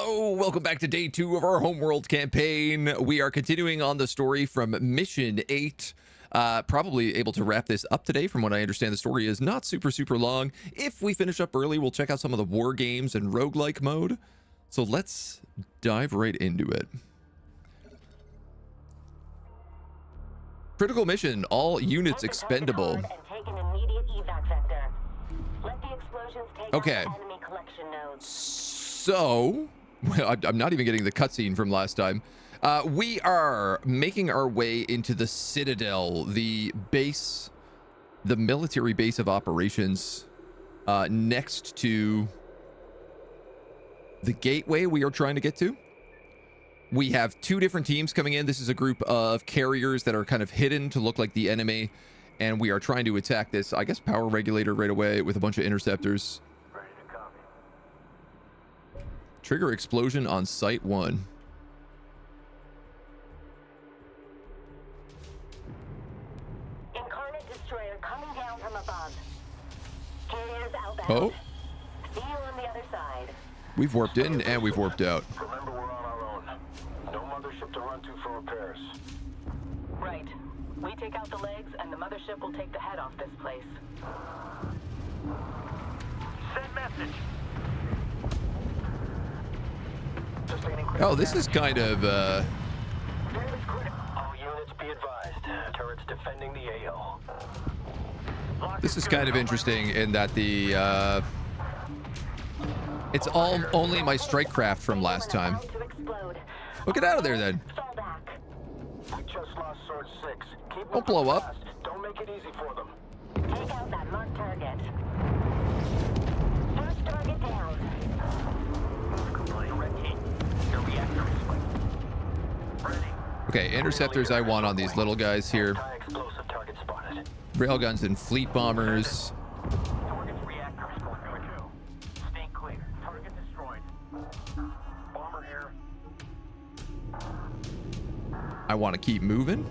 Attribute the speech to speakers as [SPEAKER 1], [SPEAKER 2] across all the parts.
[SPEAKER 1] Hello, welcome back to day 2 of our Homeworld campaign. We are continuing on the story from Mission 8. Probably able to wrap this up today. From what I understand, the story is not super long. If we finish up early, we'll check out some of the war games and roguelike mode. So let's dive right into it. Critical mission, all units expendable. Okay. So, I'm not even getting the cutscene from last time. We are making our way into the Citadel, the base, the military base of operations, next to the gateway we are trying to get to. We have 2 different teams coming in. This is a group of carriers that are kind of hidden to look like the enemy, and we are trying to attack this, I guess, power regulator right away with a bunch of interceptors. Trigger explosion on Site 1.
[SPEAKER 2] Incarnate destroyer coming down from above. Carriers outbound.
[SPEAKER 1] Oh.
[SPEAKER 2] See you on the other side.
[SPEAKER 1] We've warped in and we've warped out.
[SPEAKER 3] Remember, we're on our own. No mothership to run to for repairs.
[SPEAKER 4] Right. We take out the legs and the mothership will take the head off this place.
[SPEAKER 3] Send message.
[SPEAKER 1] Oh, this is kind of,
[SPEAKER 3] All units be advised. Turrets defending the AO.
[SPEAKER 1] this is kind of interesting in that the, it's only my strike craft from last time. Well, get out of there then.
[SPEAKER 2] Fall back.
[SPEAKER 3] We just lost Sword 6. Keep
[SPEAKER 1] Don't blow up.
[SPEAKER 3] fast. Don't make it easy for them.
[SPEAKER 2] Take out that marked target. First target down.
[SPEAKER 3] Red team. Your reactor is ready.
[SPEAKER 1] Okay, interceptors I want on these little guys here.
[SPEAKER 3] Explosive target spotted.
[SPEAKER 1] Railguns and fleet bombers.
[SPEAKER 3] Target's reactor is going to go. Stay clear. Target destroyed. Bomber here.
[SPEAKER 1] I want to keep moving.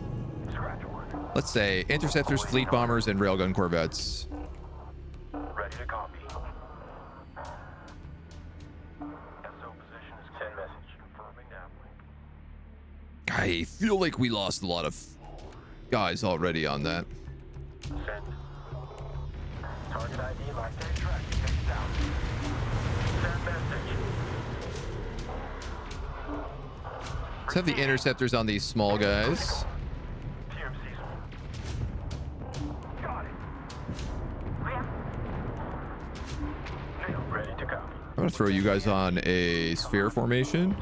[SPEAKER 3] Scratch one.
[SPEAKER 1] Let's say interceptors, fleet bombers, and railgun corvettes.
[SPEAKER 3] Ready to copy. SO position is send message. Confirming dazzling.
[SPEAKER 1] I feel like we lost a lot of guys already on that.
[SPEAKER 3] Send. Target ID locked in track. Take down. Send message.
[SPEAKER 1] Let's have the interceptors on these small guys.
[SPEAKER 3] TMC's. Got it. Ready to copy.
[SPEAKER 1] I'm gonna throw you guys on a sphere formation.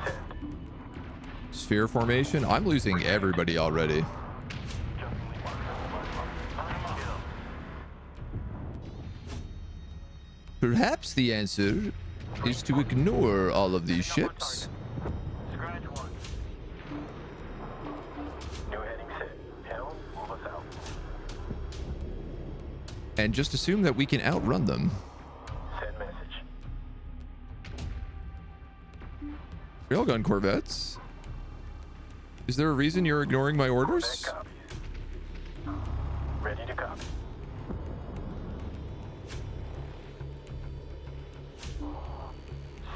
[SPEAKER 1] Sphere formation. I'm losing everybody already. Perhaps the answer is to ignore all of these ships.
[SPEAKER 3] Scratch one. New heading set. Hell, move us out.
[SPEAKER 1] And just assume that we can outrun them.
[SPEAKER 3] Send message.
[SPEAKER 1] Railgun corvettes. Is there a reason you're ignoring my orders?
[SPEAKER 3] Copy. Ready to copy.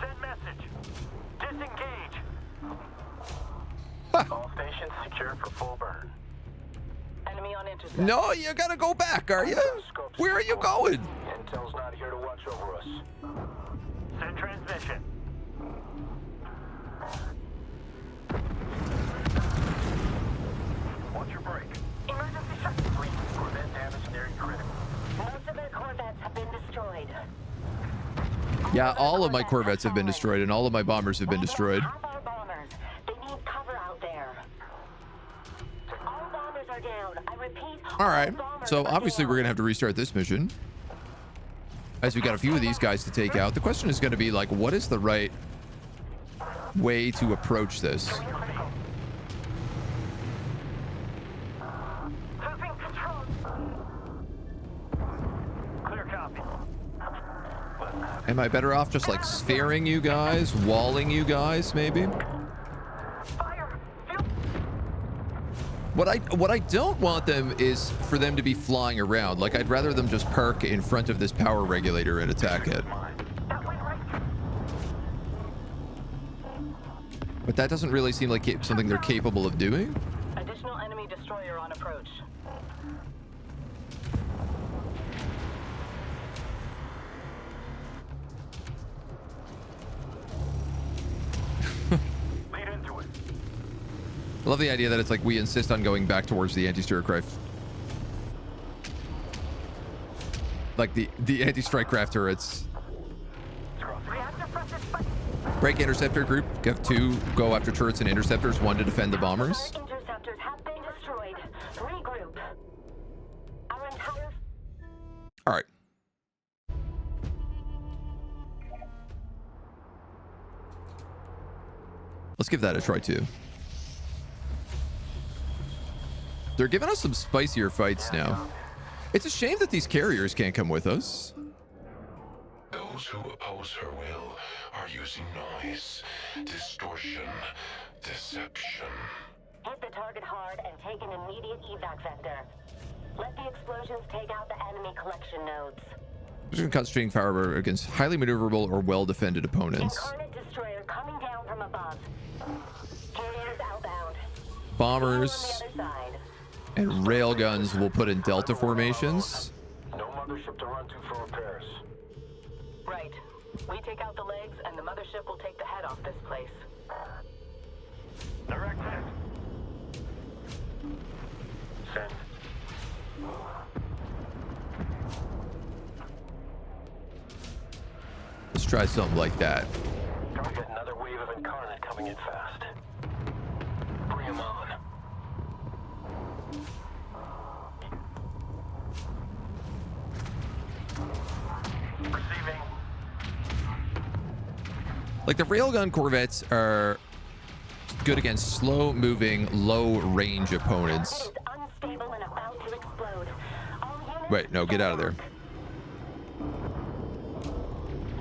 [SPEAKER 3] Send message. Disengage. All stations secure for full burn.
[SPEAKER 4] Enemy on intercept.
[SPEAKER 1] No, you gotta go back, are you? Where are you going?
[SPEAKER 3] Intel's not here to watch over us. Send transmission. Watch your break.
[SPEAKER 2] Emergency shuttle fleet.
[SPEAKER 3] Prevent damage nearing critical.
[SPEAKER 2] Most of their corvettes have been destroyed.
[SPEAKER 1] Yeah, all of my corvettes have been destroyed and all of my bombers have been destroyed.
[SPEAKER 2] Half our bombers. They need cover out there. All bombers are down. I repeat.
[SPEAKER 1] All right,
[SPEAKER 2] bombers
[SPEAKER 1] so
[SPEAKER 2] are
[SPEAKER 1] obviously
[SPEAKER 2] down.
[SPEAKER 1] we're gonna have to restart this mission, as we got a few of these guys to take out. The question is gonna be like, what is the right way to approach this?
[SPEAKER 3] Losing control. Clear copy.
[SPEAKER 1] Am I better off just like sphering you guys, walling you guys, maybe?
[SPEAKER 3] Fire.
[SPEAKER 1] What I don't want them is for them to be flying around. Like, I'd rather them just park in front of this power regulator and attack it.
[SPEAKER 3] That went right.
[SPEAKER 1] But that doesn't really seem like something they're capable of doing.
[SPEAKER 4] Additional enemy destroyer on approach.
[SPEAKER 3] Lead into it.
[SPEAKER 1] I love the idea that it's like we insist on going back towards the anti-strike craft. Like the anti-strike craft turrets. Break interceptor group. Have 2 go after turrets and interceptors, 1 to defend the bombers.
[SPEAKER 2] Interceptors have been destroyed. Regroup. Our entire...
[SPEAKER 1] All right. Let's give that a try too. They're giving us some spicier fights now. It's a shame that these carriers can't come with us.
[SPEAKER 5] Those who oppose her will are using noise, distortion, deception.
[SPEAKER 2] Hit the target hard and take an immediate evac vector. Let the explosions take out the enemy collection nodes.
[SPEAKER 1] Concentrating fire against highly maneuverable or well-defended opponents.
[SPEAKER 2] Incarnate destroyer coming down from above. Carriers outbound.
[SPEAKER 1] Bombers
[SPEAKER 2] On the other side.
[SPEAKER 1] and railguns will put in delta formations.
[SPEAKER 3] No mothership to run to for repairs.
[SPEAKER 4] Right. We take out the legs, and the mothership will take the head off this place.
[SPEAKER 3] Direct hit. Send.
[SPEAKER 1] Let's try something like that.
[SPEAKER 3] We got another wave of incarnate coming in fast. Bring 'em on. Receiving.
[SPEAKER 1] Like the railgun corvettes are good against slow-moving, low-range opponents.
[SPEAKER 2] Target is unstable and about to explode. All units
[SPEAKER 1] Wait, no, get out of there.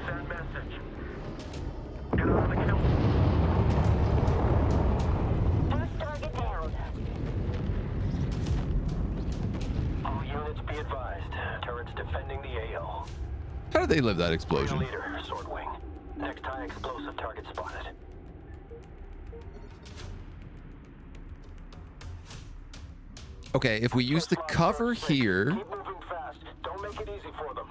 [SPEAKER 3] Send message. Get on the kill.
[SPEAKER 2] First target down.
[SPEAKER 3] All units be advised. Turrets defending the AO.
[SPEAKER 1] How did they live that explosion?
[SPEAKER 3] Leader, Swordwing. Next high explosive target spotted.
[SPEAKER 1] Okay, if we use the cover here,
[SPEAKER 3] Keep moving fast. Don't make it easy for them.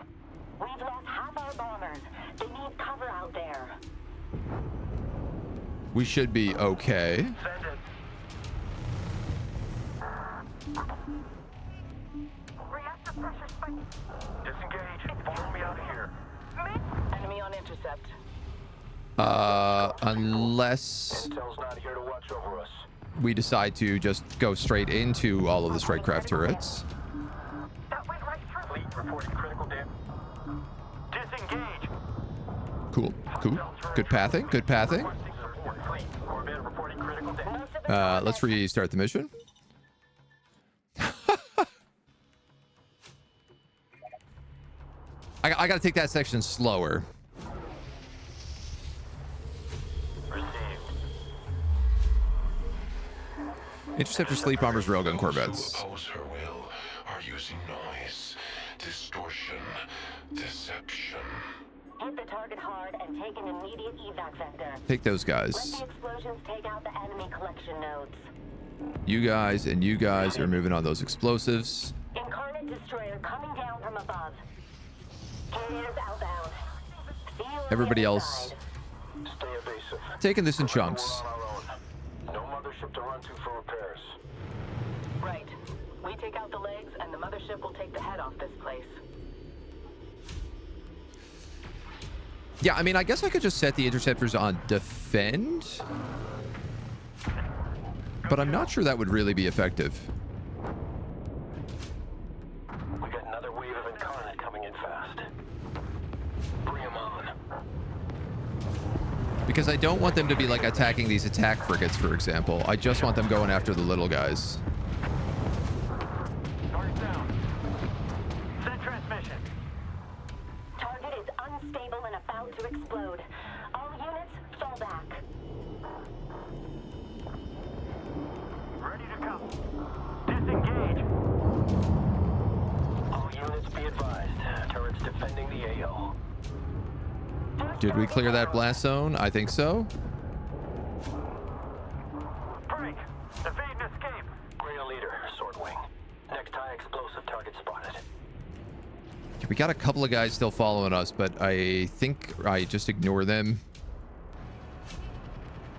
[SPEAKER 2] We've lost half our bombers. They need cover out there.
[SPEAKER 1] we should be okay.
[SPEAKER 3] Send it.
[SPEAKER 2] Reactor pressure spiking.
[SPEAKER 3] Disengage. Follow me out of here.
[SPEAKER 4] Enemy on intercept.
[SPEAKER 1] Unless
[SPEAKER 3] Intel's not here to watch over us.
[SPEAKER 1] we decide to just go straight into all of the strike craft turrets.
[SPEAKER 2] That went right through.
[SPEAKER 3] Fleet reporting critical damage. Disengage.
[SPEAKER 1] Cool, cool. Good pathing, good pathing.
[SPEAKER 3] Requesting support. Fleet. Corvette reporting critical damage.
[SPEAKER 1] Let's restart the mission. I gotta take that section slower.
[SPEAKER 3] Received.
[SPEAKER 1] Interceptor, sleep bombers, railgun
[SPEAKER 5] Those
[SPEAKER 1] corvettes.
[SPEAKER 5] who oppose her will are using noise, distortion, deception.
[SPEAKER 2] Hit the target hard and take an immediate evac vector.
[SPEAKER 1] Take those
[SPEAKER 2] Let
[SPEAKER 1] guys.
[SPEAKER 2] the explosions take out the enemy collection nodes.
[SPEAKER 1] You guys and you guys are moving on those explosives.
[SPEAKER 2] Incarnate destroyer coming down from above. Carriers outbound. See you on the
[SPEAKER 1] Everybody
[SPEAKER 2] other
[SPEAKER 1] else
[SPEAKER 2] side.
[SPEAKER 3] Stay evasive.
[SPEAKER 1] taking this in
[SPEAKER 3] We're
[SPEAKER 1] chunks.
[SPEAKER 3] on our own. No mothership to run to for repairs.
[SPEAKER 4] Right. We take out the legs, and the mothership will take the head off this place.
[SPEAKER 1] Yeah, I mean, I guess I could just set the interceptors on defend, but I'm not sure that would really be effective.
[SPEAKER 3] We got another wave of incarnate coming in fast. Bring 'em on.
[SPEAKER 1] Because I don't want them to be like attacking these attack frigates, for example. I just want them going after the little guys.
[SPEAKER 3] Target down. Send transmission.
[SPEAKER 2] Target is unstable and about to explode. All units, fall back.
[SPEAKER 3] Ready to come. Disengage. All units be advised. Turrets defending the AO.
[SPEAKER 1] Did we clear that blast zone? I think so. We got a couple of guys still following us, but I think I just ignore them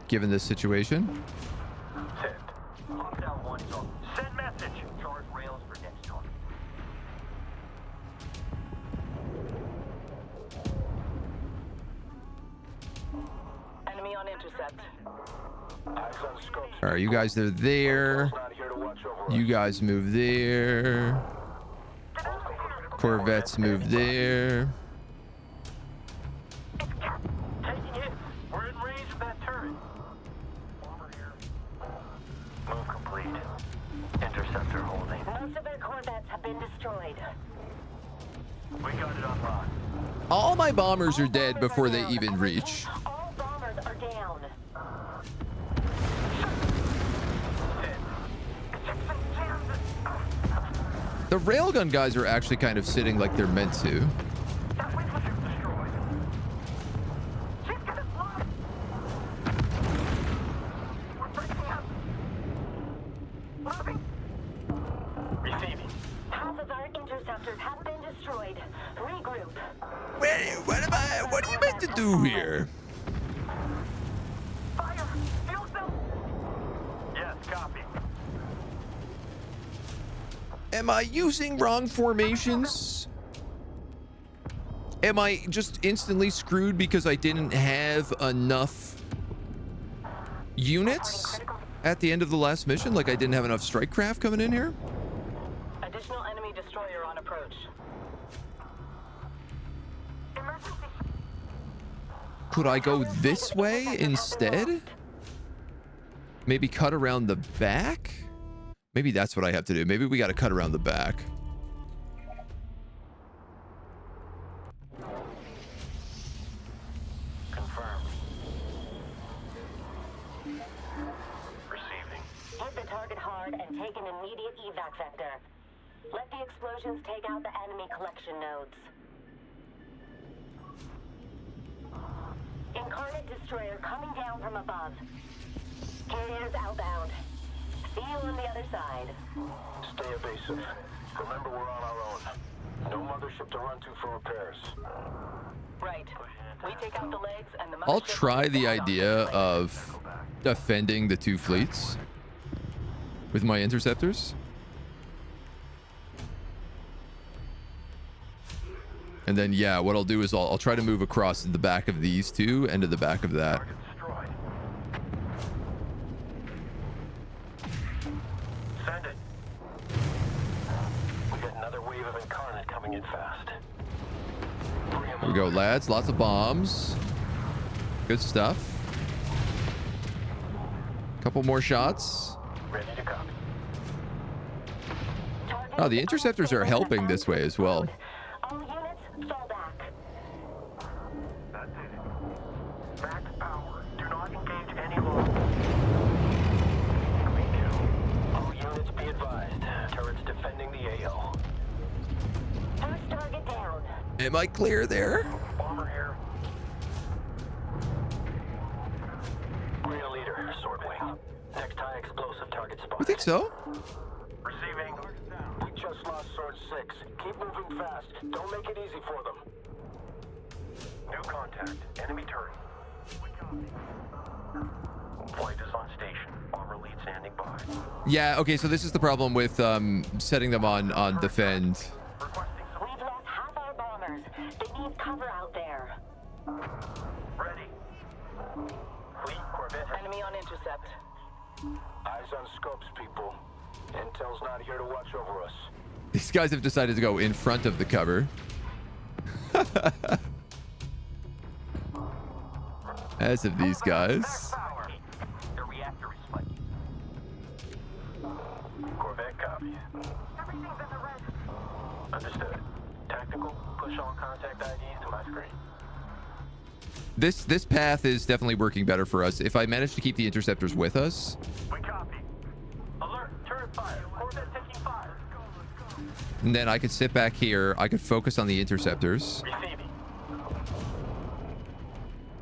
[SPEAKER 1] given this situation.
[SPEAKER 3] Send. Lockdown 1 is on. Send message. Charge rails for next target.
[SPEAKER 4] Enemy on intercept.
[SPEAKER 3] Eyes on scopes.
[SPEAKER 1] All right, you guys are there.
[SPEAKER 3] Not here to watch over us.
[SPEAKER 1] You guys move there. Corvettes move there.
[SPEAKER 3] Taking it. We're in range of that turret. Bomber here. Move complete. Interceptor holding.
[SPEAKER 2] Most of their corvettes have been destroyed.
[SPEAKER 3] We got it on lock.
[SPEAKER 1] All my bombers are dead before they even reach.
[SPEAKER 2] All bombers are down.
[SPEAKER 1] The railgun guys are actually kind of sitting like they're meant to.
[SPEAKER 3] That wing was destroyed. She's gonna fly. We're breaking up. Moving. Receiving.
[SPEAKER 2] Half of our interceptors have been destroyed. Regroup.
[SPEAKER 1] What are you meant to do here?
[SPEAKER 3] Fire. Fuel cell. Yes, copy.
[SPEAKER 1] Am I using wrong formations? Am I just instantly screwed because I didn't have enough units at the end of the last mission? Like I didn't have enough strike craft coming in here?
[SPEAKER 4] Additional enemy destroyer on approach.
[SPEAKER 3] Emergency.
[SPEAKER 1] Could I go this way instead? Maybe cut around the back? Maybe that's what I have to do. Maybe we got to cut around the back.
[SPEAKER 3] Confirmed. Receiving.
[SPEAKER 2] Hit the target hard and take an immediate evac vector. Let the explosions take out the enemy collection nodes. Incarnate destroyer coming down from above. Carriers outbound. See you on the other side.
[SPEAKER 3] Stay evasive. Remember, we're on our own. No mothership to run to for repairs.
[SPEAKER 4] Right. We take out the legs and the
[SPEAKER 1] I'll
[SPEAKER 4] mothership
[SPEAKER 1] try
[SPEAKER 4] will
[SPEAKER 1] the
[SPEAKER 4] take out
[SPEAKER 1] idea
[SPEAKER 4] the legs.
[SPEAKER 1] of defending the two fleets with my interceptors. And then, yeah, what I'll do is I'll try to move across the back of these two and to the back of that.
[SPEAKER 3] Target destroyed. Send it. We got another wave of incarnate coming in fast. Bring 'em
[SPEAKER 1] Here we go, lads. Lots of bombs. Good stuff. Couple more shots.
[SPEAKER 3] Ready to copy.
[SPEAKER 1] Oh, the interceptors are helping this way as well.
[SPEAKER 2] All units, fall back.
[SPEAKER 3] That's it. Back to power. Do not engage any longer. Green 2. All units be advised. Turrets defending the AO.
[SPEAKER 2] First target down.
[SPEAKER 1] Am I clear there?
[SPEAKER 3] Bomber here. Real leader, Swordwing. Next high explosive target spot.
[SPEAKER 1] You think so?
[SPEAKER 3] Receiving. We just lost Sword 6. Keep moving fast. Don't make it easy for them. New contact. Enemy turret. Flight is on station. Bomber lead standing by.
[SPEAKER 1] Yeah, okay, so this is the problem with setting them on defend.
[SPEAKER 3] Requesting support.
[SPEAKER 2] We've lost half our bombers. They need cover out there.
[SPEAKER 3] Ready. Fleet Corvette.
[SPEAKER 4] Enemy on intercept.
[SPEAKER 3] Eyes on scopes, people. Intel's not here to watch over us.
[SPEAKER 1] These guys have decided to go in front of the cover. As of these guys.
[SPEAKER 3] Power. The reactor is spiking. Corvette copies. Everything's in the red. Understood. Tactical, push all contact IDs to my screen.
[SPEAKER 1] This path is definitely working better for us. If I manage to keep the interceptors with us,
[SPEAKER 3] We copy. Alert, turret fire. Corvette taking fire.
[SPEAKER 1] and then I could sit back here. I could focus on the interceptors
[SPEAKER 3] Receiving.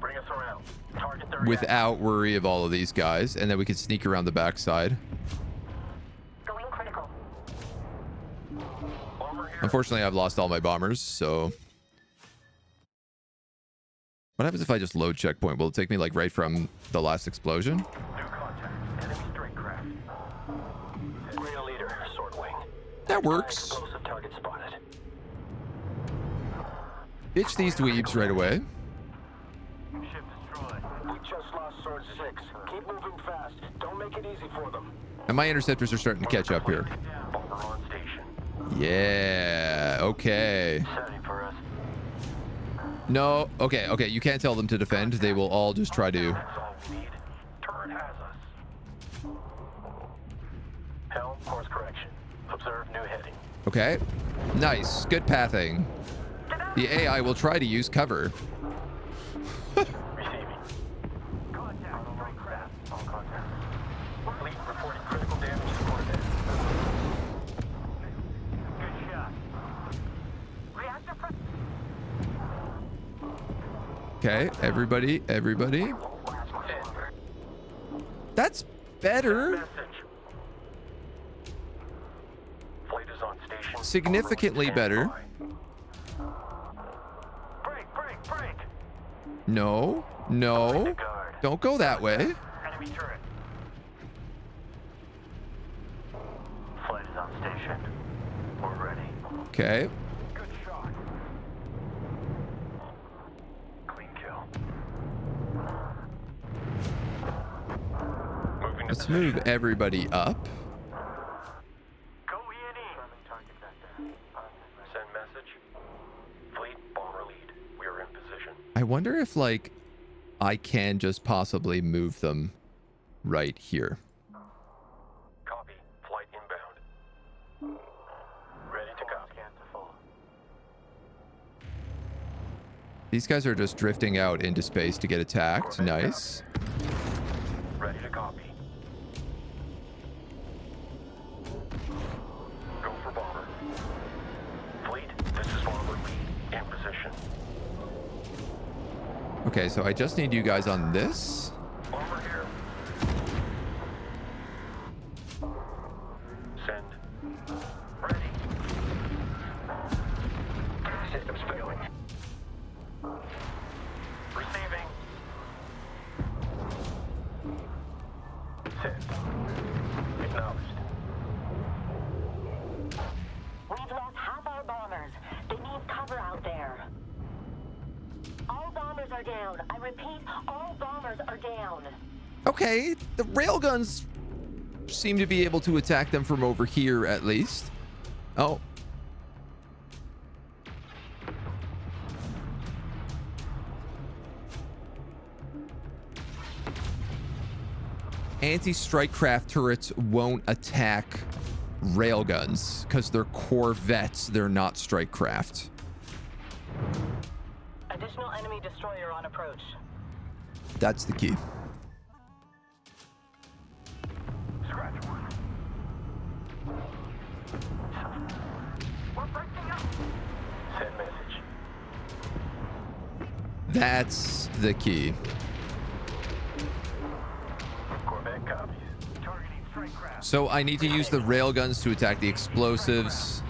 [SPEAKER 3] Bring us around. Target the reactor.
[SPEAKER 1] without worry of all of these guys, and then we could sneak around the backside.
[SPEAKER 2] Going critical.
[SPEAKER 3] Bomber
[SPEAKER 1] Unfortunately, I've lost all my bombers, so... What happens if I just load checkpoint? Will it take me, like, right from the last explosion?
[SPEAKER 3] New contact. Enemy strike craft. Rail leader, sword wing.
[SPEAKER 1] That works.
[SPEAKER 3] Explosive target spotted.
[SPEAKER 1] Ditch these dweebs right away.
[SPEAKER 3] Ship destroyed. We just lost sword 6. Keep moving fast. Don't make it easy for them.
[SPEAKER 1] And my interceptors are starting to catch up here.
[SPEAKER 3] Bomber on station.
[SPEAKER 1] Yeah, okay.
[SPEAKER 3] Setting for us.
[SPEAKER 1] No, okay, you can't tell them to defend. They will all just try to...
[SPEAKER 3] That's all we need. Turret has us. Helm, course correction. Observe new heading.
[SPEAKER 1] Okay, nice, good pathing. The AI will try to use cover.
[SPEAKER 3] Receiving. Contact. Strike craft. All contact. Fleet reporting critical damage to Corvette. Good shot. Reactor pressure.
[SPEAKER 1] Okay, everybody. That's better.
[SPEAKER 3] Message. Flight is on station.
[SPEAKER 1] Significantly better.
[SPEAKER 3] Break.
[SPEAKER 1] No, don't go that way.
[SPEAKER 3] Enemy turret. Flight is on station. We're ready.
[SPEAKER 1] Okay,
[SPEAKER 3] Good shot. Clean kill. Moving to
[SPEAKER 1] let's move everybody up.
[SPEAKER 3] Go E&E. Send message. Fleet bomber lead. We are in position.
[SPEAKER 1] I wonder if, like, I can just possibly move them right here.
[SPEAKER 3] Copy. Flight inbound. Ready to copy.
[SPEAKER 1] These guys are just drifting out into space to get attacked. Nice.
[SPEAKER 3] Ready to copy. Go for bomber. Fleet, this is bomber lead. In position.
[SPEAKER 1] Okay, so I just need you guys on this.
[SPEAKER 3] Bomber here. Send. Ready. Systems failing. Receiving. Send. Acknowledged.
[SPEAKER 2] We've lost half our bombers. They need cover out there. All bombers are down. I repeat, all bombers are down.
[SPEAKER 1] Okay, the railguns seem to be able to attack them from over here at least. Oh. Anti-strike craft turrets won't attack railguns because they're corvettes. They're not strike craft.
[SPEAKER 4] Additional enemy destroyer on approach.
[SPEAKER 1] That's the key.
[SPEAKER 3] Scratch one. We're breaking up. Send message.
[SPEAKER 1] That's the key.
[SPEAKER 3] Corvette copies. Targeting strike craft.
[SPEAKER 1] So I need to use the railguns to attack the explosives.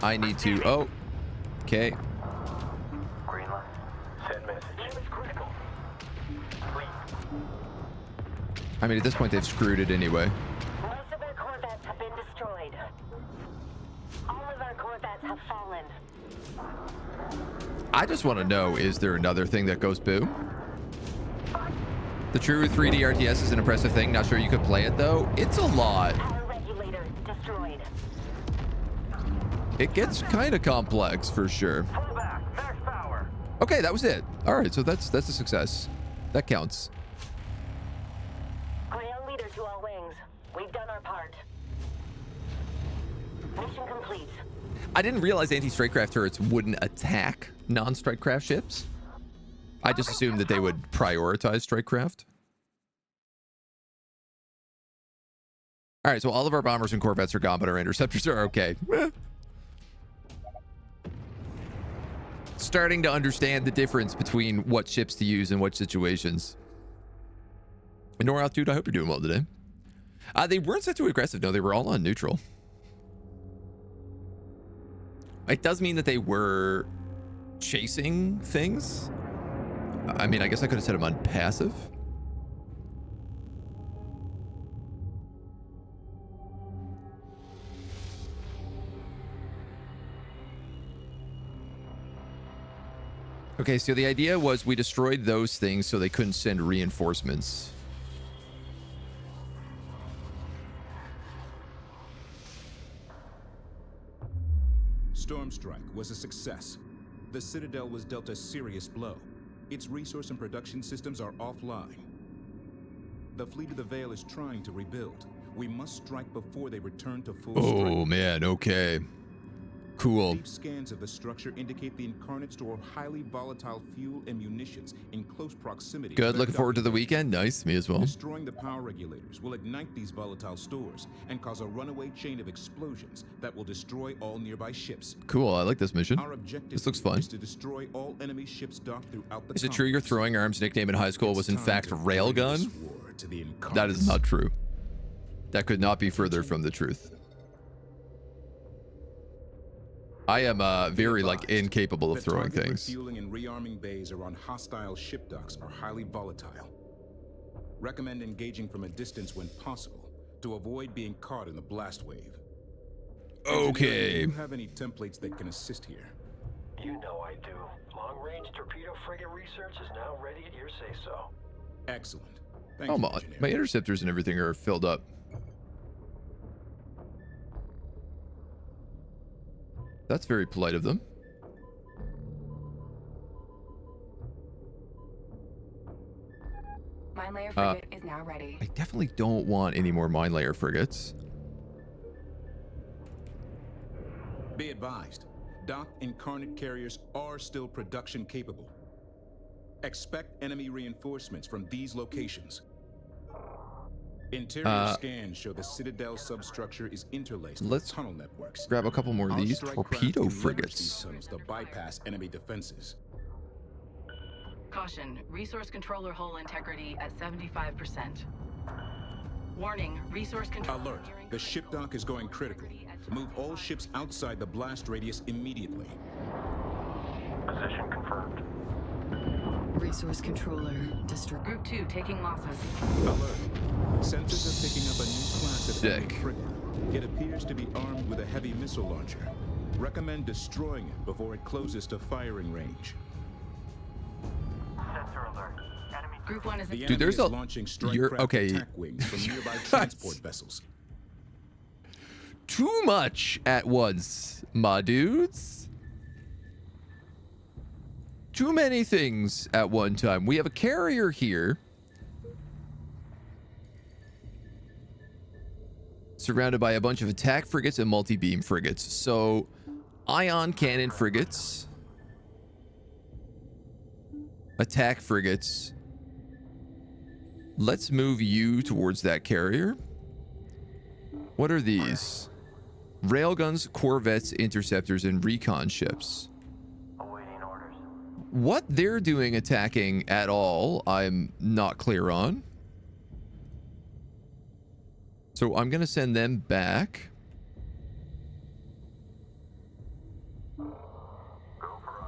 [SPEAKER 1] I need to... Oh. Okay.
[SPEAKER 3] Green light. Send message. It's critical. Fleet.
[SPEAKER 1] I mean, at this point, they've screwed it anyway.
[SPEAKER 2] Most of our corvettes have been destroyed. All of our corvettes have fallen.
[SPEAKER 1] I just want to know, is there another thing that goes boom? The true 3D RTS is an impressive thing. Not sure you could play it, though. It's a lot.
[SPEAKER 2] Power regulator destroyed.
[SPEAKER 1] It gets kind of complex, for sure.
[SPEAKER 3] Pull back. Max power.
[SPEAKER 1] Okay, that was it. All right, so that's a success. That counts.
[SPEAKER 2] Ground leader to all wings. We've done our part. Mission complete.
[SPEAKER 1] I didn't realize anti-strike craft turrets wouldn't attack non-strike craft ships. I just assumed that they would prioritize strike craft. All right, so all of our bombers and corvettes are gone, but our interceptors are okay. Starting to understand the difference between what ships to use in what situations. Norath, dude, I hope you're doing well today. They weren't set to aggressive. No, they were all on neutral. It does mean that they were chasing things. I mean, I guess I could have set them on passive. Okay, so the idea was we destroyed those things so they couldn't send reinforcements.
[SPEAKER 6] Storm Strike was a success. The Citadel was dealt a serious blow. Its resource and production systems are offline. The Fleet of the Veil is trying to rebuild. We must strike before they return to full strength.
[SPEAKER 1] Oh man, okay. Cool.
[SPEAKER 6] Deep scans of the structure indicate the Incarnate store highly volatile fuel and munitions in close proximity.
[SPEAKER 1] Good,
[SPEAKER 6] to
[SPEAKER 1] looking forward to the weekend. Nice, me as well.
[SPEAKER 6] Destroying the power regulators will ignite these volatile stores and cause a runaway chain of explosions that will destroy all nearby ships.
[SPEAKER 1] Cool, I like this mission.
[SPEAKER 6] Our objective
[SPEAKER 1] This looks fun.
[SPEAKER 6] is to destroy all enemy ships docked throughout the
[SPEAKER 1] Is it true your
[SPEAKER 6] complex.
[SPEAKER 1] throwing arms nickname in high school was in
[SPEAKER 6] It's
[SPEAKER 1] fact
[SPEAKER 6] time to bring
[SPEAKER 1] Railgun?
[SPEAKER 6] this war to the
[SPEAKER 1] That is
[SPEAKER 6] Incarnates.
[SPEAKER 1] not true. That could not be further from the truth. I am very like incapable of
[SPEAKER 6] The
[SPEAKER 1] throwing
[SPEAKER 6] target
[SPEAKER 1] things.
[SPEAKER 6] refueling and rearming bays around hostile ship docks are highly volatile. Recommend engaging from a distance when possible to avoid being caught in the blast wave.
[SPEAKER 1] Okay.
[SPEAKER 6] Do you have any templates that can assist here?
[SPEAKER 3] You know I do. Long-range torpedo frigate research is now ready at your say-so.
[SPEAKER 6] Excellent. Thank
[SPEAKER 1] Oh
[SPEAKER 6] you,
[SPEAKER 1] my,
[SPEAKER 6] engineer.
[SPEAKER 1] my interceptors and everything are filled up. That's very polite of them.
[SPEAKER 7] Mine layer frigate is now ready.
[SPEAKER 1] I definitely don't want any more mine layer frigates.
[SPEAKER 6] Be advised, docked Incarnate carriers are still production capable. Expect enemy reinforcements from these locations. Interior scans show the Citadel substructure is interlaced with
[SPEAKER 1] let's
[SPEAKER 6] tunnel networks.
[SPEAKER 1] Grab a couple more of
[SPEAKER 6] Our
[SPEAKER 1] these
[SPEAKER 6] strike
[SPEAKER 1] torpedo
[SPEAKER 6] craft can leverage these
[SPEAKER 1] frigates.
[SPEAKER 6] tunnels to bypass enemy defenses.
[SPEAKER 4] Caution, resource controller hull integrity at 75%. Warning, resource controller
[SPEAKER 6] Alert,
[SPEAKER 4] nearing
[SPEAKER 6] the ship dock is going critical. Move all ships outside the blast radius immediately.
[SPEAKER 3] Position confirmed.
[SPEAKER 7] Resource controller destroyed.
[SPEAKER 4] Group 2 taking losses.
[SPEAKER 6] Alert. Sensors are picking up a new class of enemy
[SPEAKER 1] Sick.
[SPEAKER 6] frigate. It appears to be armed with a heavy missile launcher. Recommend destroying it before it closes to firing range.
[SPEAKER 3] Sensor alert. Enemy
[SPEAKER 4] Group 1 is
[SPEAKER 6] The
[SPEAKER 4] in.
[SPEAKER 6] enemy
[SPEAKER 1] there's
[SPEAKER 6] is
[SPEAKER 1] a-
[SPEAKER 6] launching strike
[SPEAKER 1] you're-
[SPEAKER 6] craft
[SPEAKER 1] okay.
[SPEAKER 6] attack wings from nearby transport vessels.
[SPEAKER 1] Too much at once, my dudes. Too many things at one time. We have a carrier here. Surrounded by a bunch of attack frigates and multi-beam frigates. So, ion cannon frigates. Attack frigates. Let's move you towards that carrier. What are these? Railguns, corvettes, interceptors, and recon ships.
[SPEAKER 3] awaiting orders.
[SPEAKER 1] What they're doing attacking at all, I'm not clear on. So I'm going to send them back.
[SPEAKER 3] Go for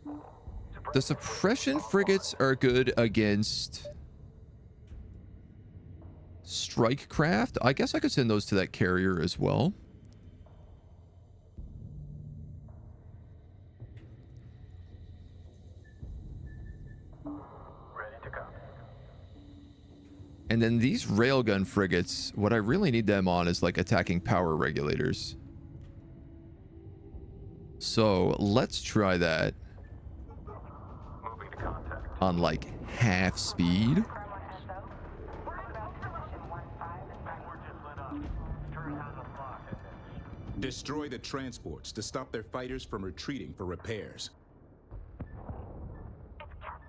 [SPEAKER 3] ion.
[SPEAKER 1] The suppression frigates are good against strike craft. I guess I could send those to that carrier as well.
[SPEAKER 3] Ready to copy.
[SPEAKER 1] And then these railgun frigates, what I really need them on is like attacking power regulators. So let's try that
[SPEAKER 3] Moving to contact.
[SPEAKER 1] on like half speed.
[SPEAKER 3] We're just lit up. Turret has us locked.
[SPEAKER 6] Destroy the transports to stop their fighters from retreating for repairs.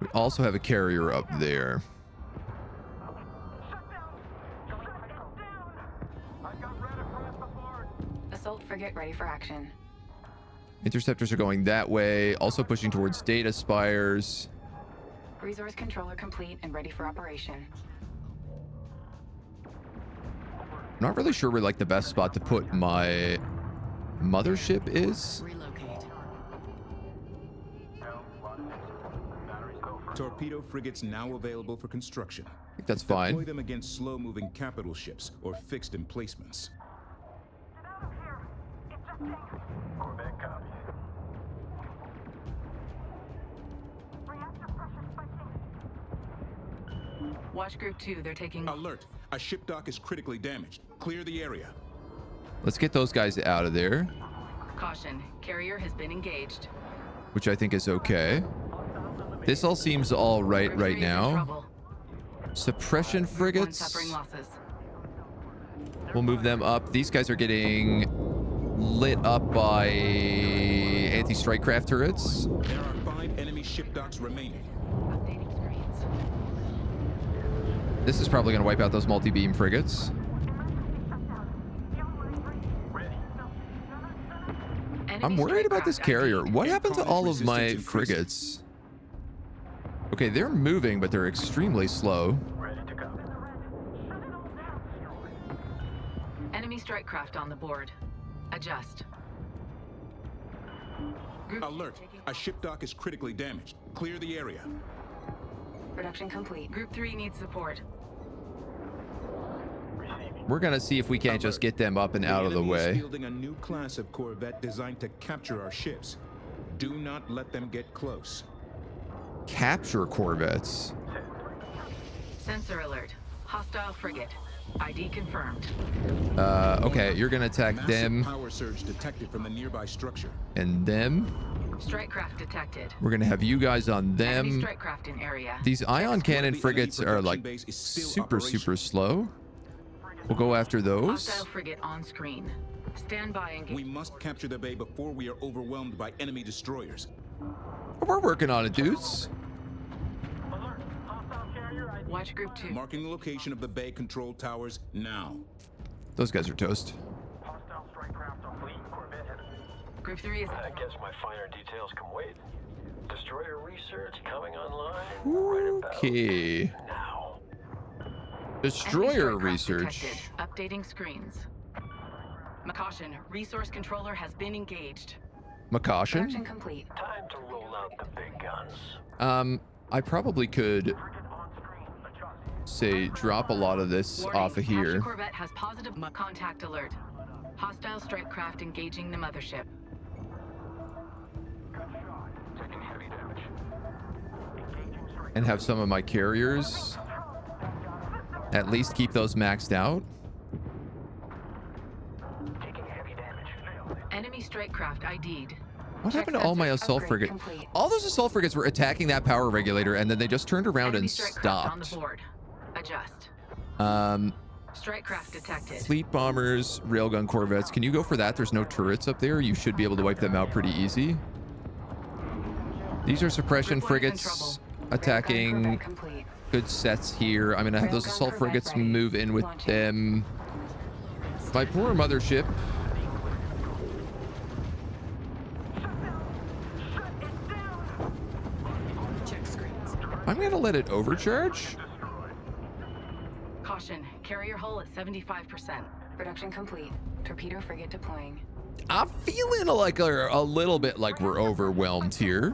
[SPEAKER 1] We also have a carrier up there.
[SPEAKER 7] Assault frigate ready for action.
[SPEAKER 1] Interceptors are going that way, also pushing towards data spires.
[SPEAKER 7] Resource controller complete and ready for operation.
[SPEAKER 1] I'm not really sure where like the best spot to put my mothership is.
[SPEAKER 4] Relocate.
[SPEAKER 6] Torpedo frigates now available for construction.
[SPEAKER 1] I think that's
[SPEAKER 6] Deploy
[SPEAKER 1] fine.
[SPEAKER 6] them against slow-moving capital ships or fixed emplacements.
[SPEAKER 3] Corvette copies.
[SPEAKER 4] Watch Group 2. They're taking...
[SPEAKER 6] Alert! A ship dock is critically damaged. Clear the area.
[SPEAKER 1] Let's get those guys out of there,
[SPEAKER 4] Caution. Carrier has been engaged.
[SPEAKER 1] which I think is okay. This all seems all right
[SPEAKER 4] Group
[SPEAKER 1] right
[SPEAKER 4] 3 is in
[SPEAKER 1] now.
[SPEAKER 4] trouble.
[SPEAKER 1] Suppression
[SPEAKER 4] Group 1
[SPEAKER 1] frigates.
[SPEAKER 4] suffering losses.
[SPEAKER 1] We'll move them up. These guys are getting lit up by anti-strike craft turrets.
[SPEAKER 6] There are 5 enemy ship docks remaining.
[SPEAKER 4] Updating screens.
[SPEAKER 1] This is probably going to wipe out those multi-beam frigates. I'm
[SPEAKER 4] Enemy
[SPEAKER 1] worried about this
[SPEAKER 4] strike craft
[SPEAKER 1] carrier.
[SPEAKER 4] ID'd.
[SPEAKER 1] What happened to all of my
[SPEAKER 6] Resistance increases.
[SPEAKER 1] frigates? Okay, they're moving, but they're extremely slow.
[SPEAKER 3] Ready to go.
[SPEAKER 4] Enemy strike craft on the board. Adjust. Group
[SPEAKER 6] Alert! A ship dock is critically damaged. Clear the area.
[SPEAKER 7] Production complete.
[SPEAKER 4] Group 3 needs support.
[SPEAKER 1] We're going to see if we can't just get them up and out of the
[SPEAKER 6] enemy is
[SPEAKER 1] way.
[SPEAKER 6] fielding a new class of corvette designed to capture our ships. Do not let them get close.
[SPEAKER 1] Capture corvettes.
[SPEAKER 4] Sensor alert. Hostile frigate. ID confirmed.
[SPEAKER 1] Okay, you're going to attack
[SPEAKER 6] Massive
[SPEAKER 1] them
[SPEAKER 6] power surge detected from the nearby structure.
[SPEAKER 1] and them.
[SPEAKER 4] Strike craft detected.
[SPEAKER 1] We're going to have you guys on
[SPEAKER 4] Enemy
[SPEAKER 1] them.
[SPEAKER 4] strike craft in area.
[SPEAKER 1] These ion cannon
[SPEAKER 6] The
[SPEAKER 1] frigates
[SPEAKER 6] enemy
[SPEAKER 1] are like
[SPEAKER 6] production base is still
[SPEAKER 1] super
[SPEAKER 6] operational.
[SPEAKER 1] slow. We'll go after those.
[SPEAKER 4] Hostile frigate on screen. Stand by engage.
[SPEAKER 6] We must capture the bay before we are overwhelmed by enemy destroyers.
[SPEAKER 1] We're working on it, dudes.
[SPEAKER 4] Watch Group 2.
[SPEAKER 6] Marking the location of the bay control towers now.
[SPEAKER 1] Those guys are toast.
[SPEAKER 3] Hostile strike craft on fleet. Corvette headed.
[SPEAKER 4] Group 3 is...
[SPEAKER 3] I guess my finer details can wait. Destroyer research coming online right about
[SPEAKER 1] Okay.
[SPEAKER 3] now.
[SPEAKER 1] Destroyer
[SPEAKER 4] Enemy strike craft
[SPEAKER 1] research.
[SPEAKER 4] detected. Updating screens. Caution. Resource controller has been engaged.
[SPEAKER 7] Production
[SPEAKER 1] Makashin.
[SPEAKER 7] complete.
[SPEAKER 3] Time to roll out the big guns.
[SPEAKER 1] I probably could
[SPEAKER 3] Frigate on screen. Adjust.
[SPEAKER 1] say drop a lot of this
[SPEAKER 4] Warning,
[SPEAKER 1] off of
[SPEAKER 4] capture
[SPEAKER 1] here.
[SPEAKER 4] Corvette has positive contact alert. Hostile strike craft engaging the mothership.
[SPEAKER 3] Good shot. Taking heavy damage. Engaging strike.
[SPEAKER 1] And have some of my carriers at least keep those maxed out.
[SPEAKER 3] Taking heavy damage. Nailed it.
[SPEAKER 4] Enemy strike craft ID'd.
[SPEAKER 1] What
[SPEAKER 4] Check
[SPEAKER 1] happened to all my
[SPEAKER 4] sensors.
[SPEAKER 1] assault
[SPEAKER 7] Upgrade
[SPEAKER 1] frigate?
[SPEAKER 7] complete.
[SPEAKER 1] All those assault frigates were attacking that power regulator and then they just turned around
[SPEAKER 4] Enemy
[SPEAKER 1] and
[SPEAKER 4] strike craft on the
[SPEAKER 1] stopped.
[SPEAKER 4] board. Adjust. Strike craft detected.
[SPEAKER 1] Fleet bombers, railgun corvettes. Can you go for that? There's no turrets up there. You should be able to wipe them out pretty easy. These are suppression
[SPEAKER 4] Group one is in
[SPEAKER 1] frigates
[SPEAKER 7] Railgun
[SPEAKER 1] attacking
[SPEAKER 7] Corvette complete.
[SPEAKER 1] good sets here. I'm going to have those
[SPEAKER 7] Railgun
[SPEAKER 1] assault
[SPEAKER 7] Corvette
[SPEAKER 1] frigates
[SPEAKER 7] ready.
[SPEAKER 1] move in with
[SPEAKER 7] Launching.
[SPEAKER 1] them. My poor mothership.
[SPEAKER 4] Check screens.
[SPEAKER 1] I'm going to let it overcharge.
[SPEAKER 4] Caution. Carrier hull at 75%.
[SPEAKER 7] Production complete. Torpedo frigate deploying.
[SPEAKER 1] I'm feeling like a little bit like we're overwhelmed here.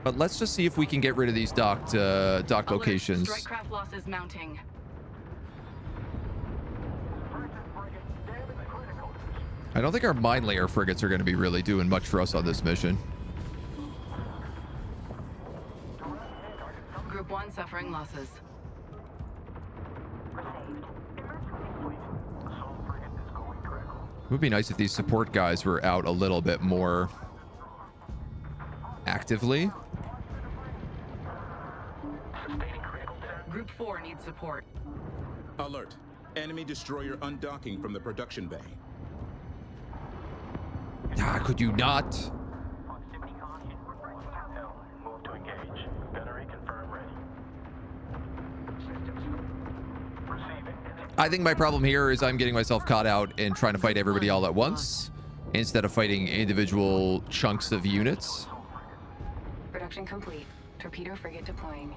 [SPEAKER 1] But let's just see if we can get rid of these docked
[SPEAKER 4] Alert.
[SPEAKER 1] locations.
[SPEAKER 4] Strike craft losses mounting.
[SPEAKER 1] I don't think our mine layer frigates are going to be really doing much for us on this mission.
[SPEAKER 4] Group 1 suffering losses.
[SPEAKER 1] It would be nice if these support guys were out a little bit more actively.
[SPEAKER 4] Group 4 needs support.
[SPEAKER 6] Alert. Enemy destroyer undocking from the production bay.
[SPEAKER 1] Ah, could you not?
[SPEAKER 3] Proximity caution. L. Move to engage. Gunnery confirm ready. Systems. Receiving.
[SPEAKER 1] I think my problem here is I'm getting myself caught out in trying to fight everybody all at once instead of fighting individual chunks of units.
[SPEAKER 7] Production complete. Torpedo frigate deploying.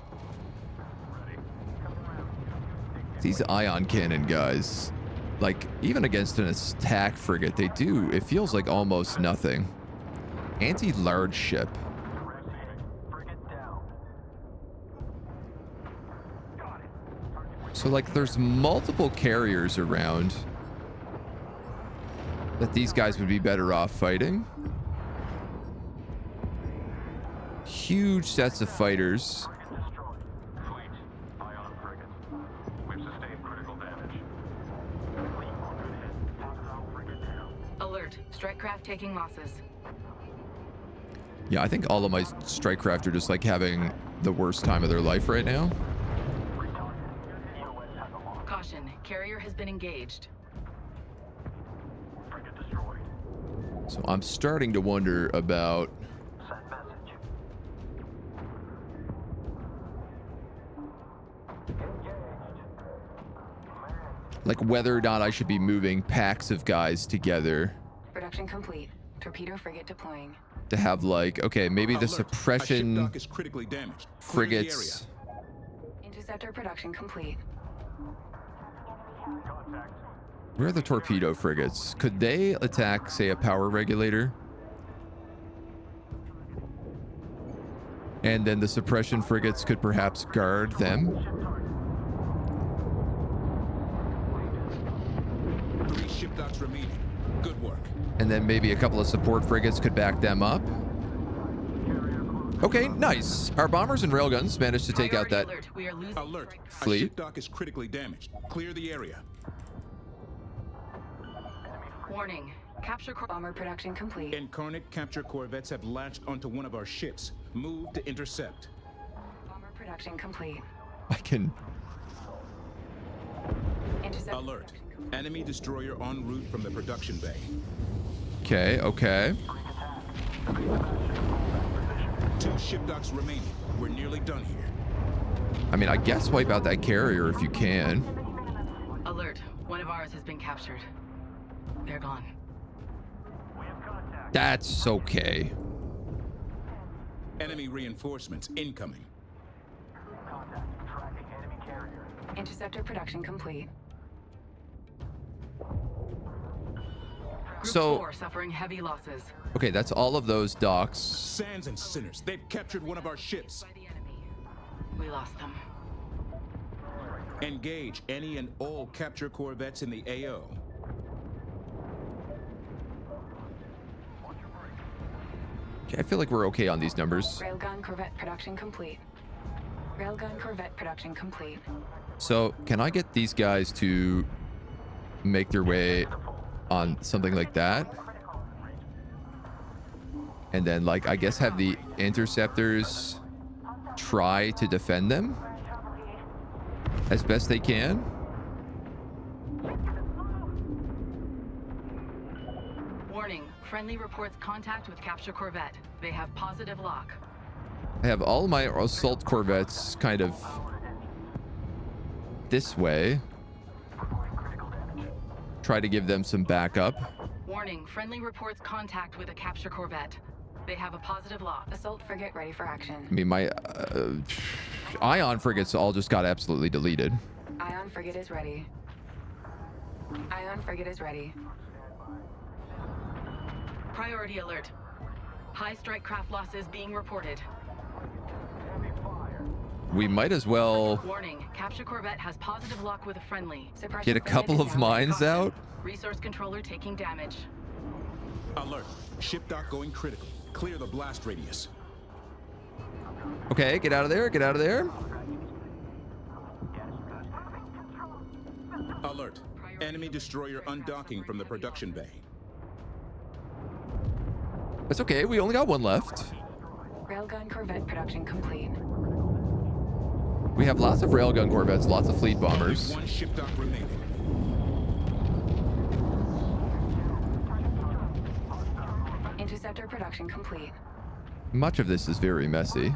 [SPEAKER 1] These ion cannon guys. like, even against an attack frigate, they do, it feels like almost nothing. Anti-large ship. So, like, there's multiple carriers around that these guys would be better off fighting. Huge sets of fighters.
[SPEAKER 4] Alert. Strike craft taking losses.
[SPEAKER 1] Yeah, I think all of my strike craft are just like having the worst time of their life right now.
[SPEAKER 4] Caution. Carrier has been engaged.
[SPEAKER 1] So I'm starting to wonder about like whether or not I should be moving packs of guys together
[SPEAKER 7] Production complete. Torpedo frigate deploying.
[SPEAKER 1] to have like, okay, maybe the
[SPEAKER 6] Alert. A ship
[SPEAKER 1] suppression
[SPEAKER 6] dock is critically damaged. Clear the
[SPEAKER 1] frigates.
[SPEAKER 7] Interceptor production complete.
[SPEAKER 1] Where are the torpedo frigates? Could they attack, say, a power regulator? And then the suppression frigates could perhaps guard them?
[SPEAKER 6] 3 ship docks remaining. Good work.
[SPEAKER 1] And then maybe a couple of support frigates could back them up? Okay, nice. Our bombers and railguns managed to take out
[SPEAKER 4] Priority
[SPEAKER 1] that
[SPEAKER 4] alert. We are losing
[SPEAKER 6] Alert.
[SPEAKER 4] strike craft.
[SPEAKER 6] A
[SPEAKER 1] fleet.
[SPEAKER 6] ship dock is critically damaged. Clear the area.
[SPEAKER 4] Warning. Capture
[SPEAKER 7] Bomber production complete.
[SPEAKER 6] Incarnate capture corvettes have latched onto one of our ships. Move to intercept.
[SPEAKER 7] Bomber production complete.
[SPEAKER 1] I can...
[SPEAKER 7] Interceptor
[SPEAKER 6] Alert.
[SPEAKER 7] production complete.
[SPEAKER 6] Enemy destroyer en route from the production bay.
[SPEAKER 1] Okay, okay.
[SPEAKER 6] 2 ship docks remaining. We're nearly done here.
[SPEAKER 1] I mean, I guess wipe out that carrier if you can.
[SPEAKER 4] Alert. One of ours has been captured. They're gone.
[SPEAKER 1] That's okay.
[SPEAKER 6] Enemy reinforcements incoming.
[SPEAKER 7] Interceptor production complete.
[SPEAKER 4] Group
[SPEAKER 1] So-
[SPEAKER 4] 4 suffering heavy losses
[SPEAKER 1] Okay, that's all of those docks.
[SPEAKER 6] Sands and sinners. They've captured one of our ships.
[SPEAKER 4] by the enemy. We lost them.
[SPEAKER 6] Engage any and all capture corvettes in the AO.
[SPEAKER 1] Okay, I feel like we're okay on these numbers.
[SPEAKER 7] Railgun corvette production complete. Railgun corvette production complete.
[SPEAKER 1] So, can I get these guys to make their way on something like that? And then, like, I guess have the interceptors try to defend them as best they can?
[SPEAKER 4] Warning. Friendly reports contact with capture corvette. They have positive lock.
[SPEAKER 1] I have all my assault corvettes kind of this way. Try to give them some backup.
[SPEAKER 4] Warning. Friendly reports contact with a capture corvette. They have a positive lock.
[SPEAKER 7] Assault frigate ready for action.
[SPEAKER 1] I mean, my ion frigates all just got absolutely deleted.
[SPEAKER 7] Ion frigate is ready. Ion frigate is ready.
[SPEAKER 4] Priority alert. High strike craft losses being reported.
[SPEAKER 1] We might as well
[SPEAKER 4] Warning. Capture corvette has positive lock with a friendly.
[SPEAKER 7] Suppression
[SPEAKER 1] get a
[SPEAKER 7] frigate
[SPEAKER 1] couple
[SPEAKER 7] is
[SPEAKER 1] of
[SPEAKER 7] down.
[SPEAKER 1] mines
[SPEAKER 4] Caution.
[SPEAKER 1] out.
[SPEAKER 4] Resource controller taking damage.
[SPEAKER 6] Alert. Ship dock going critical. Clear the blast radius.
[SPEAKER 1] Okay, get out of there, get out of there.
[SPEAKER 6] Alert. Enemy destroyer undocking from the production bay.
[SPEAKER 1] That's okay, we only got one left.
[SPEAKER 7] Railgun corvette production complete.
[SPEAKER 1] We have lots of railgun corvettes, lots of fleet bombers.
[SPEAKER 6] 1 ship dock remaining.
[SPEAKER 7] Interceptor production complete.
[SPEAKER 1] Much of this is very messy.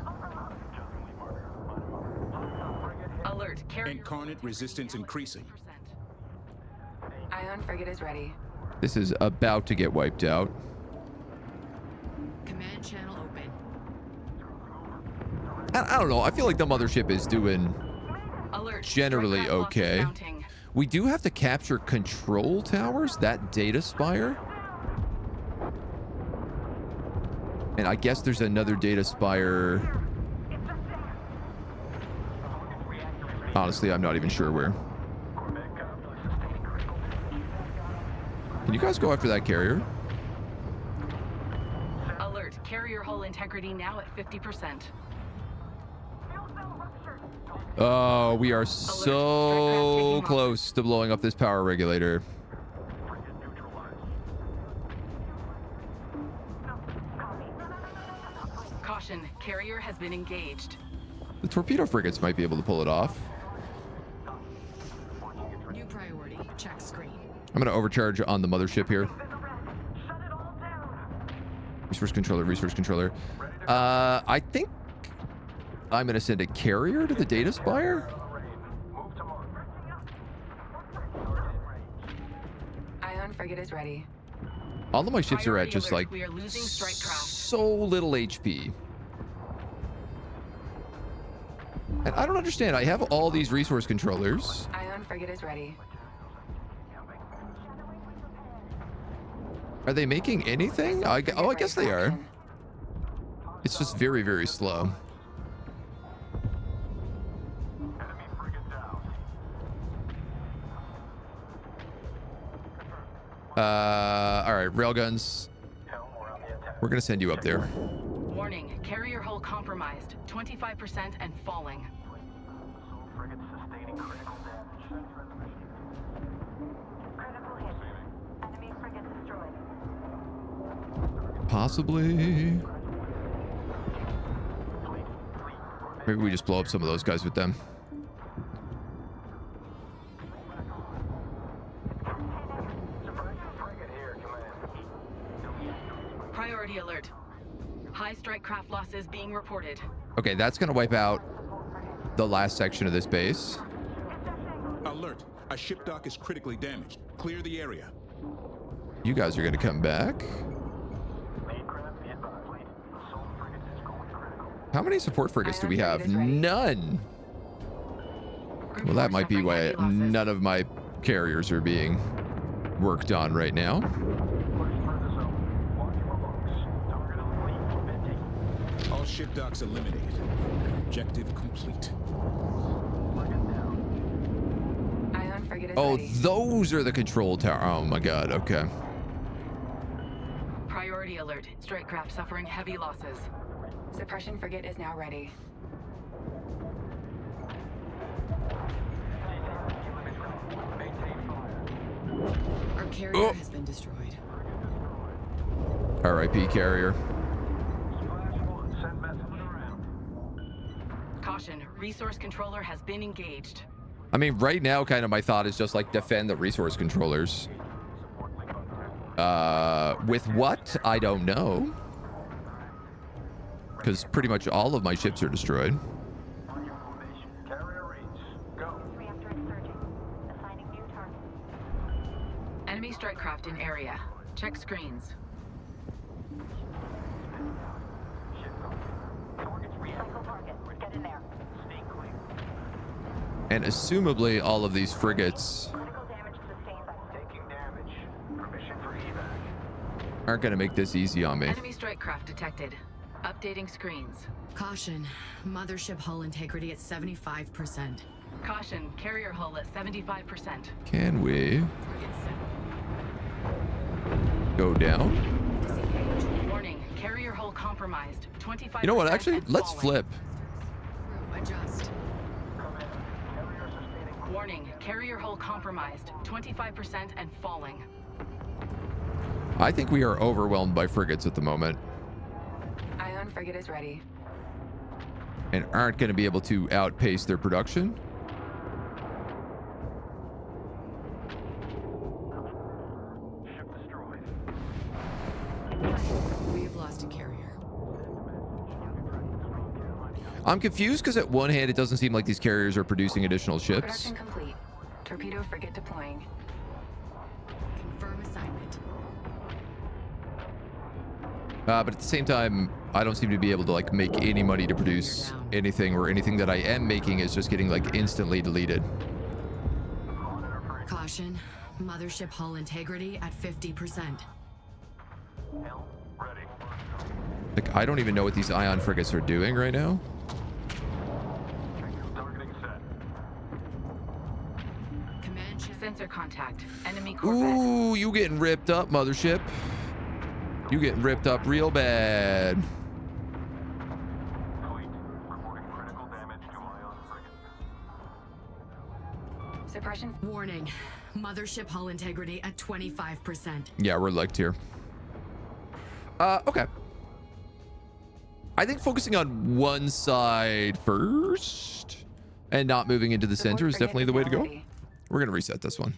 [SPEAKER 4] Alert. Carrier
[SPEAKER 6] Incarnate resistance increasing.
[SPEAKER 4] 100%.
[SPEAKER 7] Ion frigate is ready.
[SPEAKER 1] This is about to get wiped out.
[SPEAKER 8] Command channel open.
[SPEAKER 1] I don't know, I feel like the mothership is doing
[SPEAKER 4] Alert.
[SPEAKER 1] generally
[SPEAKER 4] Strike craft losses
[SPEAKER 1] okay.
[SPEAKER 4] mounting.
[SPEAKER 1] We do have to capture control towers, that data spire. And I guess there's another data spire. Honestly, I'm not even sure where. Can you guys go after that carrier?
[SPEAKER 4] Alert. Carrier hull integrity now at 50%.
[SPEAKER 1] Oh, we are so close to blowing up this power regulator.
[SPEAKER 4] Caution. Carrier has been engaged.
[SPEAKER 1] The torpedo frigates might be able to pull it off.
[SPEAKER 8] New priority. Check screen.
[SPEAKER 1] I'm going to overcharge on the mothership here. Resource controller, resource controller. I think I'm going to send a carrier to the data spire.
[SPEAKER 7] Ion frigate is ready.
[SPEAKER 1] All of my ships are at
[SPEAKER 4] Priority
[SPEAKER 1] just
[SPEAKER 4] alert.
[SPEAKER 1] like
[SPEAKER 4] We are losing strike craft.
[SPEAKER 1] so little HP. And I don't understand. I have all these resource controllers.
[SPEAKER 7] Ion frigate is ready.
[SPEAKER 1] Are they making anything? I guess they are. It's just very, very slow. All right, railguns. We're gonna send you up there.
[SPEAKER 4] Warning. Carrier hull compromised. 25% and falling.
[SPEAKER 1] Possibly. Maybe we just blow up some of those guys with them.
[SPEAKER 4] Priority alert. High strike craft losses being reported.
[SPEAKER 1] Okay, that's gonna wipe out the last section of this base.
[SPEAKER 6] Alert. A ship dock is critically damaged. Clear the area.
[SPEAKER 1] You guys are gonna come back. How many support frigates do we have? None. Well, that might be why none of my carriers are being worked on right now.
[SPEAKER 6] All ship docks eliminated. Objective complete.
[SPEAKER 7] Ion frigate is
[SPEAKER 1] Oh,
[SPEAKER 7] ready.
[SPEAKER 1] those are the control tower. Oh my god, okay.
[SPEAKER 4] Priority alert. Strike craft suffering heavy losses.
[SPEAKER 7] Suppression frigate is now ready.
[SPEAKER 8] Our carrier has been destroyed.
[SPEAKER 1] RIP carrier.
[SPEAKER 4] Caution. Resource controller has been engaged.
[SPEAKER 1] I mean, right now, kind of my thought is just like defend the resource controllers. With what? I don't know. Because pretty much all of my ships are destroyed.
[SPEAKER 2] Reactor insurging. Assigning new target.
[SPEAKER 4] Enemy strike craft in area. Check screens.
[SPEAKER 2] Cycle target. Get in there.
[SPEAKER 1] And assumably all of these frigates
[SPEAKER 2] Critical damage sustained by
[SPEAKER 3] Taking damage. Permission for evac.
[SPEAKER 1] aren't going to make this easy on me.
[SPEAKER 4] Enemy strike craft detected. Updating screens.
[SPEAKER 8] Caution. Mothership hull integrity at 75%.
[SPEAKER 4] Caution. Carrier hull at 75%.
[SPEAKER 1] Can we
[SPEAKER 8] Target set.
[SPEAKER 1] go down?
[SPEAKER 8] Disengage.
[SPEAKER 4] Warning. Carrier hull compromised. 25%.
[SPEAKER 1] You know what? Actually,
[SPEAKER 4] and
[SPEAKER 1] let's
[SPEAKER 4] falling.
[SPEAKER 1] flip.
[SPEAKER 8] Crew, adjust.
[SPEAKER 4] Warning. Carrier hull compromised. 25% and falling.
[SPEAKER 1] I think we are overwhelmed by frigates at the moment
[SPEAKER 7] Ion frigate is ready.
[SPEAKER 1] and aren't going to be able to outpace their production.
[SPEAKER 3] Ship destroyed.
[SPEAKER 8] We have lost a carrier.
[SPEAKER 1] I'm confused because at one hand, it doesn't seem like these carriers are producing additional ships.
[SPEAKER 7] Production complete. Torpedo frigate deploying.
[SPEAKER 8] Confirm assignment.
[SPEAKER 1] But at the same time, I don't seem to be able to like make any money to produce anything, or anything that I am making is just getting like instantly deleted.
[SPEAKER 8] Caution. Mothership hull integrity at 50%.
[SPEAKER 3] Ready.
[SPEAKER 1] Like, I don't even know what these ion frigates are doing right now.
[SPEAKER 3] Targeting set.
[SPEAKER 8] Command ship.
[SPEAKER 4] Sensor contact. Enemy corvette.
[SPEAKER 1] Ooh, you getting ripped up, mothership. You getting ripped up real bad.
[SPEAKER 3] Fleet. Reporting critical damage to ion frigate.
[SPEAKER 7] Suppression.
[SPEAKER 8] Warning. Mothership hull integrity at 25%.
[SPEAKER 1] Yeah, we're licked here. Okay. I think focusing on one side first and not moving into the center is definitely the way to go. We're going to reset this one.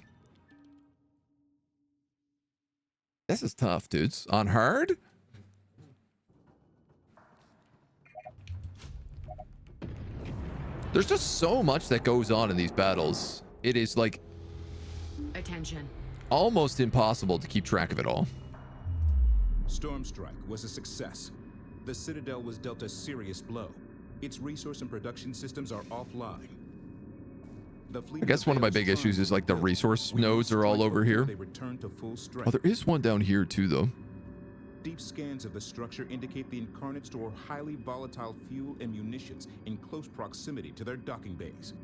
[SPEAKER 1] This is tough, dudes. On hard? There's just so much that goes on in these battles. It is like
[SPEAKER 8] Attention.
[SPEAKER 1] almost impossible to keep track of it all.
[SPEAKER 6] Storm Strike was a success. The Citadel was dealt a serious blow. Its resource and production systems are offline. The fleet
[SPEAKER 1] I guess one of my big issues is like the resource nodes are all over here.
[SPEAKER 6] They return to full strength.
[SPEAKER 1] Oh, there is one down here too, though.
[SPEAKER 6] Deep scans of the structure indicate the Incarnate store highly volatile fuel and munitions in close proximity to their docking bays.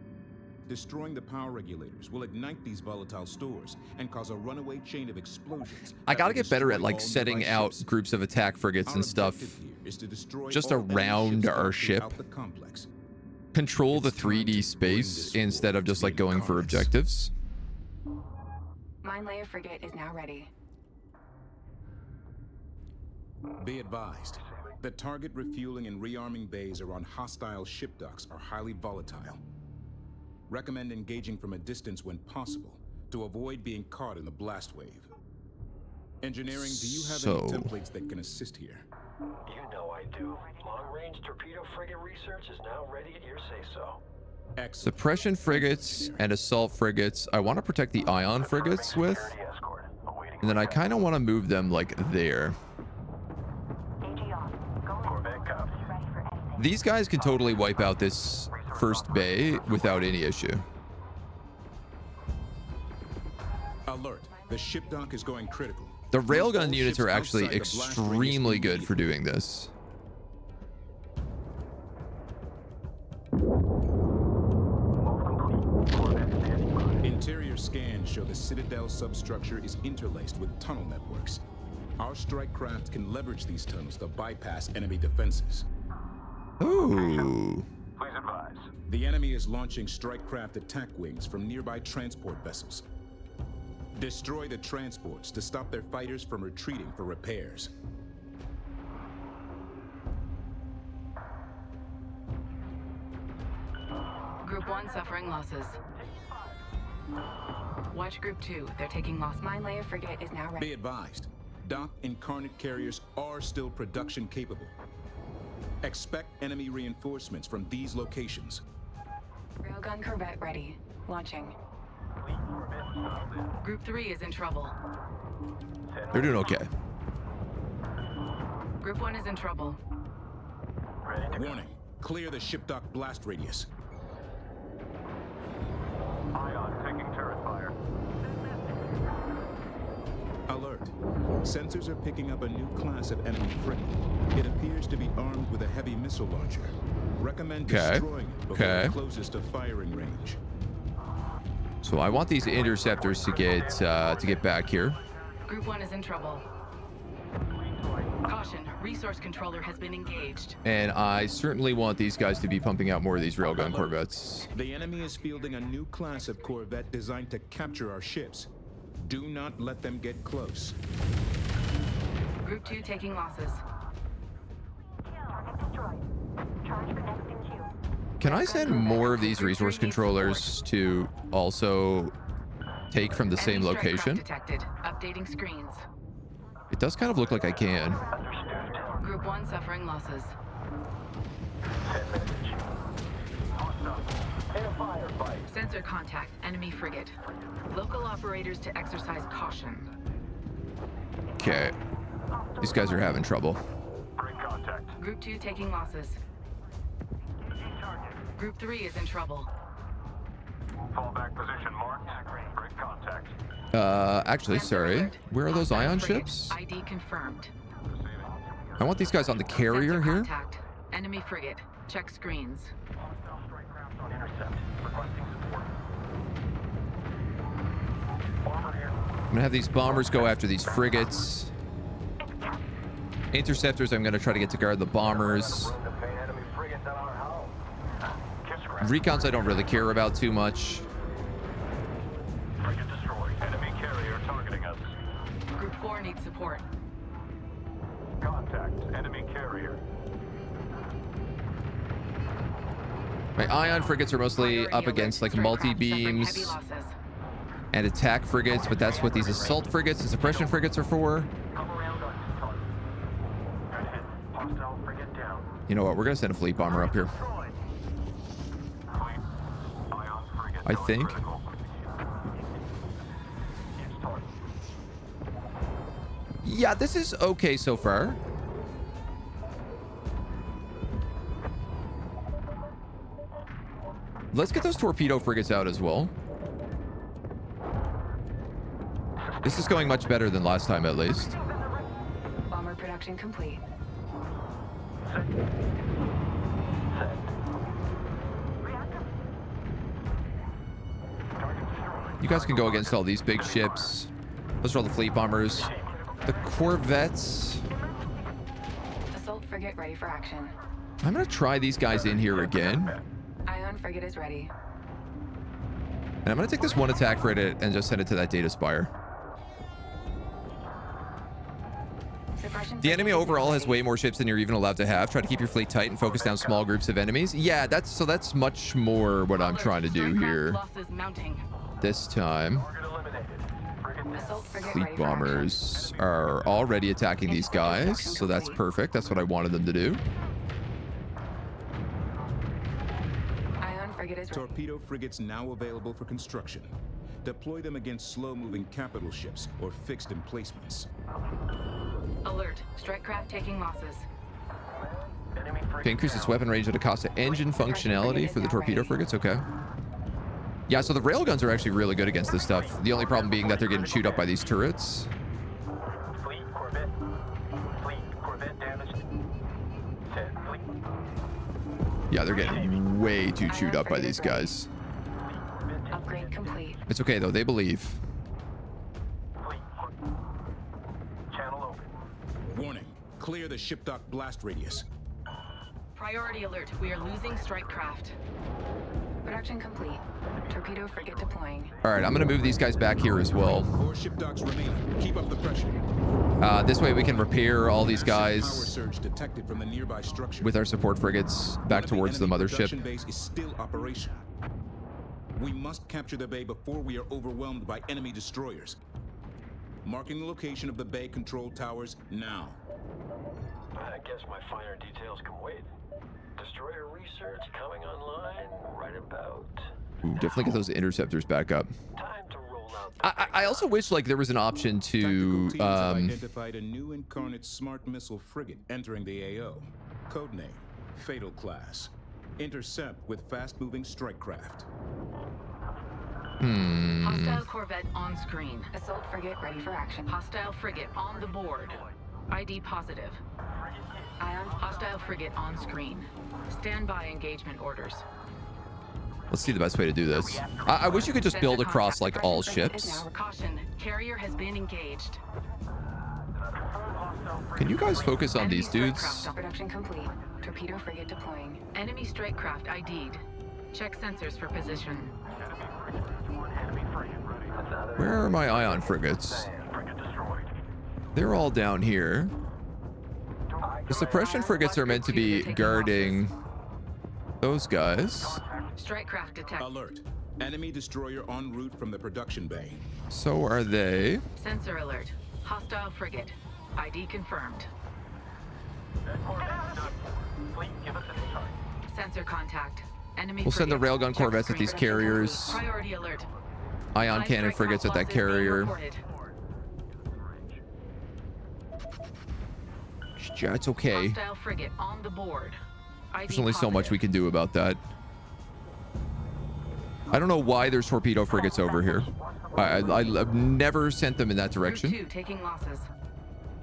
[SPEAKER 6] Destroying the power regulators will ignite these volatile stores and cause a runaway chain of explosions.
[SPEAKER 1] I
[SPEAKER 6] that
[SPEAKER 1] gotta
[SPEAKER 6] will
[SPEAKER 1] get better at
[SPEAKER 6] destroy
[SPEAKER 1] like
[SPEAKER 6] all
[SPEAKER 1] setting
[SPEAKER 6] nearby
[SPEAKER 1] out
[SPEAKER 6] ships.
[SPEAKER 1] groups of attack frigates
[SPEAKER 6] Our
[SPEAKER 1] and stuff
[SPEAKER 6] objective here is to destroy
[SPEAKER 1] just
[SPEAKER 6] all enemy
[SPEAKER 1] around
[SPEAKER 6] ships
[SPEAKER 1] our
[SPEAKER 6] out
[SPEAKER 1] ship.
[SPEAKER 6] throughout the complex.
[SPEAKER 1] control the
[SPEAKER 6] It's time
[SPEAKER 1] 3D
[SPEAKER 6] to
[SPEAKER 1] space
[SPEAKER 6] bring this
[SPEAKER 1] instead
[SPEAKER 6] war
[SPEAKER 1] of just
[SPEAKER 6] to
[SPEAKER 1] like
[SPEAKER 6] the
[SPEAKER 1] going for
[SPEAKER 6] Incarnates.
[SPEAKER 1] objectives.
[SPEAKER 7] Mine layer frigate is now ready.
[SPEAKER 6] Be advised, the target refueling and rearming bays around hostile ship docks are highly volatile. Recommend engaging from a distance when possible to avoid being caught in the blast wave. Engineering, do you have any templates that can assist here?
[SPEAKER 3] You know I do. Long-range torpedo frigate research is now ready at your say-so.
[SPEAKER 6] Excellent.
[SPEAKER 1] Suppression frigates and assault frigates. I want to protect the ion frigates with,
[SPEAKER 3] Security escort. Awaiting
[SPEAKER 1] and then I kind of want to move them like there.
[SPEAKER 2] AG off. Go in.
[SPEAKER 3] Corvette copy.
[SPEAKER 2] Ready for anything.
[SPEAKER 1] These guys can totally wipe out this first bay without any issue.
[SPEAKER 6] Alert. The ship dock is going critical.
[SPEAKER 1] The
[SPEAKER 6] Move
[SPEAKER 1] railgun
[SPEAKER 6] all
[SPEAKER 1] units
[SPEAKER 6] ships
[SPEAKER 1] are actually
[SPEAKER 6] outside the blast radius
[SPEAKER 1] extremely good for
[SPEAKER 6] immediately.
[SPEAKER 1] doing this.
[SPEAKER 3] Move complete. Corvette standing by.
[SPEAKER 6] Interior scans show the Citadel substructure is interlaced with tunnel networks. Our strike craft can leverage these tunnels to bypass enemy defenses.
[SPEAKER 1] Ooh.
[SPEAKER 3] Please advise.
[SPEAKER 6] The enemy is launching strike craft attack wings from nearby transport vessels. Destroy the transports to stop their fighters from retreating for repairs.
[SPEAKER 4] Group 1 suffering losses. Watch Group 2. They're taking loss.
[SPEAKER 7] Mine layer frigate is now ready.
[SPEAKER 6] Be advised, Dock Incarnate carriers are still production capable. Expect enemy reinforcements from these locations.
[SPEAKER 7] Railgun corvette ready. Launching.
[SPEAKER 3] Fleet Corvette dialed in.
[SPEAKER 4] Group 3 is in trouble.
[SPEAKER 1] They're doing okay.
[SPEAKER 4] Group 1 is in trouble.
[SPEAKER 3] Ready to go.
[SPEAKER 6] Warning, clear the ship dock blast radius.
[SPEAKER 3] Ion taking turret fire.
[SPEAKER 6] Alert. Sensors are picking up a new class of enemy frigate. It appears to be armed with a heavy missile launcher. Recommend
[SPEAKER 1] Okay.
[SPEAKER 6] destroying it before
[SPEAKER 1] Okay.
[SPEAKER 6] it closes to firing range.
[SPEAKER 1] So I want these interceptors to get back here.
[SPEAKER 4] Group 1 is in trouble. Caution, resource controller has been engaged.
[SPEAKER 1] And I certainly want these guys to be pumping out more of these railgun corvettes.
[SPEAKER 6] The enemy is fielding a new class of corvette designed to capture our ships. Do not let them get close.
[SPEAKER 4] Group 2 taking losses.
[SPEAKER 2] Target destroyed. Charge for next in queue.
[SPEAKER 1] Can I send more of these resource controllers to also take from the same
[SPEAKER 4] Enemy strike craft
[SPEAKER 1] location?
[SPEAKER 4] detected. Updating screens.
[SPEAKER 1] It does kind of look like I can.
[SPEAKER 3] Understood.
[SPEAKER 4] Group 1 suffering losses.
[SPEAKER 3] 10 minutes in queue. Hostile. In a firefight.
[SPEAKER 4] Sensor contact, enemy frigate. Local operators to exercise caution.
[SPEAKER 1] Okay. These guys are having trouble.
[SPEAKER 3] Break contact.
[SPEAKER 4] Group 2 taking losses. Group 3 is in trouble.
[SPEAKER 3] Fallback position marked. Direct contact.
[SPEAKER 1] Actually,
[SPEAKER 4] Sensor
[SPEAKER 1] sorry.
[SPEAKER 4] alert.
[SPEAKER 1] Where are those
[SPEAKER 4] Hostile
[SPEAKER 1] ion
[SPEAKER 4] frigate.
[SPEAKER 1] ships?
[SPEAKER 4] ID confirmed.
[SPEAKER 1] I want these guys on the carrier
[SPEAKER 4] Sensor
[SPEAKER 1] here.
[SPEAKER 4] contact. Enemy frigate. Check screens.
[SPEAKER 3] Hostile strike craft on intercept. Requesting support. Bomber here.
[SPEAKER 1] I'm gonna have these bombers go after these frigates. Interceptors, I'm gonna try to get to guard the bombers.
[SPEAKER 3] Room to paint enemy frigates on our hull. Kiss craft.
[SPEAKER 1] Recons I don't really care about too much.
[SPEAKER 3] Frigate destroyed. Enemy carrier targeting us.
[SPEAKER 4] Group 4 needs support.
[SPEAKER 3] Contact. Enemy carrier.
[SPEAKER 1] My ion frigates are mostly
[SPEAKER 4] Priority
[SPEAKER 1] up
[SPEAKER 4] alert.
[SPEAKER 1] against like
[SPEAKER 4] Strike craft suffering heavy
[SPEAKER 1] multi-beams
[SPEAKER 4] losses.
[SPEAKER 1] and attack frigates, but that's what these assault frigates and suppression frigates are for.
[SPEAKER 3] Come around on this target. Good hit. Hostile frigate down.
[SPEAKER 1] You know what? We're gonna send a fleet bomber up here.
[SPEAKER 3] Destroyed. Fleet. Ion frigate
[SPEAKER 1] I
[SPEAKER 3] going
[SPEAKER 1] think.
[SPEAKER 3] critical. Use target.
[SPEAKER 1] Yeah, this is okay so far. Let's get those torpedo frigates out as well. This is going much better than last time, at least.
[SPEAKER 7] Bomber production complete.
[SPEAKER 3] Set. Target destroyed.
[SPEAKER 1] You guys can go against all these big ships. Those are all the fleet bombers. The corvettes.
[SPEAKER 7] Assault frigate ready for action.
[SPEAKER 1] I'm gonna try these guys in here again.
[SPEAKER 7] Ion frigate is ready.
[SPEAKER 1] And I'm gonna take this one attack frigate and just send it to that data spire.
[SPEAKER 7] Suppression
[SPEAKER 1] The enemy
[SPEAKER 7] frigate is
[SPEAKER 1] overall has
[SPEAKER 7] ready.
[SPEAKER 1] way more ships than you're even allowed to have. Try to keep your fleet tight and focus down small groups of enemies. Yeah, that's much more what I'm
[SPEAKER 4] Alert.
[SPEAKER 1] trying to do
[SPEAKER 4] Strike craft
[SPEAKER 1] here.
[SPEAKER 4] Losses mounting.
[SPEAKER 1] This time,
[SPEAKER 3] Target eliminated. Frigate down.
[SPEAKER 7] Assault frigate
[SPEAKER 1] fleet
[SPEAKER 7] ready for
[SPEAKER 1] bombers are already attacking these guys, so that's perfect. That's what I wanted them to do.
[SPEAKER 7] action. Ion frigate is ready.
[SPEAKER 6] Torpedo frigates now available for construction. Deploy them against slow-moving capital ships or fixed emplacements.
[SPEAKER 4] Alert. Strike craft taking losses.
[SPEAKER 3] Enemy
[SPEAKER 1] Okay,
[SPEAKER 3] frigate
[SPEAKER 1] increase its
[SPEAKER 3] down.
[SPEAKER 1] weapon range at a cost of engine functionality for the torpedo frigates. Okay. Yeah, so the railguns are actually really good against this stuff. The only problem being that they're getting chewed up by these turrets.
[SPEAKER 3] Fleet Corvette. Fleet Corvette damaged. Set. Fleet.
[SPEAKER 1] Yeah, they're getting way too chewed up by these guys.
[SPEAKER 7] Upgrade complete.
[SPEAKER 1] It's okay though, they believe.
[SPEAKER 3] Fleet. Channel open.
[SPEAKER 6] Warning, clear the ship dock blast radius.
[SPEAKER 4] Priority alert. We are losing strike craft.
[SPEAKER 7] Production complete. Torpedo frigate deploying.
[SPEAKER 1] All right, I'm gonna move these guys back here as well.
[SPEAKER 6] 4 ship docks remaining. Keep up the pressure.
[SPEAKER 1] This way we can repair all these
[SPEAKER 6] Massive Power
[SPEAKER 1] guys
[SPEAKER 6] surge detected from the nearby structure.
[SPEAKER 1] with our support frigates back
[SPEAKER 6] But
[SPEAKER 1] towards the
[SPEAKER 6] enemy
[SPEAKER 1] mothership.
[SPEAKER 6] production base is still operational. We must capture the bay before we are overwhelmed by enemy destroyers. Marking the location of the bay control towers now.
[SPEAKER 3] I guess my finer details can wait. Destroyer research coming online right about.
[SPEAKER 1] Ooh, definitely get those interceptors back up.
[SPEAKER 3] Time to roll out.
[SPEAKER 1] I also wish like there was an option to
[SPEAKER 6] Tactical teams have identified a new incarnate smart missile frigate entering the AO. Codename, Fatal Class. Intercept with fast-moving strike craft.
[SPEAKER 4] Hostile corvette on screen.
[SPEAKER 7] Assault frigate ready for action.
[SPEAKER 4] Hostile frigate on the board. ID positive.
[SPEAKER 7] Ion
[SPEAKER 4] Hostile frigate on screen. Stand by engagement orders.
[SPEAKER 1] Let's see the best way to do this. I wish you could just build across like all ships.
[SPEAKER 4] Caution. Carrier has been engaged.
[SPEAKER 1] Can you guys focus on these
[SPEAKER 4] Enemy
[SPEAKER 1] dudes?
[SPEAKER 4] strike
[SPEAKER 7] production complete. Torpedo frigate deploying.
[SPEAKER 4] Enemy strike craft ID'd. Check sensors for position.
[SPEAKER 3] Enemy frigate ready.
[SPEAKER 1] Where are my ion frigates?
[SPEAKER 3] Frigate destroyed.
[SPEAKER 1] They're all down here. The suppression frigates are meant to be guarding those guys.
[SPEAKER 4] Strike craft detected.
[SPEAKER 6] Alert. Enemy destroyer en route from the production bay.
[SPEAKER 1] So are they.
[SPEAKER 4] Sensor alert. Hostile frigate. ID confirmed.
[SPEAKER 3] Fleet, give us a target.
[SPEAKER 4] Sensor contact. Enemy
[SPEAKER 1] We'll send the
[SPEAKER 4] frigate.
[SPEAKER 1] railgun
[SPEAKER 4] Check
[SPEAKER 1] corvettes at
[SPEAKER 4] screen.
[SPEAKER 1] these carriers.
[SPEAKER 4] Priority alert.
[SPEAKER 1] Ion
[SPEAKER 4] Live
[SPEAKER 1] cannon
[SPEAKER 4] strike
[SPEAKER 1] frigates at
[SPEAKER 4] craft
[SPEAKER 1] that
[SPEAKER 4] losses being
[SPEAKER 1] carrier.
[SPEAKER 4] reported.
[SPEAKER 1] Yeah, it's okay.
[SPEAKER 4] Hostile frigate on the board. ID
[SPEAKER 1] There's only so much we
[SPEAKER 4] positive.
[SPEAKER 1] can do about that. I don't know why there's torpedo frigates over here. I've never sent them in that
[SPEAKER 4] Group
[SPEAKER 1] direction.
[SPEAKER 4] 2 taking losses.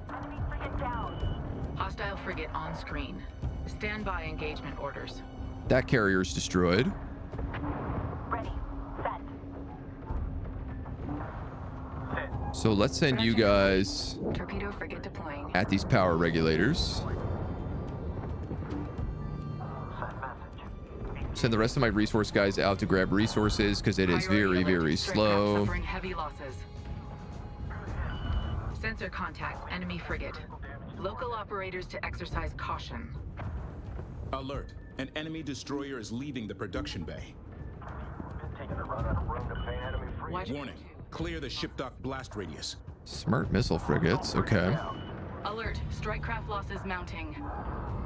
[SPEAKER 2] Enemy frigate down.
[SPEAKER 4] Hostile frigate on screen. Stand by engagement orders.
[SPEAKER 1] That carrier's destroyed.
[SPEAKER 2] Ready. Set.
[SPEAKER 1] So let's send you guys
[SPEAKER 7] Torpedo frigate deploying.
[SPEAKER 1] at these power regulators. Send the rest of my resource guys out to grab resources because it is
[SPEAKER 4] Priority
[SPEAKER 1] very,
[SPEAKER 4] alert.
[SPEAKER 1] very
[SPEAKER 4] Strict
[SPEAKER 1] slow.
[SPEAKER 4] craft suffering heavy losses. Sensor contact. Enemy frigate. Local operators to exercise caution.
[SPEAKER 6] Alert. An enemy destroyer is leaving the production bay.
[SPEAKER 3] Taking a run out of room to feign enemy free.
[SPEAKER 4] Watch
[SPEAKER 6] Warning. Clear the ship dock blast radius.
[SPEAKER 1] Smart missile frigates. Okay.
[SPEAKER 4] Alert. Strike craft losses mounting.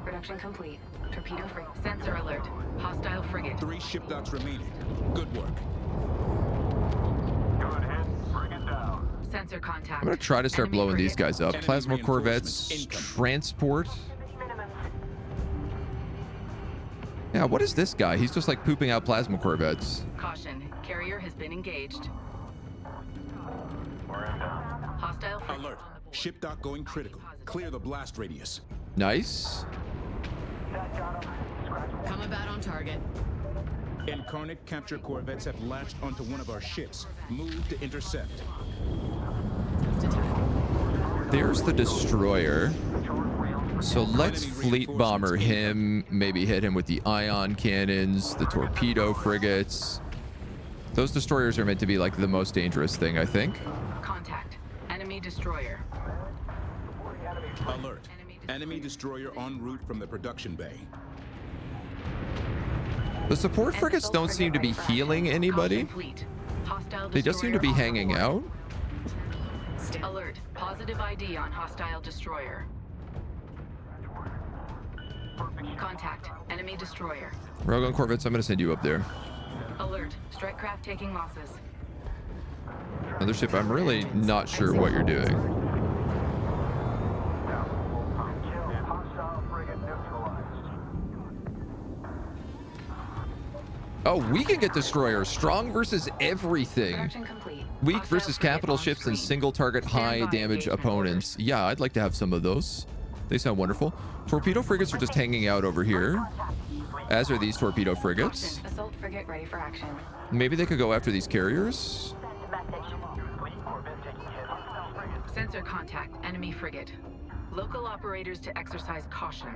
[SPEAKER 7] Production complete. Torpedo frigate.
[SPEAKER 4] Sensor alert. Hostile frigate.
[SPEAKER 6] 3 ship docks remaining. Good work.
[SPEAKER 3] Good hit. Bring it down.
[SPEAKER 4] Sensor contact.
[SPEAKER 1] I'm going to try to start
[SPEAKER 4] Enemy
[SPEAKER 1] blowing these
[SPEAKER 4] frigate.
[SPEAKER 1] guys up.
[SPEAKER 6] Enemy
[SPEAKER 1] Plasma corvettes,
[SPEAKER 6] reinforcements incoming.
[SPEAKER 1] transport.
[SPEAKER 2] Minimum.
[SPEAKER 1] Yeah, what is this guy? He's just like pooping out plasma corvettes.
[SPEAKER 4] Caution. Carrier has been engaged.
[SPEAKER 3] We're in down.
[SPEAKER 4] Hostile frigate
[SPEAKER 6] Alert.
[SPEAKER 4] on the board.
[SPEAKER 6] Ship dock going critical. Clear the blast radius.
[SPEAKER 1] Nice.
[SPEAKER 3] That got him. Scratch.
[SPEAKER 8] Come about on target.
[SPEAKER 6] Incarnate capture corvettes have latched onto one of our ships. Move to intercept.
[SPEAKER 8] Just attack.
[SPEAKER 1] There's the destroyer. So let's fleet bomber him. Maybe hit him with the ion cannons, the torpedo frigates. Those destroyers are meant to be like the most dangerous thing, I think.
[SPEAKER 4] Contact. Enemy destroyer.
[SPEAKER 6] Alert. Enemy destroyer en route from the production bay.
[SPEAKER 1] The support frigates don't seem to be healing anybody.
[SPEAKER 4] Caution fleet. Hostile
[SPEAKER 1] They just seem to be
[SPEAKER 4] destroyer on
[SPEAKER 1] hanging
[SPEAKER 4] board.
[SPEAKER 1] out.
[SPEAKER 4] Alert. Positive ID on hostile destroyer. Contact. Enemy destroyer.
[SPEAKER 1] Rogue corvettes, I'm going to send you up there.
[SPEAKER 4] Alert. Strike craft taking losses.
[SPEAKER 1] Another ship, I'm really not sure what you're doing.
[SPEAKER 3] Hostile frigate neutralized.
[SPEAKER 1] Oh, we can get destroyers. Strong versus everything.
[SPEAKER 7] Production complete.
[SPEAKER 1] Weak
[SPEAKER 4] Hostile
[SPEAKER 1] versus
[SPEAKER 4] frigate
[SPEAKER 1] capital
[SPEAKER 4] on
[SPEAKER 1] ships and
[SPEAKER 4] screen.
[SPEAKER 1] single target
[SPEAKER 4] Stand
[SPEAKER 1] high
[SPEAKER 4] by
[SPEAKER 1] damage
[SPEAKER 4] engagement
[SPEAKER 1] opponents. Yeah, I'd like to have some of those. They sound wonderful. Torpedo frigates are just hanging out over here, as are these torpedo frigates.
[SPEAKER 7] Caution. Assault frigate ready for action.
[SPEAKER 1] Maybe they could go after these carriers.
[SPEAKER 2] Send message.
[SPEAKER 4] Sensor contact. Enemy frigate. Local operators to exercise caution.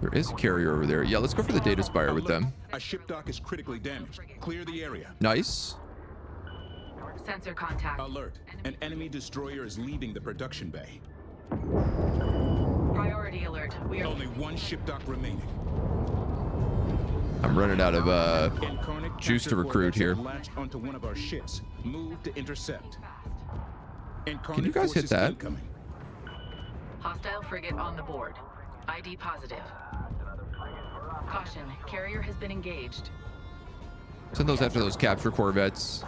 [SPEAKER 1] There is a carrier over there. Yeah, let's go for the data spire with them.
[SPEAKER 6] A ship dock is critically damaged. Clear the area.
[SPEAKER 1] Nice.
[SPEAKER 4] Sensor contact.
[SPEAKER 6] Alert. An enemy destroyer is leaving the production bay.
[SPEAKER 4] Priority alert. We are
[SPEAKER 6] Only 1 ship dock remaining.
[SPEAKER 1] I'm running out of
[SPEAKER 6] Incarnate
[SPEAKER 1] juice to
[SPEAKER 6] capture
[SPEAKER 1] recruit
[SPEAKER 6] corvettes
[SPEAKER 1] here.
[SPEAKER 6] have latched onto one of our ships. Move to intercept.
[SPEAKER 1] Can you guys hit that?
[SPEAKER 6] Incoming.
[SPEAKER 4] hostile frigate on the board. ID positive. Caution. Carrier has been engaged.
[SPEAKER 1] Send those after those capture corvettes.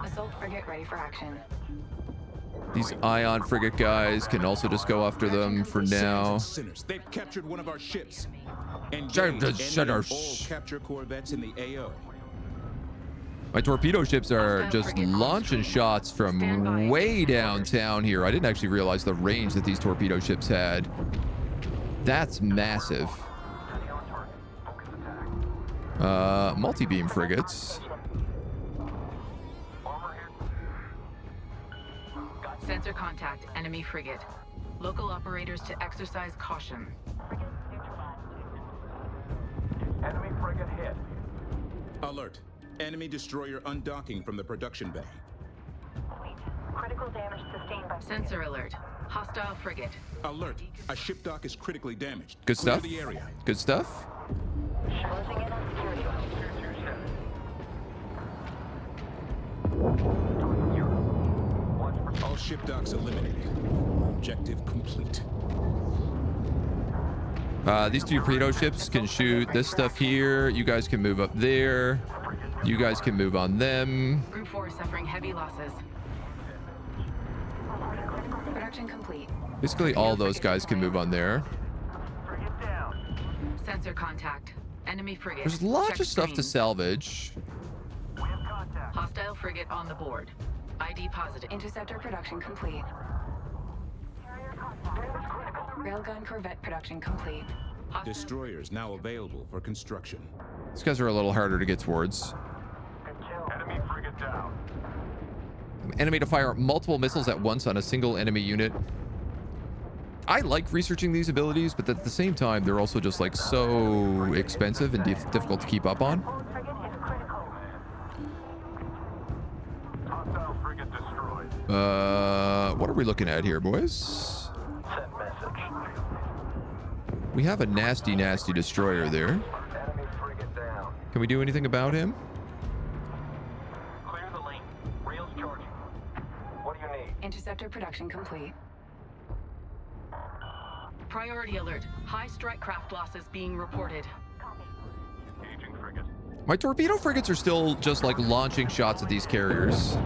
[SPEAKER 7] Assault frigate ready for action.
[SPEAKER 1] These ion frigate guys can also just go after them for now.
[SPEAKER 6] Sinners. They've captured one of our ships.
[SPEAKER 1] Shut-
[SPEAKER 6] Engage
[SPEAKER 1] shut
[SPEAKER 6] any
[SPEAKER 1] our
[SPEAKER 6] and all
[SPEAKER 1] sh-
[SPEAKER 6] capture corvettes in the AO.
[SPEAKER 1] My torpedo ships are just launching shots from way downtown here. I didn't actually realize the range that these torpedo ships had. That's massive. Multi-beam frigates.
[SPEAKER 4] Sensor contact. Enemy frigate. Local operators to exercise caution.
[SPEAKER 3] Enemy frigate hit.
[SPEAKER 6] Alert. Enemy destroyer undocking from the production bay.
[SPEAKER 2] Critical damage sustained by
[SPEAKER 4] Sensor alert. Hostile frigate.
[SPEAKER 6] Alert. A ship dock is critically damaged.
[SPEAKER 1] Good
[SPEAKER 6] Clear
[SPEAKER 1] stuff.
[SPEAKER 6] the area.
[SPEAKER 1] Good stuff.
[SPEAKER 2] closing in on security.
[SPEAKER 6] All ship docks eliminated. Objective complete.
[SPEAKER 1] These two torpedo ships can shoot this stuff here. You guys can move up there. You guys can move on them.
[SPEAKER 4] Group 4 suffering heavy losses.
[SPEAKER 7] Production complete.
[SPEAKER 1] Basically, all those guys can move on there.
[SPEAKER 4] Sensor contact. Enemy frigate.
[SPEAKER 1] There's lots
[SPEAKER 4] Check
[SPEAKER 1] of stuff to
[SPEAKER 4] screens.
[SPEAKER 1] salvage.
[SPEAKER 4] Hostile frigate on the board. ID positive.
[SPEAKER 7] Interceptor production complete. Railgun corvette production complete.
[SPEAKER 4] Hostile-
[SPEAKER 6] Destroyers now available for construction.
[SPEAKER 1] These guys are a little harder to get towards.
[SPEAKER 3] Enemy frigate down.
[SPEAKER 1] Enemy to fire multiple missiles at once on a single enemy unit. I like researching these abilities, but at the same time, they're also just like so expensive and difficult to keep up on.
[SPEAKER 2] Frigate is critical.
[SPEAKER 3] Hostile frigate destroyed.
[SPEAKER 1] What are we looking at here, boys?
[SPEAKER 3] Send message.
[SPEAKER 1] We have a nasty, nasty destroyer there.
[SPEAKER 3] Enemy frigate down.
[SPEAKER 1] Can we do anything about him?
[SPEAKER 3] Clear the lane. Rails charging. What do you need?
[SPEAKER 7] Interceptor production complete.
[SPEAKER 4] Priority alert. High strike craft losses being reported.
[SPEAKER 3] Engaging frigate.
[SPEAKER 1] My torpedo frigates are still just like launching shots at these carriers.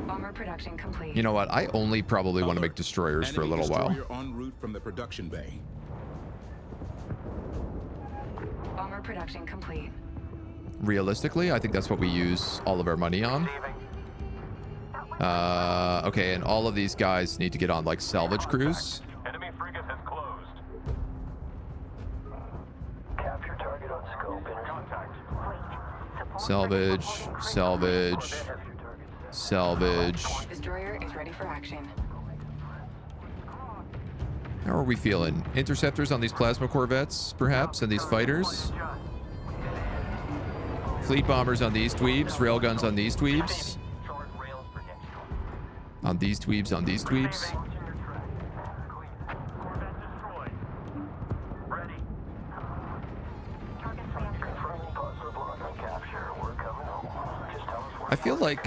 [SPEAKER 7] Bomber production complete.
[SPEAKER 1] You know what? I only probably want to make destroyers for a
[SPEAKER 6] Enemy
[SPEAKER 1] little while.
[SPEAKER 6] destroyer en route from the production bay.
[SPEAKER 7] Bomber production complete.
[SPEAKER 1] Realistically, I think that's what we use all of our money on.
[SPEAKER 3] Receiving.
[SPEAKER 1] Okay, and all of these guys need to get on like salvage crews.
[SPEAKER 3] Enemy frigate has closed. Capture target on scope. Contact.
[SPEAKER 1] Salvage, salvage, salvage.
[SPEAKER 7] Destroyer is ready for action.
[SPEAKER 1] How are we feeling? Interceptors on these plasma corvettes, perhaps, and these fighters? Fleet bombers on these dweebs, railguns on these dweebs.
[SPEAKER 3] Charge rails frigate.
[SPEAKER 1] On these dweebs, on these dweebs.
[SPEAKER 3] Corvette destroyed. Ready. Confirming positive lock on capture. We're coming home. Just tell us where.
[SPEAKER 1] I feel like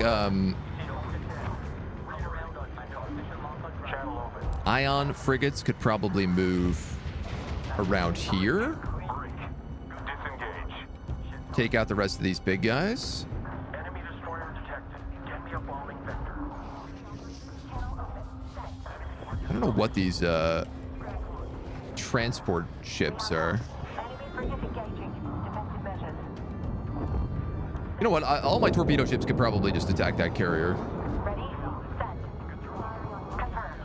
[SPEAKER 3] Channel open.
[SPEAKER 1] ion frigates could probably move around here.
[SPEAKER 3] Break. Disengage.
[SPEAKER 1] Take out the rest of these big guys.
[SPEAKER 3] Enemy destroyer detected. Get me a bombing vector.
[SPEAKER 1] I don't know what these transport ships are.
[SPEAKER 2] Enemy frigate engaging. Defensive measures.
[SPEAKER 1] You know what? All my torpedo ships could probably just attack that carrier.
[SPEAKER 2] Ready? Set. Confirmed.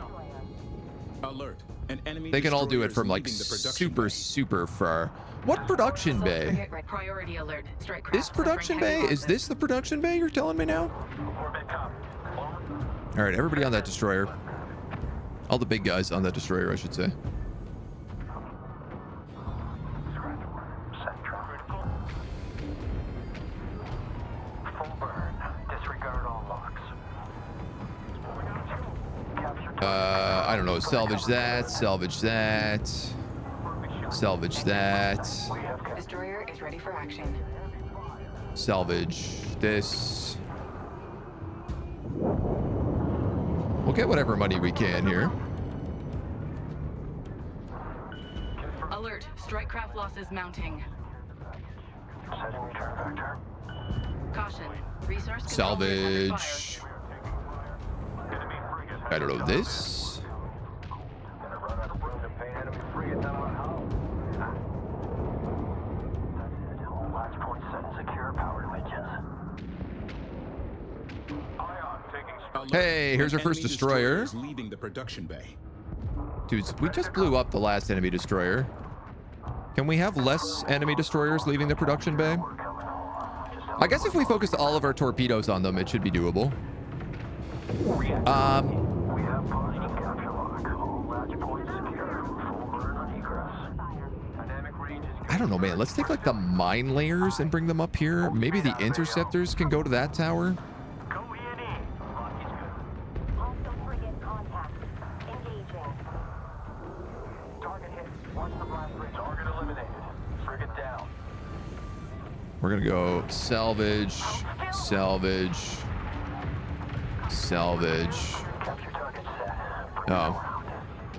[SPEAKER 6] Alert. An enemy
[SPEAKER 1] They can all do
[SPEAKER 6] destroyer
[SPEAKER 1] it
[SPEAKER 6] is
[SPEAKER 1] from like
[SPEAKER 6] leaving the production
[SPEAKER 1] super,
[SPEAKER 6] bay.
[SPEAKER 1] super far. What production bay?
[SPEAKER 7] Frigate ready.
[SPEAKER 4] Priority alert. Strike craft.
[SPEAKER 1] This production bay?
[SPEAKER 4] suffering
[SPEAKER 1] Is
[SPEAKER 4] heavy
[SPEAKER 1] this the production bay you're telling me now?
[SPEAKER 3] Orbit copy.
[SPEAKER 1] All right, everybody on that destroyer. All the big guys on that destroyer, I should say.
[SPEAKER 3] Set traffic. Full burn. Disregard all locks. Capture
[SPEAKER 1] I don't know. Salvage that. Salvage that. Salvage that.
[SPEAKER 7] Destroyer is ready for action.
[SPEAKER 1] Salvage this. We'll get whatever money we can here.
[SPEAKER 4] Alert. Strike craft losses mounting.
[SPEAKER 3] setting return vector.
[SPEAKER 4] Caution. Resource control unit under
[SPEAKER 1] Salvage.
[SPEAKER 3] Enemy frigate.
[SPEAKER 1] I don't know this.
[SPEAKER 3] Gonna run out of room to paint enemy frigate down on hull. That's it. Last point set and secure power switches. Ion taking
[SPEAKER 6] Alert.
[SPEAKER 1] Hey, here's our
[SPEAKER 6] An
[SPEAKER 1] first
[SPEAKER 6] enemy
[SPEAKER 1] destroyer.
[SPEAKER 6] is leaving the production bay.
[SPEAKER 1] Dudes, we just blew up the last enemy destroyer. Can we have less enemy destroyers leaving the production bay? I guess if we focused all of our torpedoes on them, it should be doable.
[SPEAKER 3] We have positive capture lock. All latch points secure. Full burn on egress. Dynamic range is
[SPEAKER 1] I don't know, man. Let's take like the mine layers and bring them up here. Maybe the interceptors can go to that tower.
[SPEAKER 3] Go in. Lock is good.
[SPEAKER 2] Hostile frigate contact. Engaging.
[SPEAKER 3] Target hit. Watch the blast ring. Target eliminated. Frigate down.
[SPEAKER 1] We're gonna go salvage, salvage, salvage.
[SPEAKER 3] Capture target set. Bring it
[SPEAKER 1] Oh.
[SPEAKER 3] around.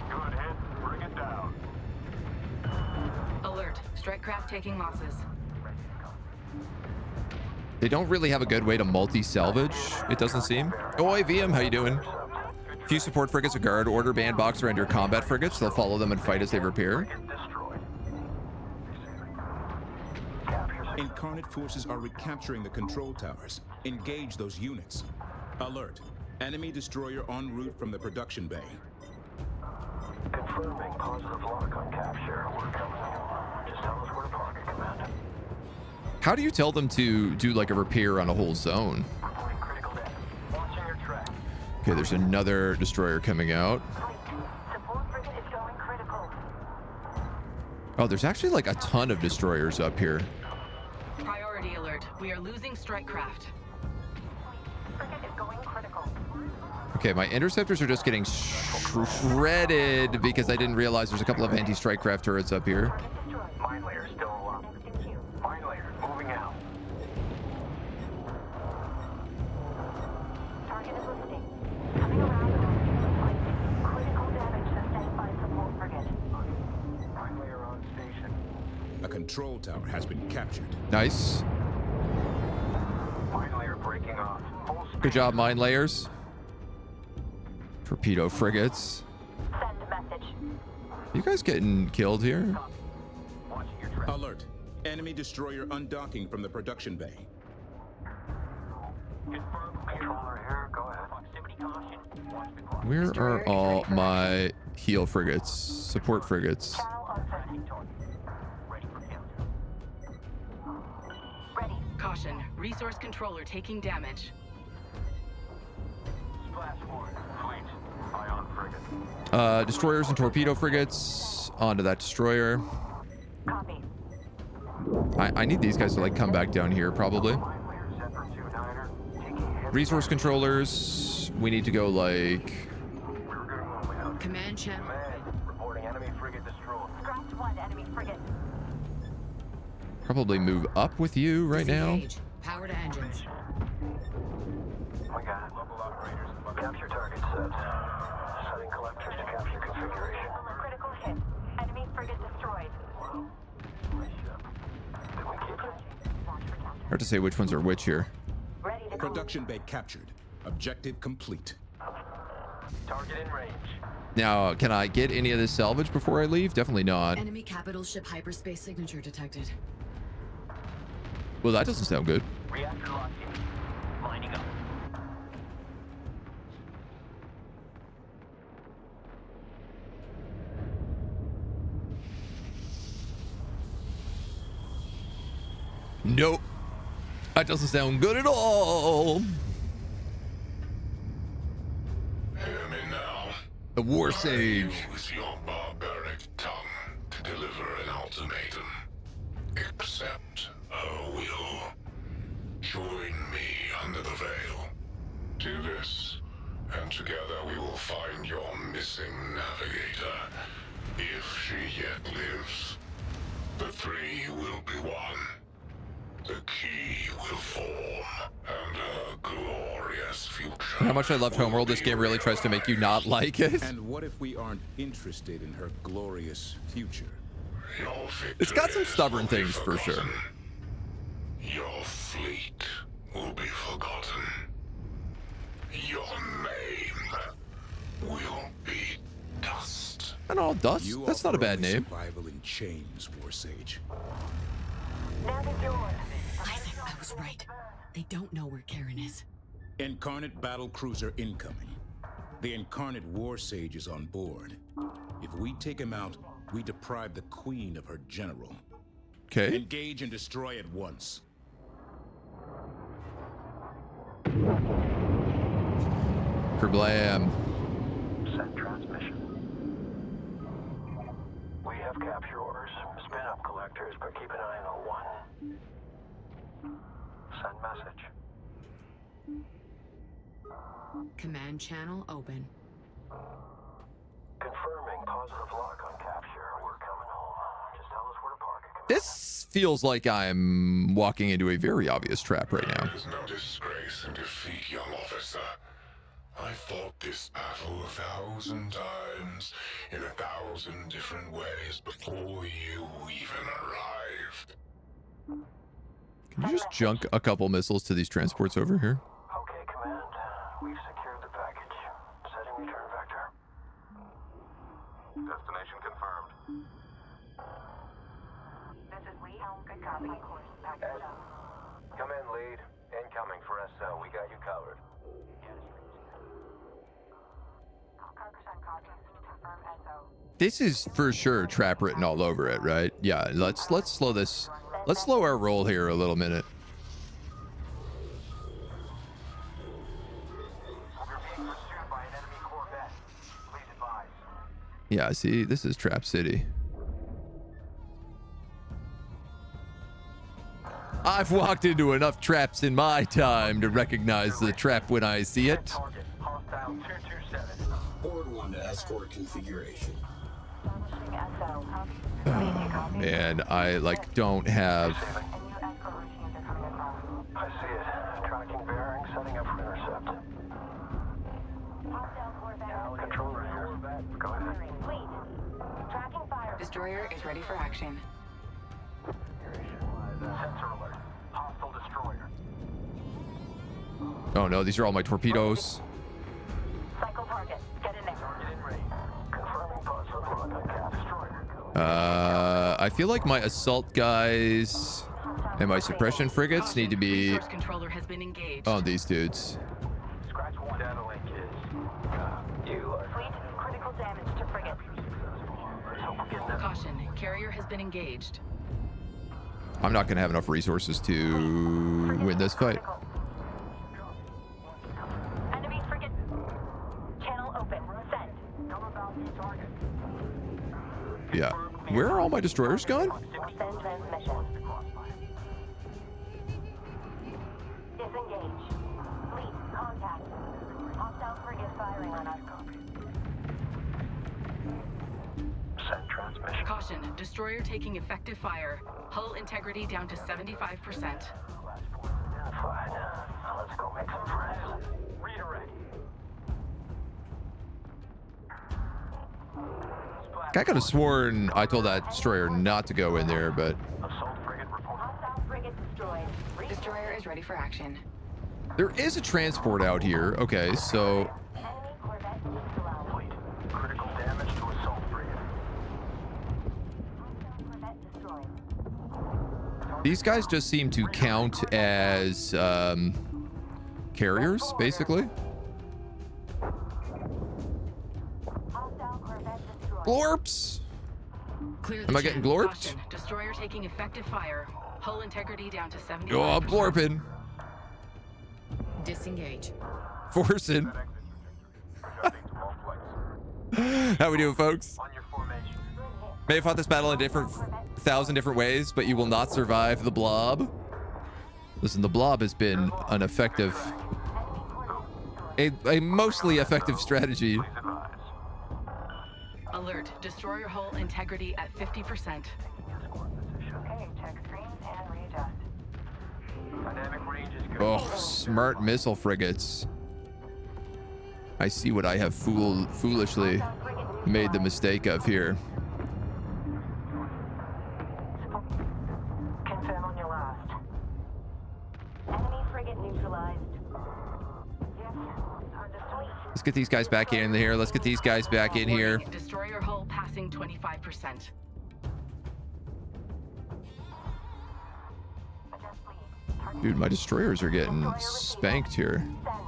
[SPEAKER 3] Good hit. Bring it down.
[SPEAKER 4] Alert. Strike craft taking losses.
[SPEAKER 1] They don't really have a good way to multi-salvage, it doesn't seem. Oi, VM, how you doing? Few support frigates a guard order band boxer and your combat frigates. They'll follow them and fight as they repair.
[SPEAKER 6] Incarnate forces are recapturing the control towers. Engage those units. Alert. Enemy destroyer en route from the production bay.
[SPEAKER 3] Confirming positive lock on capture. We're coming home. Just tell us where to park it, Commander.
[SPEAKER 1] How do you tell them to do like a repair on a whole zone?
[SPEAKER 3] Reporting critical damage. Watching your track.
[SPEAKER 1] Okay, there's another destroyer coming out.
[SPEAKER 2] Support frigate is going critical.
[SPEAKER 1] Oh, there's actually like a ton of destroyers up here.
[SPEAKER 4] Priority alert. We are losing strike craft.
[SPEAKER 2] Frigate is going critical.
[SPEAKER 1] Okay, my interceptors are just getting shredded because I didn't realize there's a couple of anti-strike craft turrets up here.
[SPEAKER 3] Mine layer still up. Mine layer moving out.
[SPEAKER 2] Target is listening. Coming around on critical damage sustained by support frigate.
[SPEAKER 3] Mine layer on station.
[SPEAKER 6] A control tower has been captured.
[SPEAKER 1] Nice.
[SPEAKER 3] Mine layer breaking off. Full speed.
[SPEAKER 1] Good job, mine layers. Torpedo frigates.
[SPEAKER 2] Send message.
[SPEAKER 1] You guys getting killed here?
[SPEAKER 3] Watching your track.
[SPEAKER 6] Alert. Enemy destroyer undocking from the production bay.
[SPEAKER 3] Confirm. Controller here. Go ahead. Proximity caution. Watch the clock.
[SPEAKER 1] Where are all my heal frigates? Support frigates.
[SPEAKER 2] Channel open.
[SPEAKER 3] Ready for kill.
[SPEAKER 2] Ready.
[SPEAKER 4] Caution. Resource controller taking damage.
[SPEAKER 3] Splash one. Fleet. Ion frigate.
[SPEAKER 1] Destroyers and torpedo frigates onto that destroyer.
[SPEAKER 2] Copy.
[SPEAKER 1] I need these guys to like come back down here probably.
[SPEAKER 3] Mine layer Zephyr 2-9er. Taking heavy
[SPEAKER 1] Resource controllers. We need to go like.
[SPEAKER 3] We were good on the way out.
[SPEAKER 8] Command channel.
[SPEAKER 3] Command. Reporting enemy frigate destroyed.
[SPEAKER 2] Scratch one enemy frigate.
[SPEAKER 1] Probably move up with you right now.
[SPEAKER 8] Disengage. Power to engines.
[SPEAKER 3] We got it. Local operators. Capture target set. Setting collectors to capture configuration.
[SPEAKER 2] Critical hit. Enemy frigate destroyed.
[SPEAKER 3] Did we keep it?
[SPEAKER 2] Watch for counter.
[SPEAKER 1] Hard to say which ones are which here.
[SPEAKER 2] Ready to go.
[SPEAKER 6] Production bay captured. Objective complete.
[SPEAKER 3] Target in range.
[SPEAKER 1] Now, can I get any of this salvage before I leave? Definitely not.
[SPEAKER 8] Enemy capital ship hyperspace signature detected.
[SPEAKER 1] Well, that doesn't sound good.
[SPEAKER 3] Reactor locked in. Lining up.
[SPEAKER 1] Nope. That doesn't sound good at all.
[SPEAKER 5] Hear me now.
[SPEAKER 1] The War Sage.
[SPEAKER 5] Use your barbaric tongue to deliver an ultimatum. Accept her will. Join me under the veil. Do this, and together we will find your missing navigator. If she yet lives, the three will be one. The key will form, and a glorious future.
[SPEAKER 1] How much I loved Homeworld. This game really tries to make you not like it.
[SPEAKER 6] And what if we aren't interested in her glorious future?
[SPEAKER 5] Your
[SPEAKER 1] It's got some
[SPEAKER 5] victories
[SPEAKER 1] stubborn
[SPEAKER 5] will be
[SPEAKER 1] things for sure.
[SPEAKER 5] forgotten. Your fleet will be forgotten. Your name will be dust.
[SPEAKER 1] And all dust.
[SPEAKER 6] You
[SPEAKER 1] That's not a
[SPEAKER 6] offer
[SPEAKER 1] bad
[SPEAKER 6] only
[SPEAKER 1] name.
[SPEAKER 6] Survival in chains, War Sage.
[SPEAKER 2] Nav is yours.
[SPEAKER 8] Isaac, I was right. They don't know where Karen is.
[SPEAKER 6] Incarnate battle cruiser incoming. The Incarnate War Sage is on board. If we take him out, we deprive the Queen of her general.
[SPEAKER 1] Okay.
[SPEAKER 6] Engage and destroy at once.
[SPEAKER 1] Kerblam.
[SPEAKER 3] Send transmission. We have capture orders. Spin up collectors, but keep an eye on one. Send message.
[SPEAKER 8] Command channel open.
[SPEAKER 3] Confirming positive lock on capture. We're coming home. Just tell us where to park it, Commander.
[SPEAKER 1] This feels like I'm walking into a very obvious trap right now.
[SPEAKER 5] There is no disgrace in defeat, young officer. I fought this battle 1,000 times in 1,000 different ways before you even arrived.
[SPEAKER 1] Can you just junk a couple missiles to these transports over here?
[SPEAKER 3] Okay, Command. We've secured the package. Setting return Destination confirmed.
[SPEAKER 2] This is Lee. Good copy.
[SPEAKER 3] Come in, lead. Incoming for SO. We got you covered.
[SPEAKER 2] Carcassonne copies. Confirm SO.
[SPEAKER 1] This is for sure trap written all over it, right? Yeah, let's slow this. Let's slow our roll here a little minute.
[SPEAKER 3] We're being pursued by an enemy corvette. Please advise.
[SPEAKER 1] Yeah, see, this is Trap City. I've walked into enough traps in my time to recognize the trap when I see it.
[SPEAKER 3] Target. Hostile 227.
[SPEAKER 5] Board 1 to escort configuration.
[SPEAKER 2] Establishing SO.
[SPEAKER 1] Man, I like don't have.
[SPEAKER 2] And new escort routines are coming across.
[SPEAKER 3] I see it. Tracking bearing, setting up for intercept.
[SPEAKER 2] Hostile corvette.
[SPEAKER 3] Controller here. Go ahead.
[SPEAKER 2] Fleet. Tracking fire.
[SPEAKER 7] Destroyer is ready for action.
[SPEAKER 3] Sensor alert. Hostile destroyer.
[SPEAKER 1] Oh no, these are all my torpedoes.
[SPEAKER 2] Cycle target. Get in there.
[SPEAKER 3] Target in range. Confirming positive lock on cap. Destroyer.
[SPEAKER 1] I feel like my assault guys and my suppression frigates need to be
[SPEAKER 4] Resource controller has been engaged.
[SPEAKER 1] on these dudes.
[SPEAKER 3] Scratch one. Dazzling is. You are.
[SPEAKER 2] Fleet. Critical damage to frigate.
[SPEAKER 4] Caution, carrier has been engaged.
[SPEAKER 1] I'm not gonna have enough resources to win this fight.
[SPEAKER 2] Enemy frigate. Channel open. Send.
[SPEAKER 1] Yeah. Where are all my destroyers gone?
[SPEAKER 2] Send transmission. Disengage. Fleet. Contact. Hostile frigate firing on us.
[SPEAKER 3] Send transmission.
[SPEAKER 4] Caution, destroyer taking effective fire. Hull integrity down to 75%.
[SPEAKER 3] Identified. Now let's go make some friends. Redirect.
[SPEAKER 1] I could have sworn I told that destroyer not to go in there, but
[SPEAKER 3] Assault frigate reporting.
[SPEAKER 2] Hostile frigate destroyed.
[SPEAKER 7] Destroyer is ready for action.
[SPEAKER 1] there is a transport out here. Okay, so
[SPEAKER 2] Enemy corvette neutralized.
[SPEAKER 3] Fleet. Critical damage to assault frigate.
[SPEAKER 2] Hostile corvette destroyed.
[SPEAKER 1] these guys just seem to count as carriers, basically.
[SPEAKER 2] Hostile corvette destroyed.
[SPEAKER 1] Glorps.
[SPEAKER 8] Clear the
[SPEAKER 1] Am I getting
[SPEAKER 8] channel.
[SPEAKER 1] glorped?
[SPEAKER 4] Caution, destroyer taking effective fire. Hull integrity down to 75%.
[SPEAKER 1] Oh, I'm glorping.
[SPEAKER 8] Disengage.
[SPEAKER 1] Forcing. How we doing, folks?
[SPEAKER 3] On your formation.
[SPEAKER 1] May have fought this battle in 1,000 different ways, but you will not survive the blob. Listen, the blob has been an effective, a mostly effective strategy.
[SPEAKER 3] Please advise.
[SPEAKER 4] Alert, destroyer hull integrity at 50%.
[SPEAKER 2] Okay, check screens and readjust.
[SPEAKER 3] Dynamic range is good.
[SPEAKER 1] Oh, smart missile frigates. I see what I have foolishly made the mistake of here.
[SPEAKER 2] Confirm on your last. Enemy frigate neutralized. Yes, understood.
[SPEAKER 1] Let's get these guys back in here. Let's get these guys back in here.
[SPEAKER 4] Warning, destroyer hull passing 25%.
[SPEAKER 2] Adjust lead. Target
[SPEAKER 1] Dude, my destroyers are getting spanked here.
[SPEAKER 2] send.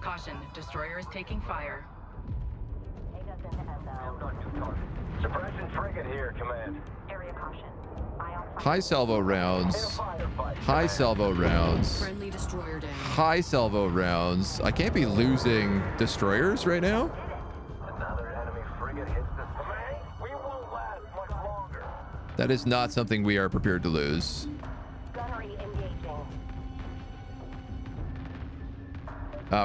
[SPEAKER 4] Caution, destroyer is taking fire.
[SPEAKER 2] Take us into SO.
[SPEAKER 3] On new target. Suppression frigate here, command.
[SPEAKER 2] Area caution. Eye on fire.
[SPEAKER 1] High salvo rounds.
[SPEAKER 3] Firefight.
[SPEAKER 1] High salvo rounds.
[SPEAKER 8] Friendly destroyer down.
[SPEAKER 1] High salvo rounds. I can't be losing destroyers right now.
[SPEAKER 3] Another enemy frigate hits the command. We won't last much longer.
[SPEAKER 1] That is not something we are prepared to lose.
[SPEAKER 2] Gunnery engaging.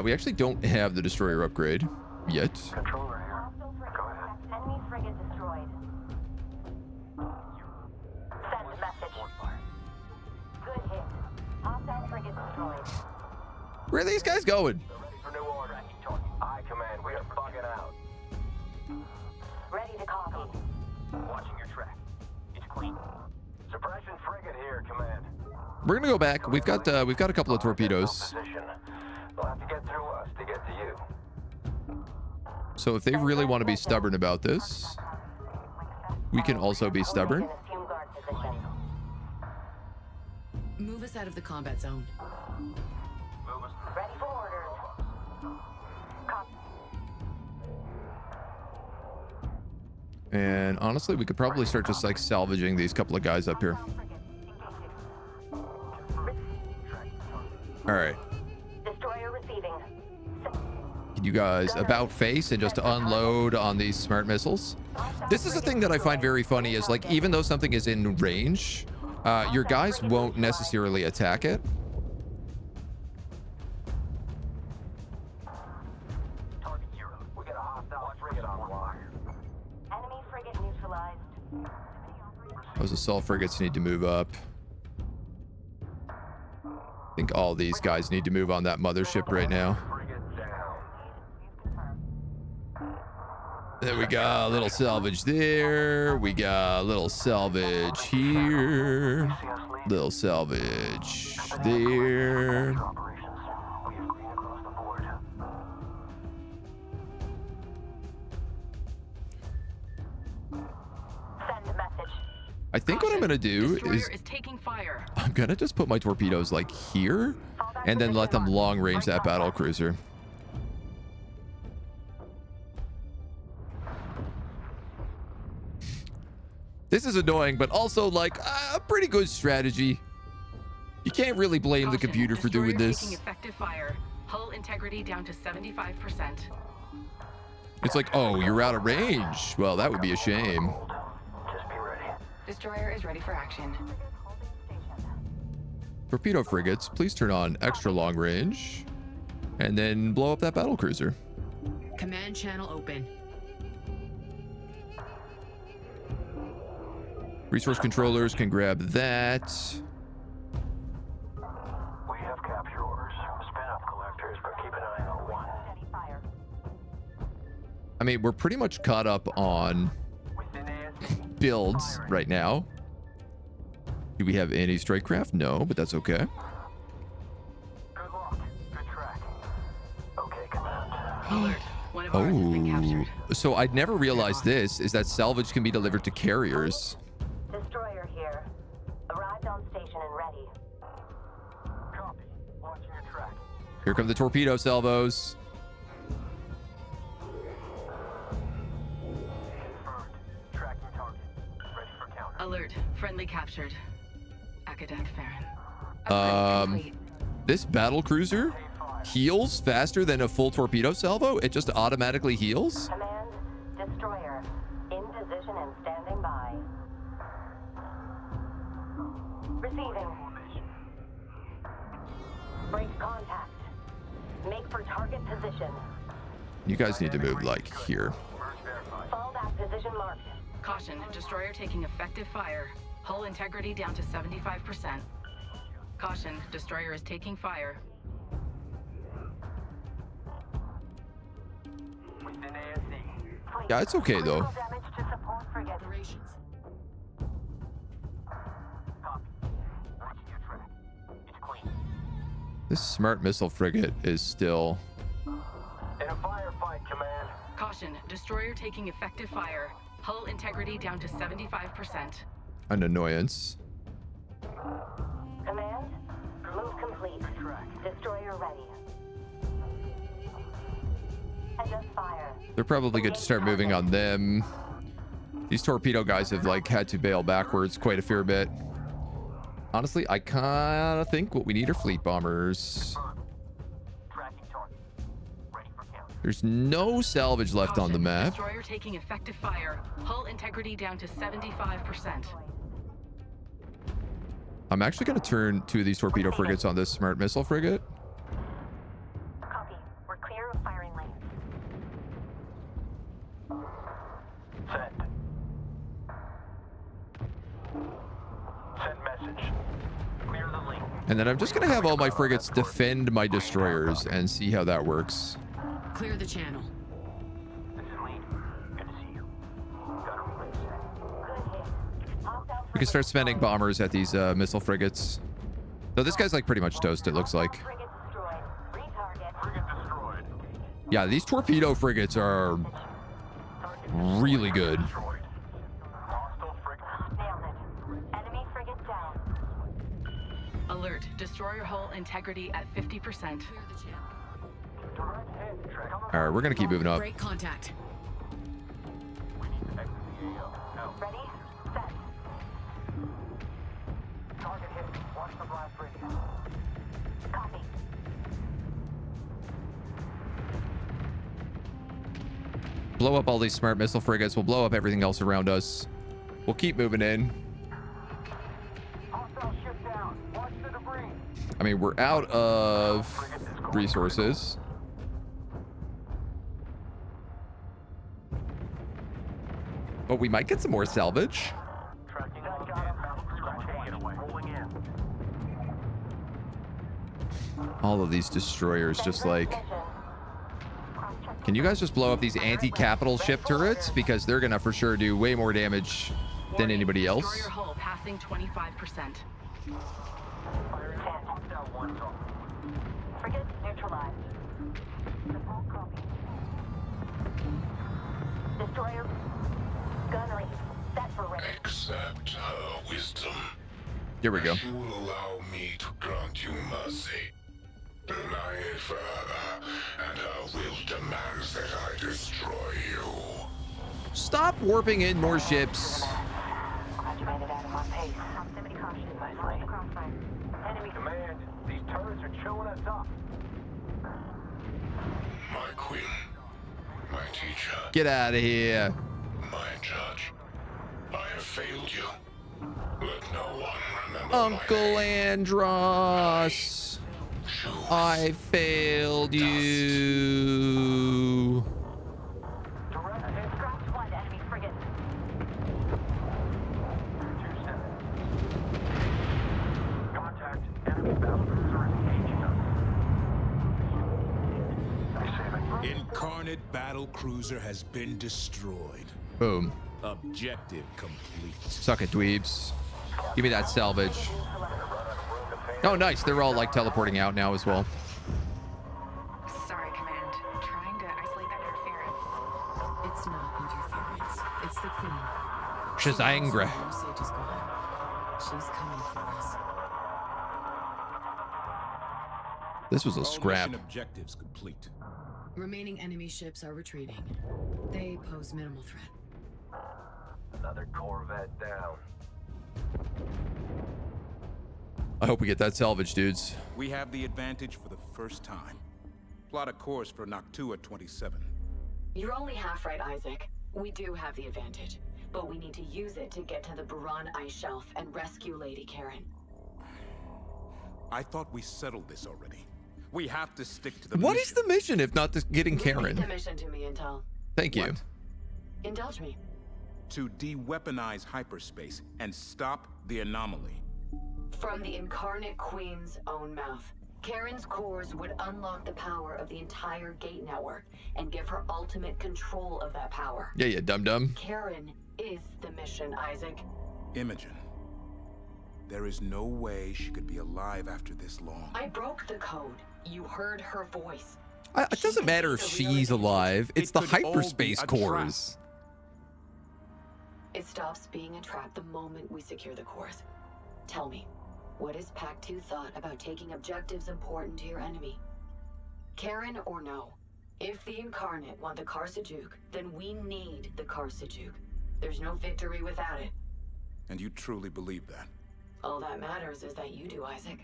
[SPEAKER 1] We actually don't have the destroyer upgrade yet.
[SPEAKER 3] Controller here.
[SPEAKER 2] Hostile frigate. Enemy frigate destroyed. Send message. Good hit. Hostile frigate destroyed.
[SPEAKER 1] Where are these guys going?
[SPEAKER 3] Ready for new order. Aye, command. We are bugging out.
[SPEAKER 2] Ready to copy.
[SPEAKER 3] Watching your track. It's clean. Suppression frigate here, command.
[SPEAKER 1] We're gonna go back. We've got a couple of torpedoes.
[SPEAKER 3] Position. They'll have to get through us to get to you.
[SPEAKER 1] So if they really want to be stubborn about this, we can also be stubborn.
[SPEAKER 2] Assume guard position.
[SPEAKER 8] Move us out of the combat zone.
[SPEAKER 2] Ready for orders. Copy.
[SPEAKER 1] And honestly, we could probably start just like salvaging these couple of guys up here. All right.
[SPEAKER 2] Destroyer receiving.
[SPEAKER 1] Can you guys about face and just unload on these smart missiles? This is a thing that I find very funny is like, even though something is in range, your guys won't necessarily attack it.
[SPEAKER 3] Target 0. We got a hostile frigate online.
[SPEAKER 2] Enemy frigate neutralized.
[SPEAKER 1] Those assault frigates need to move up. I think all these guys need to move on that mothership right now.
[SPEAKER 3] Frigate down.
[SPEAKER 1] Then we got a little salvage there. We got a little salvage here. Little salvage there.
[SPEAKER 3] Operations. We have green across the board.
[SPEAKER 2] Send message.
[SPEAKER 1] I think what I'm gonna do
[SPEAKER 4] Destroyer
[SPEAKER 1] is
[SPEAKER 4] taking fire.
[SPEAKER 1] I'm gonna just put my torpedoes like here and then let them long range that battle cruiser. This is annoying, but also like a pretty good strategy. You can't really blame the
[SPEAKER 4] Caution,
[SPEAKER 1] computer for doing
[SPEAKER 4] destroyer
[SPEAKER 1] this.
[SPEAKER 4] taking effective fire. Hull integrity down to 75%.
[SPEAKER 1] It's like, oh, you're out of range. Well, that would be a shame.
[SPEAKER 3] Just be ready.
[SPEAKER 7] Destroyer is ready for action.
[SPEAKER 1] Torpedo frigates, please turn on extra long range and then blow up that battle cruiser.
[SPEAKER 8] Command channel open.
[SPEAKER 1] Resource controllers can grab that.
[SPEAKER 3] We have capture orders. Spin up collectors, but keep an eye on one.
[SPEAKER 2] Steady fire.
[SPEAKER 1] I mean, we're pretty much caught up on
[SPEAKER 3] Within ASC.
[SPEAKER 1] builds right now. Do we have any strike craft? No, but that's okay.
[SPEAKER 3] Good luck. Good track. Okay, command.
[SPEAKER 4] Alert. One of ours has been
[SPEAKER 1] Oh,
[SPEAKER 4] captured.
[SPEAKER 1] so I'd never realized this, is that salvage can be delivered to carriers.
[SPEAKER 2] Destroyer here. Arrived on station and ready.
[SPEAKER 3] Copy. Watching your track.
[SPEAKER 1] Here come the torpedo salvos.
[SPEAKER 3] Confirmed. Tracking target. Ready for counter.
[SPEAKER 4] Alert. Friendly captured. Akadak Farron.
[SPEAKER 7] Upgrade complete.
[SPEAKER 1] This battle cruiser heals faster than a full torpedo salvo. It just automatically heals.
[SPEAKER 2] Command, destroyer. In position and standing by. Receiving. Break contact. Make for target position.
[SPEAKER 1] You guys need to move like here.
[SPEAKER 3] Merge verified.
[SPEAKER 2] Fallback position marked.
[SPEAKER 4] Caution. Destroyer taking effective fire. Hull integrity down to 75%. Caution. Destroyer is taking fire.
[SPEAKER 3] Within ASC.
[SPEAKER 1] Yeah, it's okay though.
[SPEAKER 2] Critical damage to support frigate.
[SPEAKER 8] Operations.
[SPEAKER 3] Copy. Watching your track. It's clean.
[SPEAKER 1] This smart missile frigate is still...
[SPEAKER 3] In a firefight, command.
[SPEAKER 4] Caution. Destroyer taking effective fire. Hull integrity down to 75%.
[SPEAKER 1] an annoyance.
[SPEAKER 2] Command, move complete. Destroyer ready. Adjust fire.
[SPEAKER 1] They're probably good to start moving on them. These torpedo guys have like had to bail backwards quite a fair bit. Honestly, I kind of think what we need are fleet bombers.
[SPEAKER 3] Tracking target. Ready for count.
[SPEAKER 1] There's no salvage left on the
[SPEAKER 4] Caution,
[SPEAKER 1] map.
[SPEAKER 4] Destroyer taking effective fire. Hull integrity down to 75%.
[SPEAKER 1] I'm actually going to turn two of these torpedo frigates on this smart missile frigate.
[SPEAKER 2] Copy. We're clear of firing lanes.
[SPEAKER 3] Send. Send message. Clear the link.
[SPEAKER 1] And then I'm just going to have all my frigates defend my destroyers and see how that works.
[SPEAKER 8] Clear the channel.
[SPEAKER 3] This is Lee. Good to see you. Got a relay set.
[SPEAKER 2] Good hit. Hostile
[SPEAKER 1] We can start spending bombers at these missile frigates. So this guy's like pretty much toast, it looks like.
[SPEAKER 2] frigate destroyed. Retarget.
[SPEAKER 3] Frigate destroyed.
[SPEAKER 1] Yeah, these torpedo frigates are really good.
[SPEAKER 3] Destroyed. Hostile frigate.
[SPEAKER 2] Nailed it. Enemy frigate down.
[SPEAKER 4] Alert. Destroyer hull integrity at 50%.
[SPEAKER 8] Clear the channel.
[SPEAKER 3] Direct hit. Track.
[SPEAKER 1] All right, we're gonna keep moving up.
[SPEAKER 8] Break contact.
[SPEAKER 3] We need to exit the AO. Out.
[SPEAKER 2] Ready? Set.
[SPEAKER 3] Target hit. Watch the blast radius.
[SPEAKER 2] Copy.
[SPEAKER 1] Blow up all these smart missile frigates. We'll blow up everything else around us. We'll keep moving in.
[SPEAKER 3] Hostile ship down. Watch the debris.
[SPEAKER 1] I mean, we're out of resources. But we might get some more salvage.
[SPEAKER 3] Tracking that got him. Scratch it away. Rolling in.
[SPEAKER 1] All of these destroyers just like... Can you guys just blow up these anti-capital ship turrets? Because they're gonna for sure do way more damage than
[SPEAKER 4] Warning,
[SPEAKER 1] anybody else.
[SPEAKER 4] Destroyer hull passing 25%.
[SPEAKER 3] Hostile one off.
[SPEAKER 2] Frigate neutralized. Default copy. Destroyer gunnery set for ready.
[SPEAKER 5] Accept her wisdom.
[SPEAKER 1] Here we go.
[SPEAKER 5] You will allow me to grant you mercy. Deny it further, and her will demands that I destroy you.
[SPEAKER 1] Stop warping in more ships.
[SPEAKER 2] Glad you made it out of my pace. Proximity caution. Nicely. Crossfire. Enemy
[SPEAKER 3] Command. These turrets are chewing us up.
[SPEAKER 5] My queen, my teacher,
[SPEAKER 1] Get out of here.
[SPEAKER 5] my judge, I have failed you. Let no one remember
[SPEAKER 1] Uncle
[SPEAKER 5] my name.
[SPEAKER 1] Andros.
[SPEAKER 5] Choose.
[SPEAKER 1] I failed you.
[SPEAKER 3] Direct hit.
[SPEAKER 2] scratch one enemy frigate.
[SPEAKER 3] 2-7. Contact. Enemy battlecruiser is engaging us. Receiving.
[SPEAKER 6] Incarnate battle cruiser has been destroyed.
[SPEAKER 1] Boom.
[SPEAKER 6] Objective complete.
[SPEAKER 1] Suck it, dweebs. Give me that salvage. Oh, nice. They're all like teleporting out now as well.
[SPEAKER 7] Sorry, Command. Trying to isolate that interference.
[SPEAKER 8] It's not interference. It's the Queen.
[SPEAKER 1] Shazangra.
[SPEAKER 8] Osage is gone. She's coming for us.
[SPEAKER 1] This was a
[SPEAKER 6] All
[SPEAKER 1] scrap.
[SPEAKER 6] mission objectives complete.
[SPEAKER 8] Remaining enemy ships are retreating. They pose minimal threat.
[SPEAKER 3] Another Corvette down.
[SPEAKER 1] I hope we get that salvage, dudes.
[SPEAKER 6] We have the advantage for the first time. Plot a course for Noctua 27.
[SPEAKER 7] You're only half right, Isaac. We do have the advantage, but we need to use it to get to the Buran ice shelf and rescue Lady Karen.
[SPEAKER 6] I thought we settled this already. We have to stick to the
[SPEAKER 1] What
[SPEAKER 6] mission.
[SPEAKER 1] is the mission if not just getting
[SPEAKER 7] Repeat the
[SPEAKER 1] Karen?
[SPEAKER 7] mission to me, Intel.
[SPEAKER 1] Thank you.
[SPEAKER 6] What?
[SPEAKER 7] Indulge me.
[SPEAKER 6] To de-weaponize hyperspace and stop the anomaly.
[SPEAKER 7] From the Incarnate Queen's own mouth, Karen's cores would unlock the power of the entire gate network and give her ultimate control of that power.
[SPEAKER 1] Yeah, dum-dum.
[SPEAKER 7] Karen is the mission, Isaac.
[SPEAKER 6] Imogen. There is no way she could be alive after this long.
[SPEAKER 7] I broke the code. You heard her voice.
[SPEAKER 1] It doesn't matter if she's alive. It's
[SPEAKER 6] It
[SPEAKER 1] the
[SPEAKER 6] could all be
[SPEAKER 1] hyperspace
[SPEAKER 6] a
[SPEAKER 1] cores.
[SPEAKER 7] It stops being a trap the moment we secure the cores. Tell me, what has Pact 2 thought about taking objectives important to your enemy? Karen or no? If the Incarnate want the Karsajuk, then we need the Karsajuk. There's no victory without it.
[SPEAKER 6] And you truly believe that?
[SPEAKER 7] All that matters is that you do, Isaac.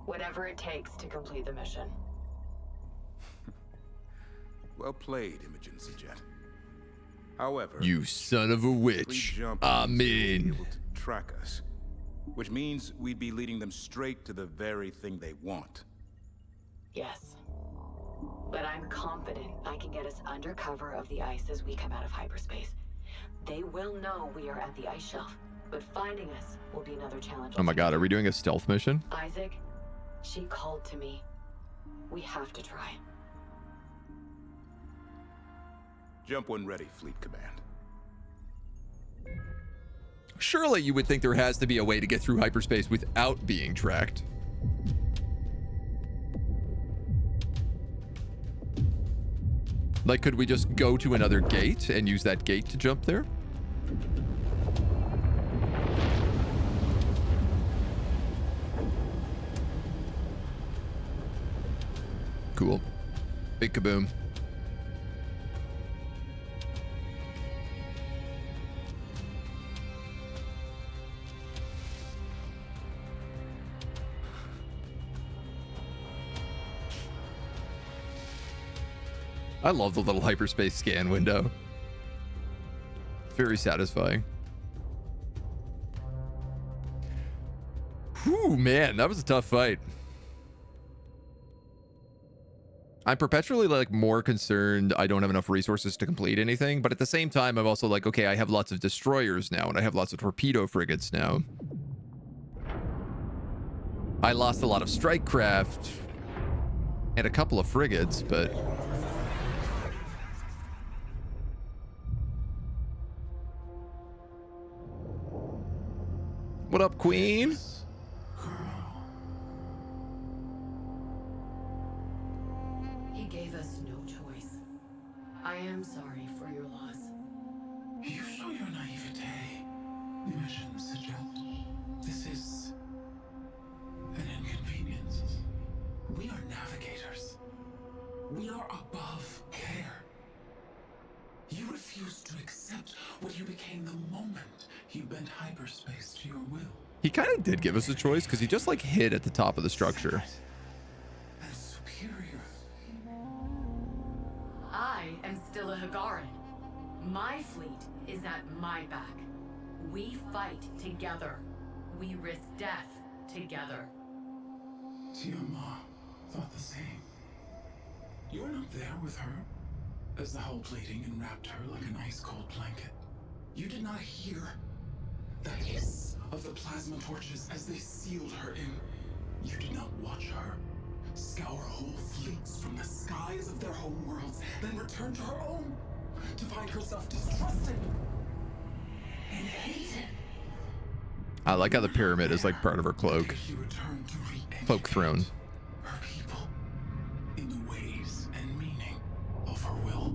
[SPEAKER 7] Whatever it takes to complete the mission.
[SPEAKER 6] Well played, Imogen Sajet. However,
[SPEAKER 1] You son of a
[SPEAKER 6] if we
[SPEAKER 1] witch.
[SPEAKER 6] jump
[SPEAKER 1] I'm
[SPEAKER 6] they will be
[SPEAKER 1] in.
[SPEAKER 6] able to track us, which means we'd be leading them straight to the very thing they want.
[SPEAKER 7] Yes. But I'm confident I can get us under cover of the ice as we come out of hyperspace. They will know we are at the ice shelf, but finding us will be another challenge.
[SPEAKER 1] Oh my god, are we doing a stealth mission?
[SPEAKER 7] Isaac, she called to me. We have to try.
[SPEAKER 6] Jump when ready, Fleet Command.
[SPEAKER 1] Surely you would think there has to be a way to get through hyperspace without being tracked. Like, could we just go to another gate and use that gate to jump there? Cool. Big kaboom. I love the little hyperspace scan window. Very satisfying. Whew, man, that was a tough fight. I'm perpetually like more concerned I don't have enough resources to complete anything, but at the same time I'm also like, okay, I have lots of destroyers now and I have lots of torpedo frigates now. I lost a lot of strike craft and a couple of frigates, but what up, Queen?
[SPEAKER 7] He gave us no choice. I am sorry for your loss.
[SPEAKER 9] You show your naivete. The mission suggests this is an inconvenience. We are navigators. We are above care. You refuse to accept what you became the moment you bent hyperspace to your will.
[SPEAKER 1] He kind of did give us a choice because he just like hid at the top of the structure.
[SPEAKER 9] And superior.
[SPEAKER 7] I am still a Hagaran. My fleet is at my back. We fight together. We risk death together.
[SPEAKER 9] Tiamat thought the same. You were not there with her as the hull plating enwrapped her like an ice-cold blanket. You did not hear the hiss of the plasma torches as they sealed her in. You did not watch her scour whole fleets from the skies of their homeworlds, then return to her own to find herself distrusted and hated.
[SPEAKER 1] I like how the pyramid is like part of her cloak.
[SPEAKER 9] She returned to
[SPEAKER 1] Cloak throne.
[SPEAKER 9] her people in the ways and meaning of her will.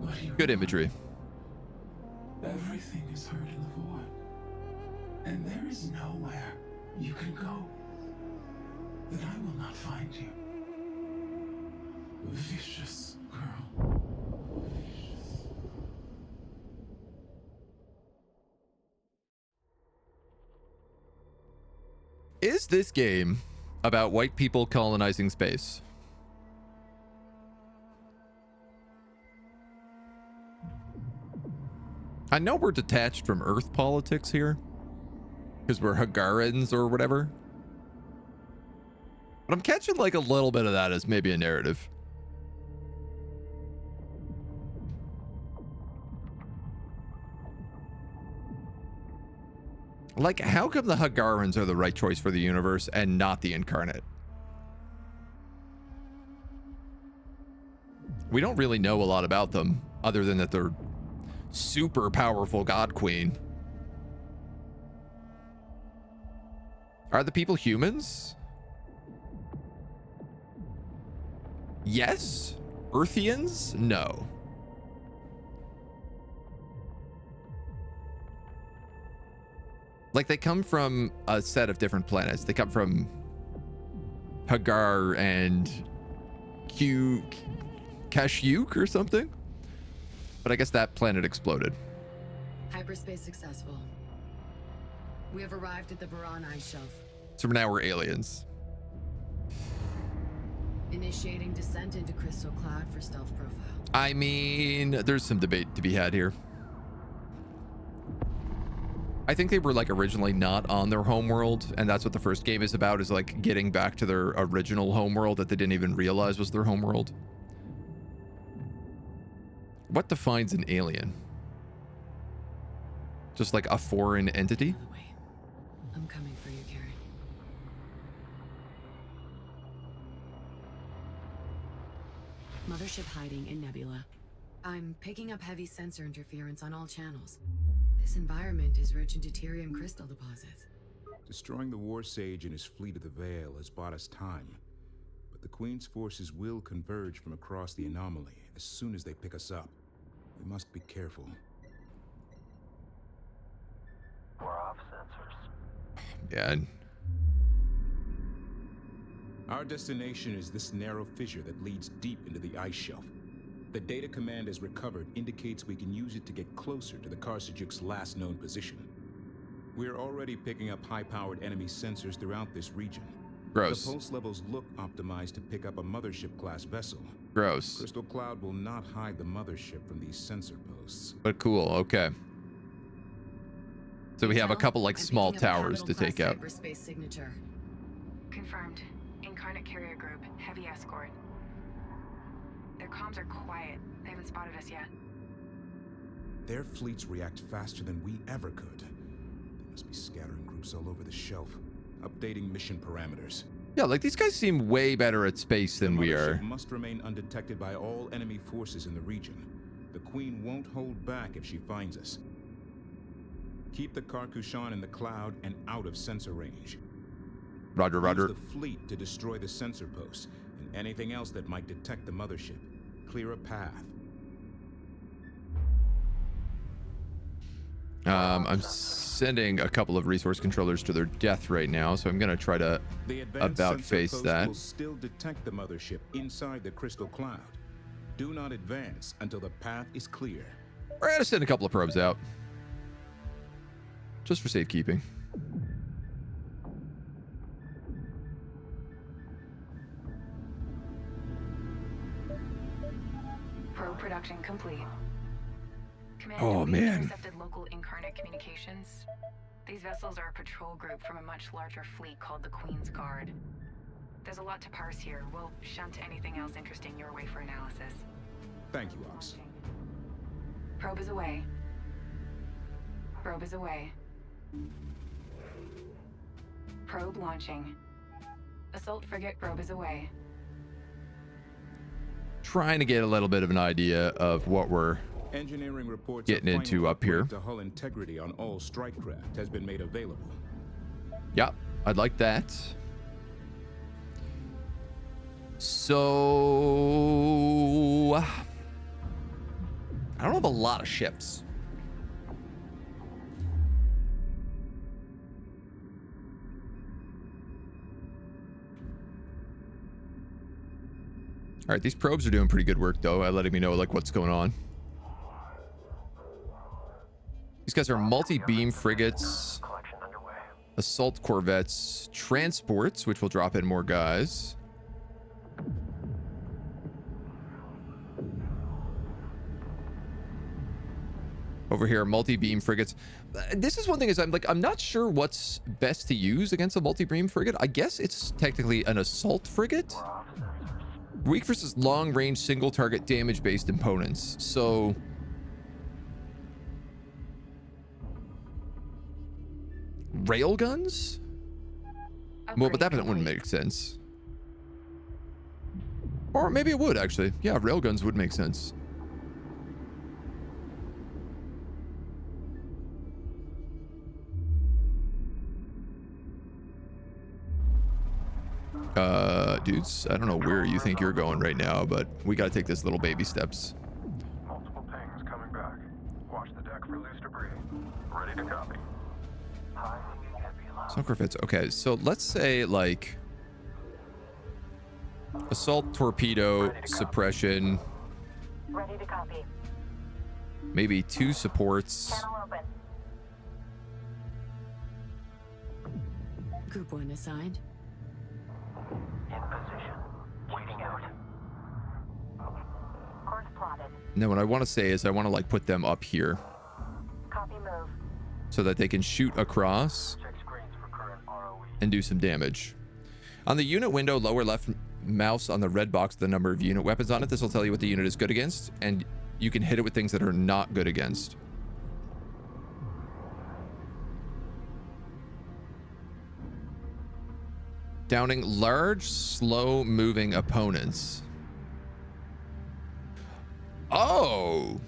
[SPEAKER 9] But you
[SPEAKER 1] Good imagery.
[SPEAKER 9] Everything is heard in the void, and there is nowhere you can go that I will not find you. Vicious girl.
[SPEAKER 1] Is this game about white people colonizing space? I know we're detached from Earth politics here because we're Hagarans or whatever, but I'm catching like a little bit of that as maybe a narrative. Like, how come the Hagarans are the right choice for the universe and not the Incarnate? We don't really know a lot about them other than that they're super powerful God Queen. Are the people humans? Yes. Earthians? No. Like, they come from a set of different planets. They come from Hagar and Kashyyyk or something. But I guess that planet exploded.
[SPEAKER 8] Hyperspace successful. We have arrived at the Baran ice shelf.
[SPEAKER 1] So now we're aliens.
[SPEAKER 8] Initiating descent into Crystal Cloud for stealth profile.
[SPEAKER 1] I mean, there's some debate to be had here. I think they were like originally not on their homeworld, and that's what the first game is about, is like getting back to their original homeworld that they didn't even realize was their homeworld. What defines an alien? Just like a foreign entity?
[SPEAKER 8] By the way, I'm coming for you, Karen. Mothership hiding in Nebula. I'm picking up heavy sensor interference on all channels. This environment is rich in deuterium crystal deposits.
[SPEAKER 6] Destroying the War Sage and his fleet of the Veil has bought us time, but The Queen's forces will converge from across the anomaly as soon as they pick us up. We must be careful.
[SPEAKER 3] We're off sensors.
[SPEAKER 1] Yeah.
[SPEAKER 6] Our destination is this narrow fissure that leads deep into the ice shelf. The data command has recovered indicates we can use it to get closer to the Karsajuk's last known position. We're already picking up high-powered enemy sensors throughout this region.
[SPEAKER 1] Gross.
[SPEAKER 6] The pulse levels look optimized to pick up a mothership-class vessel.
[SPEAKER 1] Gross.
[SPEAKER 6] Crystal Cloud will not hide the mothership from these sensor posts.
[SPEAKER 1] But cool. Okay. So we have a couple like
[SPEAKER 8] I'm
[SPEAKER 1] small
[SPEAKER 8] picking up a
[SPEAKER 1] towers to
[SPEAKER 8] Capital
[SPEAKER 1] take
[SPEAKER 8] class
[SPEAKER 1] out.
[SPEAKER 8] hyperspace signature.
[SPEAKER 4] Confirmed. Incarnate carrier group. Heavy escort. Their comms are quiet. They haven't spotted us yet.
[SPEAKER 6] Their fleets react faster than we ever could. There must be scattering groups all over the shelf, updating mission parameters.
[SPEAKER 1] Yeah, like these guys seem way better at space than we are.
[SPEAKER 6] The mothership must remain undetected by all enemy forces in the region. The Queen won't hold back if she finds us. Keep the Karkushan in the cloud and out of sensor range.
[SPEAKER 1] Roger, Roger.
[SPEAKER 6] Use the fleet to destroy the sensor posts and anything else that might detect the mothership. Clear a path.
[SPEAKER 1] I'm sending a couple of resource controllers to their death right now, so I'm gonna try to
[SPEAKER 6] The advanced
[SPEAKER 1] about
[SPEAKER 6] sensor
[SPEAKER 1] face
[SPEAKER 6] post
[SPEAKER 1] that.
[SPEAKER 6] will still detect the mothership inside the crystal cloud. Do not advance until the path is clear.
[SPEAKER 1] We're gonna send a couple of probes out, just for safekeeping.
[SPEAKER 4] Probe production complete. Command,
[SPEAKER 1] Oh,
[SPEAKER 4] we've
[SPEAKER 1] man.
[SPEAKER 4] intercepted local incarnate communications. These vessels are a patrol group from a much larger fleet called the Queen's Guard. There's a lot to parse here. We'll shunt anything else interesting your way for analysis.
[SPEAKER 6] Thank you, Ops.
[SPEAKER 4] Probe is away. Probe is away. Probe launching. Assault frigate probe is away.
[SPEAKER 1] Trying to get a little bit of an idea of what we're
[SPEAKER 6] Engineering reports
[SPEAKER 1] getting
[SPEAKER 6] of
[SPEAKER 1] into
[SPEAKER 6] final
[SPEAKER 1] up here.
[SPEAKER 6] upgrade to hull integrity on all strike craft has been made available.
[SPEAKER 1] Yeah, I'd like that. So I don't have a lot of ships. All right, these probes are doing pretty good work though, letting me know like what's going on. These guys are multi-beam frigates,
[SPEAKER 3] Collection underway.
[SPEAKER 1] assault corvettes, transports, which will drop in more guys. Over here, multi-beam frigates. This is one thing is I'm not sure what's best to use against a multi-beam frigate. I guess it's technically an assault frigate. Weak versus long-range single-target damage-based opponents. So railguns? Well, but that wouldn't make sense. Or maybe it would actually. Yeah, railguns would make sense. Dudes, I don't know where you think you're going right now, but we gotta take this little baby steps.
[SPEAKER 3] Multiple pings coming back. Watch the deck for loose debris. Ready to copy. High nebula.
[SPEAKER 1] Some corvettes. Okay, so let's say like assault torpedo suppression,
[SPEAKER 2] Ready to copy.
[SPEAKER 1] maybe 2 supports.
[SPEAKER 2] Channel open.
[SPEAKER 8] Group 1 assigned.
[SPEAKER 3] In position. Waiting out.
[SPEAKER 2] Course plotted.
[SPEAKER 1] Now what I want to say is I want to like put them up here
[SPEAKER 2] Copy move.
[SPEAKER 1] so that they can shoot across
[SPEAKER 3] Check screens for current ROE.
[SPEAKER 1] and do some damage. On the unit window, lower left mouse on the red box, the number of unit weapons on it. This will tell you what the unit is good against, and you can hit it with things that are not good against. Downing large, slow-moving opponents. Oh!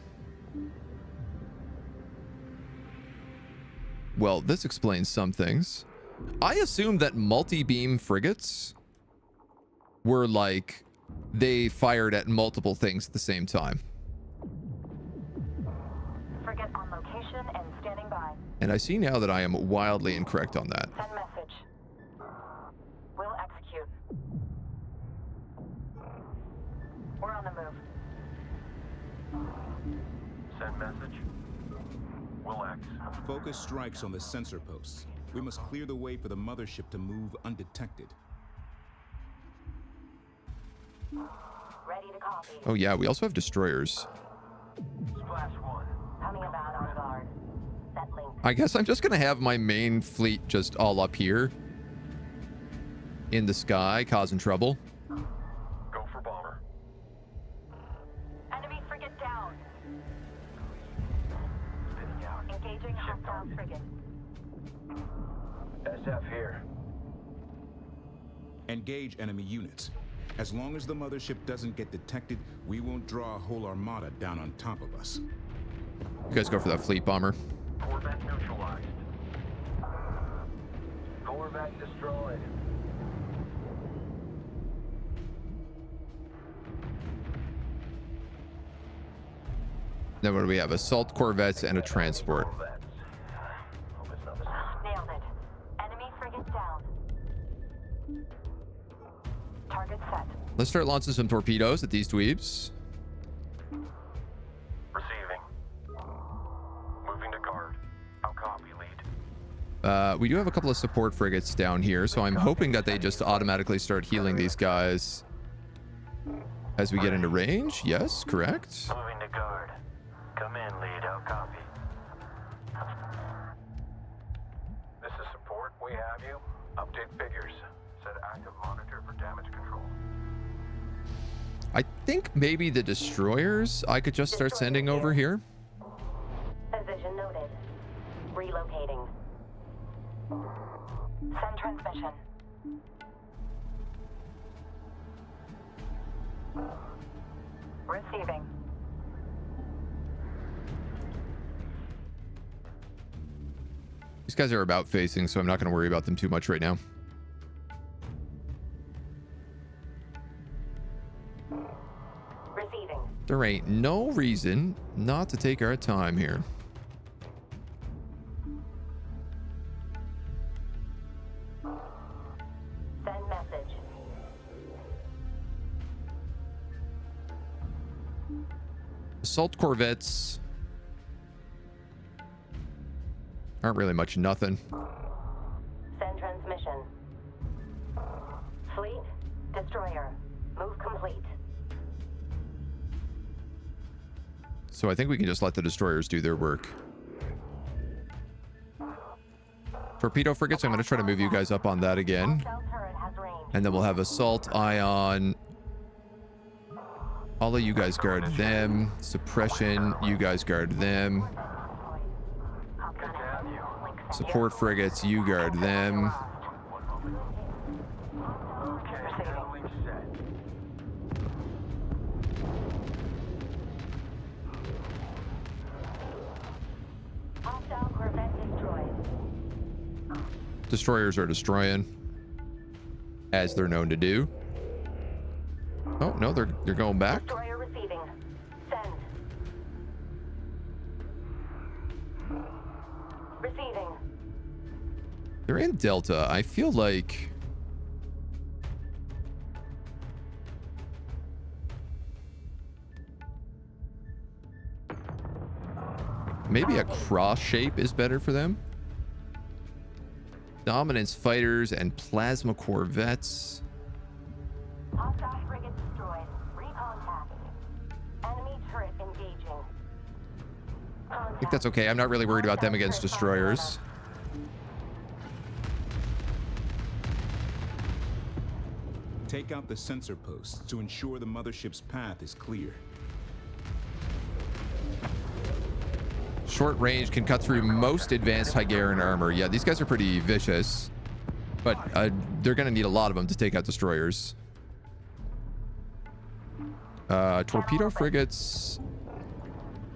[SPEAKER 1] Well, this explains some things. I assume that multi-beam frigates were like they fired at multiple things at the same time.
[SPEAKER 2] Frigate on location and standing by.
[SPEAKER 1] And I see now that I am wildly incorrect on that.
[SPEAKER 2] Send message. We'll execute. We're on the move.
[SPEAKER 3] Send message. We'll X.
[SPEAKER 6] Focus strikes on the sensor posts. We must clear the way for the mothership to move undetected.
[SPEAKER 2] Ready to copy.
[SPEAKER 1] Oh yeah, we also have destroyers.
[SPEAKER 3] Splash 1.
[SPEAKER 2] Coming about on guard. Set link.
[SPEAKER 1] I guess I'm just gonna have my main fleet just all up here in the sky, causing trouble.
[SPEAKER 3] Go for bomber.
[SPEAKER 2] Enemy frigate down.
[SPEAKER 3] Spinning out.
[SPEAKER 2] Engaging hostile frigate.
[SPEAKER 3] SF here.
[SPEAKER 6] Engage enemy units. As long as the mothership doesn't get detected, we won't draw a whole armada down on top of us.
[SPEAKER 1] You guys go for that fleet bomber.
[SPEAKER 3] Corvette neutralized. Corvette destroyed.
[SPEAKER 1] Then what do we have? Assault corvettes and a transport.
[SPEAKER 3] Corvettes. Hope it's not the same.
[SPEAKER 2] Nailed it. Enemy frigate down. Target set.
[SPEAKER 1] Let's start launching some torpedoes at these dweebs.
[SPEAKER 3] Receiving. Moving to guard. I'll copy, lead.
[SPEAKER 1] We do have a couple of support frigates down here, so I'm hoping that they just automatically start healing these guys as we get into range. Yes, correct.
[SPEAKER 3] Moving to guard. Come in, lead. I'll copy. This is support. We have you. Update figures. Set active monitor for damage control.
[SPEAKER 1] I think maybe the destroyers I could just start sending over here.
[SPEAKER 2] Position noted. Relocating. Send transmission. Receiving.
[SPEAKER 1] These guys are about facing, so I'm not going to worry about them too much right now.
[SPEAKER 2] Receiving.
[SPEAKER 1] There ain't no reason not to take our time here.
[SPEAKER 2] Send message.
[SPEAKER 1] Assault corvettes aren't really much nothing.
[SPEAKER 2] Send transmission. Fleet, destroyer. Move complete.
[SPEAKER 1] So I think we can just let the destroyers do their work. Torpedo frigates, I'm going to try to move you guys up on that again.
[SPEAKER 2] Cell turret has range.
[SPEAKER 1] And then we'll have assault ion. All of you guys guard them. Suppression, you guys guard them. Support frigates, you guard them.
[SPEAKER 2] Hostile corvette destroyed.
[SPEAKER 1] Destroyers are destroying, as they're known to do. Oh no, they're going back.
[SPEAKER 2] Destroyer receiving. Send. Receiving.
[SPEAKER 1] They're in Delta. I feel like maybe a cross shape is better for them. Dominance fighters and plasma corvettes.
[SPEAKER 2] Hostile frigate destroyed. Recontact. Enemy turret engaging.
[SPEAKER 1] I think that's okay. I'm not really worried about them against destroyers.
[SPEAKER 6] Take out the sensor posts to ensure the mothership's path is clear.
[SPEAKER 1] Short range can cut through most advanced Hygarian armor. Yeah, these guys are pretty vicious, but they're going to need a lot of them to take out destroyers. Torpedo frigates.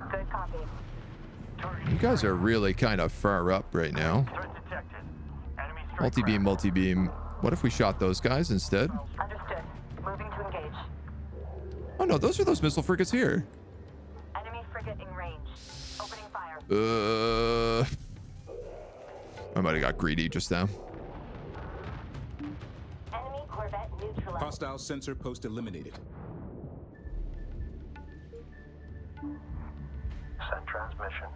[SPEAKER 2] Good copy.
[SPEAKER 1] You guys are really kind of far up right now.
[SPEAKER 3] Threat detected. Enemy strike
[SPEAKER 1] Multi-beam, multi-beam. What if we shot those guys instead?
[SPEAKER 2] Understood.
[SPEAKER 1] no, those are those missile frigates here.
[SPEAKER 2] Enemy frigate in range. Opening fire.
[SPEAKER 1] I might have got greedy just now.
[SPEAKER 2] Enemy corvette neutralized.
[SPEAKER 6] Hostile sensor post eliminated.
[SPEAKER 3] Send transmission.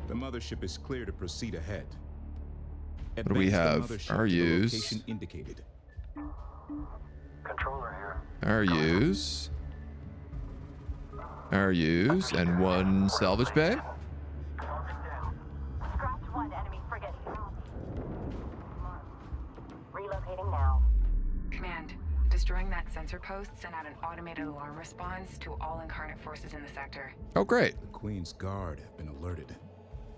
[SPEAKER 6] The mothership is clear to proceed ahead.
[SPEAKER 1] What do we have? RUs.
[SPEAKER 6] Location indicated.
[SPEAKER 3] Controller here.
[SPEAKER 1] RUs. RUs and one salvage bay.
[SPEAKER 2] Scratch one enemy frigate. Relocating now.
[SPEAKER 4] Command, destroying that sensor post sent out an automated alarm response to all incarnate forces in the sector.
[SPEAKER 1] Oh, great.
[SPEAKER 6] The Queen's Guard have been alerted.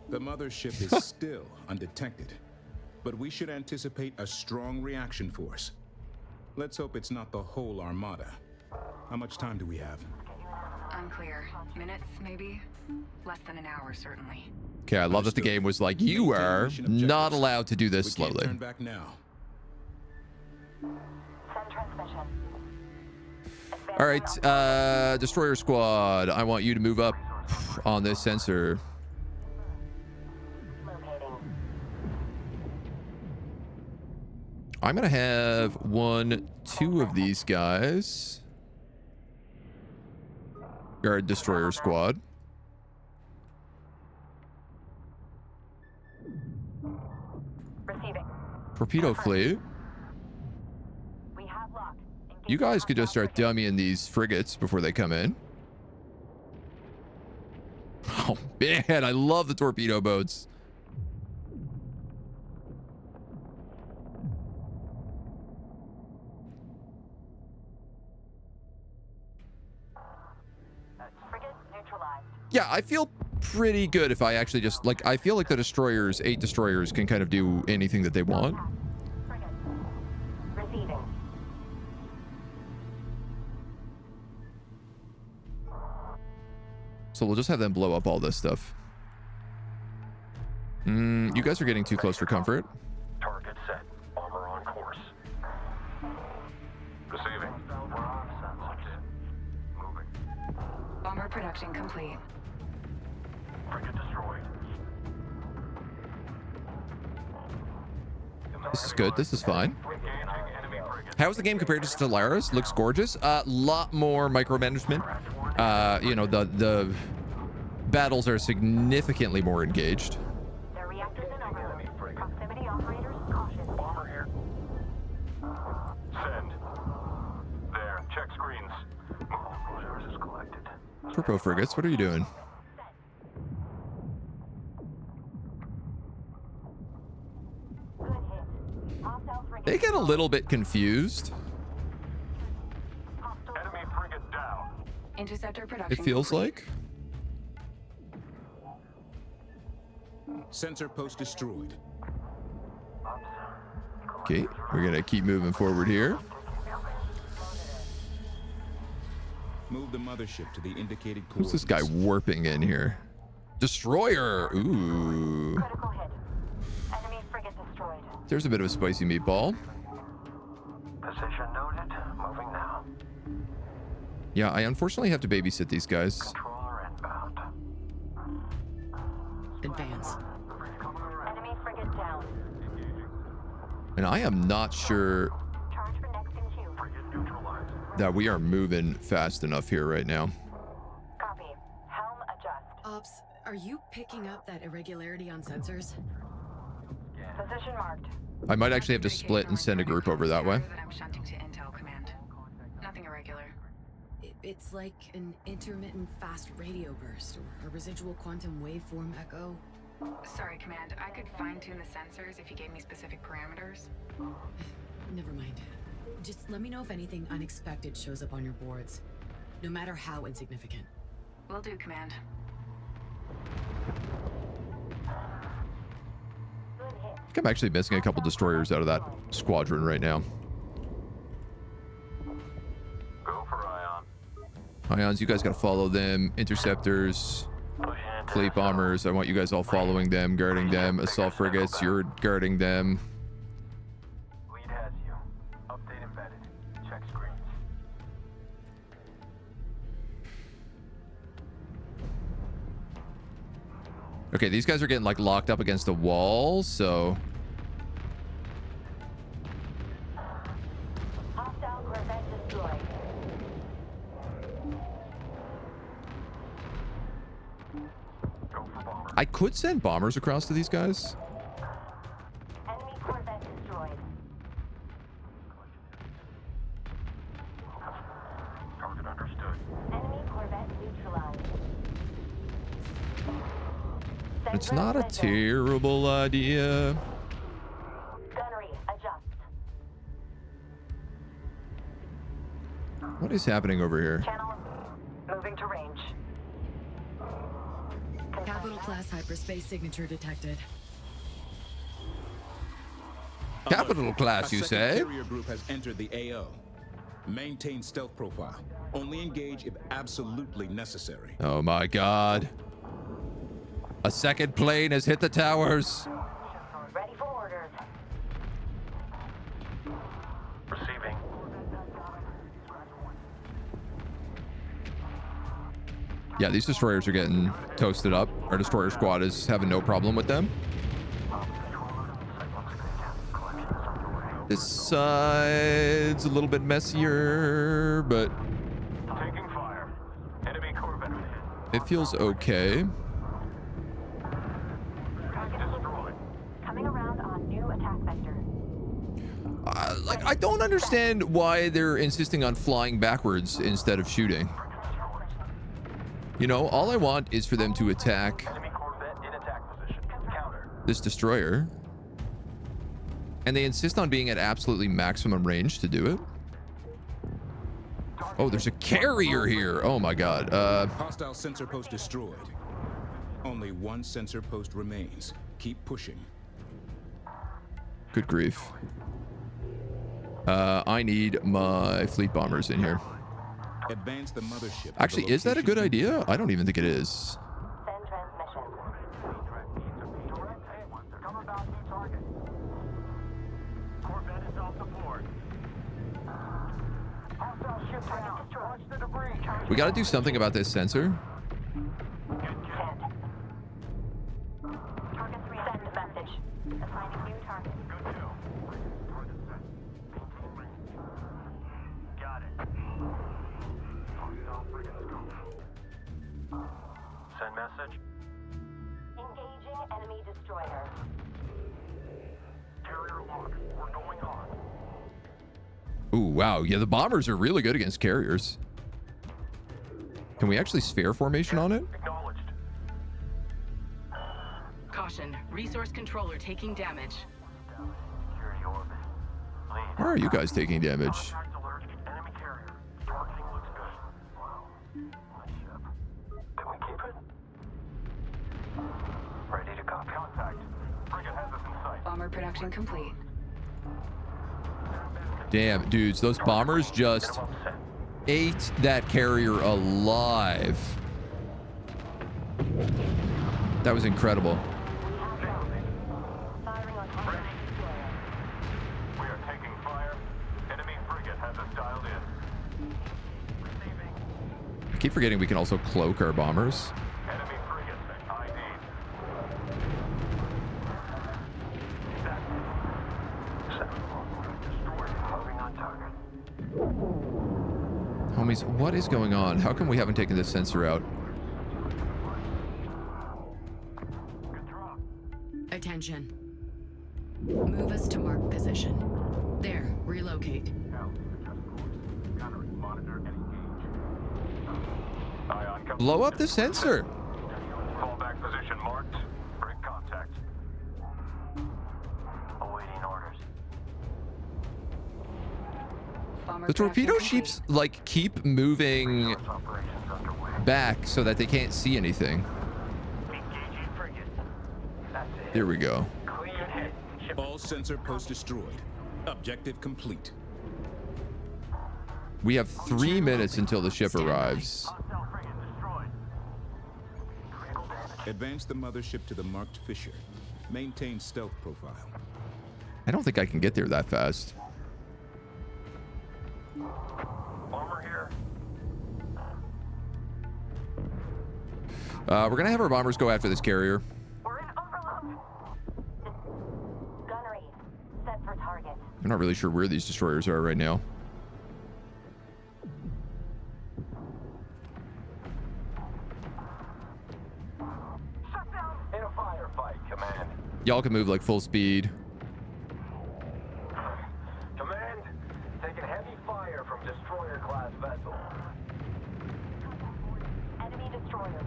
[SPEAKER 6] The mothership is still undetected, but we should anticipate a strong reaction force. Let's hope it's not the whole armada. How much time do we have?
[SPEAKER 4] Unclear. Minutes, maybe? Less than an hour, certainly.
[SPEAKER 1] Okay, I love that the game was like, you are not allowed to do this
[SPEAKER 6] We can't
[SPEAKER 1] slowly.
[SPEAKER 6] turn back now.
[SPEAKER 2] Send transmission.
[SPEAKER 1] All right, Destroyer Squad, I want you to move up on this sensor.
[SPEAKER 2] Locating.
[SPEAKER 1] I'm gonna have 1, 2 of these guys guard Destroyer Squad.
[SPEAKER 2] Receiving.
[SPEAKER 1] Torpedo fleet.
[SPEAKER 2] We have lock.
[SPEAKER 1] You guys could just start dummying these frigates before they come in. Oh man, I love the torpedo boats.
[SPEAKER 2] Frigate neutralized.
[SPEAKER 1] Yeah, I feel pretty good if I actually just, like, I feel like the destroyers, 8 destroyers, can kind of do anything that they want.
[SPEAKER 2] Frigate. Receiving.
[SPEAKER 1] So we'll just have them blow up all this stuff. You guys are getting too close for comfort.
[SPEAKER 3] Target set. Armor on course. Receiving. We're on sensors. Moving.
[SPEAKER 4] Bomber production complete.
[SPEAKER 3] Frigate destroyed.
[SPEAKER 1] This is good. This is fine.
[SPEAKER 3] Engaging enemy frigate.
[SPEAKER 1] How is the game compared to Stellaris? Looks gorgeous. Lot more micromanagement. You know, the battles are significantly more engaged.
[SPEAKER 2] Their reactors in overload. Proximity operators cautious.
[SPEAKER 3] Bomber here. Send. There. Check screens. Resources collected.
[SPEAKER 1] Torpedo frigates, what are you doing?
[SPEAKER 2] Good hit. Hostile frigate.
[SPEAKER 1] They get a little bit confused.
[SPEAKER 3] Enemy frigate down.
[SPEAKER 4] Interceptor production
[SPEAKER 1] It feels
[SPEAKER 4] complete.
[SPEAKER 1] like.
[SPEAKER 6] Sensor post destroyed.
[SPEAKER 1] Okay, we're gonna keep moving forward here.
[SPEAKER 6] Move the mothership to the indicated
[SPEAKER 1] Who's
[SPEAKER 6] coordinates.
[SPEAKER 1] this guy warping in here? Destroyer. Ooh.
[SPEAKER 2] Critical hit. Enemy frigate destroyed.
[SPEAKER 1] There's a bit of a spicy meatball.
[SPEAKER 3] Position noted. Moving now.
[SPEAKER 1] Yeah, I unfortunately have to babysit these guys.
[SPEAKER 3] Controller inbound.
[SPEAKER 8] Advance.
[SPEAKER 2] Enemy frigate down.
[SPEAKER 1] And I am not sure
[SPEAKER 2] Charge for next in queue.
[SPEAKER 3] Frigate neutralized.
[SPEAKER 1] that we are moving fast enough here right now.
[SPEAKER 2] Copy. Helm adjust.
[SPEAKER 8] Ops, are you picking up that irregularity on sensors?
[SPEAKER 2] Position marked.
[SPEAKER 1] I might actually have to split and send a group over that way.
[SPEAKER 4] That I'm shunting to Intel Command. Nothing irregular.
[SPEAKER 8] It's like an intermittent fast radio burst or a residual quantum waveform echo.
[SPEAKER 4] Sorry, Command. I could fine-tune the sensors if you gave me specific parameters.
[SPEAKER 8] Never mind. Just let me know if anything unexpected shows up on your boards, no matter how insignificant.
[SPEAKER 4] Will do, Command.
[SPEAKER 2] Good hit.
[SPEAKER 1] I think I'm actually missing a couple destroyers out of that squadron right now.
[SPEAKER 3] Go for Ion.
[SPEAKER 1] Ions, you guys gotta follow them. Interceptors,
[SPEAKER 3] Push into
[SPEAKER 1] fleet bombers, I want you guys all following them, guarding them. Assault frigates, you're guarding them.
[SPEAKER 3] Lead has you. Update embedded. Check screens.
[SPEAKER 1] Okay, these guys are getting like locked up against the wall, so
[SPEAKER 2] Hostile Corvette destroyed.
[SPEAKER 1] I could send bombers across to these guys.
[SPEAKER 2] Enemy Corvette destroyed.
[SPEAKER 3] Target understood.
[SPEAKER 2] Enemy Corvette neutralized. Send
[SPEAKER 1] It's not a
[SPEAKER 2] resident.
[SPEAKER 1] terrible idea.
[SPEAKER 2] Gunnery, adjust.
[SPEAKER 1] What is happening over here?
[SPEAKER 2] Channel, moving to range.
[SPEAKER 8] Capital class hyperspace signature detected.
[SPEAKER 1] Capital class,
[SPEAKER 6] A
[SPEAKER 1] you
[SPEAKER 6] second
[SPEAKER 1] say?
[SPEAKER 6] carrier group has entered the AO. Maintain stealth profile. Only engage if absolutely necessary.
[SPEAKER 1] Oh my god. A second plane has hit the towers.
[SPEAKER 2] Ready for orders.
[SPEAKER 3] Receiving.
[SPEAKER 1] Yeah, these destroyers are getting toasted up. Our destroyer squad is having no problem with them. This side's a little bit messier, but
[SPEAKER 3] Taking fire. Enemy Corvette hit.
[SPEAKER 1] it feels okay.
[SPEAKER 3] Destroyed.
[SPEAKER 2] Coming around on new attack vector.
[SPEAKER 1] Like, I don't understand why they're insisting on flying backwards instead of shooting. You know, all I want is for them to attack
[SPEAKER 3] Enemy Corvette in attack position. Counter.
[SPEAKER 1] this destroyer. And they insist on being at absolutely maximum range to do it. Oh, there's a carrier here. Oh my god.
[SPEAKER 6] Hostile sensor post destroyed. Only one sensor post remains. Keep pushing.
[SPEAKER 1] Good grief. I need my fleet bombers in here.
[SPEAKER 6] Advance the mothership. to the
[SPEAKER 1] Actually, is that a good
[SPEAKER 6] location-
[SPEAKER 1] idea? I don't even think it is.
[SPEAKER 2] Send transmission.
[SPEAKER 3] Come about new target. Corvette is off the board. Hostile ship down. Watch the debris.
[SPEAKER 1] We got to do something about this sensor.
[SPEAKER 2] Target 3 send message. Assigning new target.
[SPEAKER 3] Good kill. Target set. Got it. Hostile frigate scope. Send message.
[SPEAKER 2] Engaging enemy destroyer.
[SPEAKER 3] Carrier lock. We're going on.
[SPEAKER 1] Ooh, wow. Yeah, the bombers are really good against carriers. Can we actually sphere formation on it?
[SPEAKER 3] Acknowledged.
[SPEAKER 10] Caution, resource controller taking damage.
[SPEAKER 3] Security orbit. Lead.
[SPEAKER 1] Why are you guys taking damage?
[SPEAKER 3] Contact alert. Enemy carrier. Targeting looks good. Wow. Nice ship. Can we keep it? Ready to copy. Contact. Frigate has us in sight.
[SPEAKER 4] Bomber production complete.
[SPEAKER 1] Damn, dudes, those bombers just ate that carrier alive. That was incredible.
[SPEAKER 2] Firing on hostile destroyer.
[SPEAKER 3] We are taking fire. Enemy frigate has us dialed in. Receiving.
[SPEAKER 1] I keep forgetting we can also cloak our bombers.
[SPEAKER 3] Enemy frigate ID. Destroyer moving on target.
[SPEAKER 1] Homies, what is going on? How come we haven't taken this sensor out?
[SPEAKER 3] Good drop.
[SPEAKER 8] Attention. Move us to mark position. There, relocate.
[SPEAKER 3] Gunnery, monitor, and engage. Ion comes.
[SPEAKER 1] Blow up the sensor.
[SPEAKER 3] Fallback position marked. Break contact. Awaiting orders.
[SPEAKER 4] Bomber
[SPEAKER 1] The torpedo
[SPEAKER 4] production
[SPEAKER 1] ships like keep moving
[SPEAKER 3] Operations underway.
[SPEAKER 1] back so that they can't see anything.
[SPEAKER 3] Engaging frigate. That's it.
[SPEAKER 1] There we go.
[SPEAKER 3] Clear hit. Ship
[SPEAKER 6] All sensor posts destroyed. Objective complete.
[SPEAKER 1] We have 3 minutes until the ship arrives.
[SPEAKER 3] hostile frigate destroyed. Critical damage.
[SPEAKER 6] Advance the mothership to the marked fissure. Maintain stealth profile.
[SPEAKER 1] I don't think I can get there that fast.
[SPEAKER 3] Bomber here.
[SPEAKER 1] We're gonna have our bombers go after this carrier. I'm not really sure where these destroyers are right now.
[SPEAKER 3] In a firefight, Command.
[SPEAKER 1] Y'all can move like full speed.
[SPEAKER 3] Command, taking heavy fire from destroyer-class vessel.
[SPEAKER 2] Enemy destroyer.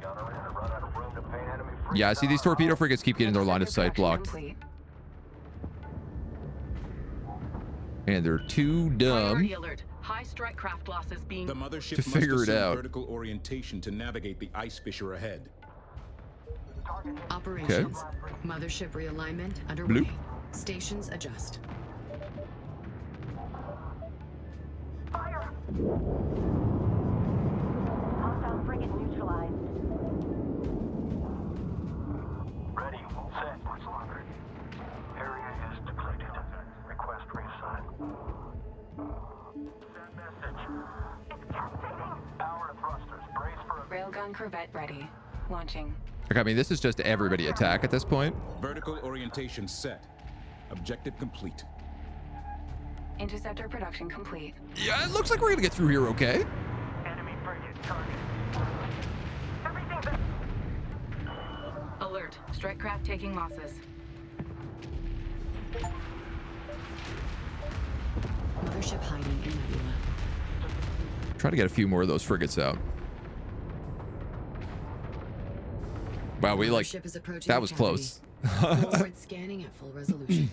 [SPEAKER 3] Gunner in to run out of room to paint enemy free.
[SPEAKER 1] Yeah, see, these torpedo frigates keep getting their line of sight blocked.
[SPEAKER 4] Complete.
[SPEAKER 1] And they're too dumb.
[SPEAKER 10] Priority alert. High strike craft losses being...
[SPEAKER 6] The mothership
[SPEAKER 1] To figure
[SPEAKER 6] must
[SPEAKER 1] it
[SPEAKER 6] assume
[SPEAKER 1] out.
[SPEAKER 6] vertical orientation to navigate the ice fissure ahead.
[SPEAKER 8] Operations. Mothership realignment underway.
[SPEAKER 1] Bloop.
[SPEAKER 8] Stations adjust.
[SPEAKER 2] Fire! Hostile frigate neutralized.
[SPEAKER 3] Ready, set. Much longer. Area is depleted. Request reassign. Send message.
[SPEAKER 2] It's cascading.
[SPEAKER 3] Power to thrusters. Brace for a...
[SPEAKER 4] Railgun corvette ready. Launching.
[SPEAKER 1] Okay, I mean, this is just everybody attack at this point.
[SPEAKER 6] Vertical orientation set. Objective complete.
[SPEAKER 4] Interceptor production complete.
[SPEAKER 1] Yeah, it looks like we're gonna get through here okay.
[SPEAKER 3] Enemy frigate target.
[SPEAKER 2] Everything's up.
[SPEAKER 10] Alert. Strike craft taking losses.
[SPEAKER 8] Mothership hiding in nebula.
[SPEAKER 1] Try to get a few more of those frigates out. Wow, we like...
[SPEAKER 8] Mothership is approaching
[SPEAKER 1] That
[SPEAKER 8] the
[SPEAKER 1] was
[SPEAKER 8] cavity.
[SPEAKER 1] close.
[SPEAKER 8] Forward scanning at full resolution.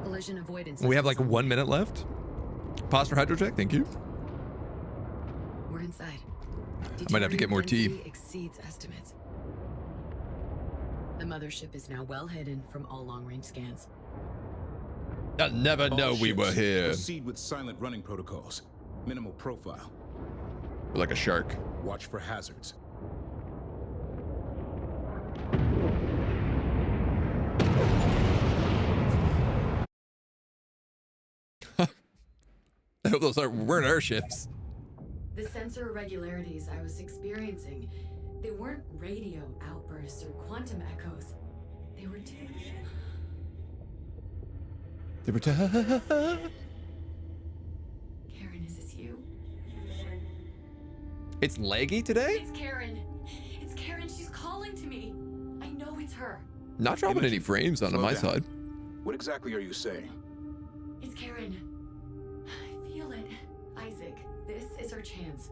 [SPEAKER 8] Collision avoidance.
[SPEAKER 1] We have like
[SPEAKER 8] systems
[SPEAKER 1] 1 minute left. Posture hydro check, thank you.
[SPEAKER 8] We're inside.
[SPEAKER 1] I might have to get more tea.
[SPEAKER 8] Density exceeds estimates. The mothership is now well hidden from all long-range scans.
[SPEAKER 1] I'll never
[SPEAKER 6] All
[SPEAKER 1] know we were
[SPEAKER 6] ships
[SPEAKER 1] here.
[SPEAKER 6] Proceed with silent running protocols. Minimal profile.
[SPEAKER 1] We're like a shark.
[SPEAKER 6] Watch for hazards.
[SPEAKER 1] I hope those weren't our ships.
[SPEAKER 8] The sensor irregularities I was experiencing, they weren't radio outbursts or quantum echoes. They were
[SPEAKER 1] They were
[SPEAKER 8] Karen, is this you?
[SPEAKER 1] It's laggy today?
[SPEAKER 8] It's Karen. It's Karen. She's calling to me. I know it's her.
[SPEAKER 1] Not dropping any frames onto
[SPEAKER 6] Slow
[SPEAKER 1] my
[SPEAKER 6] down.
[SPEAKER 1] side.
[SPEAKER 6] What exactly are you saying?
[SPEAKER 8] It's Karen. I feel it. Isaac, this is our chance.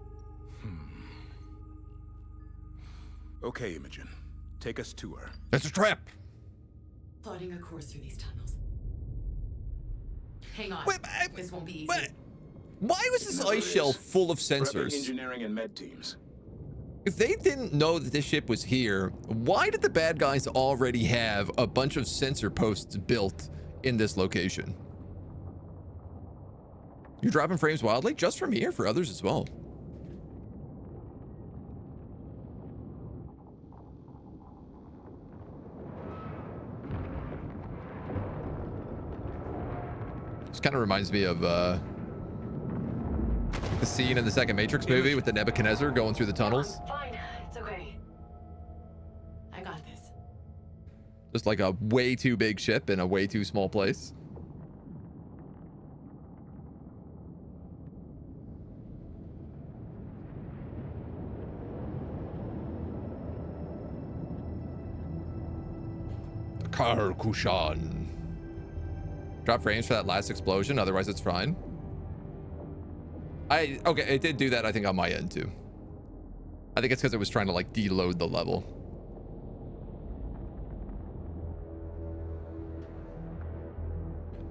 [SPEAKER 6] Okay, Imogen. Take us to her.
[SPEAKER 1] That's a trap.
[SPEAKER 8] Plotting a course through these tunnels. Hang on.
[SPEAKER 1] Wait,
[SPEAKER 8] this won't be easy.
[SPEAKER 1] Wait. Why was this
[SPEAKER 6] Never
[SPEAKER 1] ice
[SPEAKER 6] is.
[SPEAKER 1] shell full of
[SPEAKER 6] Prepping
[SPEAKER 1] sensors?
[SPEAKER 6] engineering and med teams.
[SPEAKER 1] If they didn't know that this ship was here, why did the bad guys already have a bunch of sensor posts built in this location? You're dropping frames wildly? Just from here, for others as well. This kind of reminds me of the scene in the second Matrix movie with the Nebuchadnezzar going through the tunnels.
[SPEAKER 8] Fine. It's okay. I got this.
[SPEAKER 1] Just like a way too big ship in a way too small place. Karkushan. Drop frames for that last explosion, otherwise it's fine. Okay, it did do that, I think, on my end too. I think it's because it was trying to like deload the level.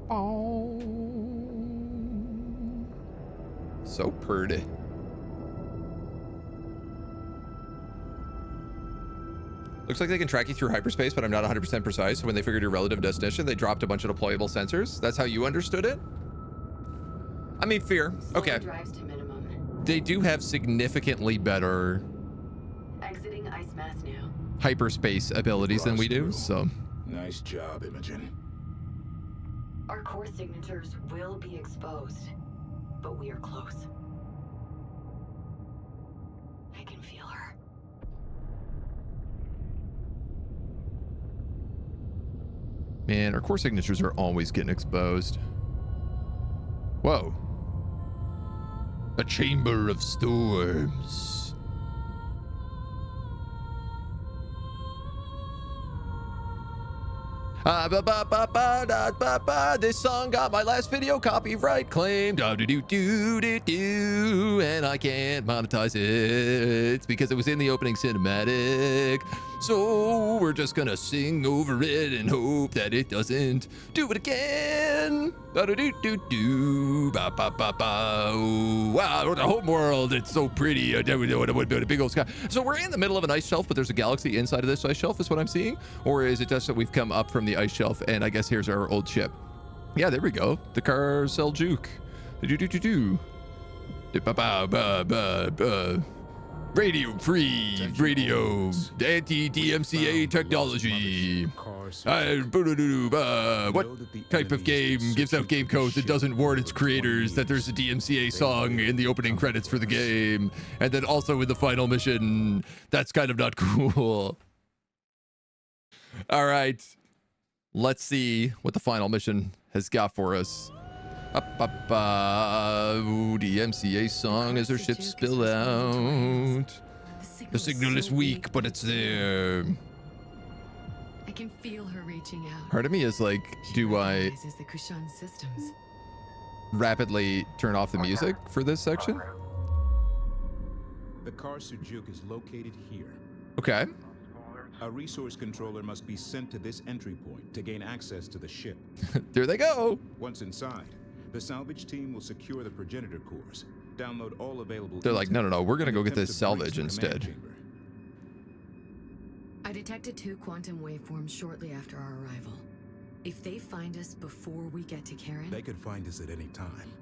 [SPEAKER 1] Oh, so pretty. Looks like they can track you through hyperspace, but I'm not 100% precise. So when they figured your relative destination, they dropped a bunch of deployable sensors. That's how you understood it? I mean, fair. Okay.
[SPEAKER 7] Drives to minimum.
[SPEAKER 1] They do have significantly better
[SPEAKER 7] Exiting ice mass now.
[SPEAKER 1] hyperspace abilities than we do, so.
[SPEAKER 6] Nice job, Imogen.
[SPEAKER 7] Our core signatures will be exposed, but we are close. I can feel her.
[SPEAKER 1] Man, our core signatures are always getting exposed. Whoa. A chamber of storms. This song got my last video copyright claimed. And I can't monetize it. It's because it was in the opening cinematic. So we're just gonna sing over it and hope that it doesn't do it again. Wow, the Homeworld, it's so pretty. A big old sky. So we're in the middle of an ice shelf, but there's a galaxy inside of this ice shelf is what I'm seeing? Or is it just that we've come up from the ice shelf and I guess here's our old ship? Yeah, there we go. The car Seljuk. Radio free, radio, anti-DMCA technology. What type of game gives out game codes that doesn't warn its creators that there's a DMCA song in the opening credits for the game, and then also in the final mission? That's kind of not cool. All right, let's see what the final mission has got for us. Ooh, DMCA song as our ship spill out. The signal is weak, but it's there.
[SPEAKER 8] I can feel her reaching out.
[SPEAKER 1] Part of me is like, do I
[SPEAKER 8] The Kushan systems.
[SPEAKER 1] rapidly turn off the music for this section?
[SPEAKER 6] The car Seljuk is located here.
[SPEAKER 1] Okay.
[SPEAKER 6] A resource controller must be sent to this entry point to gain access to the ship.
[SPEAKER 1] There they go.
[SPEAKER 6] Once inside, the salvage team will secure the progenitor cores, download all available.
[SPEAKER 1] They're like, no, we're gonna go get
[SPEAKER 6] attempt
[SPEAKER 1] this
[SPEAKER 6] to breach
[SPEAKER 1] salvage
[SPEAKER 6] the
[SPEAKER 1] instead.
[SPEAKER 6] command chamber.
[SPEAKER 8] I detected 2 quantum waveforms shortly after our arrival. If they find us before we get to Karen,
[SPEAKER 6] They could find us at any time.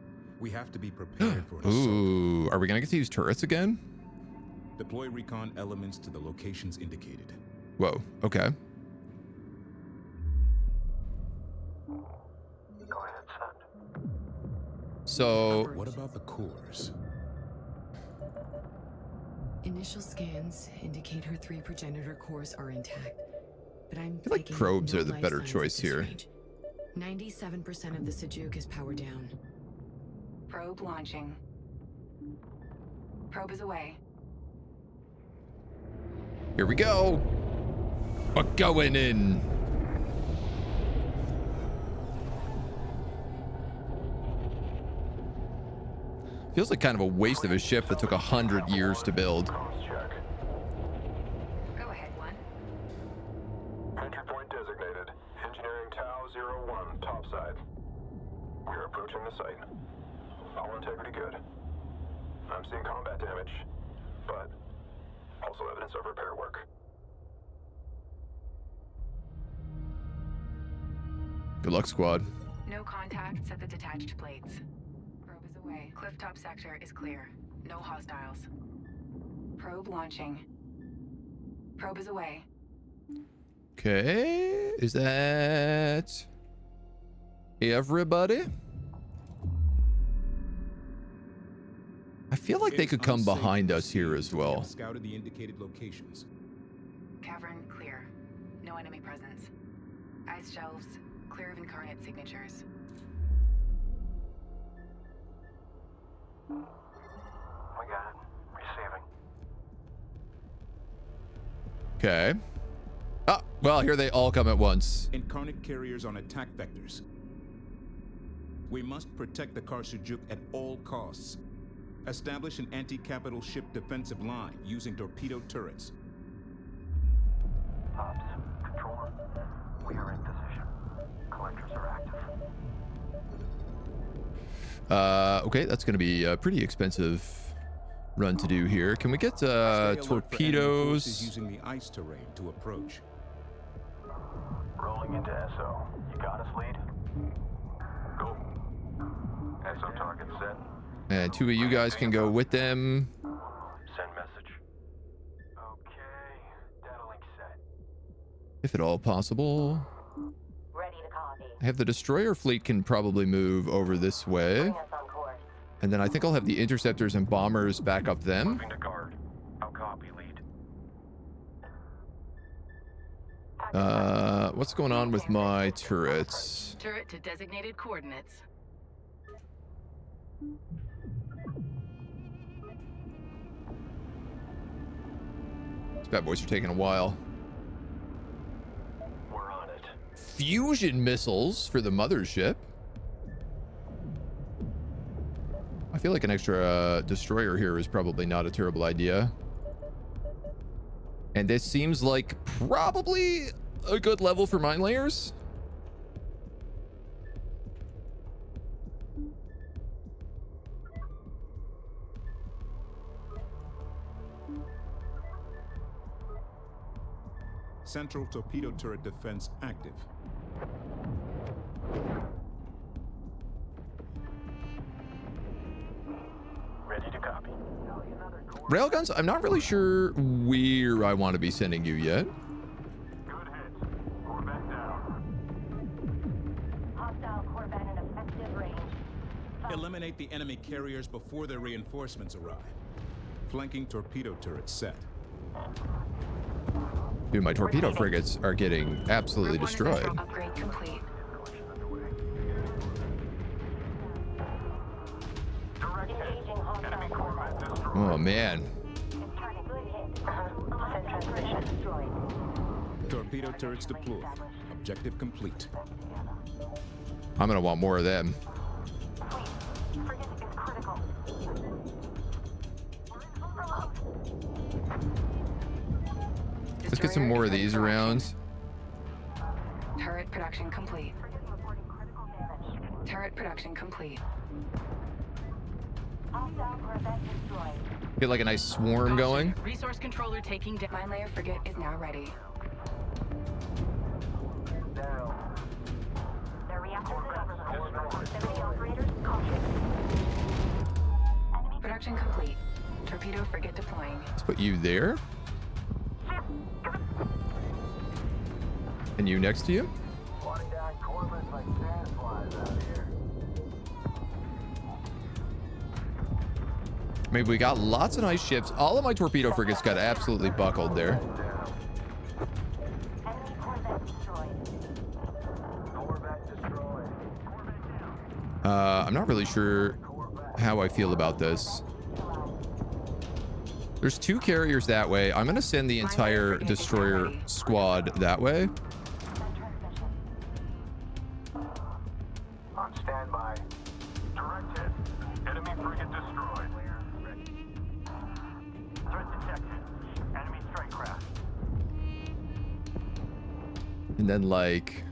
[SPEAKER 6] We have to be prepared for an assault.
[SPEAKER 1] Ooh, are we gonna get to use turrets again?
[SPEAKER 6] Deploy recon elements to the locations indicated.
[SPEAKER 1] Whoa, okay.
[SPEAKER 3] Go ahead, son.
[SPEAKER 1] So,
[SPEAKER 6] What about the cores?
[SPEAKER 8] initial scans indicate her 3 progenitor cores are intact. But I'm
[SPEAKER 1] feel like
[SPEAKER 8] taking
[SPEAKER 1] probes
[SPEAKER 8] no
[SPEAKER 1] are the
[SPEAKER 8] life
[SPEAKER 1] better
[SPEAKER 8] signs at
[SPEAKER 1] choice
[SPEAKER 8] this
[SPEAKER 1] here.
[SPEAKER 8] range. 97% of the Seljuk is powered down.
[SPEAKER 4] Probe launching. Probe is away.
[SPEAKER 1] here we go. We're going in. Feels like kind of a waste of a ship that took 100 years to build.
[SPEAKER 3] Comms check.
[SPEAKER 4] Go ahead, one.
[SPEAKER 3] Entry point designated. Engineering Tau 01, topside. We're approaching the site. All integrity good. I'm seeing combat damage, but also evidence of repair work.
[SPEAKER 1] Good luck, squad.
[SPEAKER 4] No contacts at the detached plates. Probe is away. Clifftop sector is clear. No hostiles. Probe launching. Probe is away.
[SPEAKER 1] Okay, is that everybody? I feel like they
[SPEAKER 6] It's
[SPEAKER 1] could come
[SPEAKER 6] unsafe
[SPEAKER 1] behind
[SPEAKER 6] to
[SPEAKER 1] us here
[SPEAKER 6] proceed
[SPEAKER 1] as
[SPEAKER 6] until we
[SPEAKER 1] well.
[SPEAKER 6] have scouted the indicated locations.
[SPEAKER 4] Cavern clear. No enemy presence. Ice shelves clear of incarnate signatures.
[SPEAKER 3] We got it. Receiving.
[SPEAKER 1] Okay. Oh, well, here they all come at once.
[SPEAKER 6] Incarnate carriers on attack vectors. We must protect the car Seljuk at all costs. Establish an anti-capital ship defensive line using torpedo turrets.
[SPEAKER 3] Ops. Control. We are in position. Collectors are active.
[SPEAKER 1] Okay, that's going to be a pretty expensive run to do here. Can we get
[SPEAKER 6] Stay alert for enemy forces
[SPEAKER 1] torpedoes?
[SPEAKER 6] using the ice terrain to approach.
[SPEAKER 3] Rolling into SO. You got us, lead? Go. SO target set.
[SPEAKER 1] And 2 of you guys can go with them.
[SPEAKER 3] Send message. Okay. Dazzling set.
[SPEAKER 1] If at all possible.
[SPEAKER 2] Ready to copy.
[SPEAKER 1] I have the destroyer fleet can probably move over this way.
[SPEAKER 2] Bring us on course.
[SPEAKER 1] And then I think I'll have the interceptors and bombers back up them.
[SPEAKER 3] Moving to guard. I'll copy, lead.
[SPEAKER 1] What's going on with my turrets?
[SPEAKER 10] Turret to designated coordinates.
[SPEAKER 1] These bad boys are taking a while.
[SPEAKER 3] We're on it.
[SPEAKER 1] Fusion missiles for the mothership. I feel like an extra destroyer here is probably not a terrible idea. And this seems like probably a good level for mine layers.
[SPEAKER 6] Central torpedo turret defense active.
[SPEAKER 3] Ready to copy.
[SPEAKER 1] Railguns, I'm not really sure where I want to be sending you yet.
[SPEAKER 3] Good hits. Corvette down.
[SPEAKER 2] Hostile Corvette in effective range.
[SPEAKER 6] Eliminate the enemy carriers before their reinforcements arrive. Flanking torpedo turret set.
[SPEAKER 1] Dude, my torpedo frigates are getting absolutely
[SPEAKER 4] Group 1
[SPEAKER 1] destroyed.
[SPEAKER 4] essential upgrade complete.
[SPEAKER 2] Engaging hostile Corvette.
[SPEAKER 1] Oh, man.
[SPEAKER 2] Target good hit. Send transmission destroyed.
[SPEAKER 6] Torpedo turrets deployed. Objective complete.
[SPEAKER 1] I'm going to want more of them.
[SPEAKER 2] Frigate is critical.
[SPEAKER 1] Let's get some more of these around.
[SPEAKER 4] Turret production complete. Turret production complete.
[SPEAKER 2] Hostile Corvette destroyed.
[SPEAKER 1] Get like a nice swarm going.
[SPEAKER 10] Resource controller taking down.
[SPEAKER 4] Mine layer frigate is now ready.
[SPEAKER 2] Their reactors are over. Enemy operators, caution. Enemy
[SPEAKER 4] Production complete. Torpedo frigate deploying.
[SPEAKER 1] Let's put you there. And you next to you.
[SPEAKER 3] Slotting down Corvettes like sandflies out here.
[SPEAKER 1] I mean, we got lots of nice ships. All of my torpedo frigates got absolutely buckled there.
[SPEAKER 2] Enemy Corvette destroyed.
[SPEAKER 3] Corvette destroyed.
[SPEAKER 1] I'm not really sure how I feel about this. There's 2 carriers that way. I'm going to send the entire destroyer squad that way.
[SPEAKER 3] On standby. Direct hit. Enemy frigate destroyed. Threat detected. Enemy strike craft.
[SPEAKER 1] And then, like,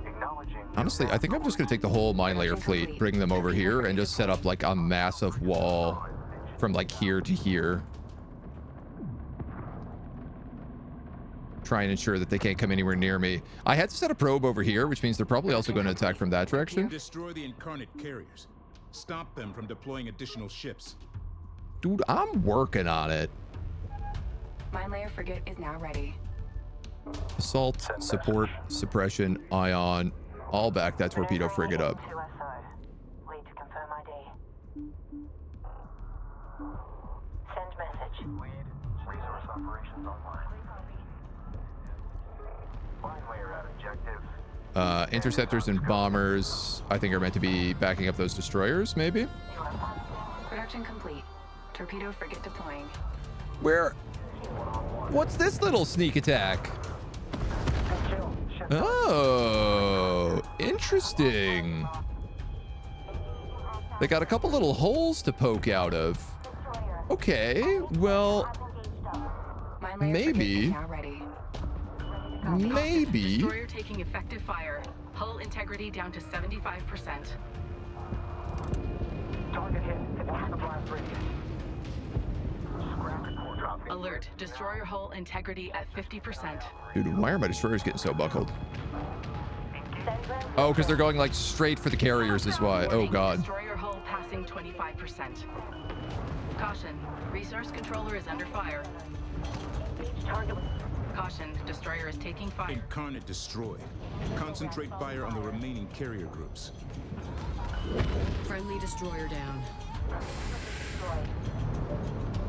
[SPEAKER 3] Acknowledging.
[SPEAKER 1] honestly, I think I'm just going to take the whole mine layer fleet, bring them over here, and just set up, like, a massive wall from, like, here to here. Try and ensure that they can't come anywhere near me. I had to set a probe over here, which means they're probably also going to attack from that direction.
[SPEAKER 6] Destroy the incarnate carriers. Stop them from deploying additional ships.
[SPEAKER 1] Dude, I'm working on it.
[SPEAKER 4] Mine layer frigate is now ready.
[SPEAKER 1] Assault, support, suppression, ion. All back that torpedo frigate up.
[SPEAKER 2] Wait to confirm ID. Send message.
[SPEAKER 3] Lead. Resource operations online. Line layer at objective.
[SPEAKER 1] Interceptors and bombers, I think, are meant to be backing up those destroyers, maybe?
[SPEAKER 4] Production complete. Torpedo frigate deploying.
[SPEAKER 1] Where? What's this little sneak attack? Oh, interesting. They got a couple little holes to poke out of. Okay, well,
[SPEAKER 4] Mine layer frigate
[SPEAKER 1] maybe.
[SPEAKER 4] is now ready.
[SPEAKER 1] Maybe.
[SPEAKER 10] Destroyer taking effective fire. Hull integrity down to 75%.
[SPEAKER 3] Target hit. What's the blast radius? Scrap report dropping.
[SPEAKER 10] Alert. Destroyer hull integrity at 50%.
[SPEAKER 1] Dude, why are my destroyers getting so buckled? Oh, because they're going like straight for the carriers is why. Oh,
[SPEAKER 10] Warning,
[SPEAKER 1] God.
[SPEAKER 10] Destroyer hull passing 25%. Caution. Resource controller is under fire. Caution. Destroyer is taking fire.
[SPEAKER 6] Incarnate destroyed. Concentrate fire on the remaining carrier groups.
[SPEAKER 8] Friendly destroyer down.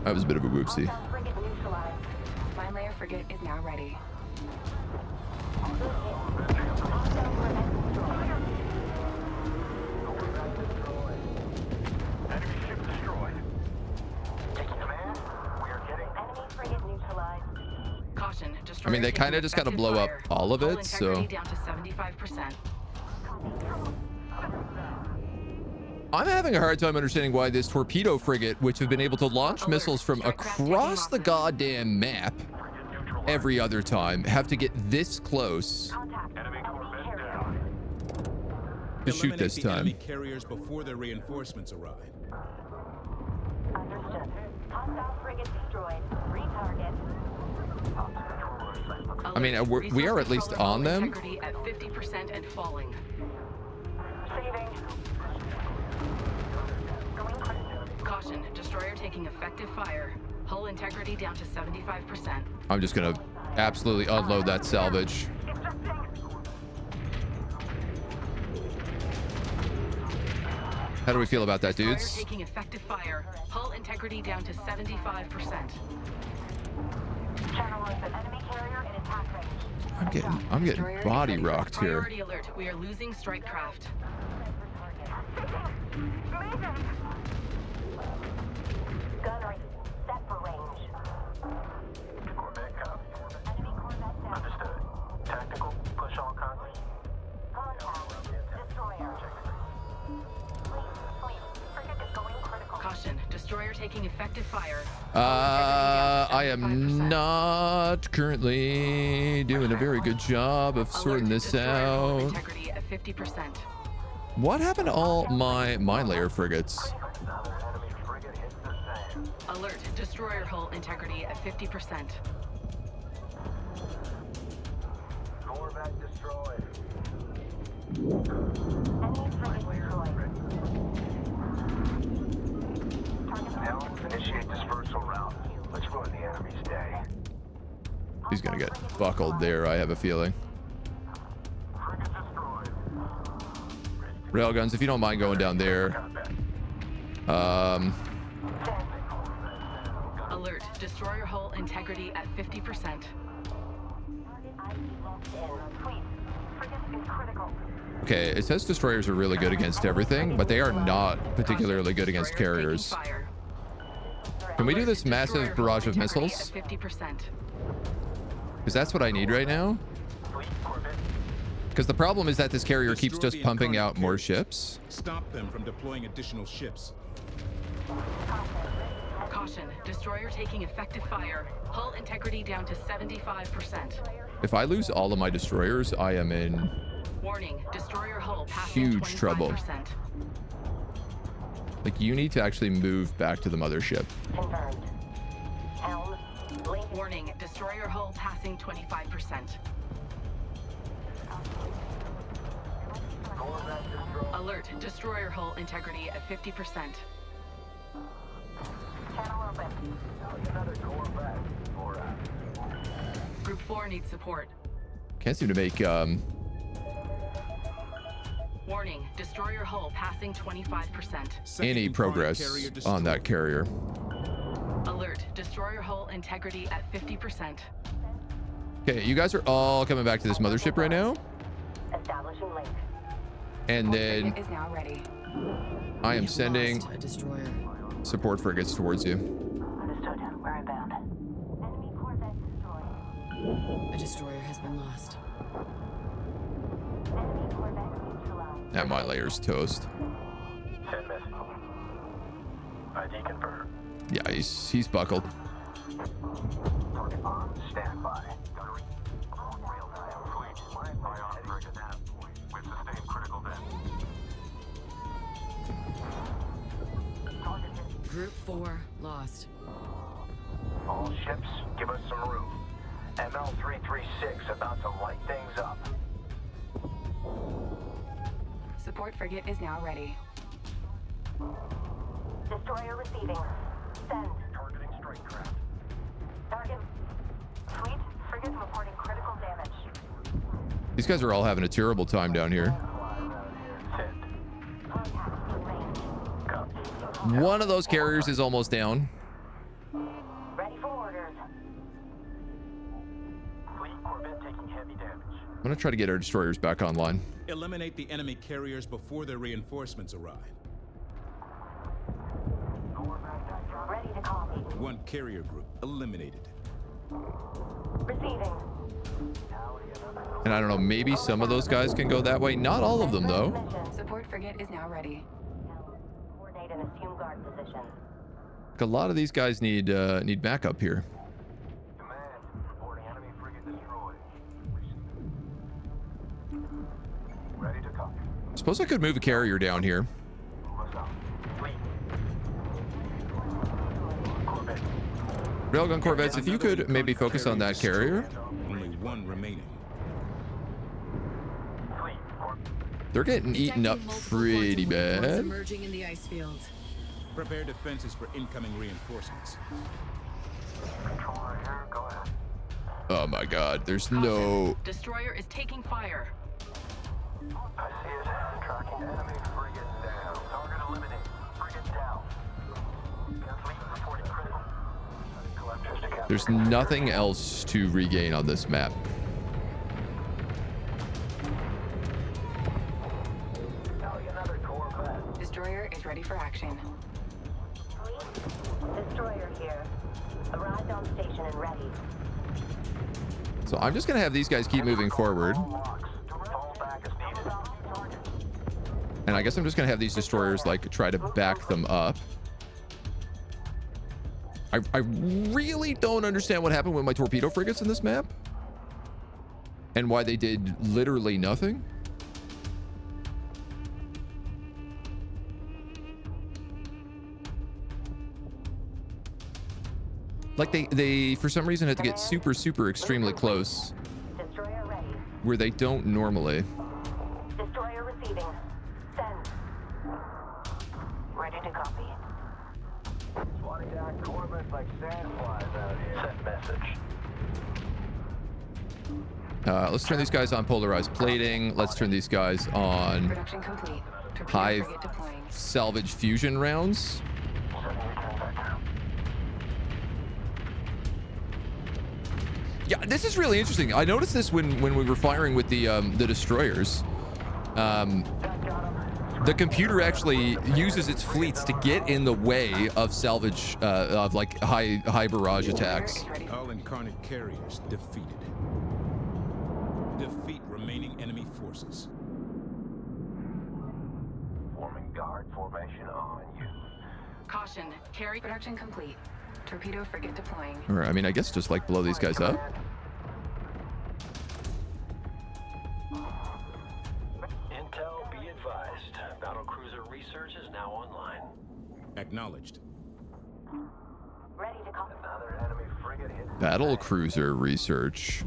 [SPEAKER 1] That was a bit of a whoopsie.
[SPEAKER 4] Mine layer frigate is now ready.
[SPEAKER 3] Enemy ship destroyed. Taking command. We are getting
[SPEAKER 2] Enemy frigate neutralized.
[SPEAKER 10] Caution,
[SPEAKER 1] I
[SPEAKER 10] destroyer
[SPEAKER 1] mean, they
[SPEAKER 10] taking
[SPEAKER 1] kind of just got to
[SPEAKER 10] effective
[SPEAKER 1] blow up
[SPEAKER 10] fire.
[SPEAKER 1] all of
[SPEAKER 10] Hull
[SPEAKER 1] it, so
[SPEAKER 10] integrity down to 75%.
[SPEAKER 1] I'm having a hard time understanding why this torpedo frigate, which have been able to launch
[SPEAKER 10] Alert,
[SPEAKER 1] missiles from
[SPEAKER 10] strike craft
[SPEAKER 1] across the
[SPEAKER 10] taking off.
[SPEAKER 1] goddamn map every other time, have to get this close
[SPEAKER 2] Contact.
[SPEAKER 3] enemy
[SPEAKER 2] Enemy
[SPEAKER 3] corvette
[SPEAKER 2] carrier.
[SPEAKER 3] down.
[SPEAKER 1] to shoot
[SPEAKER 6] Eliminate
[SPEAKER 1] this
[SPEAKER 6] the
[SPEAKER 1] time.
[SPEAKER 6] enemy carriers before the reinforcements arrive.
[SPEAKER 2] Understood. Hostile frigate destroyed. Retarget.
[SPEAKER 1] I mean,
[SPEAKER 10] Alert,
[SPEAKER 1] we are
[SPEAKER 10] resource
[SPEAKER 1] at least
[SPEAKER 10] controller
[SPEAKER 1] on them.
[SPEAKER 10] integrity at 50% and falling.
[SPEAKER 2] Saving. Going critical.
[SPEAKER 10] Caution, destroyer taking effective fire. Hull integrity down to 75%.
[SPEAKER 1] I'm just gonna absolutely unload that salvage. How do we feel about that,
[SPEAKER 10] Destroyer
[SPEAKER 1] dudes?
[SPEAKER 10] taking effective fire. Hull integrity down to 75%.
[SPEAKER 2] Channel open. Enemy carrier in attack range.
[SPEAKER 1] I'm getting
[SPEAKER 10] Destroyer
[SPEAKER 1] body
[SPEAKER 10] ready for
[SPEAKER 1] rocked here.
[SPEAKER 10] Priority alert. We are losing strike craft.
[SPEAKER 2] Gunnery. Set for range.
[SPEAKER 3] Corvette copy.
[SPEAKER 2] Enemy corvette down.
[SPEAKER 3] Understood. Tactical. Push all contact.
[SPEAKER 2] Contact. Destroyer. Fleet. Frigate is going critical.
[SPEAKER 10] Caution, destroyer taking effective fire.
[SPEAKER 1] I am not currently doing a very good job of sorting
[SPEAKER 10] Alert,
[SPEAKER 1] this
[SPEAKER 10] destroyer hull
[SPEAKER 1] out.
[SPEAKER 10] integrity at 50%.
[SPEAKER 1] What happened to all my mine layer frigates?
[SPEAKER 3] Another enemy frigate hits the sand.
[SPEAKER 10] Alert, destroyer hull integrity at 50%.
[SPEAKER 3] Corvette destroyed.
[SPEAKER 2] Enemy frigate destroyed.
[SPEAKER 3] Now, initiate dispersal route. Let's ruin the enemy's day.
[SPEAKER 1] He's gonna get buckled there, I have a feeling.
[SPEAKER 3] Frigate destroyed.
[SPEAKER 1] Railguns, if you don't mind going down there.
[SPEAKER 10] Alert, destroyer hull integrity at 50%.
[SPEAKER 1] Okay, it says destroyers are really good against everything, but they are not particularly good against
[SPEAKER 10] Destroyer taking
[SPEAKER 1] carriers.
[SPEAKER 10] fire.
[SPEAKER 1] Can we do this
[SPEAKER 10] Alert,
[SPEAKER 1] massive
[SPEAKER 10] destroyer
[SPEAKER 1] barrage
[SPEAKER 10] hull
[SPEAKER 1] of
[SPEAKER 10] integrity
[SPEAKER 1] missiles?
[SPEAKER 10] at 50%.
[SPEAKER 1] Because that's what I need right now.
[SPEAKER 3] Fleet Corvette.
[SPEAKER 1] Because the problem is that this carrier keeps
[SPEAKER 6] Destroy
[SPEAKER 1] just
[SPEAKER 6] the
[SPEAKER 1] pumping
[SPEAKER 6] incarnate
[SPEAKER 1] out more
[SPEAKER 6] carriers.
[SPEAKER 1] ships.
[SPEAKER 6] Stop them from deploying additional ships.
[SPEAKER 10] Caution, destroyer taking effective fire. Hull integrity down to 75%.
[SPEAKER 1] If I lose all of my destroyers, I am in
[SPEAKER 10] Warning, destroyer hull passing
[SPEAKER 1] huge trouble.
[SPEAKER 10] 25%.
[SPEAKER 1] Like, you need to actually move back to the mothership.
[SPEAKER 2] Confirmed. Helm. Link.
[SPEAKER 10] Warning, destroyer hull passing 25%.
[SPEAKER 3] Corvette destroyed.
[SPEAKER 10] Alert, destroyer hull integrity at 50%.
[SPEAKER 2] Channel open.
[SPEAKER 3] Another Corvette. Or
[SPEAKER 10] Group 4 needs support.
[SPEAKER 1] Can't seem to make
[SPEAKER 10] Warning, destroyer hull passing 25%.
[SPEAKER 6] Second
[SPEAKER 1] any
[SPEAKER 6] incarnate
[SPEAKER 1] progress
[SPEAKER 6] carrier
[SPEAKER 1] on
[SPEAKER 6] destroyed.
[SPEAKER 1] that carrier.
[SPEAKER 10] Alert, destroyer hull integrity at 50%.
[SPEAKER 1] Okay, you guys are all coming back to this mothership right now.
[SPEAKER 2] Establishing link.
[SPEAKER 1] And then
[SPEAKER 4] Is now ready.
[SPEAKER 1] I am
[SPEAKER 8] We have
[SPEAKER 1] sending
[SPEAKER 8] lost a destroyer.
[SPEAKER 1] support frigates towards you.
[SPEAKER 2] Understood. We're inbound. Enemy corvette destroyed.
[SPEAKER 8] A destroyer has been lost.
[SPEAKER 2] Enemy corvette neutralized.
[SPEAKER 1] That mine layer's toast.
[SPEAKER 3] send message. ID confirmed.
[SPEAKER 1] Yeah, he's buckled.
[SPEAKER 3] Target on standby. Gunnery. Real time. Fleet. Ion frigate. We've sustained critical damage. Target hit.
[SPEAKER 8] Group 4 lost.
[SPEAKER 3] All ships, give us some room. ML336 about to light things up.
[SPEAKER 4] Support frigate is now ready.
[SPEAKER 2] Destroyer receiving. Send.
[SPEAKER 3] Targeting strike craft.
[SPEAKER 2] Target. Fleet. Frigate reporting critical damage.
[SPEAKER 1] These guys are all having a terrible time down here.
[SPEAKER 3] Send.
[SPEAKER 2] Contact in range.
[SPEAKER 3] Copy.
[SPEAKER 1] One of those carriers is almost down.
[SPEAKER 2] Ready for orders.
[SPEAKER 3] Fleet Corvette taking heavy damage.
[SPEAKER 1] I'm gonna try to get our destroyers back online.
[SPEAKER 6] Eliminate the enemy carriers before their reinforcements arrive.
[SPEAKER 2] Ready to copy.
[SPEAKER 6] One carrier group eliminated.
[SPEAKER 2] Receiving.
[SPEAKER 1] And I don't know, maybe some of those guys can go that way. Not all of them, though.
[SPEAKER 4] Support frigate is now ready.
[SPEAKER 2] Coordinate and assume guard position.
[SPEAKER 1] A lot of these guys need backup here.
[SPEAKER 3] Command, reporting enemy frigate destroyed. Ready to copy.
[SPEAKER 1] Suppose I could move a carrier down here.
[SPEAKER 3] What's up? Fleet. Corvette.
[SPEAKER 1] Railgun corvettes, if you could maybe focus on that carrier.
[SPEAKER 6] Only one remaining.
[SPEAKER 3] Fleet.
[SPEAKER 1] They're getting eaten up pretty bad.
[SPEAKER 8] Emerging in the ice field.
[SPEAKER 6] Prepare defenses for incoming reinforcements.
[SPEAKER 3] Controller here, go ahead.
[SPEAKER 1] Oh my god, there's no...
[SPEAKER 10] Destroyer is taking fire.
[SPEAKER 3] I see it. Tracking enemy frigate down. Target eliminated. Frigate down. Fleet reporting critical. Electricity capture.
[SPEAKER 1] There's nothing else to regain on this map.
[SPEAKER 3] Another Corvette.
[SPEAKER 4] Destroyer is ready for action.
[SPEAKER 2] Fleet. Destroyer here. Arrived on station and ready.
[SPEAKER 1] So I'm just gonna have these guys keep moving forward.
[SPEAKER 3] Fall back as needed.
[SPEAKER 1] And I guess I'm just gonna have these destroyers like try to back them up. I really don't understand what happened with my torpedo frigates in this map. And why they did literally nothing. Like they for some reason had to get super extremely close
[SPEAKER 2] Destroyer ready.
[SPEAKER 1] where they don't normally.
[SPEAKER 2] Destroyer receiving. Send. Ready to copy.
[SPEAKER 3] Swatting down Corvettes like sandflies out here. Send message.
[SPEAKER 1] Let's turn these guys on polarized plating. Let's turn these guys on
[SPEAKER 4] Production complete. Torpedo
[SPEAKER 1] high
[SPEAKER 4] frigate deploying.
[SPEAKER 1] salvage fusion rounds. Yeah, this is really interesting. I noticed this when we were firing with the destroyers. The computer actually uses its fleets to get in the way of salvage of like high barrage attacks.
[SPEAKER 6] All incarnate carriers defeated. Defeat remaining enemy forces.
[SPEAKER 3] Forming guard formation on you.
[SPEAKER 10] Caution, carry.
[SPEAKER 4] Production complete. Torpedo frigate deploying.
[SPEAKER 1] Or I mean, I guess just like blow these guys up.
[SPEAKER 3] Intel, be advised. Battlecruiser research is now online.
[SPEAKER 6] Acknowledged.
[SPEAKER 2] Ready to copy.
[SPEAKER 3] Another enemy frigate hit.
[SPEAKER 1] Battle cruiser research.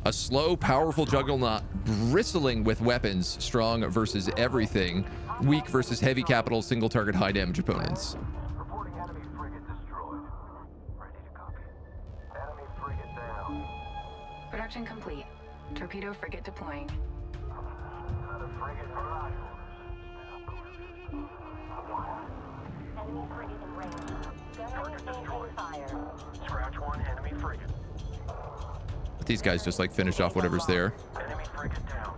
[SPEAKER 1] A slow, powerful juggernaut bristling with weapons, strong versus everything, weak versus heavy capital, single target, high damage opponents.
[SPEAKER 3] Reporting enemy frigate destroyed. Ready to copy. Enemy frigate down.
[SPEAKER 4] Production complete. Torpedo frigate deploying.
[SPEAKER 3] Another frigate arrived.
[SPEAKER 2] Enemy frigate in range. Gunnery maintaining fire.
[SPEAKER 3] Scratch one enemy frigate.
[SPEAKER 1] These guys just like finish off whatever's there.
[SPEAKER 3] Enemy frigate down.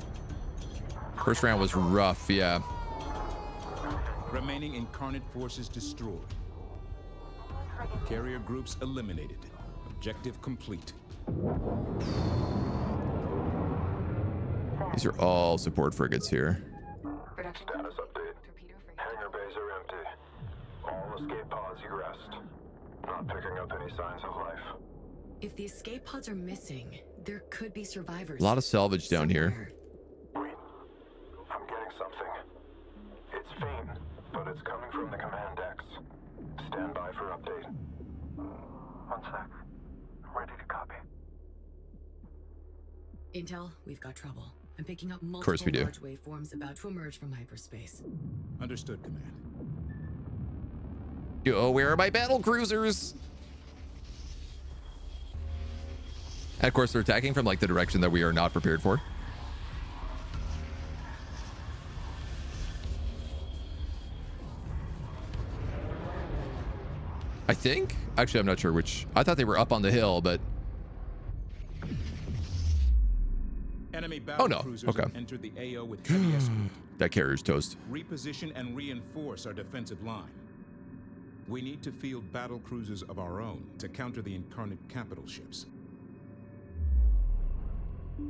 [SPEAKER 1] First round was rough, yeah.
[SPEAKER 6] Remaining incarnate forces destroyed. Carrier groups eliminated. Objective complete.
[SPEAKER 1] These are all support frigates here.
[SPEAKER 4] Production
[SPEAKER 3] Status
[SPEAKER 4] complete.
[SPEAKER 3] update.
[SPEAKER 4] Torpedo frigate.
[SPEAKER 3] Hangar bays are empty. All escape pods egressed. Not picking up any signs of life.
[SPEAKER 8] If the escape pods are missing, there could be survivors.
[SPEAKER 1] A lot of salvage down here.
[SPEAKER 3] Wait. I'm getting something. It's faint, but it's coming from the command decks. Stand by for update. 1 sec. Ready to copy.
[SPEAKER 8] Intel, we've got trouble. I'm picking up multiple
[SPEAKER 1] course we do.
[SPEAKER 8] large waveforms about to emerge from hyperspace.
[SPEAKER 6] Understood, Command.
[SPEAKER 1] Yo, where are my battle cruisers? And of course, they're attacking from like the direction that we are not prepared for. I think. Actually, I'm not sure which. I thought they were up on the hill, but
[SPEAKER 6] Enemy
[SPEAKER 1] Oh,
[SPEAKER 6] battle
[SPEAKER 1] no.
[SPEAKER 6] cruisers
[SPEAKER 1] Okay.
[SPEAKER 6] have entered the AO with heavy escort.
[SPEAKER 1] That carrier's toast.
[SPEAKER 6] Reposition and reinforce our defensive line. We need to field battle cruisers of our own to counter the Incarnate capital ships.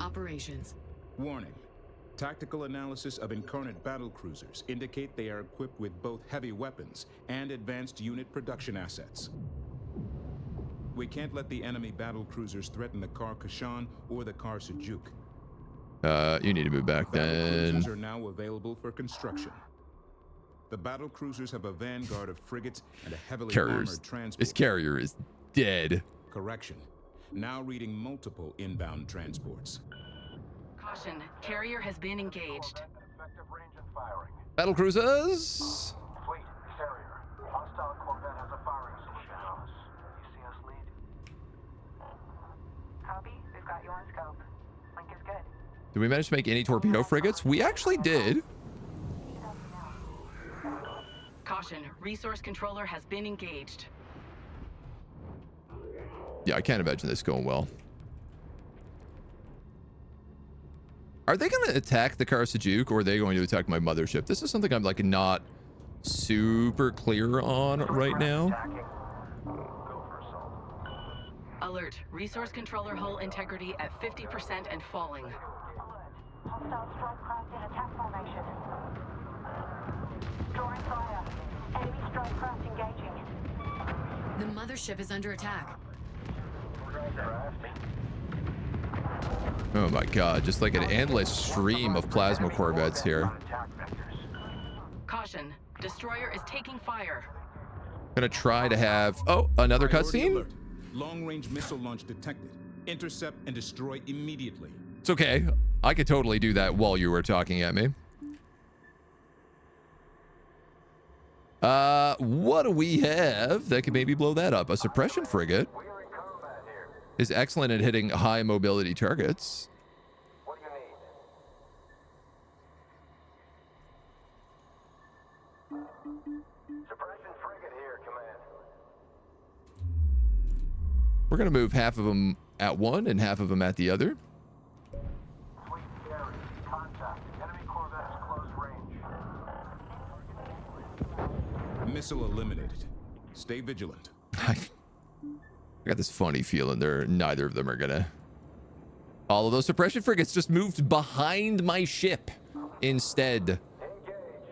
[SPEAKER 8] Operations.
[SPEAKER 6] Warning. Tactical analysis of Incarnate battle cruisers indicate they are equipped with both heavy weapons and advanced unit production assets. We can't let the enemy battle cruisers threaten the Kar Kashan or the Kar Sajuk.
[SPEAKER 1] You need to move back
[SPEAKER 6] Battle
[SPEAKER 1] then.
[SPEAKER 6] cruisers are now available for construction. The battle cruisers have a vanguard of frigates and a heavily
[SPEAKER 1] Carriers.
[SPEAKER 6] armored transport.
[SPEAKER 1] This carrier is dead.
[SPEAKER 6] Correction. Now reading multiple inbound transports.
[SPEAKER 10] Caution, carrier has been engaged.
[SPEAKER 3] Effective range and firing.
[SPEAKER 1] Battle cruisers.
[SPEAKER 3] Fleet, carrier. Hostile Corvette has a firing solution on us. You see us lead?
[SPEAKER 2] Copy. We've got you on scope. Link is good.
[SPEAKER 1] Did we manage to make any torpedo frigates? We actually did.
[SPEAKER 10] Caution, resource controller has been engaged.
[SPEAKER 1] Yeah, I can't imagine this going well. Are they going to attack the Kar Sajuk, or are they going to attack my mothership? This is something I'm like not super clear on right now.
[SPEAKER 10] Alert, resource controller hull integrity at 50% and falling.
[SPEAKER 2] Hostile strike craft in attack formation. Drawing fire. Enemy strike craft engaging.
[SPEAKER 8] The mothership is under attack.
[SPEAKER 1] Oh my god, just like an endless stream of plasma corvettes here.
[SPEAKER 10] Caution, destroyer is taking fire.
[SPEAKER 1] Gonna try to have... Oh, another
[SPEAKER 6] Priority
[SPEAKER 1] cutscene?
[SPEAKER 6] alert. Long-range missile launch detected. Intercept and destroy immediately.
[SPEAKER 1] It's okay. I could totally do that while you were talking at me. What do we have that could maybe blow that up? A suppression frigate is excellent at hitting high mobility targets.
[SPEAKER 3] What do you need? Suppression frigate here, command.
[SPEAKER 1] We're gonna move half of them at one and half of them at the other.
[SPEAKER 3] Fleet carrier. Contact. Enemy corvette is close range.
[SPEAKER 6] Missile eliminated. Stay vigilant.
[SPEAKER 1] I got this funny feeling neither of them are gonna. All of those suppression frigates just moved behind my ship instead.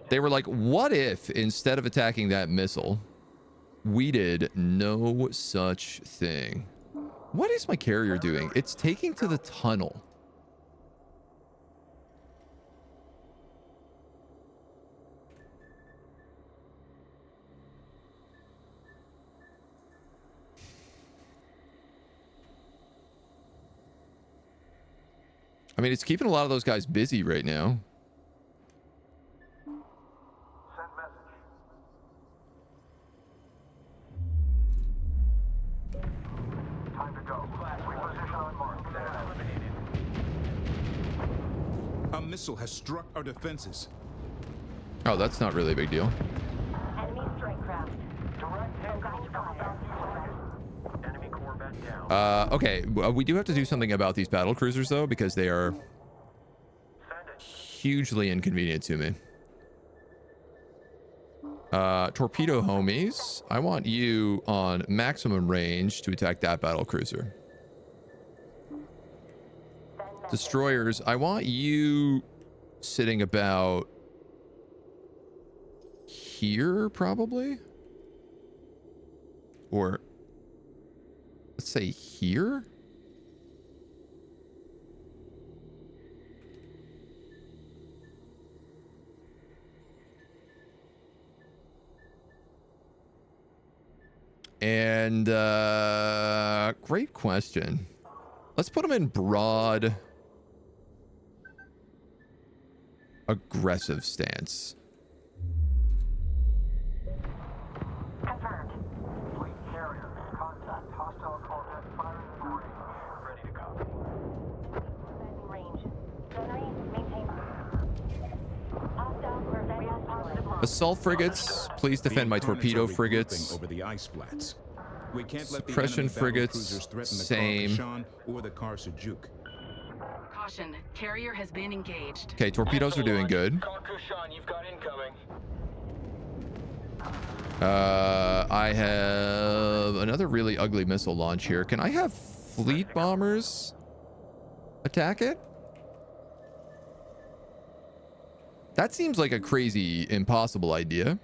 [SPEAKER 1] They were like, what if instead of attacking that missile, we did no such thing? What is my carrier doing? It's taking to the tunnel. I mean, it's keeping a lot of those guys busy right now.
[SPEAKER 3] Send message. Time to go. Reposition on mark.
[SPEAKER 6] A missile has struck our defenses.
[SPEAKER 1] Oh, that's not really a big deal.
[SPEAKER 2] Enemy strike craft.
[SPEAKER 3] Direct hit. Enemy corvette down.
[SPEAKER 1] Okay, we do have to do something about these battle cruisers, though, because they are hugely inconvenient to me. Torpedo homies, I want you on maximum range to attack that battle cruiser. Destroyers, I want you sitting about here, probably? Or let's say here? And great question. Let's put them in broad aggressive stance.
[SPEAKER 2] Confirmed.
[SPEAKER 3] Fleet carrier. Contact. Hostile corvette firing in range. Ready to copy.
[SPEAKER 2] Sending range. Gunnery, maintain. Hostile corvette has positive mark.
[SPEAKER 1] Assault frigates, please defend my
[SPEAKER 6] The Incarnates
[SPEAKER 1] torpedo
[SPEAKER 6] are regrouping
[SPEAKER 1] frigates.
[SPEAKER 6] over the ice flats. We can't let the
[SPEAKER 1] Suppression
[SPEAKER 6] enemy battle
[SPEAKER 1] frigates,
[SPEAKER 6] cruisers threaten the
[SPEAKER 1] same.
[SPEAKER 6] Kar Kashan or the Kar Sajuk.
[SPEAKER 10] Caution, carrier has been engaged.
[SPEAKER 1] Okay, torpedoes are doing good.
[SPEAKER 3] Call Kushan, you've got incoming.
[SPEAKER 1] I have another really ugly missile launch here. Can I have fleet bombers attack it? That seems like a crazy, impossible idea.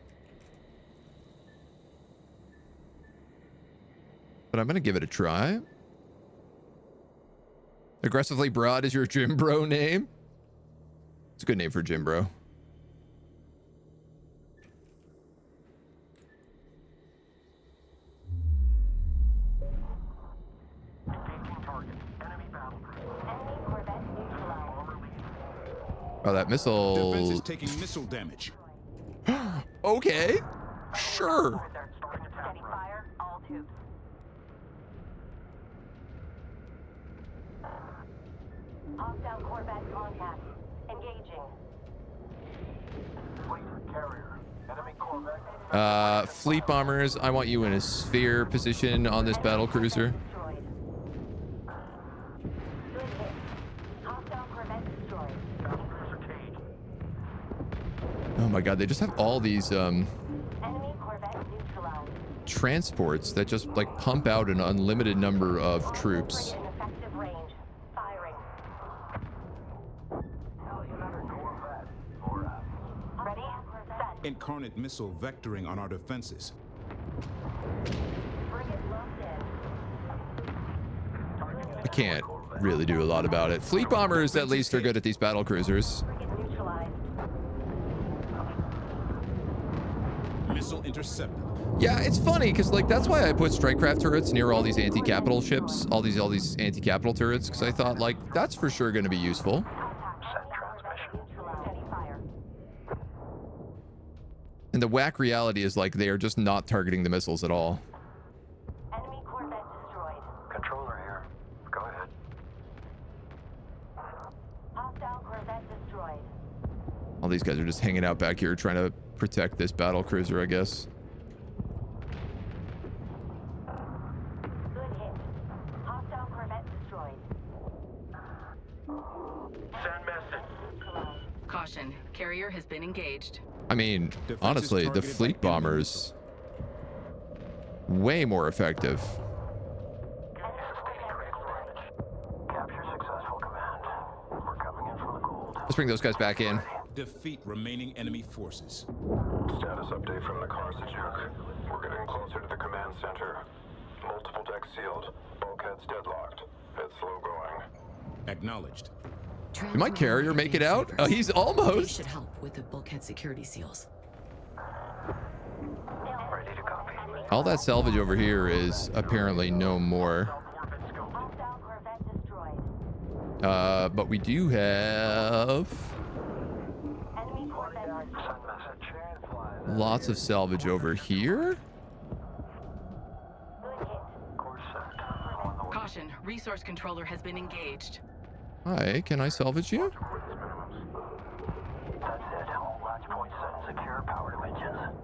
[SPEAKER 1] But I'm going to give it a try. Aggressively Broad is your gym bro name? It's a good name for gym bro. Oh, that missile.
[SPEAKER 6] Defense is taking missile damage.
[SPEAKER 1] Okay, sure.
[SPEAKER 2] Steady fire, all tubes. Hostile Corvette contact. Engaging.
[SPEAKER 3] Fleet carrier. Enemy Corvette.
[SPEAKER 1] Fleet bombers, I want you in a sphere position on this battle cruiser.
[SPEAKER 2] Destroyed. Good hit. Hostile Corvette destroyed.
[SPEAKER 3] Battle cruiser cage.
[SPEAKER 1] Oh my god, they just have all these
[SPEAKER 2] Enemy Corvette neutralized.
[SPEAKER 1] transports that just like pump out an unlimited number of troops.
[SPEAKER 2] In effective range. Firing. Ready? Set.
[SPEAKER 6] Incarnate missile vectoring on our defenses.
[SPEAKER 2] Frigate locked in.
[SPEAKER 1] I can't really do a lot about it. Fleet bombers at least are good at these battle cruisers.
[SPEAKER 2] Frigate neutralized.
[SPEAKER 6] Missile intercepted.
[SPEAKER 1] Yeah, it's funny because like that's why I put strike craft turrets near all these anti-capital ships, all these anti-capital turrets, because I thought like that's for sure going to be useful.
[SPEAKER 3] Set transmission.
[SPEAKER 2] Steady fire.
[SPEAKER 1] And the whack reality is like they are just not targeting the missiles at all.
[SPEAKER 2] Enemy Corvette destroyed.
[SPEAKER 3] Controller here. Go ahead.
[SPEAKER 2] Hostile Corvette destroyed.
[SPEAKER 1] All these guys are just hanging out back here trying to protect this battle cruiser, I guess.
[SPEAKER 2] Good hit. Hostile Corvette destroyed.
[SPEAKER 3] Send message.
[SPEAKER 10] Caution, carrier has been engaged.
[SPEAKER 1] I mean, honestly, the fleet bombers way more effective.
[SPEAKER 3] Capture successful, command. We're coming in from the cold.
[SPEAKER 1] Let's bring those guys back in.
[SPEAKER 6] Defeat remaining enemy forces.
[SPEAKER 3] Status update from the Carsajuke. We're getting closer to the command center. Multiple decks sealed. Bulkheads deadlocked. It's slow going.
[SPEAKER 6] Acknowledged.
[SPEAKER 1] Did my carrier make it out? Oh, he's
[SPEAKER 8] These
[SPEAKER 1] almost.
[SPEAKER 8] should help with the bulkhead security seals.
[SPEAKER 3] Ready to copy.
[SPEAKER 1] All that salvage over here is apparently no more.
[SPEAKER 2] Hostile Corvette destroyed.
[SPEAKER 1] But we do have
[SPEAKER 2] Enemy Corvette destroyed.
[SPEAKER 3] Send message.
[SPEAKER 1] lots of salvage over here.
[SPEAKER 2] Good hit.
[SPEAKER 3] Course set. On the way.
[SPEAKER 10] Caution, resource controller has been engaged.
[SPEAKER 1] Hi, can I salvage you?
[SPEAKER 3] That's it. All latch points set and secure. Power to engines.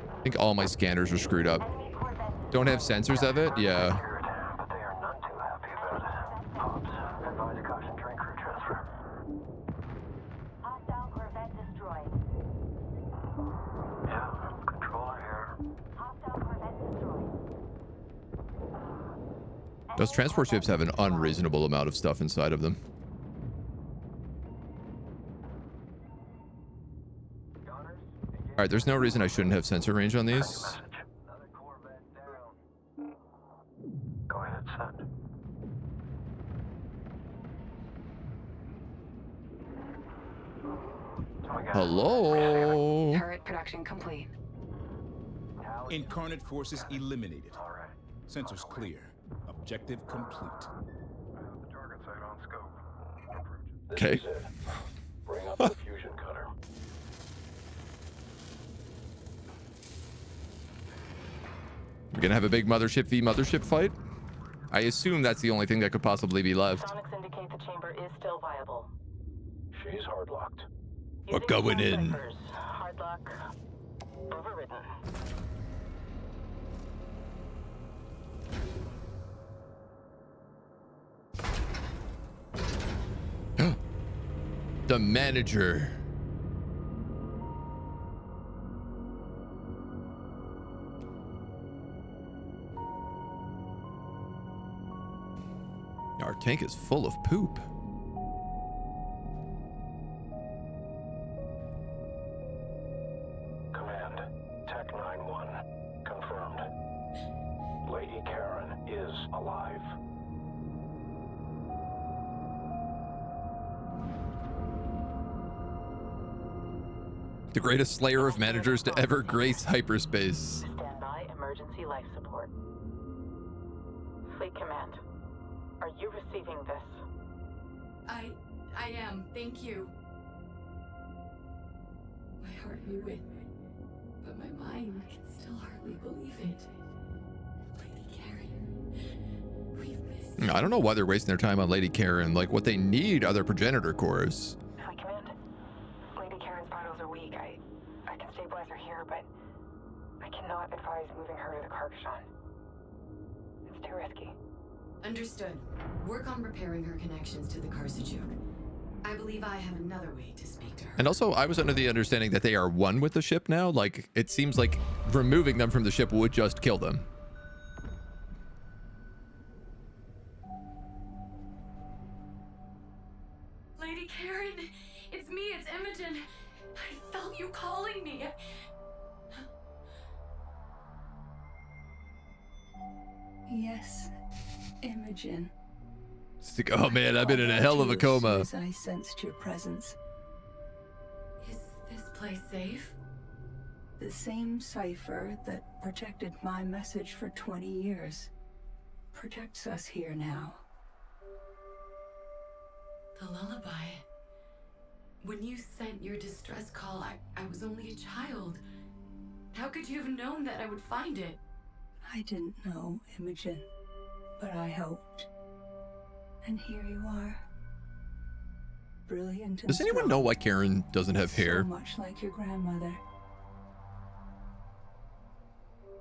[SPEAKER 1] I think all my scanners are screwed up.
[SPEAKER 2] Enemy Corvette
[SPEAKER 1] Don't have sensors of it? Yeah.
[SPEAKER 3] Secured, but they are none too happy about it. Pops, advise caution train crew transfer.
[SPEAKER 2] Hostile Corvette destroyed.
[SPEAKER 3] Yeah, controller here.
[SPEAKER 2] Hostile Corvette destroyed.
[SPEAKER 1] Those transport ships have an unreasonable amount of stuff inside of them. All right, there's no reason I shouldn't have sensor range on these.
[SPEAKER 3] Message. Another Corvette down. Go ahead, send.
[SPEAKER 1] Hello?
[SPEAKER 4] Turret production complete.
[SPEAKER 6] Incarnate forces eliminated.
[SPEAKER 3] All right.
[SPEAKER 6] Sensors clear. Objective complete.
[SPEAKER 3] The target site on scope.
[SPEAKER 1] Okay.
[SPEAKER 3] Bring up the fusion cutter.
[SPEAKER 1] We're gonna have a big mothership v mothership fight. I assume that's the only thing that could possibly be left.
[SPEAKER 2] Sonics indicate the chamber is still viable.
[SPEAKER 3] She's hard locked.
[SPEAKER 1] We're going in.
[SPEAKER 2] Hard luck. Overridden.
[SPEAKER 1] The manager. Our tank is full of poop.
[SPEAKER 3] Command, Tech 9-1, confirmed. Lady Karen is alive.
[SPEAKER 1] The greatest slayer of managers to ever grace hyperspace.
[SPEAKER 10] Stand by emergency life support. Fleet Command, are you receiving this?
[SPEAKER 8] I am. Thank you. My heart knew it, but my mind can still hardly believe it. Lady Karen, we've missed.
[SPEAKER 1] I don't know why they're wasting their time on Lady Karen. Like, what they need are their progenitor cores.
[SPEAKER 4] Fleet Command, Lady Karen's vitals are weak. I can stabilize her here, but I cannot advise moving her to the Carcassonne. It's too risky.
[SPEAKER 8] Understood. Work on repairing her connections to the Karsajuk. I believe I have another way to speak to her.
[SPEAKER 1] And also, I was under the understanding that they are one with the ship now. Like, it seems like removing them from the ship would just kill them.
[SPEAKER 8] Lady Karen, it's me, it's Imogen. I felt you calling me.
[SPEAKER 11] Yes, Imogen.
[SPEAKER 1] It's like, oh man, I've been in a hell of a coma.
[SPEAKER 11] As I sensed your presence.
[SPEAKER 8] Is this place safe?
[SPEAKER 11] The same cipher that protected my message for 20 years protects us here now.
[SPEAKER 8] The lullaby. When you sent your distress call, I was only a child. How could you have known that I would find it?
[SPEAKER 11] I didn't know, Imogen, but I hoped. And here you are. Brilliant and
[SPEAKER 1] Does anyone
[SPEAKER 11] strong.
[SPEAKER 1] know why Karen doesn't have hair?
[SPEAKER 11] So much like your grandmother.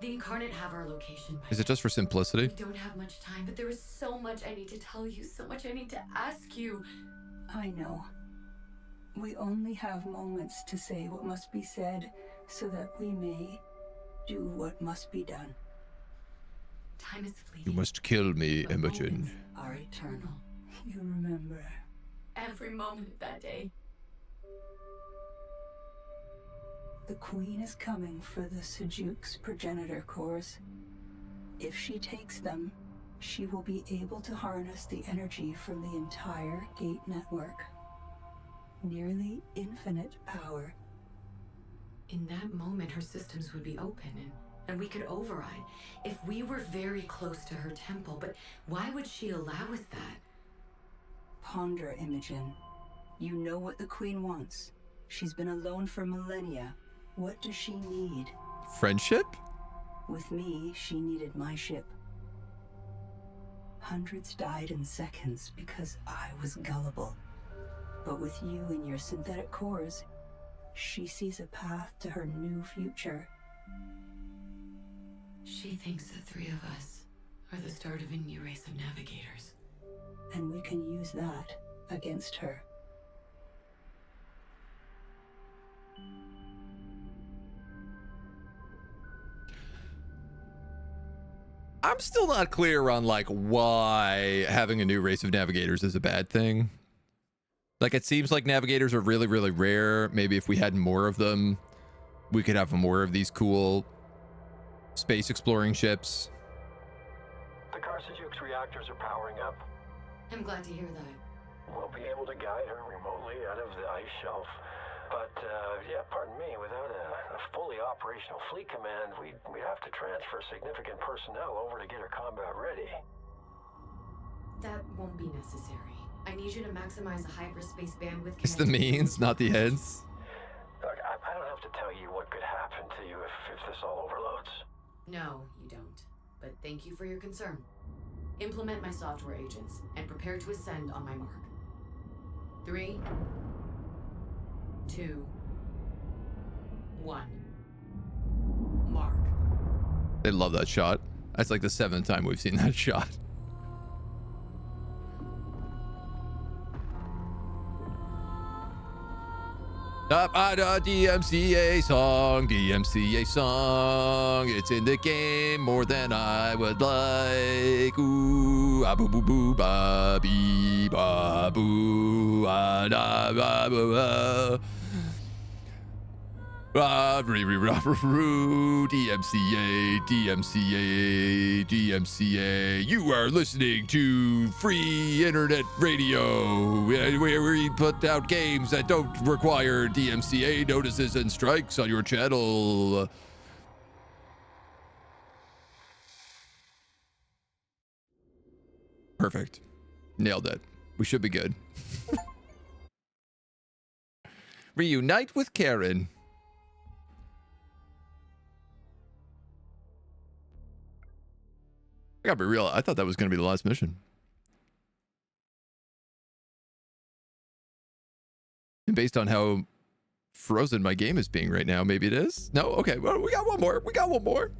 [SPEAKER 8] The Incarnate have our location.
[SPEAKER 1] Is it just for simplicity?
[SPEAKER 8] We don't have much time, but there is so much I need to tell you, so much I need to ask you.
[SPEAKER 11] I know. We only have moments to say what must be said, so that we may do what must be done.
[SPEAKER 8] Time is fleeting.
[SPEAKER 1] You must kill me,
[SPEAKER 8] but
[SPEAKER 1] Imogen.
[SPEAKER 8] moments are eternal.
[SPEAKER 11] You remember.
[SPEAKER 8] Every moment of that day.
[SPEAKER 11] The Queen is coming for the Sajuk's progenitor cores. If she takes them, she will be able to harness the energy from the entire gate network. Nearly infinite power.
[SPEAKER 8] In that moment, her systems would be open and we could override if we were very close to her temple. But why would she allow us that?
[SPEAKER 11] Ponder, Imogen. You know what the Queen wants. She's been alone for millennia. What does she need?
[SPEAKER 1] Friendship?
[SPEAKER 11] With me, she needed my ship. Hundreds died in seconds because I was gullible. But with you and your synthetic cores, she sees a path to her new future.
[SPEAKER 8] She thinks the three of us are the start of a new race of navigators.
[SPEAKER 11] And we can use that against her.
[SPEAKER 1] I'm still not clear on like why having a new race of navigators is a bad thing. Like, it seems like navigators are really, really rare. Maybe if we had more of them, we could have more of these cool space exploring ships.
[SPEAKER 3] The Karsajuk's reactors are powering up.
[SPEAKER 8] I'm glad to hear that.
[SPEAKER 3] We'll be able to guide her remotely out of the ice shelf. But, yeah, pardon me, without a fully operational fleet command, we'd have to transfer significant personnel over to get her combat ready.
[SPEAKER 8] That won't be necessary. I need you to maximize the hyperspace bandwidth.
[SPEAKER 1] It's the means, not the ends.
[SPEAKER 3] Look, I don't have to tell you what could happen to you if this all overloads.
[SPEAKER 8] No, you don't. But thank you for your concern. Implement my software agents and prepare to ascend on my mark. 3, 2, 1. Mark.
[SPEAKER 1] They love that shot. That's like the 7th time we've seen that shot. DMCA song, DMCA song. It's in the game more than I would like. Ooh, ah, boo, boo, boo, ba, bee, ba, boo, ah, da, ba, boo, ah. DMCA, DMCA, DMCA. You are listening to free internet radio where we put out games that don't require DMCA notices and strikes on your channel. Perfect. Nailed it. We should be good. Reunite with Karen. I gotta be real. I thought that was going to be the last mission. And based on how frozen my game is being right now, maybe it is. No? Okay. Well, we got one more. We got one more.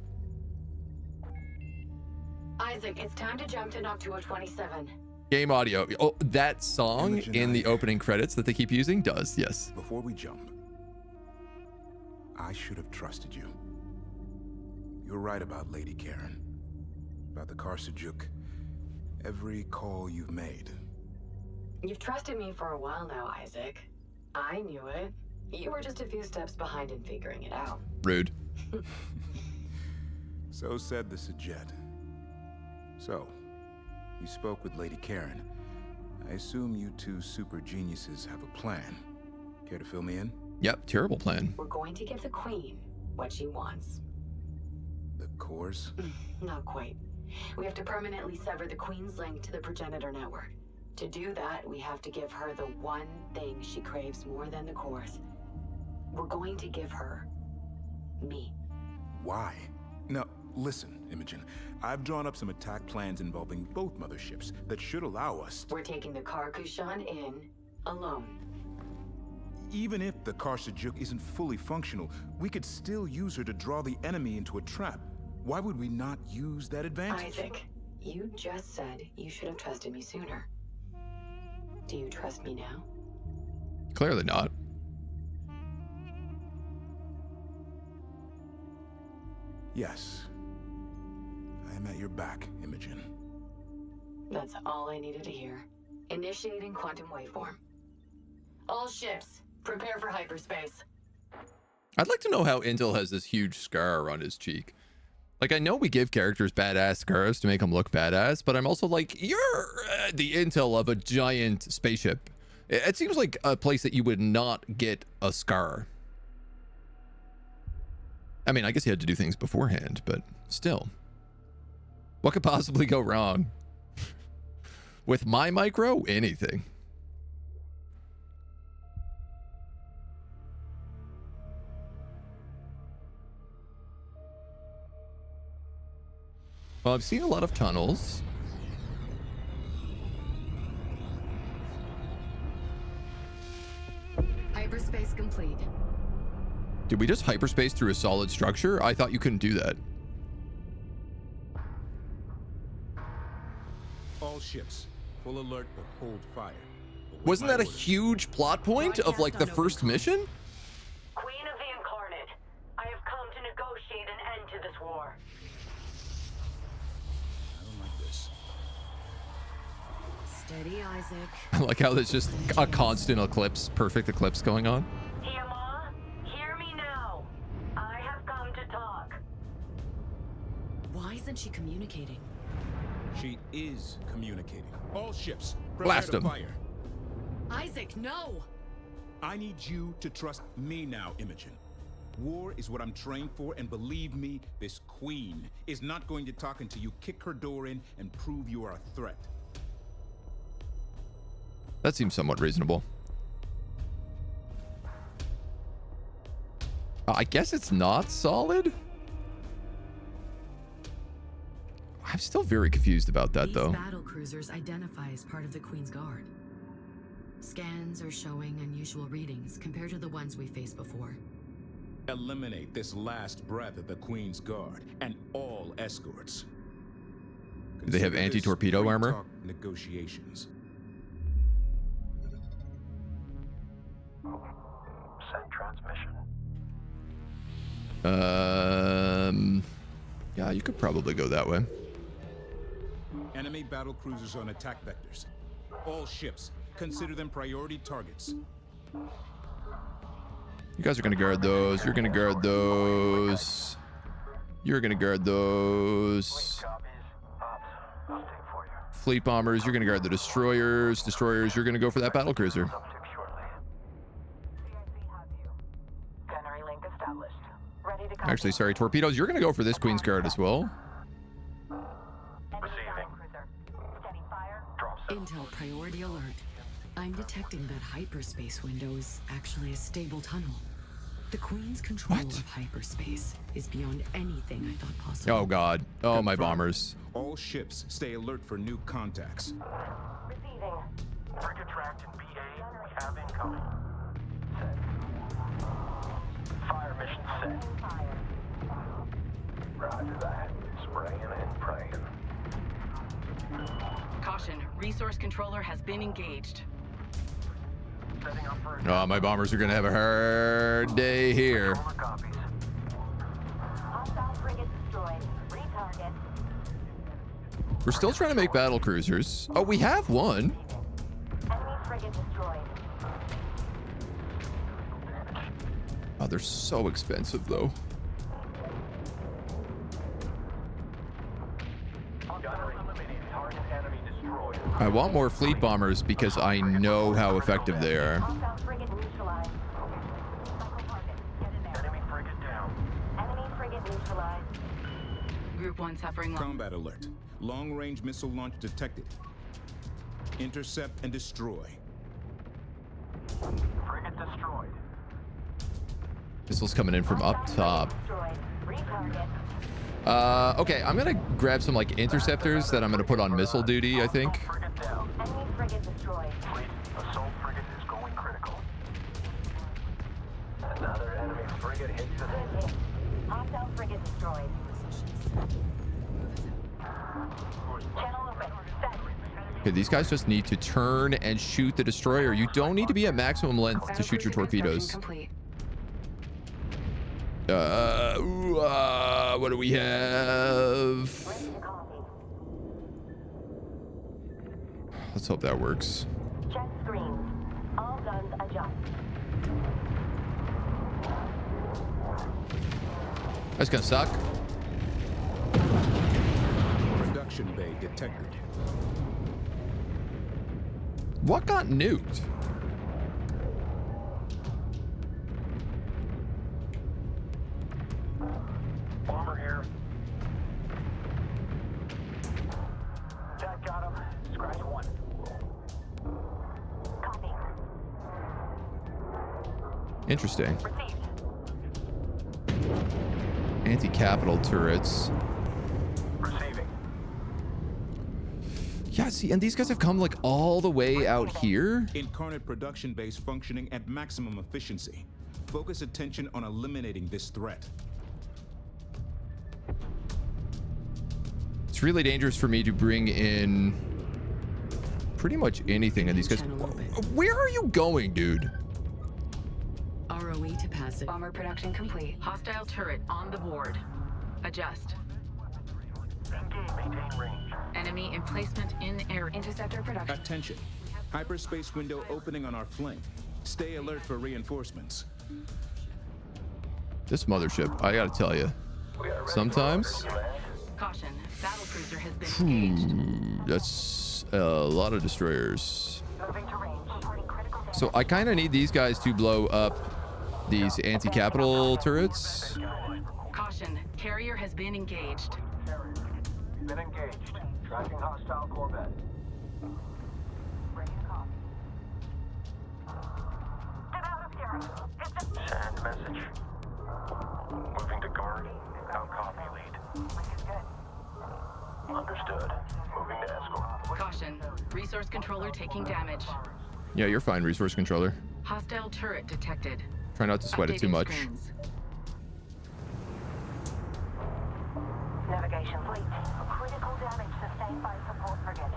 [SPEAKER 7] Isaac, it's time to jump to Noctua 27.
[SPEAKER 1] Game audio. Oh, that song in the opening credits that they keep using does. Yes.
[SPEAKER 6] Before we jump, I should have trusted you. You're right about Lady Karen. About the Karsajuk, every call you've made.
[SPEAKER 7] You've trusted me for a while now, Isaac. I knew it. You were just a few steps behind in figuring it out.
[SPEAKER 1] Rude.
[SPEAKER 6] So said the Sajet. So, you spoke with Lady Karen. I assume you two super geniuses have a plan. Care to fill me in?
[SPEAKER 1] Yep, terrible plan.
[SPEAKER 7] We're going to give the Queen what she wants.
[SPEAKER 6] The cores?
[SPEAKER 7] Not quite. We have to permanently sever the Queen's link to the progenitor network. To do that, we have to give her the one thing she craves more than the cores. We're going to give her me.
[SPEAKER 6] Why? Now, listen, Imogen. I've drawn up some attack plans involving both motherships that should allow us.
[SPEAKER 7] We're taking the Kar-Kushan in alone.
[SPEAKER 6] Even if the Karsajuk isn't fully functional, we could still use her to draw the enemy into a trap. Why would we not use that advantage?
[SPEAKER 7] Isaac, you just said you should have trusted me sooner. Do you trust me now?
[SPEAKER 1] Clearly not.
[SPEAKER 6] Yes. I am at your back, Imogen.
[SPEAKER 7] That's all I needed to hear. Initiating quantum waveform. All ships, prepare for hyperspace.
[SPEAKER 1] I'd like to know how Intel has this huge scar on his cheek. Like, I know we give characters badass scars to make them look badass, but I'm also like, you're the Intel of a giant spaceship. It seems like a place that you would not get a scar. I mean, I guess you had to do things beforehand, but still. What could possibly go wrong? With my micro, anything. Well, I've seen a lot of tunnels.
[SPEAKER 8] Hyperspace complete.
[SPEAKER 1] Did we just hyperspace through a solid structure? I thought you couldn't do that.
[SPEAKER 6] All ships, full alert but hold fire.
[SPEAKER 1] Wasn't that a huge plot point of like the first mission?
[SPEAKER 2] Queen of the Incarnate, I have come to negotiate an end to this war.
[SPEAKER 6] I don't like this.
[SPEAKER 8] Steady, Isaac.
[SPEAKER 1] I like how there's just a constant eclipse, perfect eclipse going on.
[SPEAKER 2] Tiamat, hear me now. I have come to talk.
[SPEAKER 8] Why isn't she communicating?
[SPEAKER 6] She is communicating. All ships, prepare
[SPEAKER 1] Blast
[SPEAKER 6] to
[SPEAKER 1] 'em.
[SPEAKER 6] fire.
[SPEAKER 8] Isaac, no!
[SPEAKER 6] I need you to trust me now, Imogen. War is what I'm trained for, and believe me, this queen is not going to talk until you kick her door in and prove you are a threat.
[SPEAKER 1] That seems somewhat reasonable. I guess it's not solid. I'm still very confused about that, though.
[SPEAKER 8] These battle cruisers identify as part of the Queen's Guard. Scans are showing unusual readings compared to the ones we faced before.
[SPEAKER 6] Eliminate this last breath of the Queen's Guard and all escorts.
[SPEAKER 1] Do they have
[SPEAKER 6] Consider this
[SPEAKER 1] anti-torpedo armor?
[SPEAKER 6] pre-talk Negotiations.
[SPEAKER 3] Send
[SPEAKER 1] Yeah, you could probably go that way.
[SPEAKER 6] Enemy battle cruisers on attack vectors. All ships, consider them priority targets.
[SPEAKER 1] You guys are gonna guard those. You're gonna guard those. You're gonna guard those. Fleet bombers, you're gonna guard the destroyers. Destroyers, you're gonna go for that battle cruiser. Actually, sorry, torpedoes, you're gonna go for this Queen's Guard as well.
[SPEAKER 8] Intel priority alert. I'm detecting that hyperspace window is actually a stable tunnel. The Queen's control of hyperspace is beyond anything I thought possible.
[SPEAKER 1] Oh god. Oh, my
[SPEAKER 6] Confirmed.
[SPEAKER 1] bombers.
[SPEAKER 6] All ships stay alert for new contacts.
[SPEAKER 2] Receiving.
[SPEAKER 3] Frigate tracked in PA. We have incoming. Set. Fire mission set.
[SPEAKER 2] Fire.
[SPEAKER 3] Roger that. Spraying and praying.
[SPEAKER 4] Caution, resource controller has been engaged.
[SPEAKER 3] Setting up for
[SPEAKER 1] Oh, my bombers are gonna have a hard day here.
[SPEAKER 3] copies.
[SPEAKER 2] Hostile frigate destroyed. Retarget.
[SPEAKER 1] We're still trying to make battle cruisers. Oh, we have one.
[SPEAKER 2] Enemy frigate destroyed.
[SPEAKER 1] Oh, they're so expensive though.
[SPEAKER 3] Gunnery eliminated. Target enemy destroyed.
[SPEAKER 1] I want more fleet bombers because I know how effective they are.
[SPEAKER 2] Hostile frigate neutralized. Cycle target. Get in there.
[SPEAKER 3] Enemy frigate down.
[SPEAKER 2] Enemy frigate neutralized.
[SPEAKER 4] Group 1 suffering loss.
[SPEAKER 6] Combat alert. Long-range missile launch detected. Intercept and destroy.
[SPEAKER 3] Frigate destroyed.
[SPEAKER 1] Missiles coming in from up top.
[SPEAKER 2] Destroyed. Retarget.
[SPEAKER 1] Okay, I'm gonna grab some like interceptors that I'm gonna put on missile duty, I think.
[SPEAKER 3] Frigate down.
[SPEAKER 2] Enemy frigate destroyed.
[SPEAKER 3] Fleet, assault frigate is going critical. Another enemy frigate hits the
[SPEAKER 2] Good hit. Hostile frigate destroyed. Channel open. Set.
[SPEAKER 1] Okay, these guys just need to turn and shoot the destroyer. You don't need to be at maximum length to shoot your torpedoes.
[SPEAKER 4] Complete.
[SPEAKER 1] What do we have?
[SPEAKER 2] Ready to copy.
[SPEAKER 1] Let's hope that works.
[SPEAKER 2] Check screens. All guns adjust.
[SPEAKER 1] That's gonna suck.
[SPEAKER 6] Production bay detected.
[SPEAKER 1] What got nuked?
[SPEAKER 3] bomber here. Jack got him. Scratch one.
[SPEAKER 2] Copy.
[SPEAKER 1] Interesting.
[SPEAKER 2] Received.
[SPEAKER 1] Anti-capital turrets.
[SPEAKER 3] Receiving.
[SPEAKER 1] Yeah, see, and these guys have come like all the way out here.
[SPEAKER 6] Incarnate production base functioning at maximum efficiency. Focus attention on eliminating this threat.
[SPEAKER 1] It's really dangerous for me to bring in pretty much anything in these guys. Where are you going, dude?
[SPEAKER 8] ROE to passive.
[SPEAKER 4] Bomber production complete. Hostile turret on the board. Adjust.
[SPEAKER 3] Engage. Maintain range.
[SPEAKER 4] Enemy emplacement in air. Interceptor production.
[SPEAKER 6] Attention. Hyperspace window opening on our flank. Stay alert for reinforcements.
[SPEAKER 1] This mothership, I gotta tell you, sometimes
[SPEAKER 4] Caution. Battlecruiser has been engaged.
[SPEAKER 1] that's a lot of destroyers.
[SPEAKER 2] Moving to range. Reporting critical damage.
[SPEAKER 1] So I kind of need these guys to blow up these anti-capital turrets.
[SPEAKER 4] Caution. Carrier has been engaged.
[SPEAKER 3] Been engaged. Tracking hostile Corvette.
[SPEAKER 2] Ready to copy. Get out of here. It's a
[SPEAKER 3] Send message. Moving to guard. How copy lead. Understood. Moving to escort.
[SPEAKER 4] Caution. Resource controller taking damage.
[SPEAKER 1] Yeah, you're fine, resource controller.
[SPEAKER 4] Hostile turret detected.
[SPEAKER 1] Try not to sweat it too
[SPEAKER 4] Updating
[SPEAKER 1] much.
[SPEAKER 4] screens.
[SPEAKER 2] navigation fleet. Critical damage sustained by support frigate.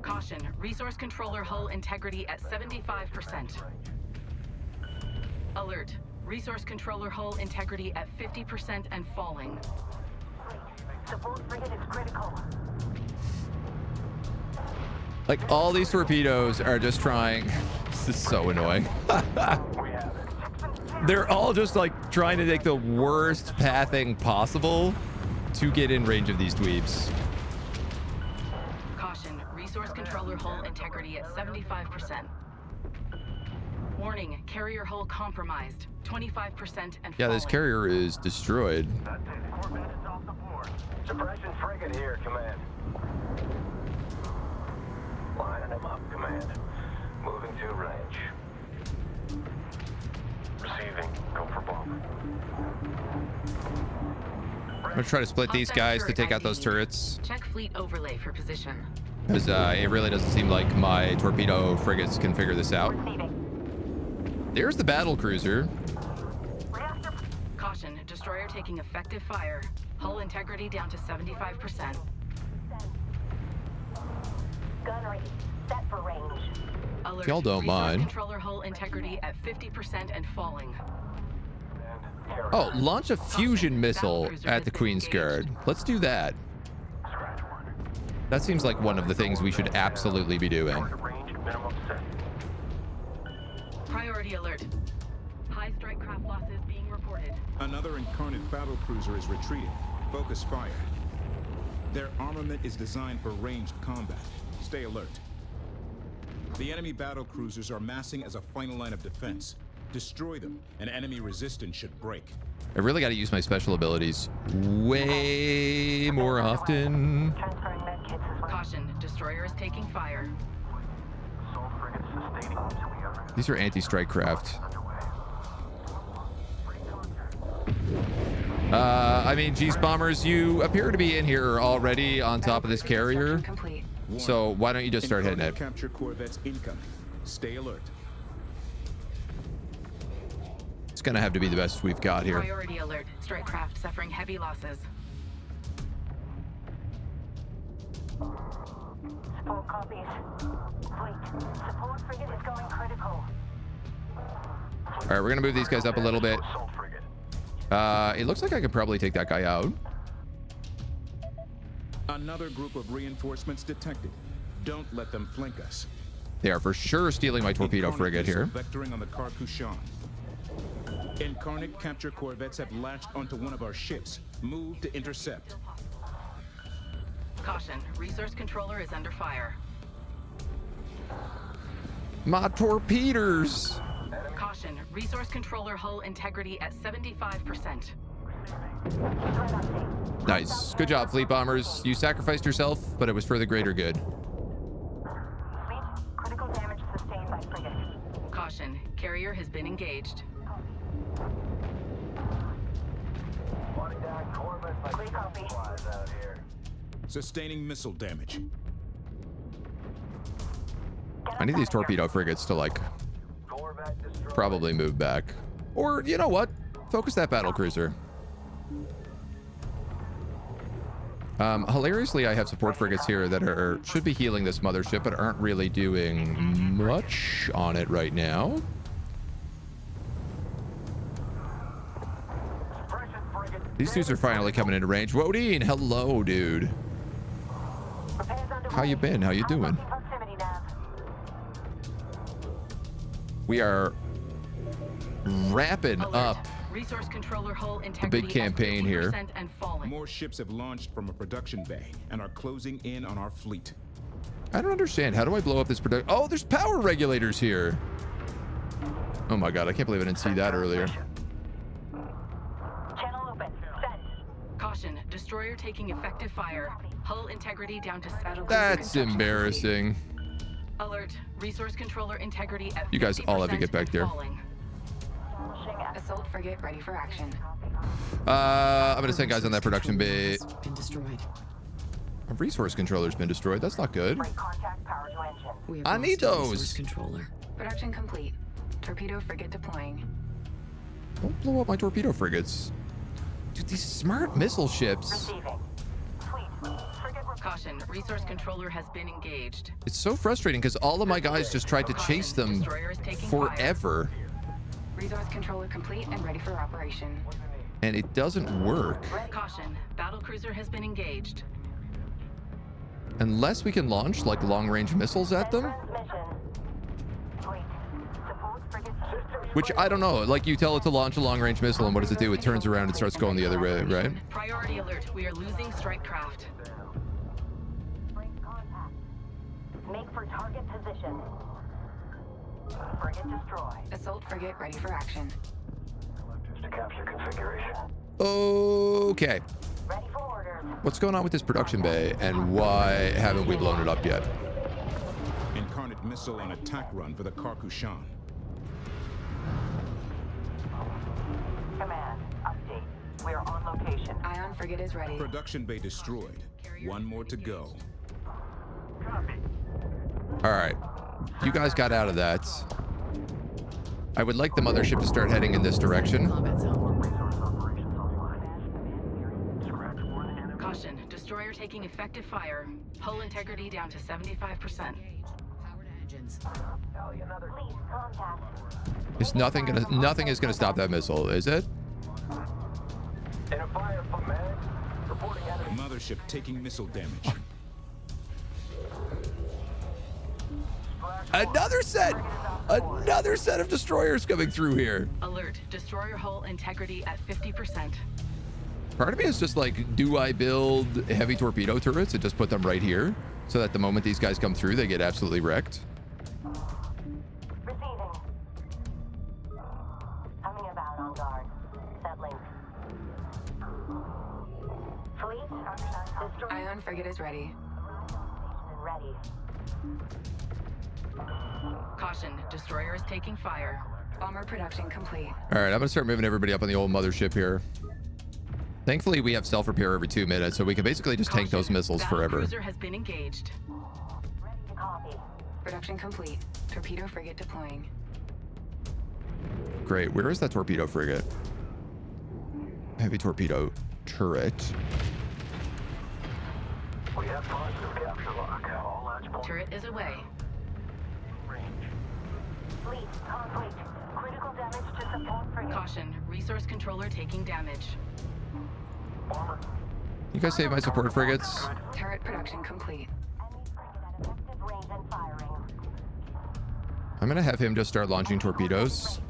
[SPEAKER 4] Caution. Resource controller hull integrity at 75%. Alert.
[SPEAKER 10] resource controller hull integrity at 50% and falling.
[SPEAKER 2] Support frigate is critical.
[SPEAKER 1] Like, all these torpedoes are just trying. This is so annoying. They're all just like trying to take the worst pathing possible to get in range of these dweebs.
[SPEAKER 10] Caution, resource controller hull integrity at 75%. Warning, carrier hull compromised. 25% and
[SPEAKER 1] Yeah, this
[SPEAKER 10] falling.
[SPEAKER 1] carrier is destroyed.
[SPEAKER 3] That's it. Corvette is off the board. Suppression frigate here, command. Lining them up, command. Moving to range. Receiving. Go for bomb.
[SPEAKER 1] I'm gonna try to split these guys to take out those turrets,
[SPEAKER 10] Check fleet overlay for position.
[SPEAKER 1] because it really doesn't seem like my torpedo frigates can figure this out. There's the battle cruiser.
[SPEAKER 10] Caution, destroyer taking effective fire. Hull integrity down to 75%.
[SPEAKER 2] Gunnery, set for range.
[SPEAKER 10] Alert,
[SPEAKER 1] Y'all don't
[SPEAKER 10] resource
[SPEAKER 1] mind.
[SPEAKER 10] Controller hull integrity at 50% and falling.
[SPEAKER 1] Oh, launch a fusion missile at the Queen's Guard. Let's do that. That seems like one of the things we should absolutely be doing.
[SPEAKER 3] Range minimum set.
[SPEAKER 10] Priority alert. High strike craft losses being reported.
[SPEAKER 6] Another Incarnate battle cruiser is retreating. Focus fire. Their armament is designed for ranged combat. Stay alert. The enemy battle cruisers are massing as a final line of defense. Destroy them, and enemy resistance should break.
[SPEAKER 1] I really got to use my special abilities way more often.
[SPEAKER 2] Transferring med kits as well.
[SPEAKER 10] Caution, destroyer is taking fire.
[SPEAKER 3] Assault frigate sustaining ops. We are
[SPEAKER 1] These are anti-strike craft. I mean, geez, bombers, you appear to be in here already on top of this carrier.
[SPEAKER 4] Complete.
[SPEAKER 1] So why don't you just start hitting
[SPEAKER 6] Incarnate
[SPEAKER 1] it?
[SPEAKER 6] capture corvettes incoming. Stay alert.
[SPEAKER 1] It's gonna have to be the best we've got here.
[SPEAKER 10] Priority alert. Strike craft suffering heavy losses.
[SPEAKER 2] Support copies. Fleet, support frigate is going critical.
[SPEAKER 1] All right, we're gonna move these guys up a little bit.
[SPEAKER 3] assault frigate.
[SPEAKER 1] It looks like I could probably take that guy out.
[SPEAKER 6] Another group of reinforcements detected. Don't let them flank us.
[SPEAKER 1] They are for sure stealing my torpedo
[SPEAKER 6] Incarnate
[SPEAKER 1] frigate here.
[SPEAKER 6] missile vectoring on the Carcouchon. Incarnate capture corvettes have latched onto one of our ships. Move to intercept.
[SPEAKER 10] Caution, resource controller is under fire.
[SPEAKER 1] My torpedoes!
[SPEAKER 10] Caution, resource controller hull integrity at 75%.
[SPEAKER 1] Nice. Good job, fleet bombers. You sacrificed yourself, but it was for the greater good.
[SPEAKER 2] Fleet, critical damage sustained by frigate.
[SPEAKER 10] Caution, carrier has been engaged.
[SPEAKER 3] Wanting down corvettes like
[SPEAKER 2] Clear copy.
[SPEAKER 3] flies out here.
[SPEAKER 6] Sustaining missile damage.
[SPEAKER 1] I need these torpedo frigates to, like,
[SPEAKER 3] Corvette destroyed.
[SPEAKER 1] probably move back. Or, you know what? Focus that battle cruiser. Hilariously, I have support frigates here that should be healing this mothership, but aren't really doing much on it right now.
[SPEAKER 3] Suppression frigate.
[SPEAKER 1] These dudes are finally coming into range. Wodine, hello, dude.
[SPEAKER 2] Repairs underway.
[SPEAKER 1] How you been? How you doing?
[SPEAKER 2] Unlocking proximity nav.
[SPEAKER 1] We are wrapping
[SPEAKER 10] Alert.
[SPEAKER 1] up
[SPEAKER 10] Resource controller hull integrity
[SPEAKER 1] big campaign
[SPEAKER 10] at 50%
[SPEAKER 1] here.
[SPEAKER 10] and falling.
[SPEAKER 6] More ships have launched from a production bay and are closing in on our fleet.
[SPEAKER 1] I don't understand. How do I blow up this production? Oh, there's power regulators here. Oh my god, I can't believe I didn't see that earlier.
[SPEAKER 2] Channel open. Send.
[SPEAKER 10] Caution, destroyer taking effective fire. Hull integrity down to battle.
[SPEAKER 1] That's embarrassing.
[SPEAKER 10] Alert, resource controller integrity at 50%
[SPEAKER 1] You guys all have to get back there.
[SPEAKER 10] falling.
[SPEAKER 4] Assault frigate ready for action.
[SPEAKER 1] I'm gonna send guys on that production bay.
[SPEAKER 8] Been destroyed.
[SPEAKER 1] A resource controller's been destroyed. That's not good.
[SPEAKER 2] Break contact power to engine.
[SPEAKER 8] We have
[SPEAKER 1] I
[SPEAKER 8] lost
[SPEAKER 1] need
[SPEAKER 8] a
[SPEAKER 1] those.
[SPEAKER 8] resource controller.
[SPEAKER 4] Production complete. Torpedo frigate deploying.
[SPEAKER 1] Don't blow up my torpedo frigates. Dude, these smart missile ships.
[SPEAKER 2] Receiving. Fleet, frigate
[SPEAKER 10] Caution, resource controller has been engaged.
[SPEAKER 1] It's so frustrating because all of my guys just tried to chase them
[SPEAKER 10] Destroyer is taking fire.
[SPEAKER 1] forever.
[SPEAKER 4] Resource controller complete and ready for operation.
[SPEAKER 1] And it doesn't work.
[SPEAKER 10] Caution, battlecruiser has been engaged.
[SPEAKER 1] Unless we can launch, like, long-range missiles at them. Which, I don't know. Like, you tell it to launch a long-range missile, and what does it do? It turns around and starts going the other way, right?
[SPEAKER 10] Priority alert, we are losing strike craft.
[SPEAKER 2] Make for target position. Frigate destroy.
[SPEAKER 4] Assault frigate ready for action.
[SPEAKER 3] To capture configuration.
[SPEAKER 1] Okay.
[SPEAKER 2] Ready for orders.
[SPEAKER 1] What's going on with this production bay, and why haven't we blown it up yet?
[SPEAKER 6] Incarnate missile on attack run for the Karkushan.
[SPEAKER 2] Command, update. We are on location.
[SPEAKER 4] Ion frigate is ready.
[SPEAKER 6] Production bay destroyed. One more to go.
[SPEAKER 1] All right. You guys got out of that. I would like the mothership to start heading in this direction.
[SPEAKER 8] Combat zone.
[SPEAKER 10] Caution, destroyer taking effective fire. Hull integrity down to 75%.
[SPEAKER 8] Powered engines.
[SPEAKER 2] Please contact.
[SPEAKER 1] Is nothing is gonna stop that missile, is it?
[SPEAKER 3] In a fire from mag. Reporting enemy.
[SPEAKER 6] Mothership taking missile damage.
[SPEAKER 1] Another set of destroyers coming through here.
[SPEAKER 10] Alert, destroyer hull integrity at 50%.
[SPEAKER 1] Part of me is just like, do I build heavy torpedo turrets and just put them right here so that the moment these guys come through, they get absolutely wrecked?
[SPEAKER 2] Receiving. Coming about on guard. Settling. Fleet. Destroy.
[SPEAKER 4] Ion frigate is ready.
[SPEAKER 2] Ready.
[SPEAKER 10] Caution, destroyer is taking fire.
[SPEAKER 4] Bomber production complete.
[SPEAKER 1] All right, I'm gonna start moving everybody up on the old mothership here. Thankfully, we have self-repair every 2 minutes, so we can basically just tank those missiles forever.
[SPEAKER 10] Battlecruiser has been engaged.
[SPEAKER 2] Ready to copy.
[SPEAKER 4] Production complete. Torpedo frigate deploying.
[SPEAKER 1] Great. Where is that torpedo frigate? Heavy torpedo turret.
[SPEAKER 3] We have positive capture lock. All launch points.
[SPEAKER 10] Turret is away.
[SPEAKER 2] Fleet. Conflict. Critical damage to support frigate.
[SPEAKER 10] Caution, resource controller taking damage.
[SPEAKER 1] You guys save my support frigates.
[SPEAKER 4] Turret production complete.
[SPEAKER 2] Enemy frigate at effective range and firing.
[SPEAKER 1] I'm gonna have him just start launching torpedoes.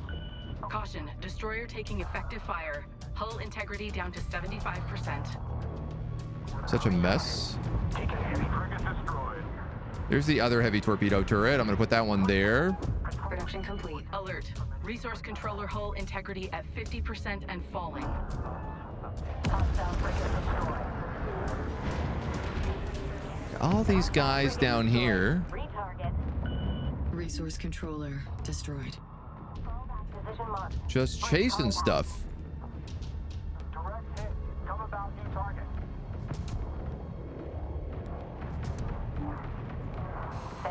[SPEAKER 10] Caution, destroyer taking effective fire. Hull integrity down to 75%.
[SPEAKER 1] Such a mess.
[SPEAKER 3] Taking heavy frigate destroyed.
[SPEAKER 1] There's the other heavy torpedo turret. I'm gonna put that one there.
[SPEAKER 4] Production complete.
[SPEAKER 10] Alert, resource controller hull integrity at 50% and falling.
[SPEAKER 2] Hostile frigate destroyed.
[SPEAKER 1] All these guys down here.
[SPEAKER 2] Retarget.
[SPEAKER 8] Resource controller destroyed.
[SPEAKER 2] Fallback position marked.
[SPEAKER 1] Just chasing stuff.
[SPEAKER 3] Direct hit. Come about new target.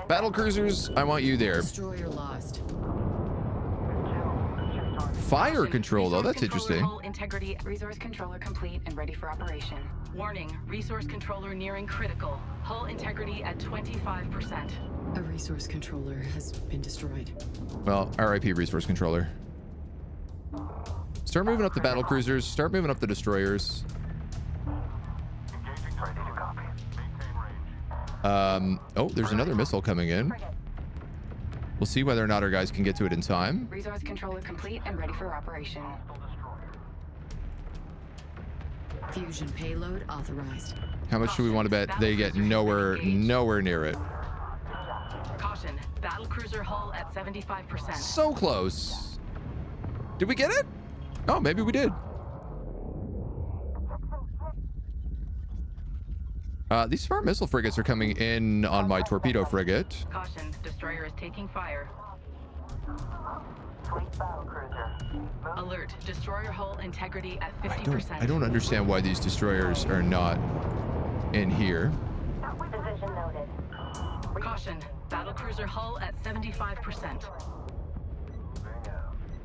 [SPEAKER 1] Battle cruisers, I want you there.
[SPEAKER 8] Destroyer lost.
[SPEAKER 1] Fire control, though, that's
[SPEAKER 10] Resource controller
[SPEAKER 1] interesting.
[SPEAKER 10] hull integrity.
[SPEAKER 4] Resource controller complete and ready for operation.
[SPEAKER 10] Warning, resource controller nearing critical. Hull integrity at 25%.
[SPEAKER 8] A resource controller has been destroyed.
[SPEAKER 1] Well, RIP resource controller. Start moving up the battle cruisers. Start moving up the destroyers.
[SPEAKER 3] Engaging ready to copy. Maintain range.
[SPEAKER 1] Oh, there's another missile coming in. We'll see whether or not our guys can get to it in time.
[SPEAKER 4] Resource controller complete and ready for operation.
[SPEAKER 8] Fusion payload authorized.
[SPEAKER 1] How much do we want to bet they get nowhere near it?
[SPEAKER 10] Caution, battlecruiser hull at 75%.
[SPEAKER 1] So close. Did we get it? Oh, maybe we did. These smart missile frigates are coming in on my torpedo frigate.
[SPEAKER 10] Caution, destroyer is taking fire.
[SPEAKER 2] Fleet battlecruiser.
[SPEAKER 10] Alert, destroyer hull integrity at 50%.
[SPEAKER 1] I don't understand why these destroyers are not in here.
[SPEAKER 2] Position noted.
[SPEAKER 10] Caution, battlecruiser hull at 75%.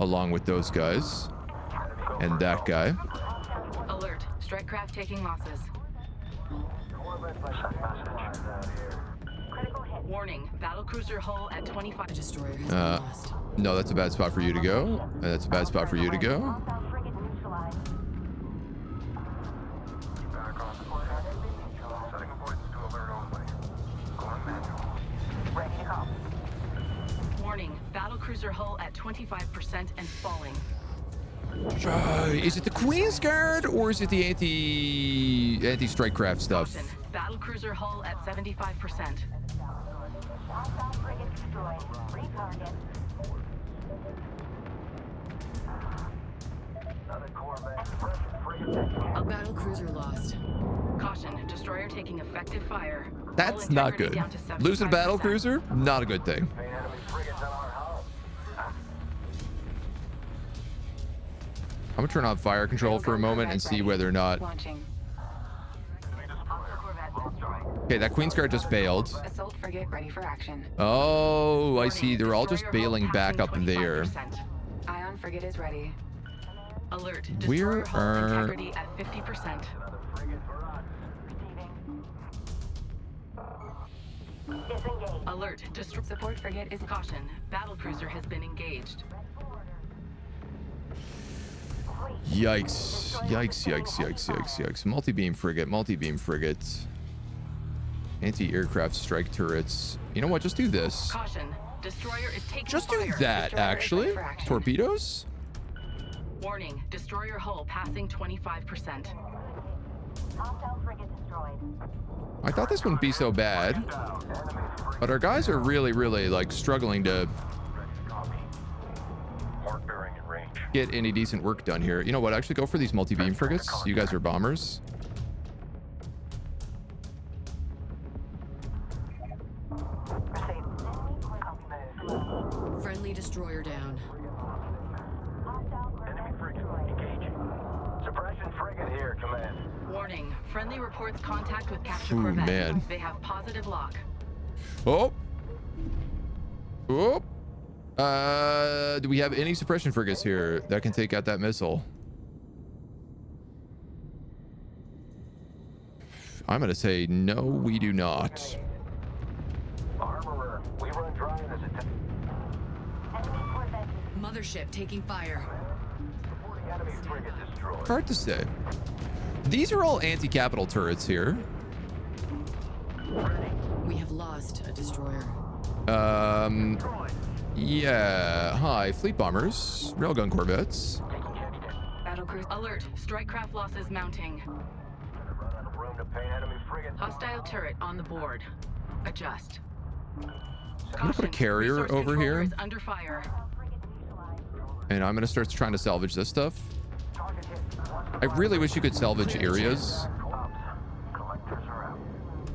[SPEAKER 1] Along with those guys. And that guy.
[SPEAKER 10] Alert, strike craft taking losses. Warning, battlecruiser hull at 25.
[SPEAKER 8] Destroyer has been lost.
[SPEAKER 1] No, that's a bad spot for you to go. That's a bad spot for you to go.
[SPEAKER 10] Warning, battlecruiser hull at 25% and falling.
[SPEAKER 1] Is it the Queen's Guard or is it the anti-strike craft stuff?
[SPEAKER 10] Caution, battlecruiser hull at 75%.
[SPEAKER 8] A battlecruiser lost.
[SPEAKER 10] Caution, destroyer taking effective fire.
[SPEAKER 1] That's
[SPEAKER 10] Hull
[SPEAKER 1] not
[SPEAKER 10] integrity
[SPEAKER 1] good.
[SPEAKER 10] down to 75%.
[SPEAKER 1] Losing a battle cruiser, not a good thing. I'm gonna turn on fire control for a moment and see whether or not.
[SPEAKER 4] Launching.
[SPEAKER 1] Okay, that Queen's Guard just bailed.
[SPEAKER 4] Assault frigate ready for action.
[SPEAKER 1] Oh, I see. They're all just bailing back up there.
[SPEAKER 4] Ion frigate is ready.
[SPEAKER 10] Alert,
[SPEAKER 1] Where
[SPEAKER 10] destroyer hull
[SPEAKER 1] are-
[SPEAKER 10] integrity at 50%. Alert, support frigate is caution. Battlecruiser has been engaged.
[SPEAKER 1] Yikes. Yikes, yikes, yikes, yikes, yikes. Multi-beam frigate, multi-beam frigate. Anti-aircraft strike turrets. You know what? Just do this.
[SPEAKER 10] Caution, destroyer is taking
[SPEAKER 1] Just do
[SPEAKER 10] fire.
[SPEAKER 1] that,
[SPEAKER 10] Destroyer is
[SPEAKER 1] actually.
[SPEAKER 10] ready for action.
[SPEAKER 1] Torpedoes?
[SPEAKER 10] Warning, destroyer hull passing 25%.
[SPEAKER 1] I thought this wouldn't be so bad. But our guys are really, really, like, struggling to get any decent work done here. You know what? Actually, go for these multi-beam frigates. You guys are bombers.
[SPEAKER 8] Friendly destroyer down.
[SPEAKER 3] Suppression frigate here, command.
[SPEAKER 10] Warning, friendly reports contact with capture
[SPEAKER 1] Ooh,
[SPEAKER 10] corvette.
[SPEAKER 1] man.
[SPEAKER 10] They have positive lock.
[SPEAKER 1] Oh. Oh. Do we have any suppression frigates here that can take out that missile? I'm going to say no, we do not.
[SPEAKER 3] Armorer, we run dry in this attack.
[SPEAKER 8] Mothership taking fire.
[SPEAKER 3] Enemy frigate destroyed.
[SPEAKER 1] Hard to say. These are all anti-capital turrets here.
[SPEAKER 8] We have lost a destroyer.
[SPEAKER 1] Yeah. Hi, fleet bombers, railgun corvettes.
[SPEAKER 10] Battlecruiser alert, strike craft losses mounting. Hostile turret on the board. Adjust.
[SPEAKER 1] I'm gonna put a carrier over here,
[SPEAKER 10] Is under fire.
[SPEAKER 1] and I'm gonna start trying to salvage this stuff. I really wish you could salvage areas.
[SPEAKER 3] Collectors are out.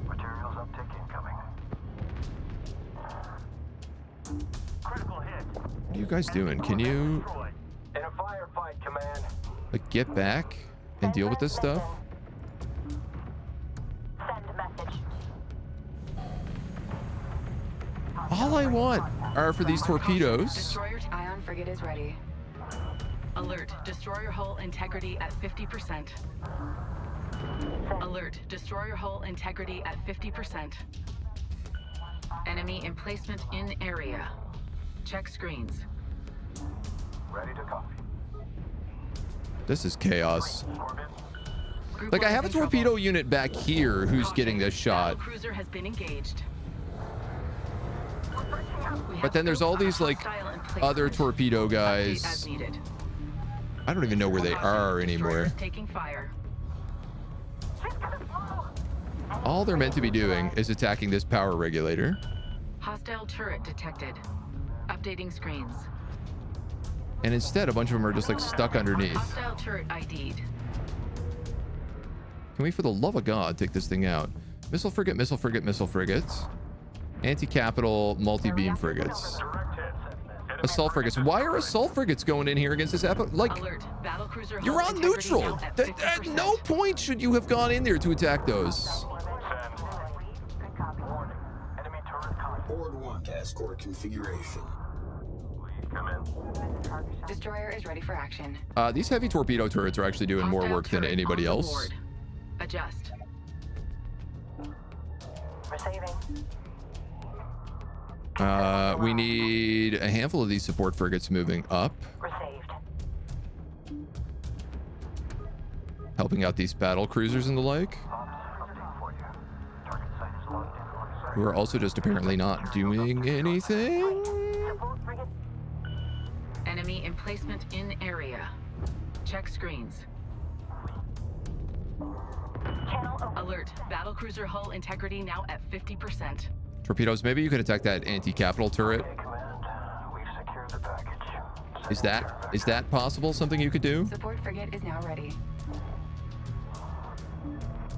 [SPEAKER 3] Materials uptick incoming. Critical hit.
[SPEAKER 1] What are you guys doing? Can you,
[SPEAKER 3] In a firefight, command.
[SPEAKER 1] like, get back and deal with this stuff?
[SPEAKER 2] Send message.
[SPEAKER 1] All I want are for these torpedoes.
[SPEAKER 10] Destroyer
[SPEAKER 4] Ion frigate is ready.
[SPEAKER 10] alert, destroyer hull integrity at 50%. Alert, destroyer hull integrity at 50%. Enemy emplacement in area. Check screens.
[SPEAKER 3] Ready to copy.
[SPEAKER 1] This is chaos.
[SPEAKER 10] Group
[SPEAKER 1] Like, I
[SPEAKER 10] one
[SPEAKER 1] have a
[SPEAKER 10] in trouble.
[SPEAKER 1] torpedo unit back here who's getting this shot.
[SPEAKER 10] Cruiser has been engaged.
[SPEAKER 1] But then there's all these, like, other torpedo guys.
[SPEAKER 10] As needed.
[SPEAKER 1] I don't even know where they are anymore.
[SPEAKER 10] Destroyers taking fire.
[SPEAKER 1] All they're meant to be doing is attacking this power regulator.
[SPEAKER 10] Hostile turret detected. Updating screens.
[SPEAKER 1] And instead, a bunch of them are just, like, stuck underneath.
[SPEAKER 10] Hostile turret ID'd.
[SPEAKER 1] Can we, for the love of God, take this thing out? Missile frigate, missile frigate, missile frigate. Anti-capital, multi-beam frigates. Assault frigates. Why are assault frigates going in here against this like,
[SPEAKER 10] Alert. Battlecruiser
[SPEAKER 1] you're
[SPEAKER 10] hull
[SPEAKER 1] on
[SPEAKER 10] integrity
[SPEAKER 1] neutral.
[SPEAKER 10] now at
[SPEAKER 1] At
[SPEAKER 10] 50%.
[SPEAKER 1] no point should you have gone in there to attack those.
[SPEAKER 5] Board 1 task core configuration.
[SPEAKER 4] Destroyer is ready for action.
[SPEAKER 1] These heavy torpedo turrets are actually doing more
[SPEAKER 10] Hostile
[SPEAKER 1] work than
[SPEAKER 10] turret
[SPEAKER 1] anybody
[SPEAKER 10] on the
[SPEAKER 1] else.
[SPEAKER 10] board. Adjust.
[SPEAKER 2] Receiving.
[SPEAKER 1] We need a handful of these support frigates moving up,
[SPEAKER 2] Received.
[SPEAKER 1] helping out these battle cruisers and the like, who are also just apparently not doing anything.
[SPEAKER 2] Support frigate.
[SPEAKER 4] Enemy emplacement in area. Check screens.
[SPEAKER 2] Channel open.
[SPEAKER 4] Alert. Battlecruiser hull integrity now at 50%.
[SPEAKER 1] Torpedoes, maybe you could attack that anti-capital turret.
[SPEAKER 3] We've secured the package.
[SPEAKER 1] Is that possible? Something you could do?
[SPEAKER 4] Support frigate is now ready.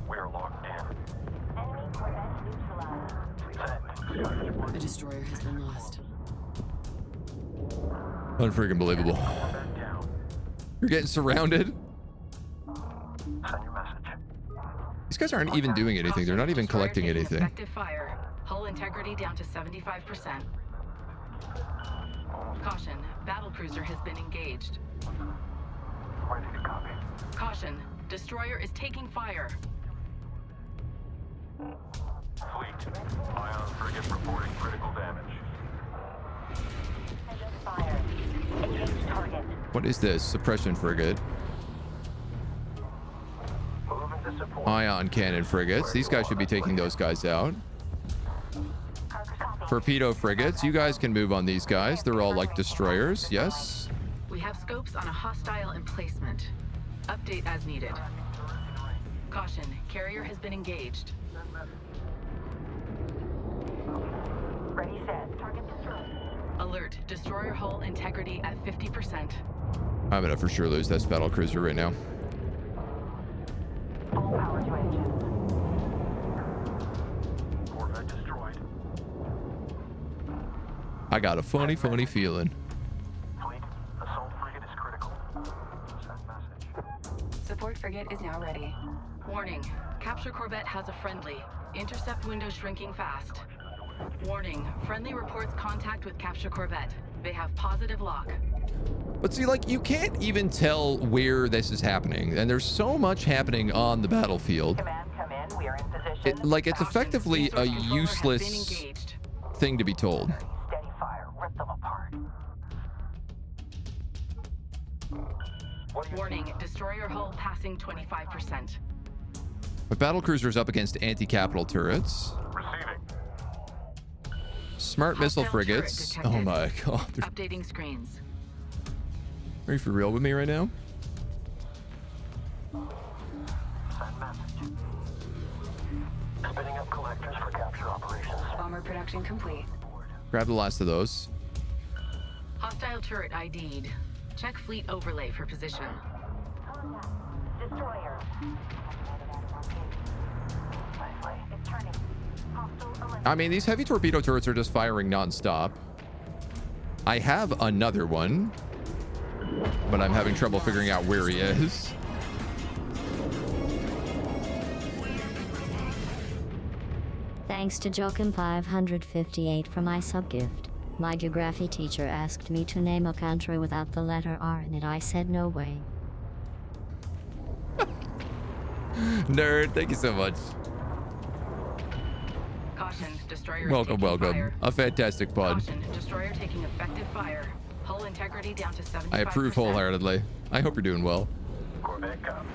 [SPEAKER 3] We are locked in.
[SPEAKER 2] Enemy corvette neutralized.
[SPEAKER 8] A destroyer has been lost.
[SPEAKER 1] Unfreaking believable. You're getting surrounded.
[SPEAKER 3] Send your message.
[SPEAKER 1] These guys aren't even doing anything. They're not even
[SPEAKER 4] Destroyer
[SPEAKER 1] collecting
[SPEAKER 4] taking
[SPEAKER 1] anything.
[SPEAKER 4] Effective fire. Hull integrity down to 75%. Caution. Battlecruiser has been engaged.
[SPEAKER 3] Ready to copy.
[SPEAKER 4] Caution. Destroyer is taking fire.
[SPEAKER 3] Fleet. Ion frigate reporting critical damage.
[SPEAKER 2] Fire. Engage target.
[SPEAKER 1] What is this? Suppression frigate.
[SPEAKER 3] Moving to support.
[SPEAKER 1] Ion cannon frigates. These guys should be taking those guys out. Torpedo frigates. You guys can move on these guys. They're all like destroyers. Yes.
[SPEAKER 4] We have scopes on a hostile emplacement. Update as needed. Caution. Carrier has been engaged.
[SPEAKER 2] Ready, set. Target destroyed.
[SPEAKER 4] Alert. Destroyer hull integrity at 50%.
[SPEAKER 1] I'm gonna for sure lose this battle cruiser right now.
[SPEAKER 2] Full power to engines.
[SPEAKER 3] Corvette destroyed.
[SPEAKER 1] I got a funny feeling.
[SPEAKER 3] Fleet. Assault frigate is critical. Send message.
[SPEAKER 4] Support frigate is now ready. Warning. Capture corvette has a friendly. Intercept window shrinking fast. Warning. Friendly reports contact with capture corvette. They have positive lock.
[SPEAKER 1] But see, like, you can't even tell where this is happening. And there's so much happening on the battlefield.
[SPEAKER 2] Command, come in. We are in position.
[SPEAKER 1] It's effectively a
[SPEAKER 4] Resource controller has been
[SPEAKER 1] useless
[SPEAKER 4] engaged.
[SPEAKER 1] thing to be told.
[SPEAKER 2] Steady fire. Rip them apart.
[SPEAKER 4] Warning. Destroyer hull passing 25%.
[SPEAKER 1] But battle cruisers up against anti-capital turrets.
[SPEAKER 3] Receiving.
[SPEAKER 1] Smart missile
[SPEAKER 4] Hostile turret
[SPEAKER 1] frigates.
[SPEAKER 4] detected.
[SPEAKER 1] Oh my god.
[SPEAKER 4] Updating screens.
[SPEAKER 1] Are you for real with me right now?
[SPEAKER 3] Send message. Spinning up collectors for capture operations.
[SPEAKER 4] Bomber production complete.
[SPEAKER 1] Grab the last of those.
[SPEAKER 4] Hostile turret ID'd. Check fleet overlay for position.
[SPEAKER 2] Contact. Destroyer. It's turning. Hostile eliminated.
[SPEAKER 1] I mean, these heavy torpedo turrets are just firing non-stop. I have another one, but I'm having trouble figuring out where he is.
[SPEAKER 12] Thanks to Jokum558 for my sub-gift. My geography teacher asked me to name a country without the letter R in it. I said no way.
[SPEAKER 1] Nerd, thank you so much.
[SPEAKER 4] Caution. Destroyer is
[SPEAKER 1] Welcome,
[SPEAKER 4] taking
[SPEAKER 1] welcome.
[SPEAKER 4] fire.
[SPEAKER 1] A fantastic pod.
[SPEAKER 4] Caution. Destroyer taking effective fire. Hull integrity down to 75%.
[SPEAKER 1] I approve wholeheartedly. I hope you're doing well.
[SPEAKER 3] Corvette cop.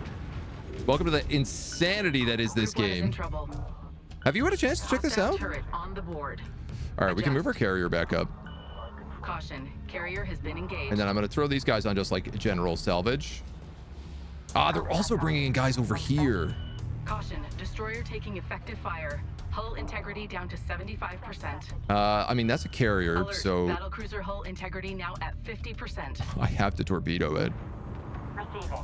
[SPEAKER 1] Welcome to the insanity that is this
[SPEAKER 4] Group one is in
[SPEAKER 1] game.
[SPEAKER 4] trouble.
[SPEAKER 1] Have you had a chance to check this
[SPEAKER 4] Hostile
[SPEAKER 1] out?
[SPEAKER 4] turret on the board.
[SPEAKER 1] All right, we can move our
[SPEAKER 4] Adjust.
[SPEAKER 1] carrier back up.
[SPEAKER 4] Caution. Carrier has been engaged.
[SPEAKER 1] And then I'm going to throw these guys on just like general salvage. Ah, they're also bringing in guys over here.
[SPEAKER 4] Caution. Destroyer taking effective fire. Hull integrity down to 75%.
[SPEAKER 1] I mean, that's a carrier,
[SPEAKER 4] Alert.
[SPEAKER 1] so
[SPEAKER 4] Battlecruiser hull integrity now at 50%.
[SPEAKER 1] I have to torpedo it.
[SPEAKER 2] Receiving.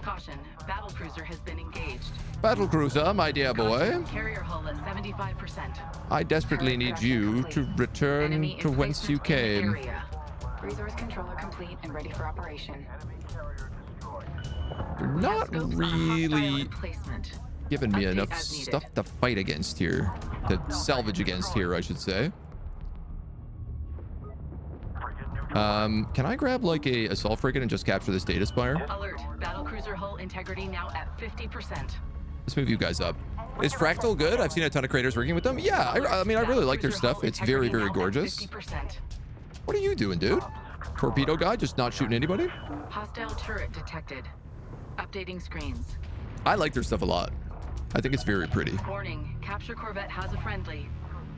[SPEAKER 4] Caution. Battlecruiser has been engaged.
[SPEAKER 1] Battle cruiser, my dear boy.
[SPEAKER 4] Caution, carrier hull at 75%.
[SPEAKER 1] I desperately need you to return
[SPEAKER 4] Enemy
[SPEAKER 1] to whence you
[SPEAKER 4] emplacement in
[SPEAKER 1] came.
[SPEAKER 4] area. Resource controller complete and ready for operation.
[SPEAKER 1] They're not
[SPEAKER 4] Scopes on a hostile
[SPEAKER 1] really
[SPEAKER 4] emplacement.
[SPEAKER 1] giving me
[SPEAKER 4] Update
[SPEAKER 1] enough
[SPEAKER 4] as needed.
[SPEAKER 1] stuff to fight against here. To salvage against here, I should say. Can I grab like a assault frigate and just capture this data spire?
[SPEAKER 4] Alert. Battlecruiser hull integrity now at 50%.
[SPEAKER 1] Let's move you guys up. Is Fractal good? I've seen a ton of creators working with them. Yeah, I mean, I really like their stuff. It's very, very gorgeous. What are you doing, dude? Torpedo guy just not shooting anybody?
[SPEAKER 10] Hostile turret detected. Updating screens.
[SPEAKER 1] I like their stuff a lot. I think it's very pretty.
[SPEAKER 10] Warning, capture corvette has a friendly.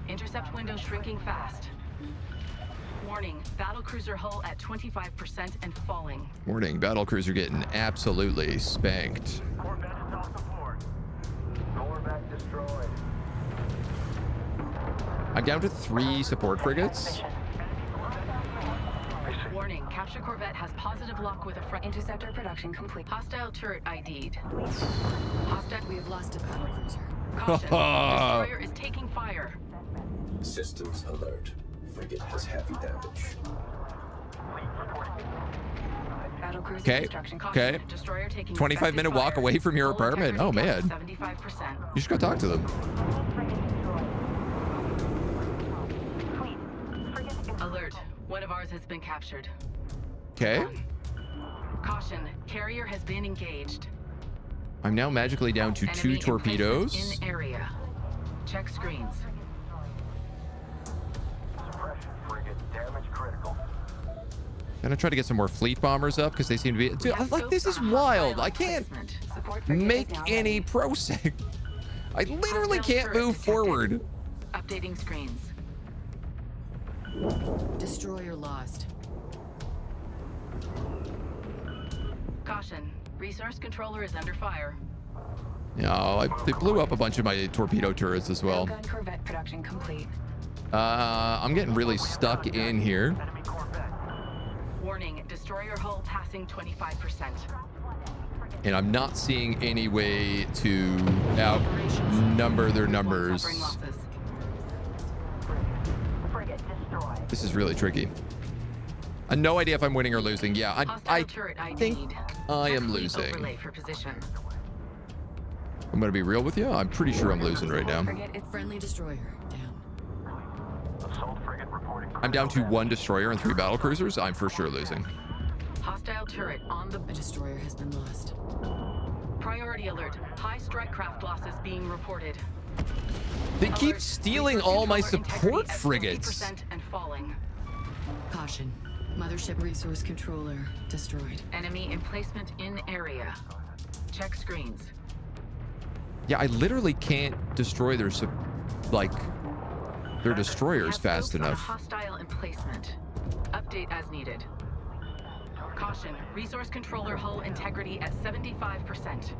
[SPEAKER 10] Intercept window shrinking fast. Warning, battlecruiser hull at 25% and falling.
[SPEAKER 1] Warning, battlecruiser getting absolutely spanked.
[SPEAKER 3] Corvette is off the board. Corvette destroyed.
[SPEAKER 1] I'm down to 3 support frigates.
[SPEAKER 10] Warning, capture corvette has positive lock with a front.
[SPEAKER 4] Interceptor production complete.
[SPEAKER 10] Hostile turret ID'd. Hostile.
[SPEAKER 8] We have lost a battlecruiser.
[SPEAKER 10] Caution, destroyer is taking fire.
[SPEAKER 13] Systems alert. Frigate has heavy damage.
[SPEAKER 4] Battlecruiser
[SPEAKER 1] Okay.
[SPEAKER 4] construction.
[SPEAKER 1] Okay.
[SPEAKER 10] Destroyer taking
[SPEAKER 1] 25-minute walk away from your
[SPEAKER 10] Hull
[SPEAKER 1] apartment.
[SPEAKER 10] integrity
[SPEAKER 1] Oh,
[SPEAKER 10] down
[SPEAKER 1] man.
[SPEAKER 10] 75%.
[SPEAKER 1] You should go talk to them.
[SPEAKER 10] Alert. One of ours has been captured.
[SPEAKER 1] Okay.
[SPEAKER 10] Caution. Carrier has been engaged.
[SPEAKER 1] I'm now magically down to 2
[SPEAKER 10] Enemy
[SPEAKER 1] torpedoes.
[SPEAKER 10] emplacement in area. Check screens.
[SPEAKER 3] Suppression frigate damage critical.
[SPEAKER 1] Gonna try to get some more fleet bombers up because they seem to be. Dude, like, this is wild. I can't make any prosec. I literally can't move forward.
[SPEAKER 10] Updating screens.
[SPEAKER 8] Destroyer lost.
[SPEAKER 10] Caution. Resource controller is under fire.
[SPEAKER 1] Yeah, they blew up a bunch of my torpedo turrets as well.
[SPEAKER 4] Gun corvette production complete.
[SPEAKER 1] I'm getting really stuck in here.
[SPEAKER 3] Enemy corvette.
[SPEAKER 10] Warning. Destroyer hull passing 25%.
[SPEAKER 1] And I'm not seeing any way to outnumber their numbers.
[SPEAKER 10] Suffering losses.
[SPEAKER 2] Frigate destroyed.
[SPEAKER 1] This is really tricky. I have no idea if I'm winning or losing. Yeah, I
[SPEAKER 10] Hostile turret
[SPEAKER 1] think
[SPEAKER 10] ID'd.
[SPEAKER 1] I am
[SPEAKER 10] Check fleet
[SPEAKER 1] losing.
[SPEAKER 10] Overlay for position.
[SPEAKER 1] I'm gonna be real with you. I'm pretty sure I'm losing right now.
[SPEAKER 4] Frigate is
[SPEAKER 8] Friendly destroyer down.
[SPEAKER 3] Assault frigate reporting.
[SPEAKER 1] I'm down to 1 destroyer and 3 battlecruisers. I'm for sure losing.
[SPEAKER 10] Hostile turret on the
[SPEAKER 8] A destroyer has been lost.
[SPEAKER 10] priority alert. High strike craft losses being reported.
[SPEAKER 1] They keep
[SPEAKER 10] Alert.
[SPEAKER 1] stealing
[SPEAKER 10] Resource
[SPEAKER 1] all my
[SPEAKER 10] controller
[SPEAKER 1] support
[SPEAKER 10] integrity at
[SPEAKER 1] frigates.
[SPEAKER 10] 50% and falling.
[SPEAKER 8] Caution. Mothership resource controller destroyed.
[SPEAKER 10] Enemy emplacement in area. Check screens.
[SPEAKER 1] Yeah, I literally can't destroy their their destroyers
[SPEAKER 10] Have
[SPEAKER 1] fast
[SPEAKER 10] scopes on a
[SPEAKER 1] enough.
[SPEAKER 10] hostile emplacement. Update as needed. Caution. Resource controller hull integrity at 75%.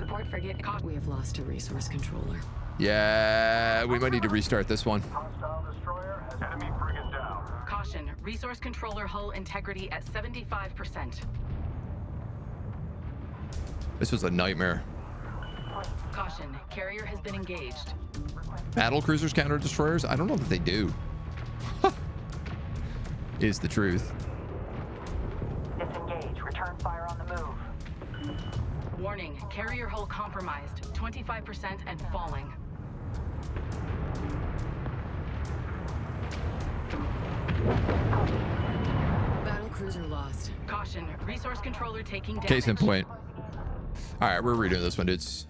[SPEAKER 4] support frigate.
[SPEAKER 8] We have lost a resource controller.
[SPEAKER 1] Yeah, we might need to restart this one.
[SPEAKER 3] Hostile destroyer has enemy frigate down.
[SPEAKER 10] Caution. Resource controller hull integrity at 75%.
[SPEAKER 1] This was a nightmare.
[SPEAKER 10] Caution. Carrier has been engaged.
[SPEAKER 1] Battle cruisers counter destroyers? I don't know that they do. Is the truth.
[SPEAKER 2] Disengage. Return fire on the move.
[SPEAKER 10] Warning. Carrier hull compromised. 25% and falling.
[SPEAKER 8] Battle cruiser lost.
[SPEAKER 10] Caution. Resource controller taking damage.
[SPEAKER 1] Case in point. All right, we're redoing this one, dudes.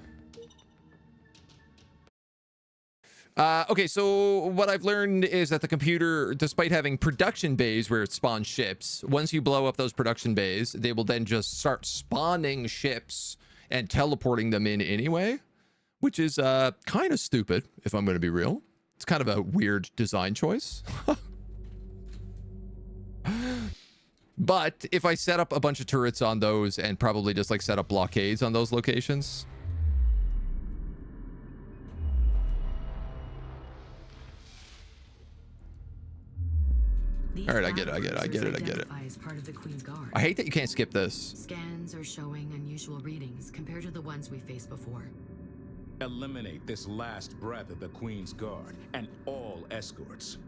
[SPEAKER 1] Okay, so what I've learned is that the computer, despite having production bays where it spawns ships, once you blow up those production bays, they will then just start spawning ships and teleporting them in anyway, which is kind of stupid, if I'm going to be real. It's kind of a weird design choice. But if I set up a bunch of turrets on those and probably just like set up blockades on those locations. All right, I get it.
[SPEAKER 8] As part of the Queen's Guard.
[SPEAKER 1] I hate that you can't skip this.
[SPEAKER 8] Scans are showing unusual readings compared to the ones we faced before.
[SPEAKER 6] Eliminate this last breath of the Queen's Guard and all escorts.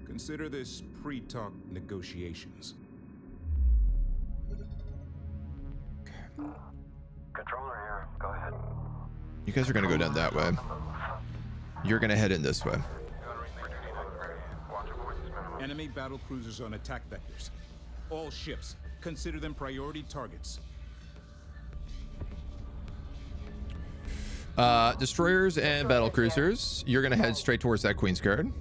[SPEAKER 6] Consider this pre-talk negotiations.
[SPEAKER 3] Controller here. Go ahead.
[SPEAKER 1] You guys are going to go down that way. You're going to head in this way.
[SPEAKER 6] Enemy battle cruisers on attack vectors. All ships, consider them priority targets.
[SPEAKER 1] Destroyers and battle cruisers, you're gonna head straight towards that Queen's Guard.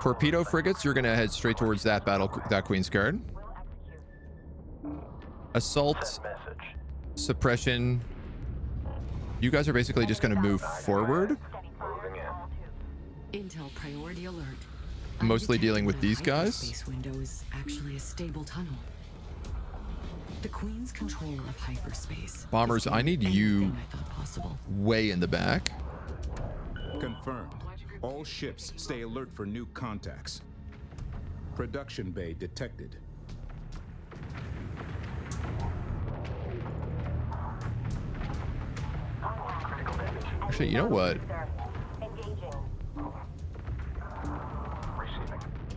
[SPEAKER 1] Torpedo frigates, you're gonna head straight towards that Queen's Guard. Assault, suppression. You guys are basically just gonna move forward.
[SPEAKER 8] Intel priority alert.
[SPEAKER 1] Mostly dealing with these guys.
[SPEAKER 8] Hyperspace window is actually a stable tunnel. The Queen's control of hyperspace.
[SPEAKER 1] Bombers, I need you
[SPEAKER 8] I thought possible.
[SPEAKER 1] way in the back.
[SPEAKER 6] Confirmed. All ships stay alert for new contacts. Production bay detected.
[SPEAKER 1] Actually, you know what?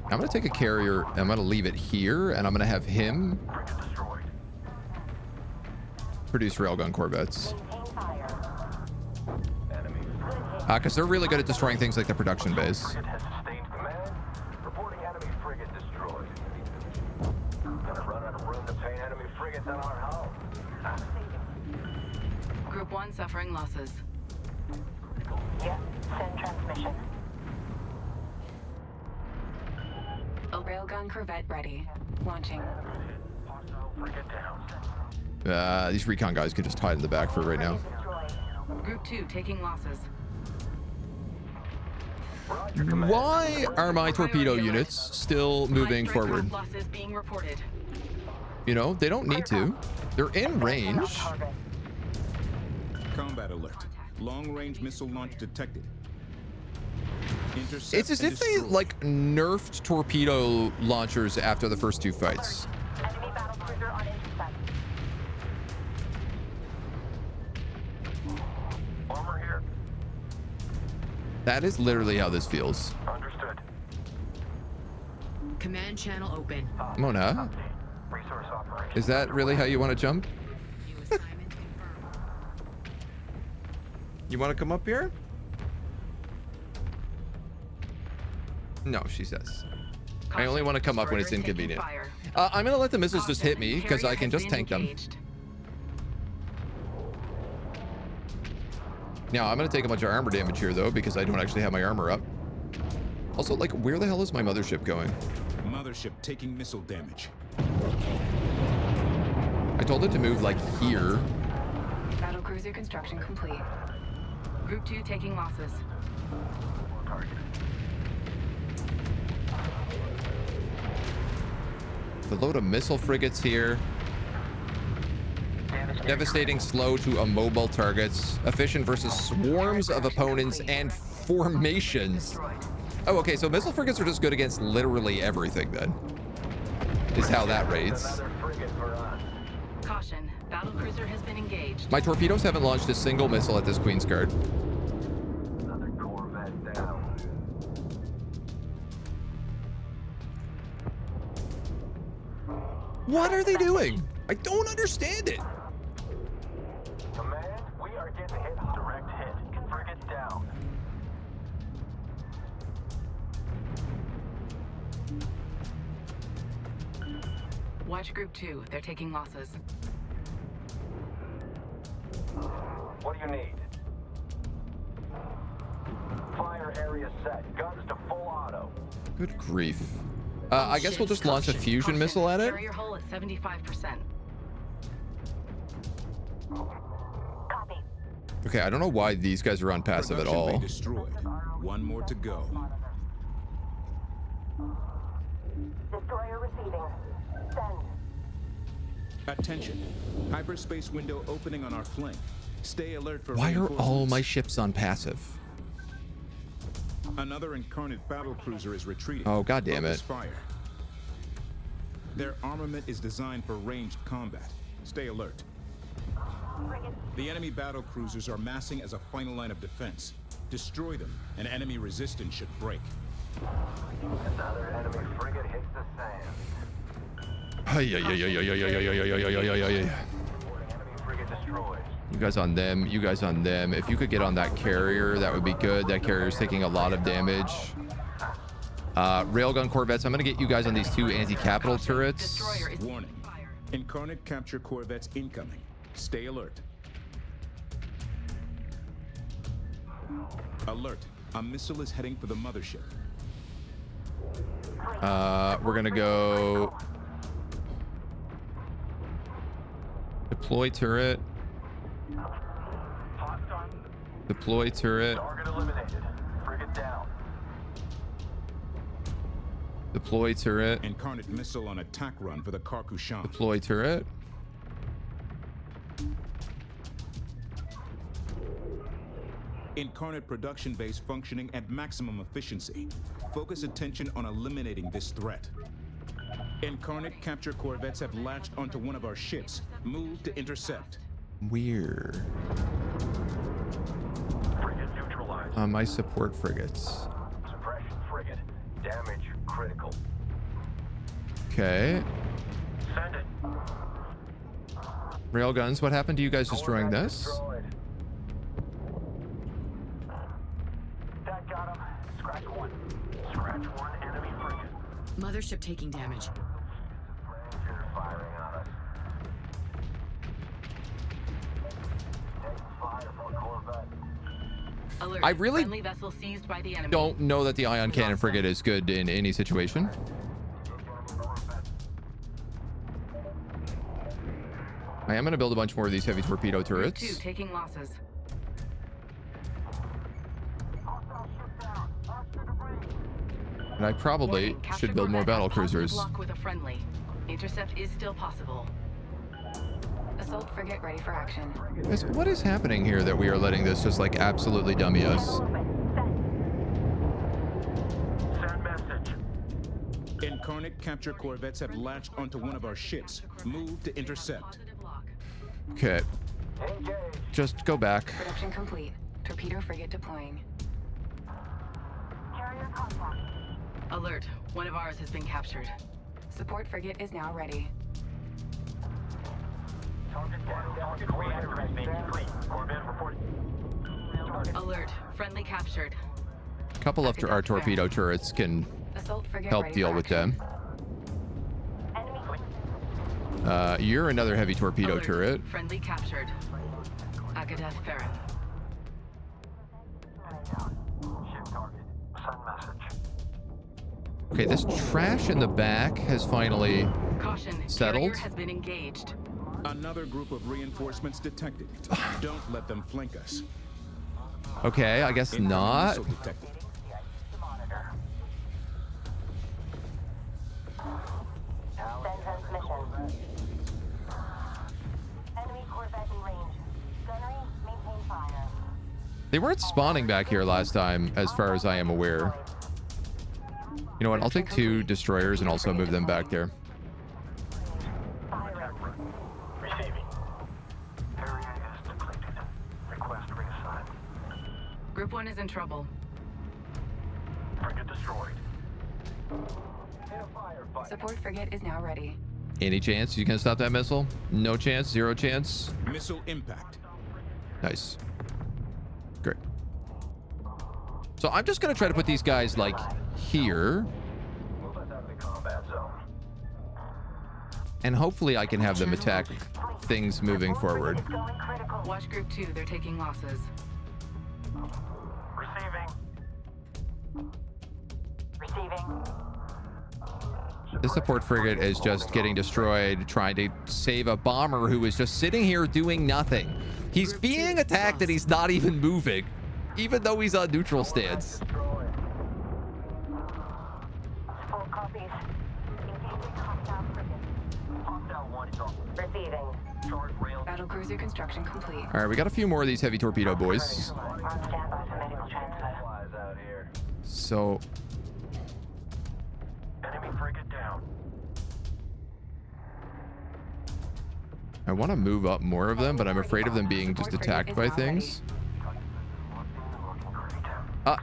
[SPEAKER 1] I'm gonna take a carrier, I'm gonna leave it here, and I'm gonna have him produce railgun corvettes. Because they're really good at destroying things like the production base.
[SPEAKER 10] Group 1 suffering losses.
[SPEAKER 2] Yes, send transmission.
[SPEAKER 4] A railgun corvette ready. Launching.
[SPEAKER 1] These recon guys could just hide in the back for right now.
[SPEAKER 10] Group 2 taking losses.
[SPEAKER 1] Why are my torpedo units still moving
[SPEAKER 10] Light strike
[SPEAKER 1] forward?
[SPEAKER 10] losses being reported.
[SPEAKER 1] You know, they don't need to. They're in range.
[SPEAKER 6] Combat alert. Long-range missile launch detected. Intercept
[SPEAKER 1] It's as
[SPEAKER 6] and
[SPEAKER 1] if they,
[SPEAKER 6] destroy.
[SPEAKER 1] like, nerfed torpedo launchers after the first two fights.
[SPEAKER 2] Enemy battle cruiser on intercept.
[SPEAKER 3] Armor here.
[SPEAKER 1] That is literally how this feels.
[SPEAKER 3] Understood.
[SPEAKER 8] Command channel open.
[SPEAKER 1] Mona,
[SPEAKER 3] Resource operation.
[SPEAKER 1] is that really how you want to jump?
[SPEAKER 8] New assignment confirmed.
[SPEAKER 1] You want to come up here? No, she says. I only want to come up when it's
[SPEAKER 10] Destroyers taking
[SPEAKER 1] inconvenient.
[SPEAKER 10] fire.
[SPEAKER 1] I'm going to let the missiles just hit me because
[SPEAKER 10] Carrier
[SPEAKER 1] I can
[SPEAKER 10] has
[SPEAKER 1] just
[SPEAKER 10] been
[SPEAKER 1] tank them.
[SPEAKER 10] engaged.
[SPEAKER 1] Now, I'm going to take a bunch of armor damage here, though, because I don't actually have my armor up. Also, like, where the hell is my mothership going?
[SPEAKER 6] Mothership taking missile damage.
[SPEAKER 1] I told it to move, like, here.
[SPEAKER 4] Battle cruiser construction complete.
[SPEAKER 10] Group 2 taking losses.
[SPEAKER 1] The load of missile frigates here. Devastating slow to immobile targets. Efficient versus swarms of opponents and formations. Oh, okay, so missile frigates are just good against literally everything, then. Is how that rates.
[SPEAKER 10] Caution, battle cruiser has been engaged.
[SPEAKER 1] My torpedoes haven't launched a single missile at this Queen's Guard.
[SPEAKER 3] Another corvette down.
[SPEAKER 1] What are they doing? I don't understand it.
[SPEAKER 3] Command, we are getting hit. Direct hit. Frigate down.
[SPEAKER 10] Watch Group 2, they're taking losses.
[SPEAKER 3] What do you need? Fire area set. Guns to full auto.
[SPEAKER 1] Good grief. I guess we'll just launch a fusion
[SPEAKER 10] Caution,
[SPEAKER 1] missile at it.
[SPEAKER 10] Carrier hull at 75%.
[SPEAKER 2] Copy.
[SPEAKER 1] Okay, I don't know why these guys are on passive at
[SPEAKER 6] Production bay
[SPEAKER 1] all.
[SPEAKER 6] destroyed. One more to go.
[SPEAKER 2] Destroyer receiving. Send.
[SPEAKER 6] Attention. Hyperspace window opening on our flank. Stay alert for
[SPEAKER 1] Why are all
[SPEAKER 6] reinforcements.
[SPEAKER 1] my ships on passive?
[SPEAKER 6] Another incarnate battle cruiser is retreating.
[SPEAKER 1] Oh, God damn
[SPEAKER 6] Focus
[SPEAKER 1] it.
[SPEAKER 6] Fire. Their armament is designed for ranged combat. Stay alert. The enemy battle cruisers are massing as a final line of defense. Destroy them, and enemy resistance should break.
[SPEAKER 3] Another enemy frigate hits the sand.
[SPEAKER 1] Ay, ay, ay, ay, ay, ay, ay, ay, ay, ay, ay, ay, ay, ay.
[SPEAKER 3] Reporting enemy frigate destroyed.
[SPEAKER 1] You guys on them, you guys on them. If you could get on that carrier, that would be good. That carrier's taking a lot of damage. Railgun corvettes, I'm gonna get you guys on these two anti-capital turrets.
[SPEAKER 10] Destroyer is
[SPEAKER 6] Warning.
[SPEAKER 10] fire.
[SPEAKER 6] Incarnate capture corvettes incoming. Stay alert. Alert. A missile is heading for the mothership.
[SPEAKER 1] We're gonna go deploy turret. Deploy turret.
[SPEAKER 3] Target eliminated. Frigate down.
[SPEAKER 1] Deploy turret.
[SPEAKER 6] Incarnate missile on attack run for the Karkushan.
[SPEAKER 1] Deploy turret.
[SPEAKER 6] Incarnate production base functioning at maximum efficiency. Focus attention on eliminating this threat. Incarnate capture corvettes have latched onto one of our ships. Move to intercept.
[SPEAKER 1] Weird.
[SPEAKER 3] Frigate neutralized.
[SPEAKER 1] My support frigates.
[SPEAKER 3] Suppression frigate. Damage critical.
[SPEAKER 1] Okay.
[SPEAKER 3] Send it.
[SPEAKER 1] Railguns, what happened to you guys destroying
[SPEAKER 3] Corvette
[SPEAKER 1] this?
[SPEAKER 3] destroyed. That got him. Scratch one. Scratch one enemy frigate.
[SPEAKER 8] Mothership taking damage.
[SPEAKER 3] Ranger firing on us. Taking fire from a Corvette.
[SPEAKER 4] Alert.
[SPEAKER 1] I really
[SPEAKER 4] Friendly vessel seized by the enemy.
[SPEAKER 1] don't know that the ion cannon frigate is good in any situation. I am going to build a bunch more of these heavy torpedo
[SPEAKER 4] Group 2
[SPEAKER 1] turrets.
[SPEAKER 4] taking losses.
[SPEAKER 1] And I probably
[SPEAKER 4] Warning, captured
[SPEAKER 1] should build more
[SPEAKER 4] corvette
[SPEAKER 1] battle
[SPEAKER 4] has positive
[SPEAKER 1] cruisers.
[SPEAKER 4] lock with a friendly. Intercept is still possible. Assault frigate ready for action.
[SPEAKER 1] Guys, what is happening here that we are letting this just like absolutely dummy us?
[SPEAKER 3] Send message.
[SPEAKER 6] Incarnate capture corvettes have latched onto one of our ships. Move to intercept.
[SPEAKER 4] Positive lock.
[SPEAKER 1] Okay,
[SPEAKER 3] Engage.
[SPEAKER 1] just go back.
[SPEAKER 4] Production complete. Torpedo frigate deploying.
[SPEAKER 2] Carrier contact.
[SPEAKER 4] Alert. One of ours has been captured. Support frigate is now ready.
[SPEAKER 3] Target down. Target reactor has been complete. Corvette reporting.
[SPEAKER 4] Alert. Friendly captured.
[SPEAKER 1] A couple of our torpedo turrets can
[SPEAKER 4] Assault frigate
[SPEAKER 1] help
[SPEAKER 4] ready
[SPEAKER 1] deal
[SPEAKER 4] for
[SPEAKER 1] with
[SPEAKER 4] action.
[SPEAKER 1] them.
[SPEAKER 2] Enemy.
[SPEAKER 1] You're another heavy torpedo
[SPEAKER 4] Alert.
[SPEAKER 1] turret.
[SPEAKER 4] Friendly captured. Agadah Farron.
[SPEAKER 3] Ship target. Send message.
[SPEAKER 1] Okay, this trash in the back has finally
[SPEAKER 4] Caution.
[SPEAKER 1] settled.
[SPEAKER 4] Carrier has been engaged.
[SPEAKER 6] Another group of reinforcements detected. Don't let them flank us.
[SPEAKER 1] Okay, I guess
[SPEAKER 6] Incoming
[SPEAKER 1] not.
[SPEAKER 6] missile detected.
[SPEAKER 2] Monitor. Send transmission. Enemy Corvette in range. Gunnery, maintain fire.
[SPEAKER 1] They weren't spawning back here last time, as far as I am aware. You know what? I'll take 2 destroyers and also move them back there.
[SPEAKER 3] Receiving. Area is depleted. Request reassign.
[SPEAKER 4] Group 1 is in trouble.
[SPEAKER 3] Frigate destroyed. Hit a firefight.
[SPEAKER 4] Support frigate is now ready.
[SPEAKER 1] Any chance you can stop that missile? No chance? Zero chance?
[SPEAKER 6] Missile impact.
[SPEAKER 1] Nice. Great. So I'm just going to try to put these guys, like, here.
[SPEAKER 3] Move us out of the combat zone.
[SPEAKER 1] And hopefully I can have them attack things moving forward.
[SPEAKER 2] Going critical.
[SPEAKER 4] Watch group 2. They're taking losses.
[SPEAKER 3] Receiving.
[SPEAKER 2] Receiving.
[SPEAKER 1] The support frigate is just getting destroyed, trying to save a bomber who is just sitting here doing nothing. He's being attacked and he's not even moving, even though he's on neutral stance.
[SPEAKER 3] Destroyed.
[SPEAKER 2] Full copies. Engaging hostile frigate.
[SPEAKER 3] Hostile one is on.
[SPEAKER 2] Receiving.
[SPEAKER 3] Charge rail.
[SPEAKER 4] Battlecruiser construction complete.
[SPEAKER 1] All right, we got a few more of these heavy torpedo boys.
[SPEAKER 2] On standby for medical transfer.
[SPEAKER 3] Flies out here.
[SPEAKER 1] So
[SPEAKER 3] Enemy frigate down.
[SPEAKER 1] I want to move up more of them, but I'm afraid of them being just attacked by things.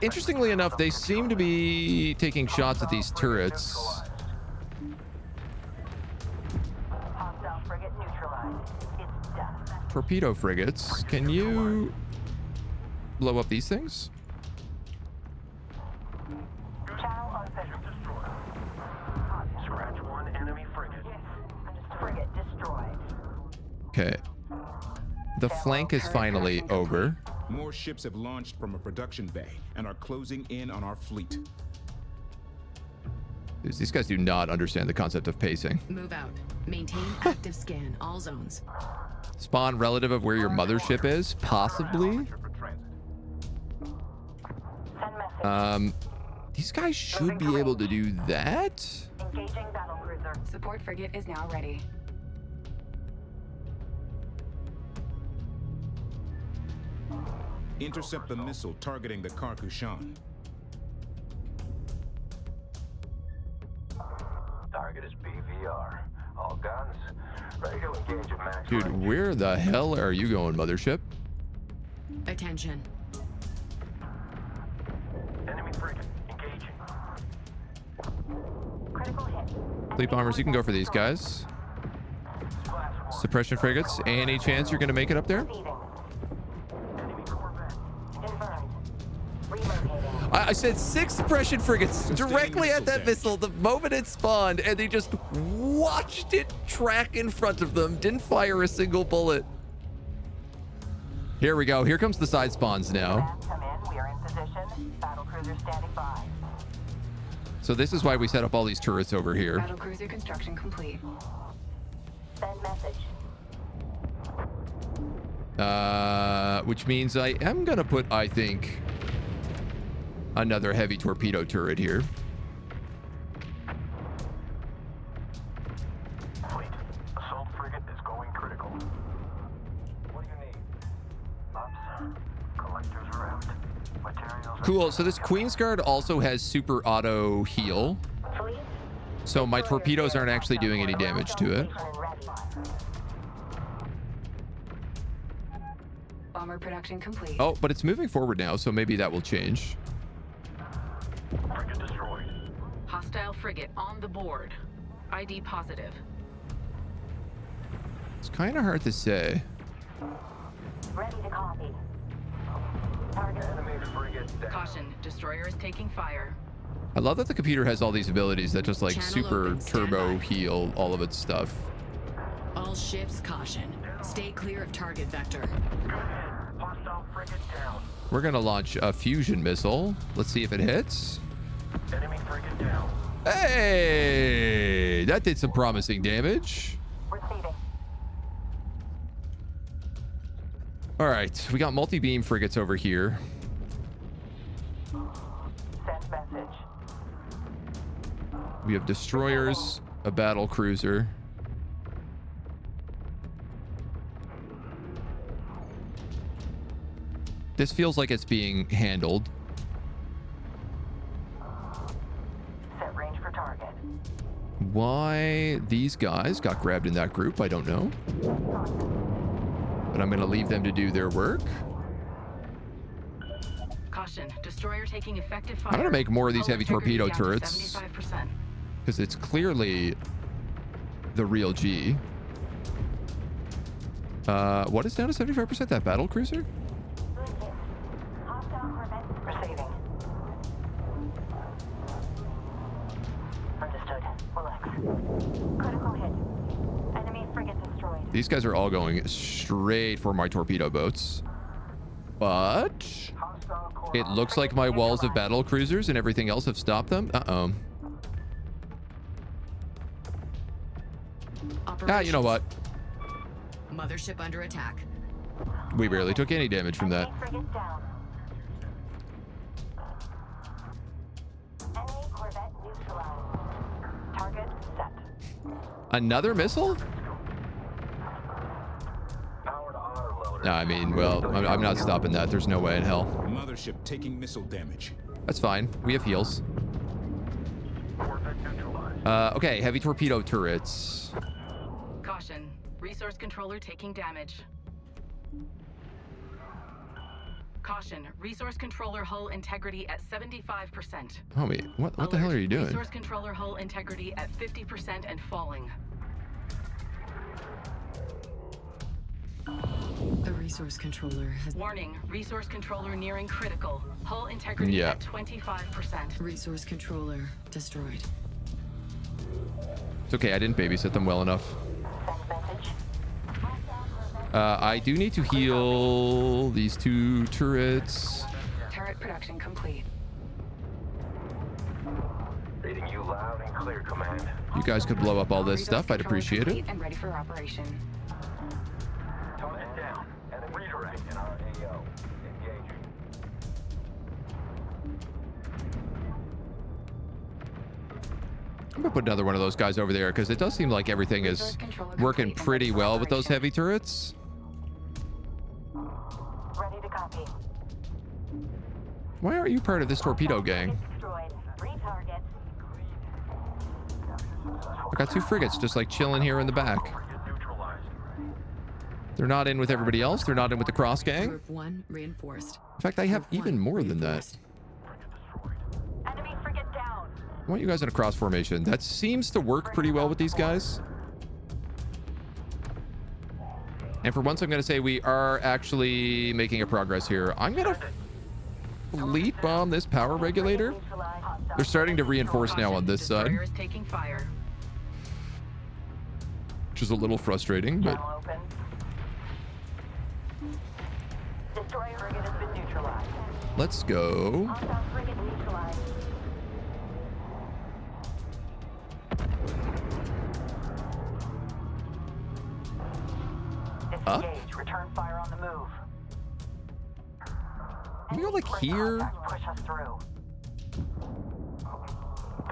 [SPEAKER 1] Interestingly enough, they seem to be taking shots at these turrets.
[SPEAKER 2] Hostile frigate neutralized. It's done.
[SPEAKER 1] Torpedo frigates, can you blow up these things?
[SPEAKER 2] Channel open.
[SPEAKER 3] Scratch one enemy frigate.
[SPEAKER 2] Frigate destroyed.
[SPEAKER 1] Okay. The flank is finally over.
[SPEAKER 6] More ships have launched from a production bay and are closing in on our fleet.
[SPEAKER 1] These guys do not understand the concept of pacing.
[SPEAKER 8] Move out. Maintain active scan, all zones.
[SPEAKER 1] Spawn relative of where your mothership is, possibly. These guys should be able to do that.
[SPEAKER 2] Engaging battlecruiser.
[SPEAKER 4] Support frigate is now ready.
[SPEAKER 6] Intercept the missile targeting the Karkushan.
[SPEAKER 3] Target is BVR. All guns ready to engage at max.
[SPEAKER 1] Dude, where the hell are you going, mothership?
[SPEAKER 8] Attention.
[SPEAKER 3] Enemy frigate engaging.
[SPEAKER 2] Critical hit.
[SPEAKER 1] Fleet bombers, you can go for these guys. Suppression frigates, any chance you're going to make it up there? I said 6 suppression frigates directly at that missile the moment it spawned, and they just watched it track in front of them, didn't fire a single bullet. Here we go. Here comes the side spawns now.
[SPEAKER 2] Come in. We are in position. Battlecruiser standing by.
[SPEAKER 1] So this is why we set up all these turrets over here.
[SPEAKER 4] Battlecruiser construction complete.
[SPEAKER 2] Send message.
[SPEAKER 1] Which means I am going to put, I think, another heavy torpedo turret here.
[SPEAKER 3] Fleet, assault frigate is going critical. What do you need? Ops, collectors are out. Materials.
[SPEAKER 1] Cool. So this Queen's Guard also has super auto heal. So my torpedoes aren't actually doing any damage to it.
[SPEAKER 4] Bomber production complete.
[SPEAKER 1] Oh, but it's moving forward now, so maybe that will change.
[SPEAKER 3] Frigate destroyed.
[SPEAKER 10] Hostile frigate on the board. ID positive.
[SPEAKER 1] It's kind of hard to say.
[SPEAKER 2] Ready to copy. Target.
[SPEAKER 3] Enemy frigate down.
[SPEAKER 10] Caution, destroyer is taking fire.
[SPEAKER 1] I love that the computer has all these abilities that just like
[SPEAKER 8] Channel
[SPEAKER 1] super
[SPEAKER 8] open, stand
[SPEAKER 1] turbo
[SPEAKER 8] by.
[SPEAKER 1] heal all of its stuff.
[SPEAKER 8] All ships, caution. Stay clear of target vector.
[SPEAKER 3] Hostile frigate down.
[SPEAKER 1] We're going to launch a fusion missile. Let's see if it hits.
[SPEAKER 3] Enemy frigate down.
[SPEAKER 1] Hey, that did some promising damage.
[SPEAKER 2] Receiving.
[SPEAKER 1] All right, we got multi-beam frigates over here.
[SPEAKER 2] Send message.
[SPEAKER 1] We have destroyers, a battle cruiser. This feels like it's being handled.
[SPEAKER 2] Set range for target.
[SPEAKER 1] Why these guys got grabbed in that group, I don't know. But I'm going to leave them to do their work.
[SPEAKER 10] Caution, destroyer taking effective fire.
[SPEAKER 1] I'm going to make more of these
[SPEAKER 10] Hull
[SPEAKER 1] heavy
[SPEAKER 10] integrity
[SPEAKER 1] torpedo
[SPEAKER 10] down to
[SPEAKER 1] turrets.
[SPEAKER 10] 75%.
[SPEAKER 1] Because it's clearly the real G. What is down to 75%? That battle cruiser?
[SPEAKER 2] Hostile corvette receiving. Understood. Relax. Critical hit. Enemy frigate destroyed.
[SPEAKER 1] These guys are all going straight for my torpedo boats. But it looks like my walls of battle cruisers and everything else have stopped them. Uh-oh. Ah, you know what?
[SPEAKER 8] Mothership under attack.
[SPEAKER 1] We barely took any damage from that.
[SPEAKER 2] Enemy frigate down. Enemy corvette neutralized. Target set.
[SPEAKER 1] Another missile? No, I mean, well, I'm not stopping that. There's no way in hell.
[SPEAKER 6] Mothership taking missile damage.
[SPEAKER 1] That's fine. We have heals. Okay, heavy torpedo turrets.
[SPEAKER 10] Caution, resource controller taking damage. Caution, resource controller hull integrity at 75%.
[SPEAKER 1] Homie, what the hell are you doing?
[SPEAKER 10] Resource controller hull integrity at 50% and falling.
[SPEAKER 8] The resource controller has...
[SPEAKER 10] Warning, resource controller nearing critical. Hull integrity at 25%.
[SPEAKER 8] Resource controller destroyed.
[SPEAKER 1] It's okay, I didn't babysit them well enough. I do need to heal these 2 turrets.
[SPEAKER 4] Turret production complete.
[SPEAKER 3] Reading you loud and clear, Command.
[SPEAKER 1] You guys could blow up all this stuff. I'd appreciate it.
[SPEAKER 4] And ready for operation.
[SPEAKER 3] Tone it down. And redirect in our AO. Engage.
[SPEAKER 1] I'm gonna put another one of those guys over there because it does seem like everything is working pretty well with those heavy turrets.
[SPEAKER 2] Ready to copy.
[SPEAKER 1] Why aren't you part of this torpedo gang?
[SPEAKER 2] Destroyed. Retarget.
[SPEAKER 1] I got 2 frigates just like chilling here in the back. They're not in with everybody else. They're not in with the cross gang.
[SPEAKER 8] Group 1 reinforced.
[SPEAKER 1] In fact, I have even more than that.
[SPEAKER 2] Enemy frigate down.
[SPEAKER 1] I want you guys in a cross formation. That seems to work pretty well with these guys. And for once, I'm going to say we are actually making a progress here. I'm going to fleet bomb this power regulator. They're starting to reinforce now on this side,
[SPEAKER 10] Destroyer is taking fire.
[SPEAKER 1] which is a little frustrating, but
[SPEAKER 2] Channel open. Destroyer frigate has been neutralized.
[SPEAKER 1] let's go.
[SPEAKER 2] Hostile frigate neutralized.
[SPEAKER 1] Up?
[SPEAKER 2] Disengage. Return fire on the move.
[SPEAKER 1] Can we go like here?
[SPEAKER 2] Push us through.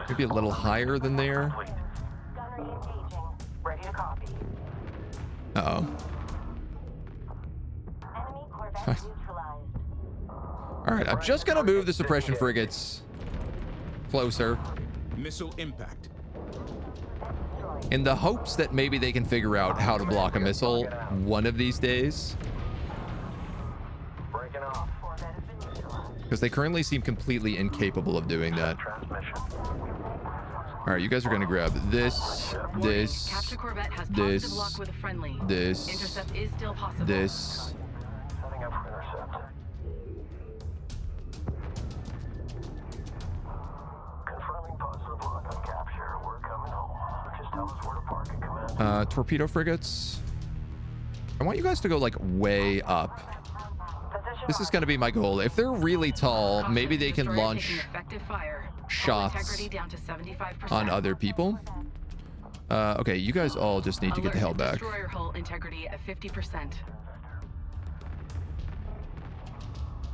[SPEAKER 1] Maybe a little higher than there.
[SPEAKER 2] Gunnery engaging. Ready to copy.
[SPEAKER 1] Uh-oh.
[SPEAKER 2] Enemy corvette neutralized.
[SPEAKER 1] All right, I'm just going to move the suppression frigates closer
[SPEAKER 6] Missile impact.
[SPEAKER 1] in the hopes that maybe they can figure out how to block a missile one of these days.
[SPEAKER 3] Breaking off.
[SPEAKER 2] Corvette has been neutralized.
[SPEAKER 1] Because they currently seem completely incapable of doing that.
[SPEAKER 3] Transmission.
[SPEAKER 1] All right, you guys are going to grab this, this,
[SPEAKER 10] Capture Corvette has
[SPEAKER 1] this,
[SPEAKER 10] positive lock with a friendly.
[SPEAKER 1] this,
[SPEAKER 10] Intercept is still possible.
[SPEAKER 1] this.
[SPEAKER 3] Setting up for intercept. Confirming positive lock on capture. We're coming home. Just tell us where to park at command.
[SPEAKER 1] Torpedo frigates. I want you guys to go like way up. This is going to be my goal. If they're really tall, maybe they can
[SPEAKER 10] Destroyer
[SPEAKER 1] launch
[SPEAKER 10] taking effective fire.
[SPEAKER 1] shots
[SPEAKER 10] Integrity down to 75%.
[SPEAKER 1] on other people. Okay, you guys all just need to get the hell back.
[SPEAKER 10] Destroyer hull integrity at 50%.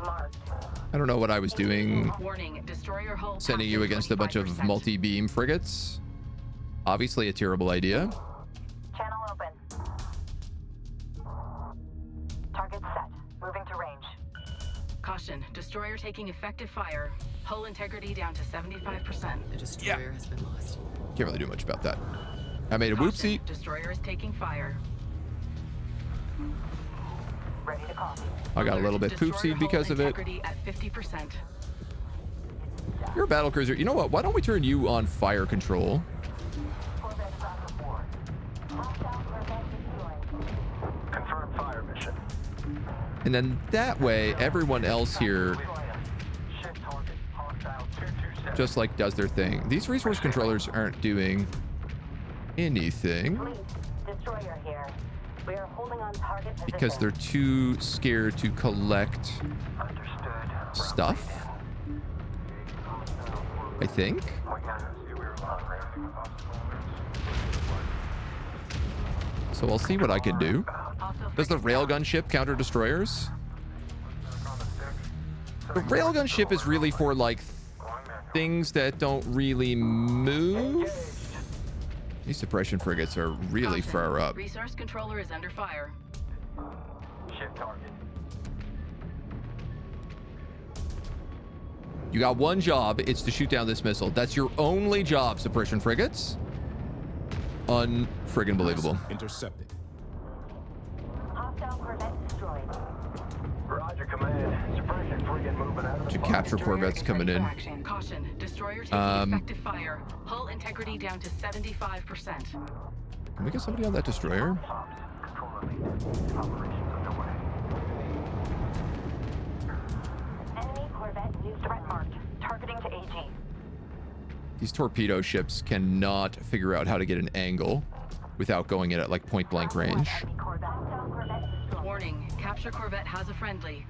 [SPEAKER 2] Marked.
[SPEAKER 1] I don't know what I was doing
[SPEAKER 10] Warning, destroyer hull
[SPEAKER 1] sending you
[SPEAKER 10] passing
[SPEAKER 1] against a bunch of
[SPEAKER 10] 25%.
[SPEAKER 1] multi-beam frigates. Obviously a terrible idea.
[SPEAKER 2] Channel open. Target set. Moving to range.
[SPEAKER 10] Caution, destroyer taking effective fire. Hull integrity down to 75%.
[SPEAKER 8] The destroyer has been lost.
[SPEAKER 1] Can't really do much about that. I made a
[SPEAKER 10] Caution,
[SPEAKER 1] whoopsie.
[SPEAKER 10] destroyer is taking fire.
[SPEAKER 2] Ready to copy.
[SPEAKER 1] I got a little bit
[SPEAKER 10] Destroyer
[SPEAKER 1] poopsied
[SPEAKER 10] hull
[SPEAKER 1] because of it.
[SPEAKER 10] integrity at 50%.
[SPEAKER 1] You're a battle cruiser. You know what? Why don't we turn you on fire control?
[SPEAKER 2] Corvette is on the board. Hostile corvette destroyed.
[SPEAKER 3] Confirm fire mission.
[SPEAKER 1] And then that way, everyone else here
[SPEAKER 3] Shift target. Hostile 227.
[SPEAKER 1] just like does their thing. These resource controllers aren't doing anything
[SPEAKER 2] Fleet. Destroyer here. We are holding on target position.
[SPEAKER 1] because they're too scared to collect
[SPEAKER 3] Understood.
[SPEAKER 1] stuff. I think. So I'll see what I can do. Does the railgun ship counter destroyers? The railgun ship is really for like things that don't really move. These suppression frigates are really
[SPEAKER 10] Caution,
[SPEAKER 1] far up.
[SPEAKER 10] Resource controller is under fire.
[SPEAKER 3] Shift target.
[SPEAKER 1] You got one job. It's to shoot down this missile. That's your only job, suppression frigates. Unfriggin' believable.
[SPEAKER 6] Intercepted.
[SPEAKER 2] Hostile corvette destroyed.
[SPEAKER 3] Roger, command. Suppression frigate moving out of the
[SPEAKER 1] Should capture
[SPEAKER 10] Destroyer
[SPEAKER 1] corvettes
[SPEAKER 10] is
[SPEAKER 1] coming
[SPEAKER 10] ready
[SPEAKER 1] in.
[SPEAKER 10] for action. Caution, destroyer taking effective fire. Hull integrity down to 75%.
[SPEAKER 1] Can we get somebody on that destroyer?
[SPEAKER 2] Enemy corvette new threat marked. Targeting to AG.
[SPEAKER 1] These torpedo ships cannot figure out how to get an angle without going in at like point blank range.
[SPEAKER 2] Enemy corvette. Hostile corvette
[SPEAKER 10] Capture corvette has a friendly.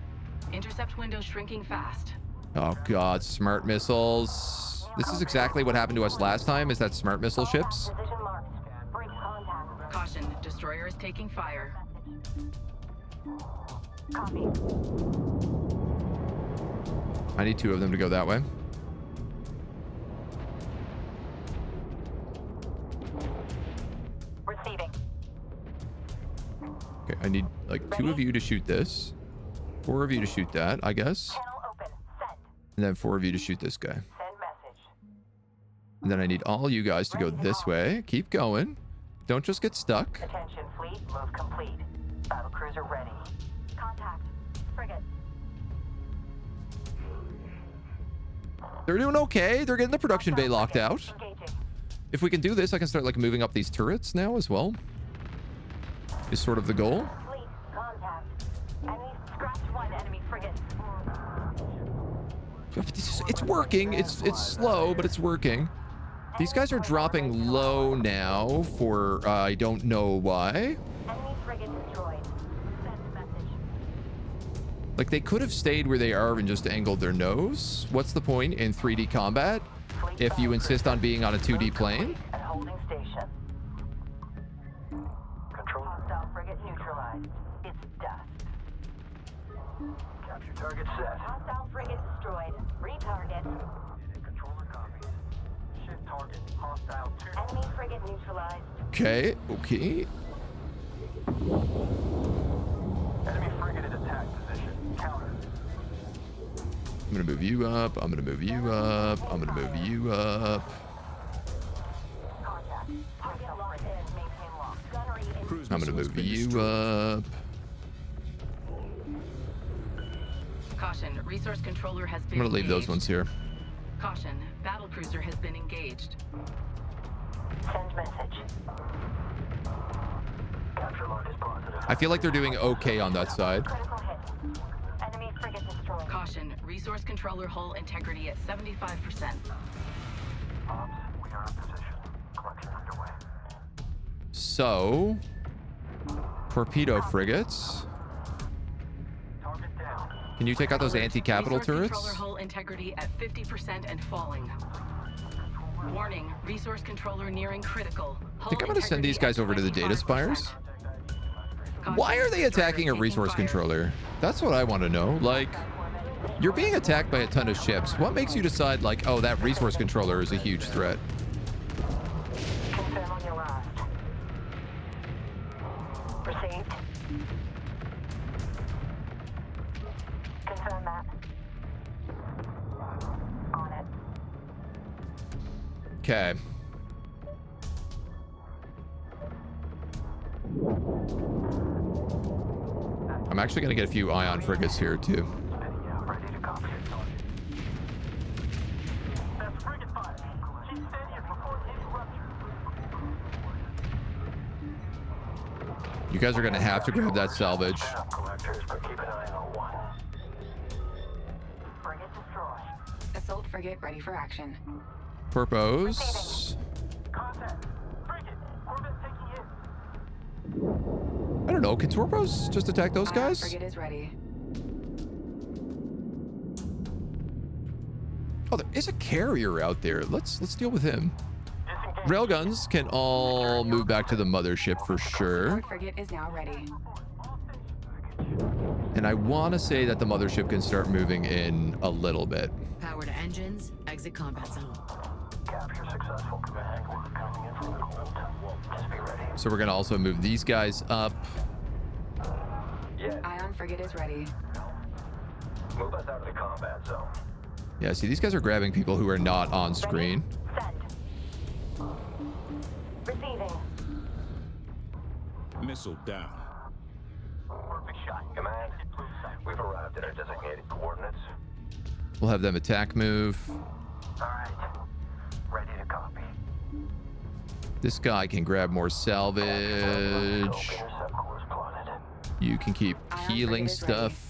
[SPEAKER 10] Intercept window shrinking fast.
[SPEAKER 1] Oh god, smart missiles. This is exactly what happened to us last time, is that smart missile ships.
[SPEAKER 2] Position marked. Breach contact.
[SPEAKER 10] Caution, destroyer is taking fire.
[SPEAKER 2] Copy.
[SPEAKER 1] I need 2 of them to go that way.
[SPEAKER 2] Receiving.
[SPEAKER 1] Okay, I need like 2 of you to shoot this. 4 of you to shoot that, I guess.
[SPEAKER 2] Channel open. Send.
[SPEAKER 1] And then 4 of you to shoot this guy.
[SPEAKER 2] Send message.
[SPEAKER 1] And then I need all you guys to go this way. Keep going. Don't just get stuck.
[SPEAKER 2] Attention fleet. Move complete. Battlecruiser ready. Contact. Frigate.
[SPEAKER 1] They're doing okay. They're getting the production bay locked out.
[SPEAKER 2] Engaging.
[SPEAKER 1] If we can do this, I can start like moving up these turrets now as well. Is sort of the goal.
[SPEAKER 2] Fleet. Contact. Enemy. Scratch 1 enemy frigate.
[SPEAKER 1] It's working. It's slow, but it's working. These guys are dropping low now for I don't know why.
[SPEAKER 2] Enemy frigate destroyed. Send message.
[SPEAKER 1] Like they could have stayed where they are and just angled their nose. What's the point in 3D combat if you insist on being on a 2D plane?
[SPEAKER 2] And holding station. Control. Hostile frigate neutralized. It's dust.
[SPEAKER 3] Capture target set.
[SPEAKER 2] Hostile frigate destroyed. Retarget.
[SPEAKER 3] Controller copies. Shift target. Hostile 2.
[SPEAKER 2] Enemy frigate neutralized.
[SPEAKER 1] Okay, okay.
[SPEAKER 3] Enemy frigate in attack position. Counter.
[SPEAKER 1] I'm gonna move you up. I'm gonna move you up. I'm gonna move you up.
[SPEAKER 2] Contact. Target locked in. Maintain lock. Gunnery in.
[SPEAKER 6] Cruise
[SPEAKER 1] I'm gonna
[SPEAKER 6] missile has
[SPEAKER 1] move
[SPEAKER 6] been
[SPEAKER 1] you
[SPEAKER 6] destroyed.
[SPEAKER 1] up.
[SPEAKER 10] Caution, resource controller has been
[SPEAKER 1] I'm gonna leave those
[SPEAKER 10] engaged.
[SPEAKER 1] ones here.
[SPEAKER 10] Caution, battlecruiser has been engaged.
[SPEAKER 2] Send message.
[SPEAKER 3] Capture lock is positive.
[SPEAKER 1] I feel like they're doing okay on that side.
[SPEAKER 2] Critical hit. Enemy frigate destroyed.
[SPEAKER 10] Caution, resource controller hull integrity at 75%.
[SPEAKER 3] Ops, we are in position. Collection underway.
[SPEAKER 1] So, torpedo frigates.
[SPEAKER 3] Target down.
[SPEAKER 1] Can you take out those anti-capital
[SPEAKER 10] Resource
[SPEAKER 1] turrets?
[SPEAKER 10] controller hull integrity at 50% and falling. Warning, resource controller nearing critical.
[SPEAKER 1] I think I'm gonna send these guys over to the data spires.
[SPEAKER 10] Caution,
[SPEAKER 1] Why are they
[SPEAKER 10] destroyer
[SPEAKER 1] attacking a
[SPEAKER 10] taking
[SPEAKER 1] resource
[SPEAKER 10] fire.
[SPEAKER 1] controller? That's what I want to know. Like, you're being attacked by a ton of ships. What makes you decide, like, oh, that resource controller is a huge threat?
[SPEAKER 2] Confirm on your last. Received. Confirm that. On it.
[SPEAKER 1] Okay. I'm actually going to get a few ion frigates here, too.
[SPEAKER 3] Ready to copy. That's frigate fire. Keep steady and report any rupture.
[SPEAKER 1] You guys are going to have to grab that salvage.
[SPEAKER 3] Collectors, but keep an eye on one.
[SPEAKER 2] Frigate destroyed.
[SPEAKER 4] Assault frigate ready for action.
[SPEAKER 1] Torpos.
[SPEAKER 3] Contact. Frigate. Corvette taking in.
[SPEAKER 1] I don't know. Can torpos just attack those guys?
[SPEAKER 4] Frigate is ready.
[SPEAKER 1] Oh, there is a carrier out there. Let's deal with him. Railguns can all move back to the mothership for sure.
[SPEAKER 4] Support frigate is now ready.
[SPEAKER 1] And I want to say that the mothership can start moving in a little bit.
[SPEAKER 8] Power to engines, exit combat zone.
[SPEAKER 3] Capture successful. Command. We're coming in from the cold. Just be ready.
[SPEAKER 1] So we're going to also move these guys up.
[SPEAKER 3] Yeah.
[SPEAKER 4] Ion frigate is ready.
[SPEAKER 3] Move us out of the combat zone.
[SPEAKER 1] Yeah, see, these guys are grabbing people who are not on screen.
[SPEAKER 2] Send. Receiving.
[SPEAKER 6] Missile down.
[SPEAKER 3] Perfect shot. Command. We've arrived at our designated coordinates.
[SPEAKER 1] We'll have them attack move.
[SPEAKER 3] All right. Ready to copy.
[SPEAKER 1] This guy can grab more salvage.
[SPEAKER 3] Intercept course plotted.
[SPEAKER 1] You can keep
[SPEAKER 4] Ion
[SPEAKER 1] healing
[SPEAKER 4] frigate is ready.
[SPEAKER 1] stuff.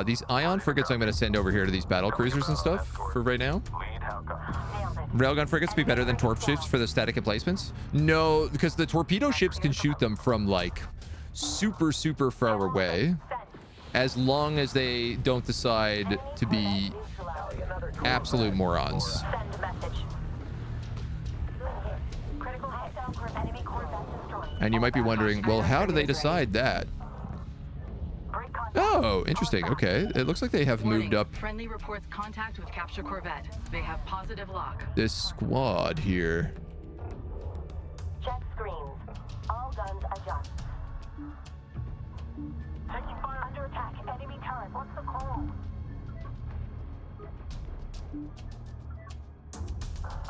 [SPEAKER 1] These ion frigates I'm going to send over here to these battle cruisers and stuff for right now.
[SPEAKER 3] Lead outcome.
[SPEAKER 2] Nailed it.
[SPEAKER 1] Railgun frigates be better than torp ships for the static emplacements? No, because the torpedo ships can shoot them from like super, super far away, as long as they don't decide to be absolute morons.
[SPEAKER 2] Send message. Critical hit. Enemy corvette destroyed.
[SPEAKER 1] And you might be wondering, well, how do they decide that? Oh, interesting. Okay. It looks like they have moved up
[SPEAKER 10] Friendly reports contact with capture corvette. They have positive lock.
[SPEAKER 1] this squad here.
[SPEAKER 2] Jet screens. All guns adjust. Taking fire. Under attack. Enemy turret. What's the call?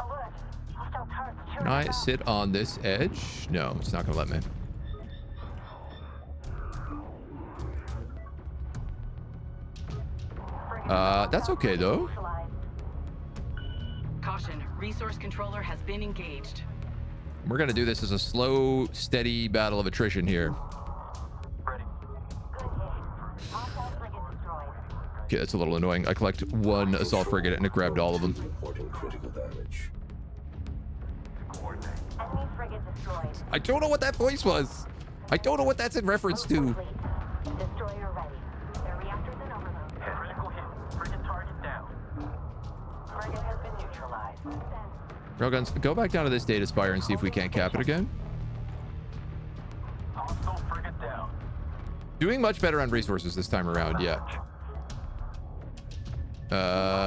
[SPEAKER 2] Alert. Hostile turrets.
[SPEAKER 1] Can I sit on this edge? No, it's not going to let me. That's okay though.
[SPEAKER 10] Caution, resource controller has been engaged.
[SPEAKER 1] We're going to do this as a slow, steady battle of attrition here. Okay, that's a little annoying. I collect one assault frigate and it grabbed all of them.
[SPEAKER 13] Reporting critical damage.
[SPEAKER 2] Enemy frigate destroyed.
[SPEAKER 1] I don't know what that voice was. I don't know what that's in reference to.
[SPEAKER 2] Destroyer ready. Their reactors in overload. Critical hit. Frigate target down. Frigate has been neutralized.
[SPEAKER 1] Railguns, go back down to this data spire and see if we can't cap it again.
[SPEAKER 3] Hostile frigate down.
[SPEAKER 1] Doing much better on resources this time around, yeah.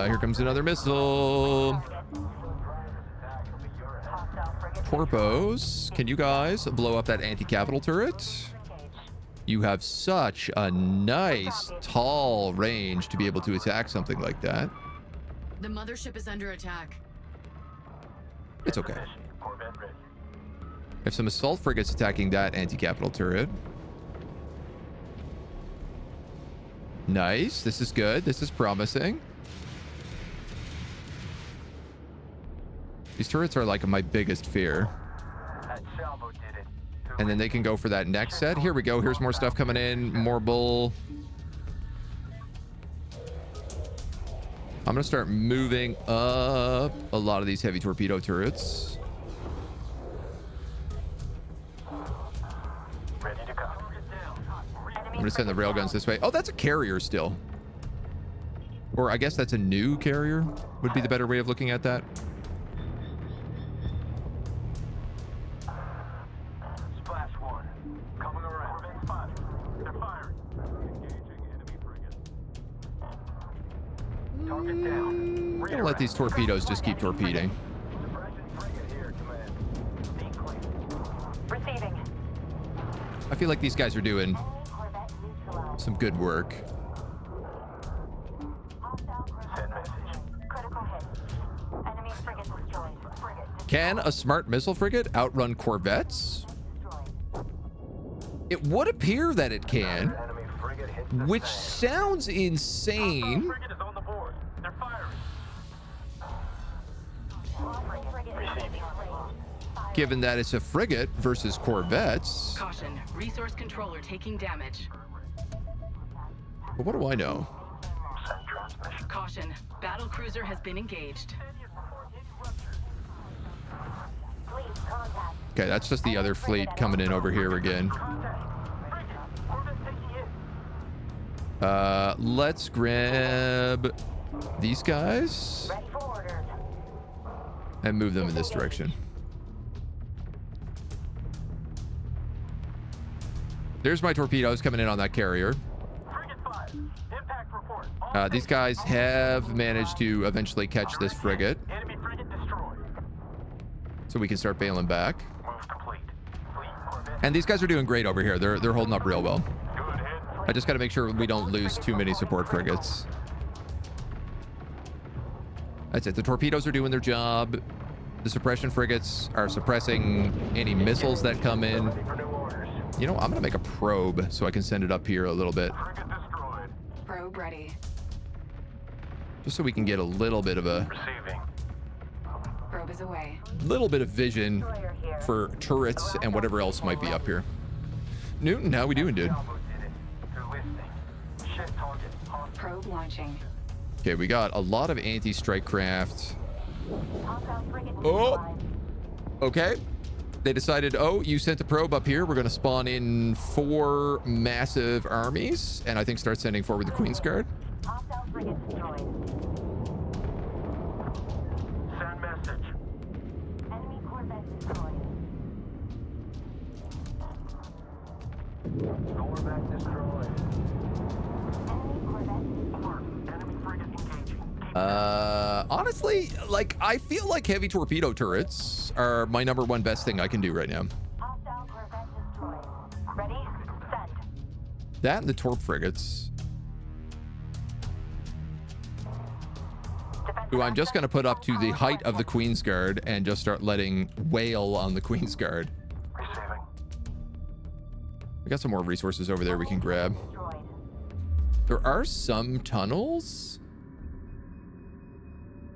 [SPEAKER 1] Here comes another missile. Torpos, can you guys blow up that anti-capital turret? You have such a nice, tall range to be able to attack something like that.
[SPEAKER 8] The mothership is under attack.
[SPEAKER 1] It's okay. If some assault frigates attacking that anti-capital turret. Nice. This is good. This is promising. These turrets are like my biggest fear. And then they can go for that next set. Here we go. Here's more stuff coming in. More bull. I'm going to start moving up a lot of these heavy torpedo turrets. I'm going to send the railguns this way. Oh, that's a carrier still. Or I guess that's a new carrier would be the better way of looking at that.
[SPEAKER 3] Splash one. Coming around. They're firing. Engaging enemy frigate. Target down.
[SPEAKER 1] I'm going to let these torpedoes just keep torpedoing.
[SPEAKER 2] Receiving.
[SPEAKER 1] I feel like these guys are doing some good work.
[SPEAKER 2] Critical hit. Enemy frigate destroyed. Frigate.
[SPEAKER 1] Can a smart missile frigate outrun corvettes? It would appear that it can, which sounds insane.
[SPEAKER 3] Frigate is on the board. They're firing.
[SPEAKER 1] Given that it's a frigate versus corvettes.
[SPEAKER 10] Caution, resource controller taking damage.
[SPEAKER 1] But what do I know?
[SPEAKER 10] Caution, battle cruiser has been engaged.
[SPEAKER 1] Okay, that's just the other fleet coming in over here again. Let's grab these guys and move them in this direction. There's my torpedoes coming in on that carrier. These guys have managed to eventually catch this frigate. So we can start bailing back. And these guys are doing great over here. They're holding up real well. I just got to make sure we don't lose too many support frigates. That's it. The torpedoes are doing their job. The suppression frigates are suppressing any missiles that come in. You know, I'm going to make a probe so I can send it up here a little bit.
[SPEAKER 4] Probe ready.
[SPEAKER 1] Just so we can get a little bit of a...
[SPEAKER 4] Probe is away.
[SPEAKER 1] Little bit of vision for turrets and whatever else might be up here. Newton, how we doing, dude?
[SPEAKER 4] Probe launching.
[SPEAKER 1] Okay, we got a lot of anti-strike craft Oh, okay. They decided, oh, you sent a probe up here. We're going to spawn in 4 massive armies, and I think start sending forward the Queen's Guard.
[SPEAKER 3] Send message.
[SPEAKER 2] Enemy Corvette destroyed.
[SPEAKER 3] Corvette destroyed.
[SPEAKER 2] Enemy Corvette
[SPEAKER 3] Alert. Enemy frigate engaging.
[SPEAKER 1] Honestly, like, I feel like heavy torpedo turrets are my #1 best thing I can do right now.
[SPEAKER 2] hostile Corvette destroyed. Ready? Send.
[SPEAKER 1] That and the torp frigates. Who I'm just going to put up to the height of the Queen's Guard and just start letting wail on the Queen's Guard.
[SPEAKER 3] Receiving.
[SPEAKER 1] We got some more resources over there we can grab. There are some tunnels,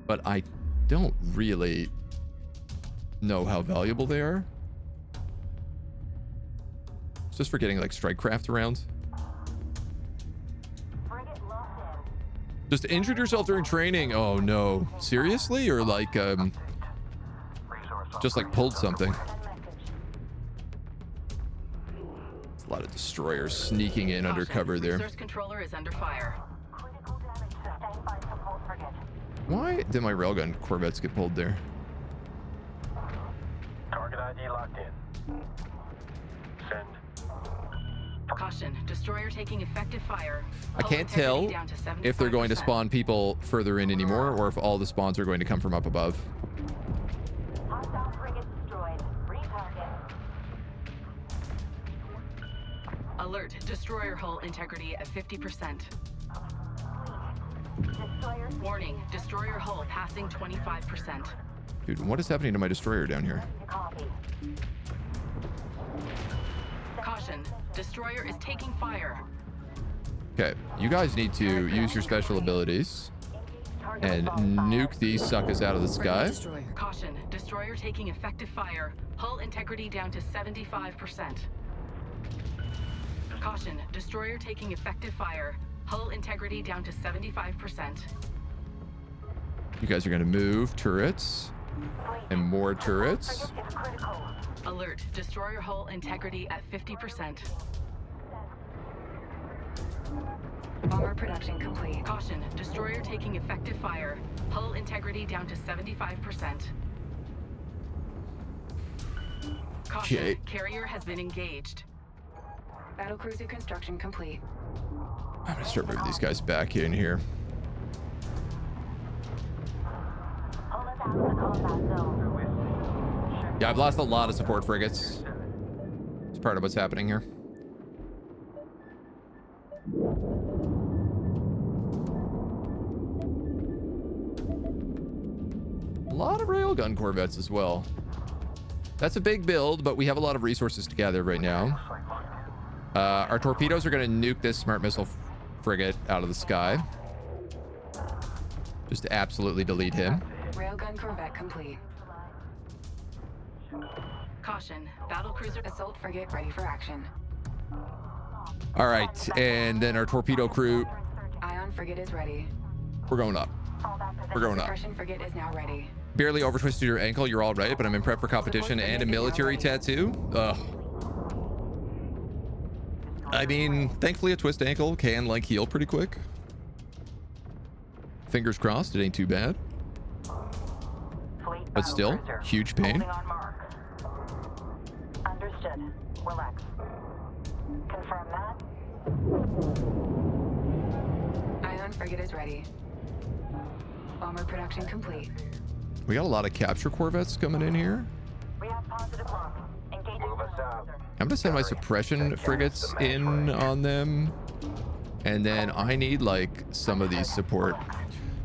[SPEAKER 1] but I don't really know how valuable they are. It's just for getting like strike craft around. Just injured yourself during training. Oh no, seriously? Or like just like pulled something. It's a lot of destroyers sneaking in under cover there.
[SPEAKER 10] Resource controller is under fire.
[SPEAKER 1] Why did my railgun corvettes get pulled there?
[SPEAKER 3] Target ID locked in. Send.
[SPEAKER 10] Caution, destroyer taking effective fire.
[SPEAKER 1] I can't tell if they're going to spawn people further in anymore or if all the spawns are going to come from up above.
[SPEAKER 2] Hostile frigate destroyed. Retarget.
[SPEAKER 10] Alert, destroyer hull integrity at 50%.
[SPEAKER 2] Destroyer
[SPEAKER 10] Warning, destroyer hull passing 25%.
[SPEAKER 1] Dude, what is happening to my destroyer down here?
[SPEAKER 2] copy.
[SPEAKER 10] Caution, destroyer is taking fire.
[SPEAKER 1] Okay, you guys need to use your special abilities and nuke these suckers out of the sky.
[SPEAKER 10] Caution, destroyer taking effective fire. Hull integrity down to 75%. Caution, destroyer taking effective fire. Hull integrity down to 75%.
[SPEAKER 1] You guys are going to move turrets and more turrets.
[SPEAKER 10] Alert, destroyer hull integrity at 50%.
[SPEAKER 4] Bomber production complete.
[SPEAKER 10] Caution, destroyer taking effective fire. Hull integrity down to 75%. Caution,
[SPEAKER 1] Okay.
[SPEAKER 10] carrier has been engaged.
[SPEAKER 4] Battlecruiser construction complete.
[SPEAKER 1] I'm going to start moving these guys back in here.
[SPEAKER 2] Pull us out of the combat zone.
[SPEAKER 1] Yeah, I've lost a lot of support frigates. It's part of what's happening here. A lot of railgun corvettes as well. That's a big build, but we have a lot of resources to gather right now. Our torpedoes are going to nuke this smart missile frigate out of the sky. Just to absolutely delete him.
[SPEAKER 4] Railgun corvette complete.
[SPEAKER 10] Caution, battlecruiser
[SPEAKER 4] Assault frigate ready for action.
[SPEAKER 1] All right, and then our torpedo crew,
[SPEAKER 4] Ion frigate is ready.
[SPEAKER 1] we're going up. We're going up.
[SPEAKER 4] Suppression frigate is now ready.
[SPEAKER 1] Barely over twisted your ankle, you're all right, but I'm in prep for competition and a military tattoo. Ugh. I mean, thankfully a twist ankle can like heal pretty quick. Fingers crossed, it ain't too bad. But still, huge pain.
[SPEAKER 2] Understood. Relax. Confirm that.
[SPEAKER 4] Ion frigate is ready. Bomber production complete.
[SPEAKER 1] We got a lot of capture corvettes coming in here.
[SPEAKER 2] We have positive lock. Engaging.
[SPEAKER 3] Move us out.
[SPEAKER 1] I'm gonna send my suppression frigates in on them. And then I need like some of these support.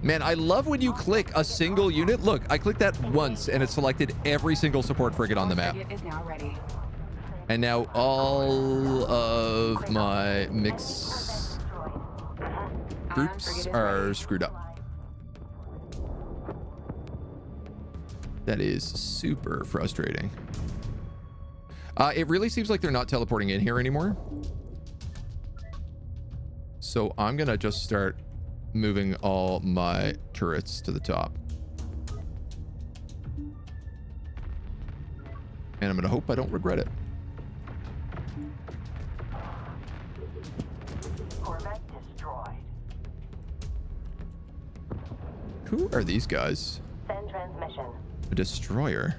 [SPEAKER 1] Man, I love when you click a single unit. Look, I clicked that once and it selected every single support frigate on the map.
[SPEAKER 4] Frigate is now ready.
[SPEAKER 1] And now all of my mix groups are screwed up. That is super frustrating. It really seems like they're not teleporting in here anymore. So I'm gonna just start moving all my turrets to the top. And I'm going to hope I don't regret it.
[SPEAKER 2] Corvette destroyed.
[SPEAKER 1] Who are these guys?
[SPEAKER 2] Send transmission.
[SPEAKER 1] A destroyer.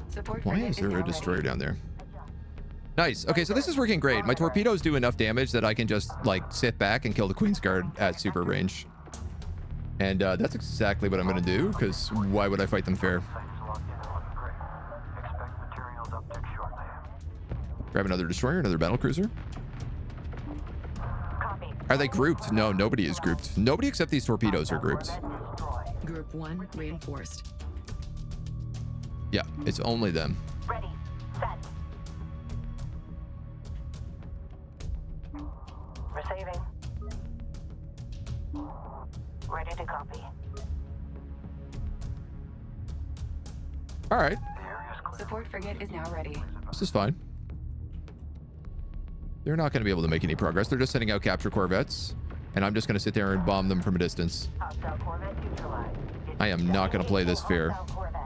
[SPEAKER 4] Support
[SPEAKER 1] Why
[SPEAKER 4] frigate
[SPEAKER 1] is there
[SPEAKER 4] now
[SPEAKER 1] a destroyer
[SPEAKER 4] ready.
[SPEAKER 1] down there? Nice. Okay, so this is working great. My torpedoes do enough damage that I can just, like, sit back and kill the Queen's Guard at super range. And that's exactly what I'm going to do, because why would I fight them fair? Grab another destroyer, another battlecruiser. Are they grouped? No, nobody is grouped. Nobody except these torpedoes are grouped.
[SPEAKER 8] Group 1 reinforced.
[SPEAKER 1] Yeah, it's only them.
[SPEAKER 2] Ready. Set. Receiving. Ready to copy.
[SPEAKER 1] All right.
[SPEAKER 4] Support frigate is now ready.
[SPEAKER 1] This is fine. They're not going to be able to make any progress. They're just sending out capture corvettes, and I'm just going to sit there and bomb them from a distance.
[SPEAKER 2] Hostile Corvette neutralized.
[SPEAKER 1] I am not going to play this fair.
[SPEAKER 2] Hostile Corvette.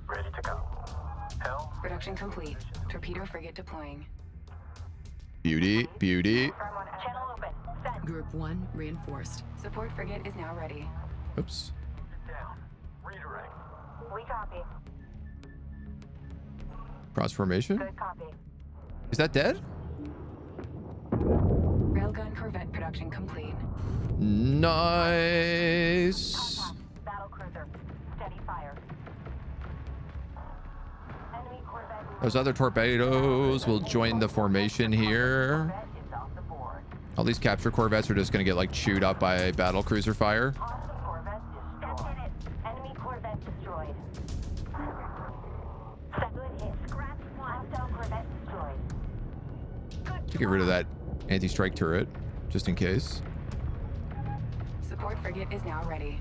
[SPEAKER 3] Ready to go. Hell.
[SPEAKER 4] Production complete. Torpedo frigate deploying.
[SPEAKER 1] Beauty, beauty.
[SPEAKER 2] Channel open. Set.
[SPEAKER 8] Group 1 reinforced.
[SPEAKER 4] Support frigate is now ready.
[SPEAKER 1] Oops.
[SPEAKER 3] Down. Redirect.
[SPEAKER 2] We copy.
[SPEAKER 1] Cross formation.
[SPEAKER 2] Good copy.
[SPEAKER 1] Is that dead?
[SPEAKER 4] Railgun corvette production complete.
[SPEAKER 1] Nice.
[SPEAKER 2] Battlecruiser. Steady fire. Enemy Corvette.
[SPEAKER 1] Those other torpedoes will join the formation here.
[SPEAKER 2] Corvette is off the board.
[SPEAKER 1] All these capture corvettes are just going to get like chewed up by battle cruiser fire.
[SPEAKER 2] Hostile Corvette destroyed. That's it. Enemy Corvette destroyed. Good hit. Scratch one. Hostile Corvette destroyed.
[SPEAKER 1] To get rid of that anti-strike turret, just in case.
[SPEAKER 4] Support frigate is now ready.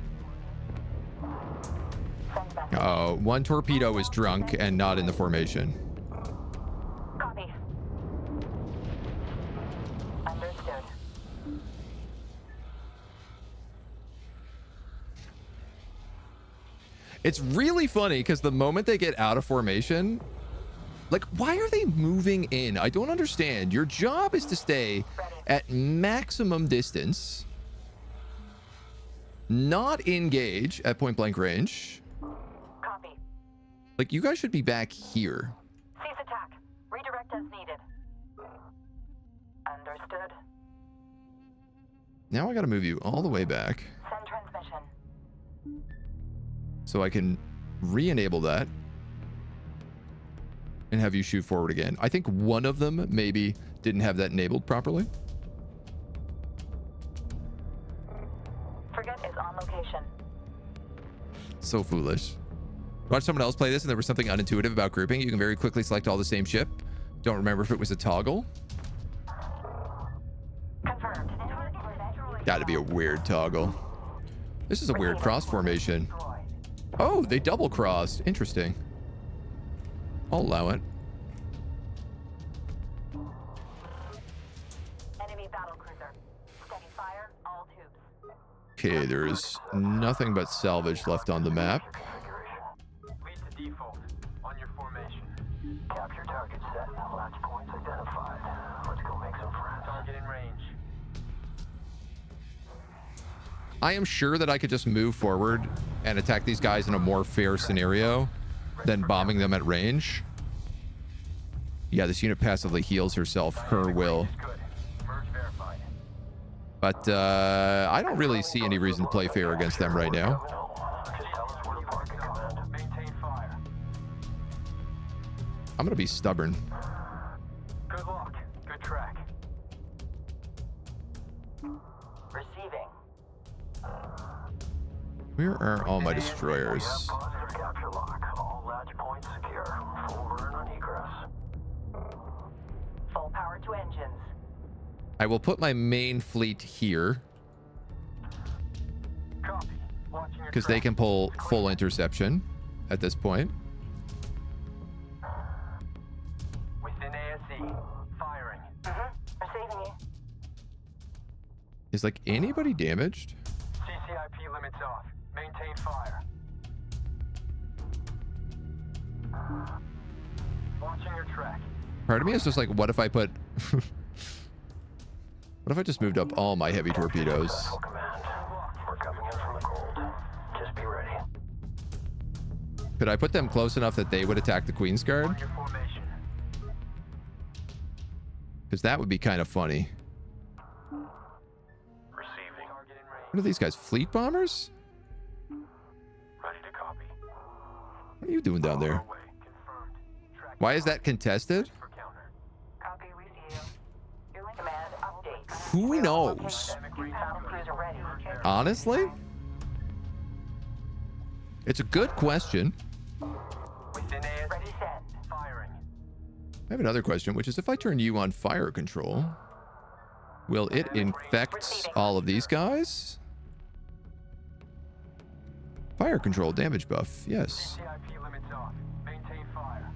[SPEAKER 2] Send back.
[SPEAKER 1] Oh, one torpedo is drunk and not in the formation.
[SPEAKER 2] Copy. Understood.
[SPEAKER 1] It's really funny because the moment they get out of formation, like, why are they moving in? I don't understand. Your job is to stay at maximum distance, not engage at point blank range.
[SPEAKER 2] Copy.
[SPEAKER 1] Like, you guys should be back here.
[SPEAKER 2] Cease attack. Redirect as needed. Understood.
[SPEAKER 1] Now I got to move you all the way back
[SPEAKER 2] Send transmission.
[SPEAKER 1] so I can re-enable that and have you shoot forward again. I think one of them maybe didn't have that enabled properly.
[SPEAKER 2] Frigate is on location.
[SPEAKER 1] So foolish. Watch someone else play this and there was something unintuitive about grouping. You can very quickly select all the same ship. Don't remember if it was a toggle.
[SPEAKER 2] Confirmed.
[SPEAKER 1] Gotta be a weird toggle. This is a weird cross formation. Oh, they double crossed. Interesting. I'll allow it.
[SPEAKER 2] Enemy battlecruiser. Steady fire. All tubes.
[SPEAKER 1] Okay, there's nothing but salvage left on the map.
[SPEAKER 3] Lead to default. On your formation. Capture target set. Latch points identified. Let's go make some friends. Target in range.
[SPEAKER 1] I am sure that I could just move forward and attack these guys in a more fair scenario than bombing them at range. Yeah, this unit passively heals herself, her will.
[SPEAKER 3] Good. Merge verified.
[SPEAKER 1] But I don't really see any reason to play fair against them right now.
[SPEAKER 3] Just tell us where to park and command. Maintain fire.
[SPEAKER 1] I'm gonna be stubborn.
[SPEAKER 3] Good luck. Good track.
[SPEAKER 2] Receiving.
[SPEAKER 1] Where are all my destroyers?
[SPEAKER 3] Positive capture lock. All latch points secure. Full burn on egress.
[SPEAKER 2] Full power to engines.
[SPEAKER 1] I will put my main fleet here. Because they can pull full interception at this point.
[SPEAKER 14] Within ASE. Firing.
[SPEAKER 2] Receiving you.
[SPEAKER 1] Is like anybody damaged?
[SPEAKER 14] CCIP limits off. Maintain fire. Watching your track.
[SPEAKER 1] Part of me is just like, what if I put... what if I just moved up all my heavy torpedoes?
[SPEAKER 3] We're coming in from the cold. Just be ready.
[SPEAKER 1] Could I put them close enough that they would attack the Queen's Guard? Because that would be kind of funny.
[SPEAKER 3] Receiving.
[SPEAKER 1] What are these guys? Fleet bombers?
[SPEAKER 3] Ready to copy.
[SPEAKER 1] What are you doing down there? Why is that contested?
[SPEAKER 2] Copy, we see you. Your link command update.
[SPEAKER 1] Who knows?
[SPEAKER 2] Battle cruiser ready.
[SPEAKER 1] Honestly? It's a good question.
[SPEAKER 14] Within ASE.
[SPEAKER 2] Ready, set.
[SPEAKER 14] Firing.
[SPEAKER 1] I have another question, which is if I turn you on fire control, will it infect all of these guys? Fire control damage buff, yes.
[SPEAKER 14] CCIP limits off. Maintain fire.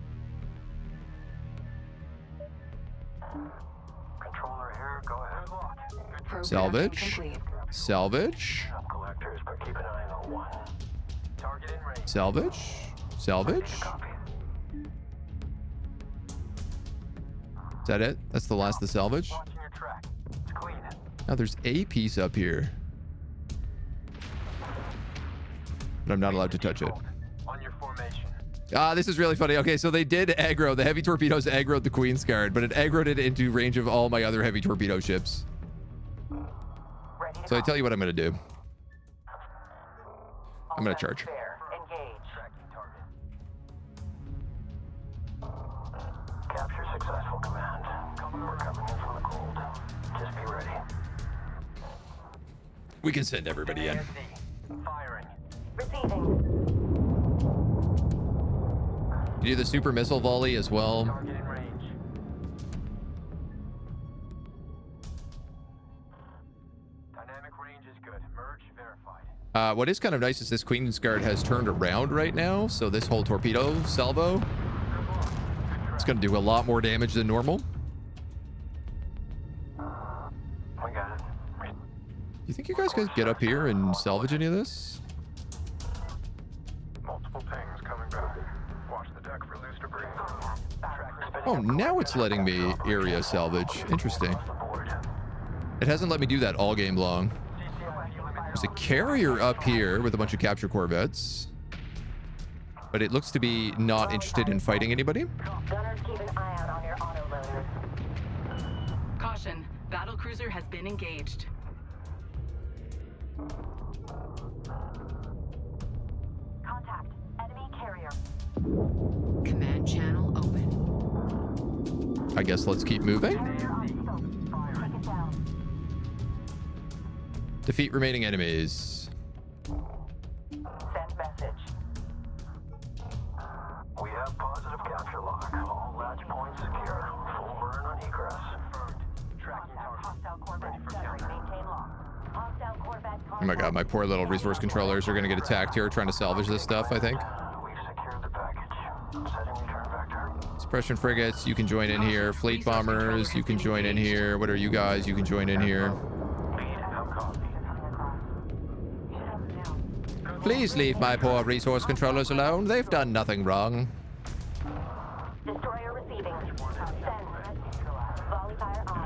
[SPEAKER 3] Controller here, go ahead.
[SPEAKER 14] Good luck.
[SPEAKER 4] Program
[SPEAKER 1] Salvage.
[SPEAKER 4] complete.
[SPEAKER 1] Salvage.
[SPEAKER 3] Some collectors, but keep an eye on the one.
[SPEAKER 14] Target in range.
[SPEAKER 1] Salvage. Salvage.
[SPEAKER 3] Copy.
[SPEAKER 1] Is that it? That's the last of the salvage?
[SPEAKER 14] Watching your track. It's clean.
[SPEAKER 1] Now there's a piece up here. But I'm not allowed to touch it.
[SPEAKER 14] On your formation.
[SPEAKER 1] Ah, this is really funny. Okay, so they did aggro. The heavy torpedoes aggroed the Queen's Guard, but it aggroed it into range of all my other heavy torpedo ships. So I tell you what I'm going to do. I'm going to charge.
[SPEAKER 2] Engage.
[SPEAKER 14] Tracking target.
[SPEAKER 3] Capture successful, command. We're coming in from the cold. Just be ready.
[SPEAKER 1] We can send everybody in.
[SPEAKER 14] ASE. Firing.
[SPEAKER 2] Receiving.
[SPEAKER 1] You do the super missile volley as well.
[SPEAKER 14] Target in range. Dynamic range is good. Merge verified.
[SPEAKER 1] What is kind of nice is this Queen's Guard has turned around right now, so this whole torpedo salvo is going to do a lot more damage than normal.
[SPEAKER 3] We got it.
[SPEAKER 1] You think you guys could get up here and salvage any of this?
[SPEAKER 3] Multiple pings coming back. Watch the deck for loose debris.
[SPEAKER 1] Oh, now it's letting me area salvage. Interesting. It hasn't let me do that all game long. There's a carrier up here with a bunch of capture corvettes, but it looks to be not interested in fighting anybody.
[SPEAKER 2] Gunners, keep an eye out on your autoloaders.
[SPEAKER 10] Caution, battle cruiser has been engaged.
[SPEAKER 2] Contact. Enemy carrier.
[SPEAKER 8] Command channel open.
[SPEAKER 1] I guess let's keep moving.
[SPEAKER 2] Take it down.
[SPEAKER 1] Defeat remaining enemies.
[SPEAKER 2] Send message.
[SPEAKER 3] We have positive capture lock. All latch points secure. Full burn on egress.
[SPEAKER 14] Tracking target.
[SPEAKER 2] Hostile Corvette. Maintain lock. Hostile Corvette.
[SPEAKER 1] Oh my god, my poor little resource controllers are going to get attacked here trying to salvage this stuff, I think.
[SPEAKER 3] We've secured the package. Setting return vector.
[SPEAKER 1] Suppression frigates, you can join in here. Fleet bombers, you can join in here. What are you guys? You can join in here. Please leave my poor resource controllers alone. They've done nothing wrong.
[SPEAKER 2] Destroyer receiving. Send. Volley fire on.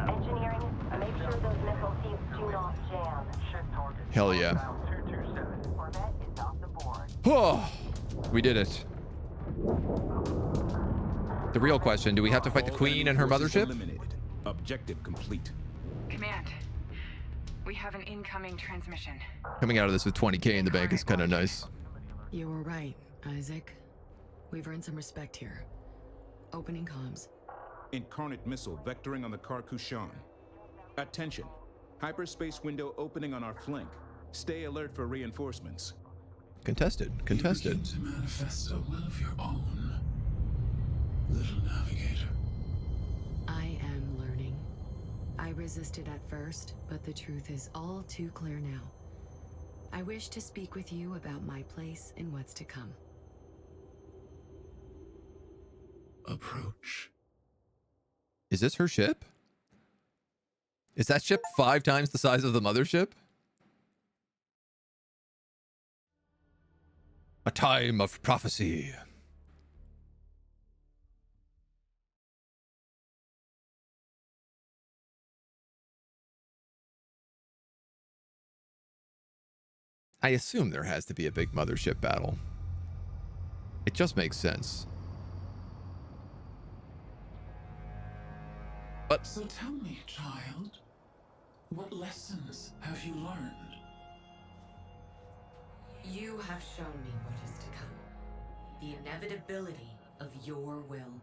[SPEAKER 2] Engineering, make sure those missile seats do not jam.
[SPEAKER 14] Shift target.
[SPEAKER 1] Hell yeah.
[SPEAKER 14] 227.
[SPEAKER 2] Corvette is off the board.
[SPEAKER 1] Oh, we did it. The real question, do we have to fight the Queen and her mothership?
[SPEAKER 6] Eliminated. Objective complete.
[SPEAKER 4] Command, we have an incoming transmission.
[SPEAKER 1] Coming out of this with 20k in the bank is kind of nice.
[SPEAKER 8] You were right, Isaac. We've earned some respect here. Opening comms.
[SPEAKER 6] Incarnate missile vectoring on the Carcouchon. Attention. Hyperspace window opening on our flank. Stay alert for reinforcements.
[SPEAKER 1] Contested. Contested.
[SPEAKER 9] You begin to manifest a will of your own, little navigator.
[SPEAKER 8] I am learning. I resisted at first, but the truth is all too clear now. I wish to speak with you about my place in what's to come.
[SPEAKER 5] Approach.
[SPEAKER 1] Is this her ship? Is that ship 5 times the size of the mothership? A time of prophecy. I assume there has to be a big mothership battle. It just makes sense. But
[SPEAKER 9] so tell me, child, what lessons have you learned?
[SPEAKER 8] You have shown me what is to come. The inevitability of your will.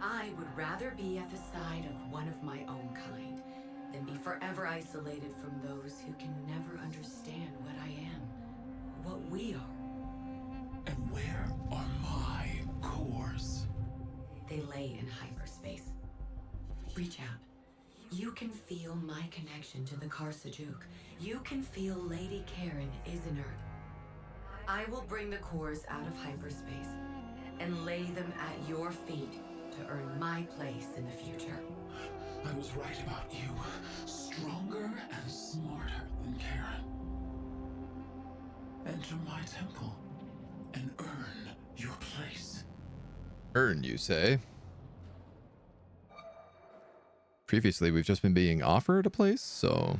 [SPEAKER 8] I would rather be at the side of one of my own kind than be forever isolated from those who can never understand what I am, what we are.
[SPEAKER 9] And where are my cores?
[SPEAKER 8] They lay in hyperspace. Reach out. You can feel my connection to the Karsajuk. You can feel Lady Karen is inert. I will bring the cores out of hyperspace and lay them at your feet to earn my place in the future.
[SPEAKER 9] I was right about you. Stronger and smarter than Karen. Enter my temple and earn your place.
[SPEAKER 1] Earn, you say? Previously, we've just been being offered a place, so...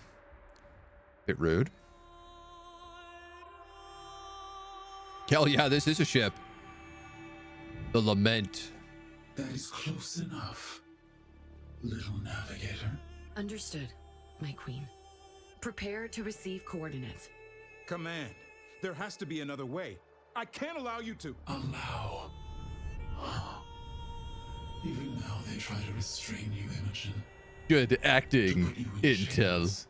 [SPEAKER 1] bit rude. Hell yeah, this is a ship. The Lament.
[SPEAKER 9] That is close enough, little navigator.
[SPEAKER 8] Understood, my queen. Prepare to receive coordinates.
[SPEAKER 6] Command, there has to be another way. I can't allow you to.
[SPEAKER 9] Allow. Even now they try to restrain you, Imogen.
[SPEAKER 1] Good acting, Intel.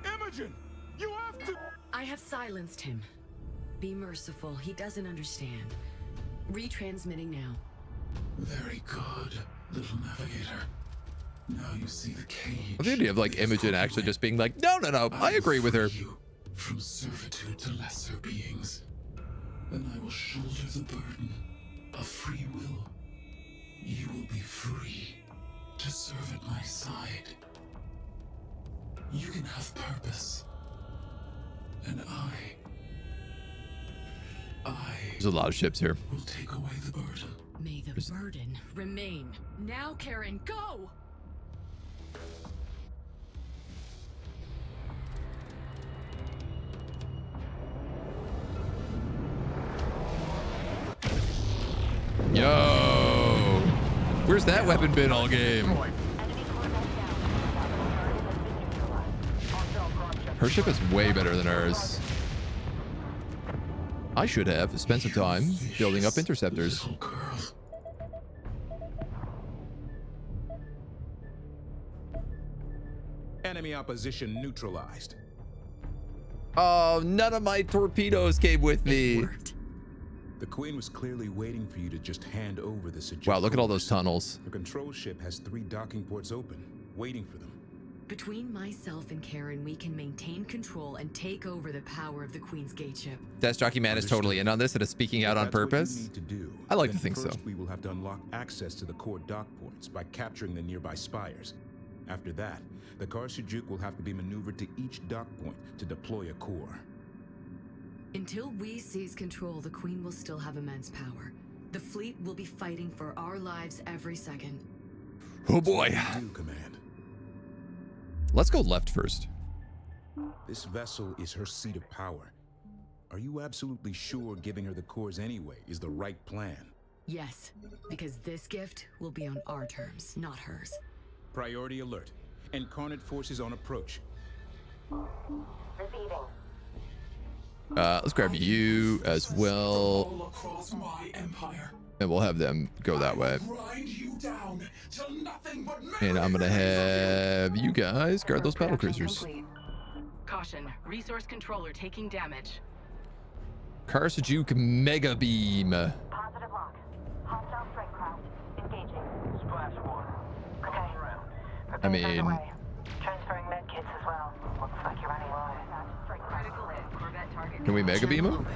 [SPEAKER 6] Imogen, you have to...
[SPEAKER 8] I have silenced him. Be merciful, he doesn't understand. Retransmitting now.
[SPEAKER 9] Very good, little navigator. Now you see the cage.
[SPEAKER 1] The idea of like Imogen actually just being like, no, I agree with her.
[SPEAKER 9] You from servitude to lesser beings. And I will shoulder the burden of free will. You will be free to serve at my side. You can have purpose. And
[SPEAKER 1] There's a lot of ships here.
[SPEAKER 9] will take away the burden.
[SPEAKER 8] May the burden remain. Now, Karen, go!
[SPEAKER 1] Yo! Where's that weapon been all game? Her ship is way better than ours. I should have spent some time building up interceptors.
[SPEAKER 6] Enemy opposition neutralized.
[SPEAKER 1] Oh, none of my torpedoes came with me.
[SPEAKER 6] The Queen was clearly waiting for you to just hand over the Sejuk.
[SPEAKER 1] Wow, look at all those tunnels.
[SPEAKER 6] The control ship has 3 docking ports open, waiting for them.
[SPEAKER 8] Between myself and Karen, we can maintain control and take over the power of the Queen's Gate ship.
[SPEAKER 1] Death Jockey Man is totally in on this and is speaking out on purpose. I like to think so.
[SPEAKER 6] First, we will have to unlock access to the core dock points by capturing the nearby spires. After that, the Karsajuk will have to be maneuvered to each dock point to deploy a core.
[SPEAKER 8] Until we seize control, the Queen will still have immense power. The fleet will be fighting for our lives every second.
[SPEAKER 1] Oh boy.
[SPEAKER 6] Do, Command.
[SPEAKER 1] Let's go left first.
[SPEAKER 6] This vessel is her seat of power. Are you absolutely sure giving her the cores anyway is the right plan?
[SPEAKER 8] Yes, because this gift will be on our terms, not hers.
[SPEAKER 6] Priority alert. Incarnate forces on approach.
[SPEAKER 2] Receiving.
[SPEAKER 1] Let's grab you as well.
[SPEAKER 9] All across my empire.
[SPEAKER 1] And we'll have them go that way.
[SPEAKER 9] Grind you down till nothing but
[SPEAKER 1] And I'm gonna have you guys guard those battle cruisers.
[SPEAKER 10] Complete. Caution, resource controller taking damage.
[SPEAKER 1] Karsajuk Mega Beam.
[SPEAKER 2] Positive lock. Hostile strike craft. Engaging.
[SPEAKER 14] Splash 1.
[SPEAKER 2] Okay.
[SPEAKER 14] Around.
[SPEAKER 1] I mean,
[SPEAKER 2] Transferring med kits as well.
[SPEAKER 1] Can we mega beam him?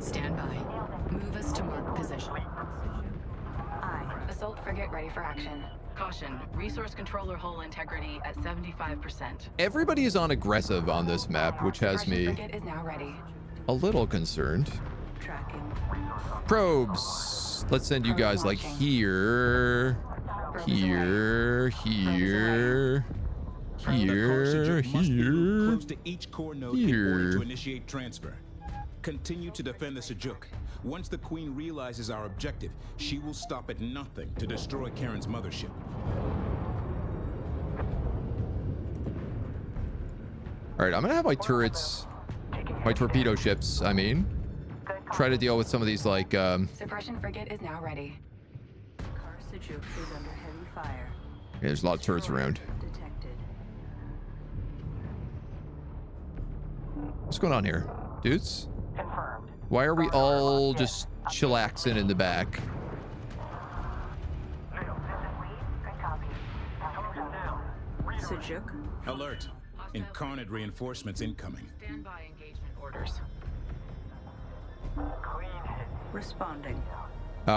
[SPEAKER 8] Stand by. Move us to mark position.
[SPEAKER 4] Assault frigate ready for action.
[SPEAKER 10] Caution, resource controller hull integrity at 75%.
[SPEAKER 1] Everybody is on aggressive on this map, which has
[SPEAKER 4] Suppression
[SPEAKER 1] me
[SPEAKER 4] frigate is now ready.
[SPEAKER 1] a little concerned.
[SPEAKER 11] Tracking.
[SPEAKER 1] Probes. Let's send you guys like here, here, here, here, here,
[SPEAKER 6] close to each core node in order to initiate transfer. Continue to defend the Sejuk. Once the Queen realizes our objective, she will stop at nothing to destroy Karen's mothership.
[SPEAKER 1] All right, I'm gonna have my turrets, my torpedo ships, I mean, try to deal with some of these like
[SPEAKER 4] Suppression frigate is now ready.
[SPEAKER 11] Car Sejuk is under heavy fire.
[SPEAKER 1] yeah, there's a lot of turrets around.
[SPEAKER 11] Detected.
[SPEAKER 1] What's going on here, dudes?
[SPEAKER 14] Confirmed.
[SPEAKER 1] Why are we all just chillaxing in the back?
[SPEAKER 11] Sejuk.
[SPEAKER 6] Alert. Incarnate reinforcements incoming.
[SPEAKER 10] Stand by engagement orders.
[SPEAKER 11] Responding.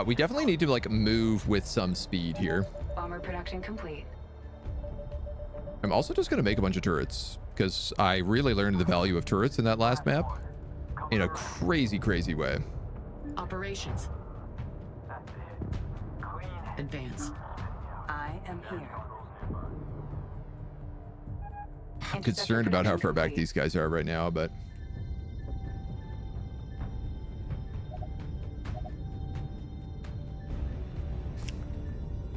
[SPEAKER 1] We definitely need to like move with some speed here.
[SPEAKER 4] Bomber production complete.
[SPEAKER 1] I'm also just gonna make a bunch of turrets because I really learned the value of turrets in that last map in a crazy way.
[SPEAKER 8] Operations. Advance.
[SPEAKER 11] I am here.
[SPEAKER 1] I'm concerned about how far back these guys are right now, but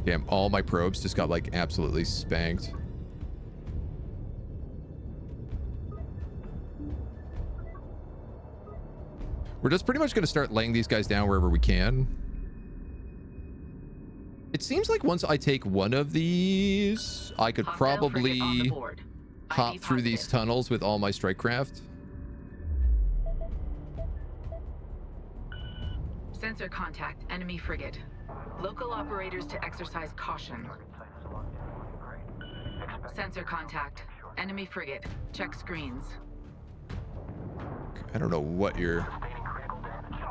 [SPEAKER 1] damn, all my probes just got like absolutely spanked. We're just pretty much going to start laying these guys down wherever we can. It seems like once I take one of these, I could probably hop through these tunnels with all my strike craft.
[SPEAKER 10] Sensor contact, enemy frigate. Local operators to exercise caution. Sensor contact, enemy frigate. Check screens.
[SPEAKER 1] I don't know what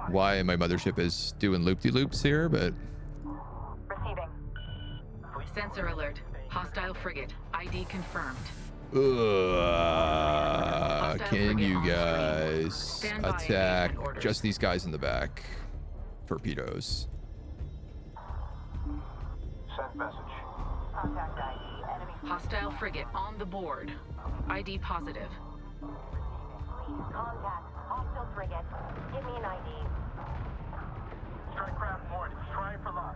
[SPEAKER 1] why my mothership is doing loop-de-loops here, but
[SPEAKER 2] Receiving.
[SPEAKER 10] Sensor alert. Hostile frigate. ID confirmed.
[SPEAKER 1] can you guys attack just these guys in the back? Torpedoes.
[SPEAKER 14] Send message.
[SPEAKER 2] Contact ID. Enemy.
[SPEAKER 10] Hostile frigate on the board. ID positive.
[SPEAKER 2] Contact. Hostile frigate. Give me an ID.
[SPEAKER 14] Strike craft board. Try for lock.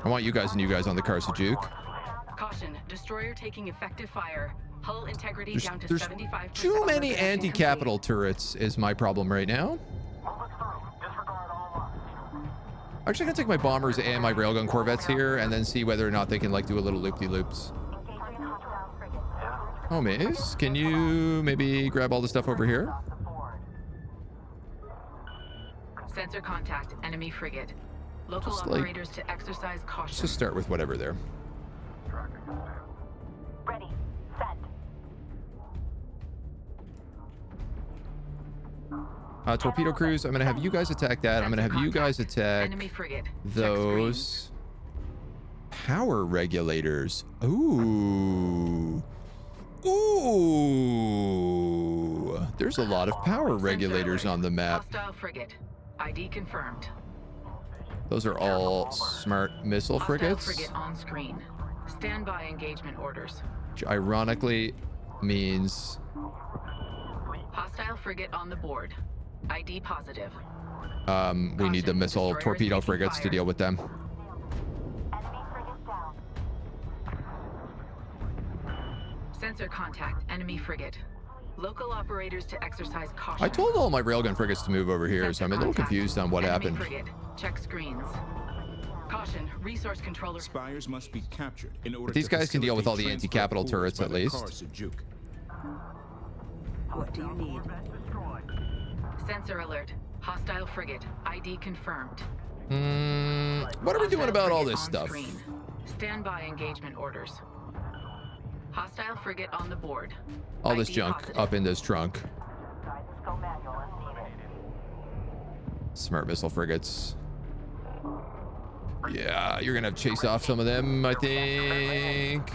[SPEAKER 1] I want you guys and you guys on the car, Sejuk.
[SPEAKER 10] Caution, destroyer taking effective fire. Hull integrity down to
[SPEAKER 1] There's
[SPEAKER 10] 75%.
[SPEAKER 1] too many anti-capital turrets is my problem right now. I'm actually gonna take my bombers and my railgun corvettes here and then see whether or not they can like do a little loop-de-loops. Oh, Maze, can you maybe grab all the stuff over here?
[SPEAKER 10] Sensor contact, enemy frigate. Local
[SPEAKER 1] Just, like,
[SPEAKER 10] operators to exercise caution.
[SPEAKER 1] Let's just start with whatever there.
[SPEAKER 2] Ready. Set.
[SPEAKER 1] Torpedo crews, I'm gonna have you guys attack that. I'm gonna have you guys attack
[SPEAKER 10] Enemy frigate.
[SPEAKER 1] those power regulators. Ooh. Ooh. There's a lot of power regulators on the map.
[SPEAKER 10] Hostile frigate. ID confirmed.
[SPEAKER 1] Those are all smart missile frigates.
[SPEAKER 10] Hostile frigate on screen. Stand by engagement orders.
[SPEAKER 1] Which ironically means
[SPEAKER 10] Hostile frigate on the board. ID positive.
[SPEAKER 1] we need the missile torpedo frigates to deal with them.
[SPEAKER 10] Sensor contact, enemy frigate. Local operators to exercise caution.
[SPEAKER 1] I told all my railgun frigates to move over here, so I'm a little confused on what happened.
[SPEAKER 10] Frigate. Check screens. Caution, resource controller.
[SPEAKER 6] Spires must be captured in order
[SPEAKER 1] But these
[SPEAKER 6] to
[SPEAKER 1] guys can deal with all the
[SPEAKER 6] facilitate
[SPEAKER 1] anti-capital
[SPEAKER 6] transfer
[SPEAKER 1] turrets
[SPEAKER 6] by
[SPEAKER 1] at
[SPEAKER 6] the
[SPEAKER 1] least.
[SPEAKER 6] car Sejuk.
[SPEAKER 11] What do you need?
[SPEAKER 10] Sensor alert. Hostile frigate. ID confirmed.
[SPEAKER 1] What are we doing about all this stuff?
[SPEAKER 10] Stand by engagement orders. Hostile frigate on the board.
[SPEAKER 1] All this
[SPEAKER 10] ID
[SPEAKER 1] junk
[SPEAKER 10] positive.
[SPEAKER 1] up in this trunk.
[SPEAKER 2] Guidance go manual as needed.
[SPEAKER 1] Smart missile frigates. Yeah, you're gonna chase off some of them, I think.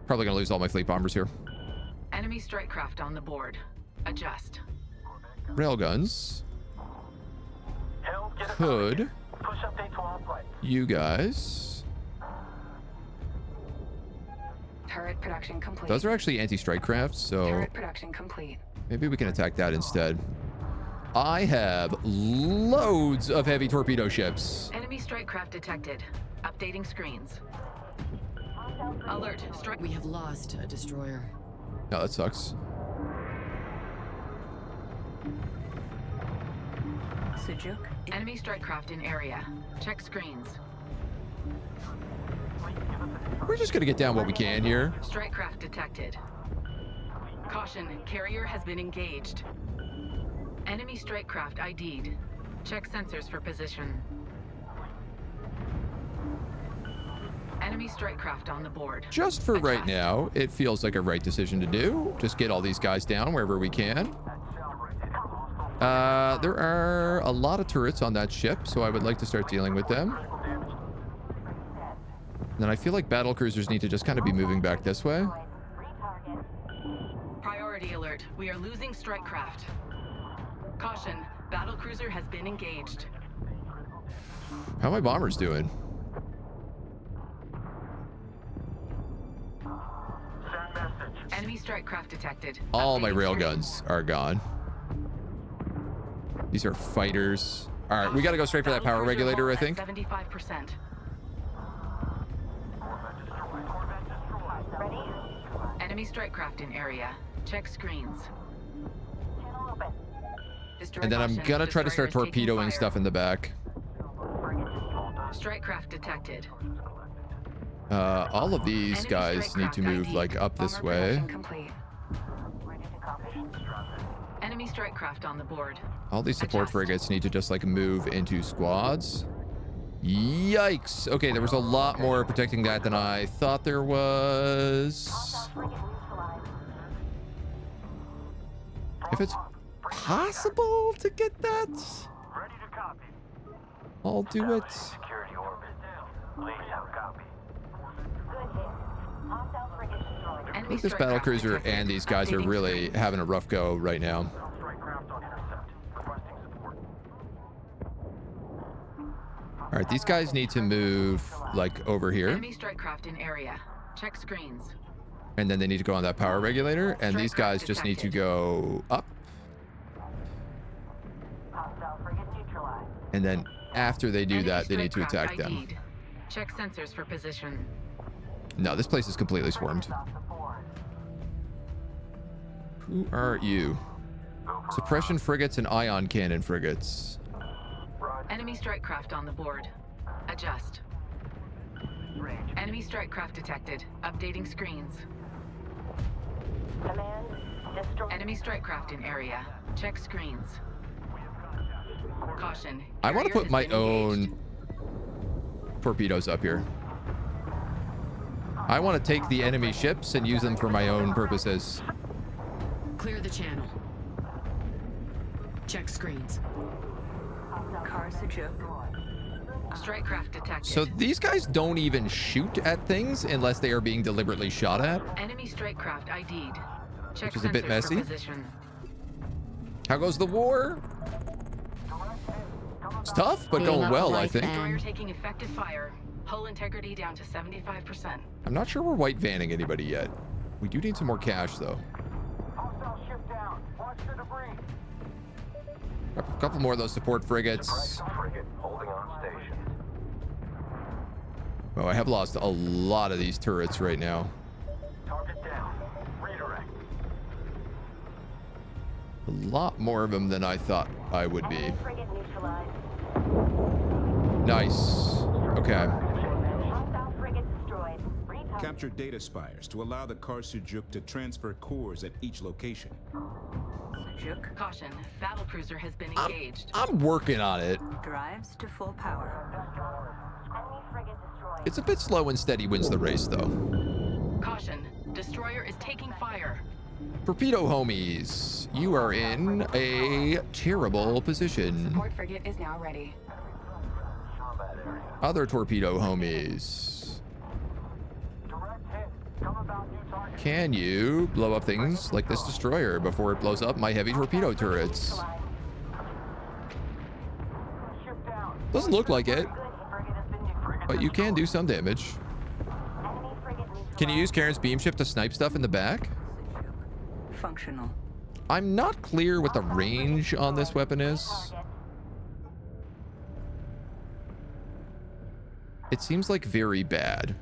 [SPEAKER 1] Probably gonna lose all my fleet bombers here.
[SPEAKER 10] Enemy strike craft on the board. Adjust.
[SPEAKER 1] Railguns could you guys.
[SPEAKER 4] Turret production complete.
[SPEAKER 1] Those are actually anti-strike crafts, so
[SPEAKER 4] Turret production complete.
[SPEAKER 1] maybe we can attack that instead. I have loads of heavy torpedo ships.
[SPEAKER 10] Enemy strike craft detected. Updating screens. Alert. Strike.
[SPEAKER 8] We have lost a destroyer.
[SPEAKER 1] No, that sucks.
[SPEAKER 11] Sujuk?
[SPEAKER 10] Enemy strike craft in area. Check screens.
[SPEAKER 1] We're just gonna get down what we can here.
[SPEAKER 10] Strike craft detected. Caution, carrier has been engaged. Enemy strike craft ID'd. Check sensors for position. Enemy strike craft on the board.
[SPEAKER 1] Just for right now, it feels like a right decision to do. Just get all these guys down wherever we can. There are a lot of turrets on that ship, so I would like to start dealing with them. Then I feel like battle cruisers need to just kind of be moving back this way.
[SPEAKER 10] Priority alert. We are losing strike craft. Caution, battle cruiser has been engaged.
[SPEAKER 1] How are my bombers doing?
[SPEAKER 10] Enemy strike craft detected.
[SPEAKER 1] All my
[SPEAKER 10] Updating
[SPEAKER 1] railguns are gone. These are fighters. All right, we got to go straight for that power regulator, I think.
[SPEAKER 10] 75%. Enemy strike craft in area. Check screens.
[SPEAKER 1] And then I'm going to try to start torpedoing stuff in the back.
[SPEAKER 10] Strike craft detected.
[SPEAKER 1] All of these guys need to move like up this way.
[SPEAKER 10] Complete. Enemy strike craft on the board.
[SPEAKER 1] All these support frigates need to just like move into squads. Yikes. Okay, there was a lot more protecting that than I thought there was. If it's possible to get that, I'll do it. I think this battle cruiser and these guys are really having a rough go right now. All right, these guys need to move like over here.
[SPEAKER 10] Enemy strike craft in area. Check screens.
[SPEAKER 1] And then they need to go on that power regulator. And these guys just need to go up. And then after they do that, they need to attack them.
[SPEAKER 10] Check sensors for position.
[SPEAKER 1] No, this place is completely swarmed. Who are you? Suppression frigates and ion cannon frigates.
[SPEAKER 10] Enemy strike craft on the board. Adjust. Enemy strike craft detected. Updating screens.
[SPEAKER 2] Command, destroy.
[SPEAKER 10] Enemy strike craft in area. Check screens. Caution.
[SPEAKER 1] I want to
[SPEAKER 10] carrier
[SPEAKER 1] put my
[SPEAKER 10] has been engaged.
[SPEAKER 1] own torpedoes up here. I want to take the enemy ships and use them for my own purposes.
[SPEAKER 8] Clear the channel. Check screens.
[SPEAKER 11] Car Sujuk.
[SPEAKER 10] Strike craft detected.
[SPEAKER 1] So these guys don't even shoot at things unless they are being deliberately shot at.
[SPEAKER 10] Enemy strike craft ID'd. Check
[SPEAKER 1] Which is a bit
[SPEAKER 10] sensors
[SPEAKER 1] messy.
[SPEAKER 10] for position.
[SPEAKER 1] How goes the war? It's tough, but going well, I think.
[SPEAKER 10] Destroyer taking effective fire. Hull integrity down to 75%.
[SPEAKER 1] I'm not sure we're white vanning anybody yet. We do need some more cash, though. A couple more of those support frigates. Oh, I have lost a lot of these turrets right now. A lot more of them than I thought I would be. Nice. Okay.
[SPEAKER 6] Capture data spires to allow the Karsujuk to transfer cores at each location.
[SPEAKER 10] Caution, battlecruiser has been engaged.
[SPEAKER 1] I'm working on it.
[SPEAKER 11] Drives to full power.
[SPEAKER 2] Enemy frigate destroyed.
[SPEAKER 1] It's a bit slow and steady wins the race, though.
[SPEAKER 10] Caution, destroyer is taking fire.
[SPEAKER 1] Torpedo homies, you are in a terrible position.
[SPEAKER 4] Support frigate is now ready.
[SPEAKER 1] Other torpedo homies, can you blow up things like this destroyer before it blows up my heavy torpedo turrets? Doesn't look like it, but you can do some damage. Can you use Karen's beam ship to snipe stuff in the back?
[SPEAKER 11] Functional.
[SPEAKER 1] I'm not clear what the range on this weapon is. It seems like very bad.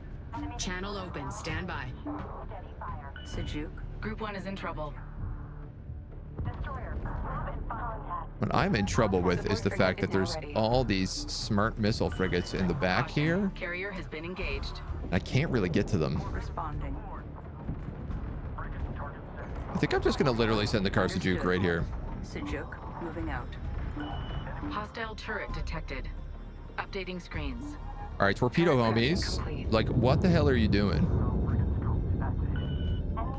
[SPEAKER 10] Channel open, stand by.
[SPEAKER 11] Sejuk.
[SPEAKER 10] Group 1 is in trouble.
[SPEAKER 1] What I'm in trouble with is the fact that there's all these smart missile frigates in the back here.
[SPEAKER 10] Carrier has been engaged.
[SPEAKER 1] I can't really get to them.
[SPEAKER 11] Responding.
[SPEAKER 1] I think I'm just gonna literally send the Karsujuk right here.
[SPEAKER 11] Sejuk, moving out.
[SPEAKER 10] Hostile turret detected. Updating screens.
[SPEAKER 1] All right, torpedo homies. Like, what the hell are you doing?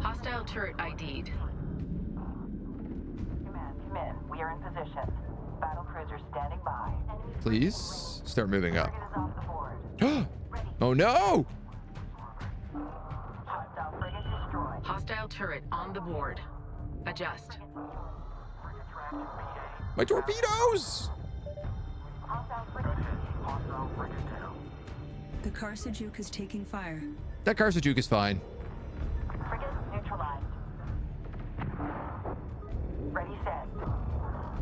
[SPEAKER 10] Hostile turret ID'd.
[SPEAKER 2] Come in. We are in position. Battlecruiser standing by.
[SPEAKER 1] Please start moving up.
[SPEAKER 2] Frigate is off the board.
[SPEAKER 1] Oh no!
[SPEAKER 2] Hostile frigate destroyed.
[SPEAKER 10] Hostile turret on the board. Adjust.
[SPEAKER 1] My torpedoes!
[SPEAKER 2] Hostile frigate. Hostile frigate down.
[SPEAKER 11] The Karsujuk is taking fire.
[SPEAKER 1] That Karsujuk is fine.
[SPEAKER 2] Frigate neutralized. Ready, set.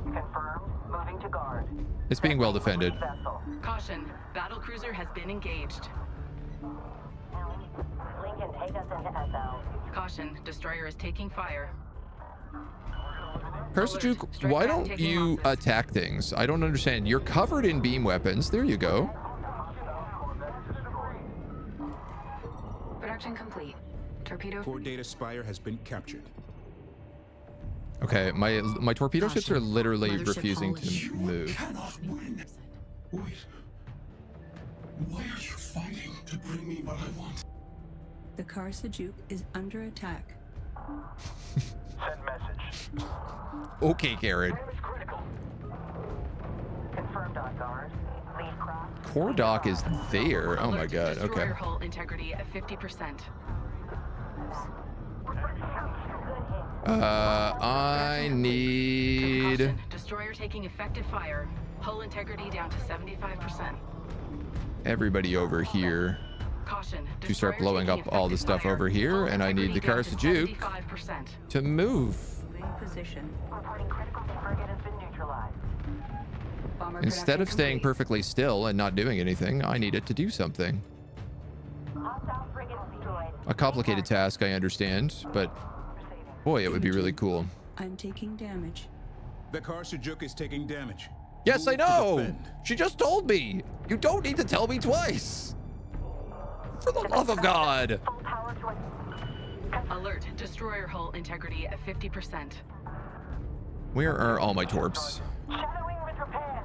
[SPEAKER 2] Confirmed. Moving to guard.
[SPEAKER 1] It's being well defended.
[SPEAKER 2] Vessel.
[SPEAKER 10] Caution, battlecruiser has been engaged.
[SPEAKER 2] Lincoln, take us into SL.
[SPEAKER 10] Caution, destroyer is taking fire.
[SPEAKER 1] Karsujuk, why don't you attack things? I don't understand. You're covered in beam weapons. There you go.
[SPEAKER 4] Production complete. Torpedo.
[SPEAKER 6] Core data spire has been captured.
[SPEAKER 1] Okay, my torpedo ships are literally refusing to move.
[SPEAKER 9] Cannot win. Wait. Why are you fighting to bring me what I want?
[SPEAKER 11] The Karsujuk is under attack.
[SPEAKER 14] Send message.
[SPEAKER 1] Okay, Karen.
[SPEAKER 2] Confirmed on guard. Lead craft.
[SPEAKER 1] Core dock is there. Oh my god. Okay.
[SPEAKER 10] Destroyer hull integrity at 50%.
[SPEAKER 1] I need.
[SPEAKER 10] Caution, destroyer taking effective fire. Hull integrity down to 75%.
[SPEAKER 1] Everybody over here
[SPEAKER 10] Caution,
[SPEAKER 1] to start
[SPEAKER 10] destroyer
[SPEAKER 1] blowing up
[SPEAKER 10] taking
[SPEAKER 1] all the
[SPEAKER 10] effective
[SPEAKER 1] stuff
[SPEAKER 10] fire.
[SPEAKER 1] over here,
[SPEAKER 10] Hull
[SPEAKER 1] and I need the
[SPEAKER 10] integrity down to
[SPEAKER 1] Karsujuk
[SPEAKER 10] 75%.
[SPEAKER 1] to move.
[SPEAKER 11] Moving position.
[SPEAKER 2] Reporting critical. Frigate has been neutralized.
[SPEAKER 4] Bomber
[SPEAKER 1] Instead of
[SPEAKER 4] production
[SPEAKER 1] staying
[SPEAKER 4] complete.
[SPEAKER 1] perfectly still and not doing anything, I need it to do something.
[SPEAKER 2] Hostile frigate destroyed.
[SPEAKER 1] A complicated task, I understand, but boy, it would be really cool.
[SPEAKER 11] I'm taking damage.
[SPEAKER 6] The Karsujuk is taking damage.
[SPEAKER 1] Yes, I
[SPEAKER 6] Move to
[SPEAKER 1] know.
[SPEAKER 6] defend.
[SPEAKER 1] She just told me. You don't need to tell me twice. For the love of God.
[SPEAKER 2] Full power to
[SPEAKER 10] Alert, destroyer hull integrity at 50%.
[SPEAKER 1] Where are all my torps?
[SPEAKER 2] shadowing with repairs.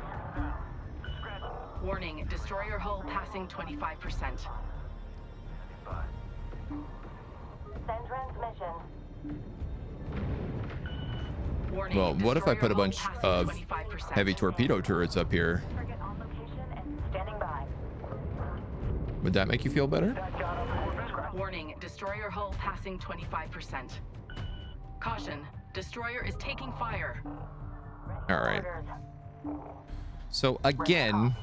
[SPEAKER 10] Warning, destroyer hull passing 25%.
[SPEAKER 2] Send transmission.
[SPEAKER 10] Warning,
[SPEAKER 1] Well, what if I put a
[SPEAKER 10] destroyer
[SPEAKER 1] bunch
[SPEAKER 10] hull
[SPEAKER 1] of
[SPEAKER 10] passing 25%.
[SPEAKER 1] heavy torpedo turrets up here?
[SPEAKER 2] Frigate on location and standing by.
[SPEAKER 1] Would that make you feel better?
[SPEAKER 10] Warning, destroyer hull passing 25%. Caution, destroyer is taking fire.
[SPEAKER 1] All right. So again,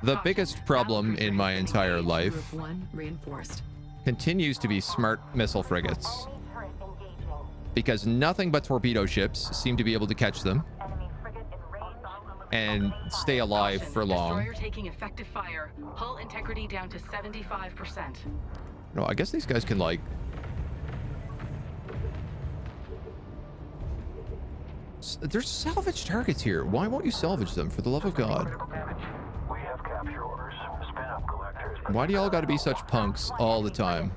[SPEAKER 1] the biggest problem in my entire life
[SPEAKER 8] Group 1 reinforced.
[SPEAKER 1] continues to be smart missile frigates,
[SPEAKER 2] Enemy turret engaging.
[SPEAKER 1] because nothing but torpedo ships seem to be able to catch them
[SPEAKER 2] Enemy frigate in range.
[SPEAKER 1] and stay alive
[SPEAKER 10] Caution,
[SPEAKER 1] for long.
[SPEAKER 10] Destroyer taking effective fire. Hull integrity down to 75%.
[SPEAKER 1] No, I guess these guys can like... There's salvage targets here. Why won't you salvage them, for the love of God?
[SPEAKER 14] We have capture orders. Spin up collectors.
[SPEAKER 1] Why do y'all gotta be such punks all the time?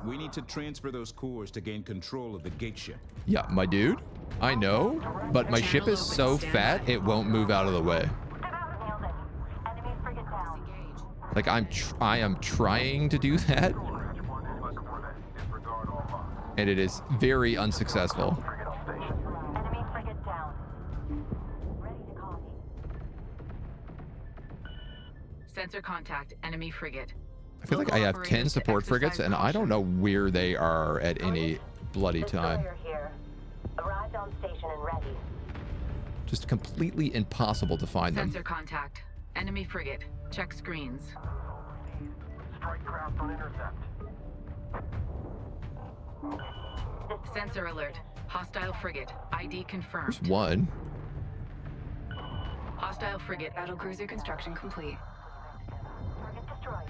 [SPEAKER 6] We need to transfer those cores to gain control of the gate ship.
[SPEAKER 1] Yeah, my dude. I know, but my ship is so fat it won't move out of the way. Like I am trying to do that, and it is very unsuccessful.
[SPEAKER 2] Enemy frigate down. Ready to copy.
[SPEAKER 10] Sensor contact. Enemy frigate.
[SPEAKER 1] I feel like I have 10 support frigates, and I don't know where they are at any bloody time.
[SPEAKER 2] Destroyer here. Arrived on station and ready.
[SPEAKER 1] Just completely impossible to find them.
[SPEAKER 10] Sensor contact. Enemy frigate. Check screens.
[SPEAKER 14] Strike craft on intercept.
[SPEAKER 10] Sensor alert. Hostile frigate. ID confirmed.
[SPEAKER 1] There's one.
[SPEAKER 10] Hostile frigate. Battlecruiser construction complete.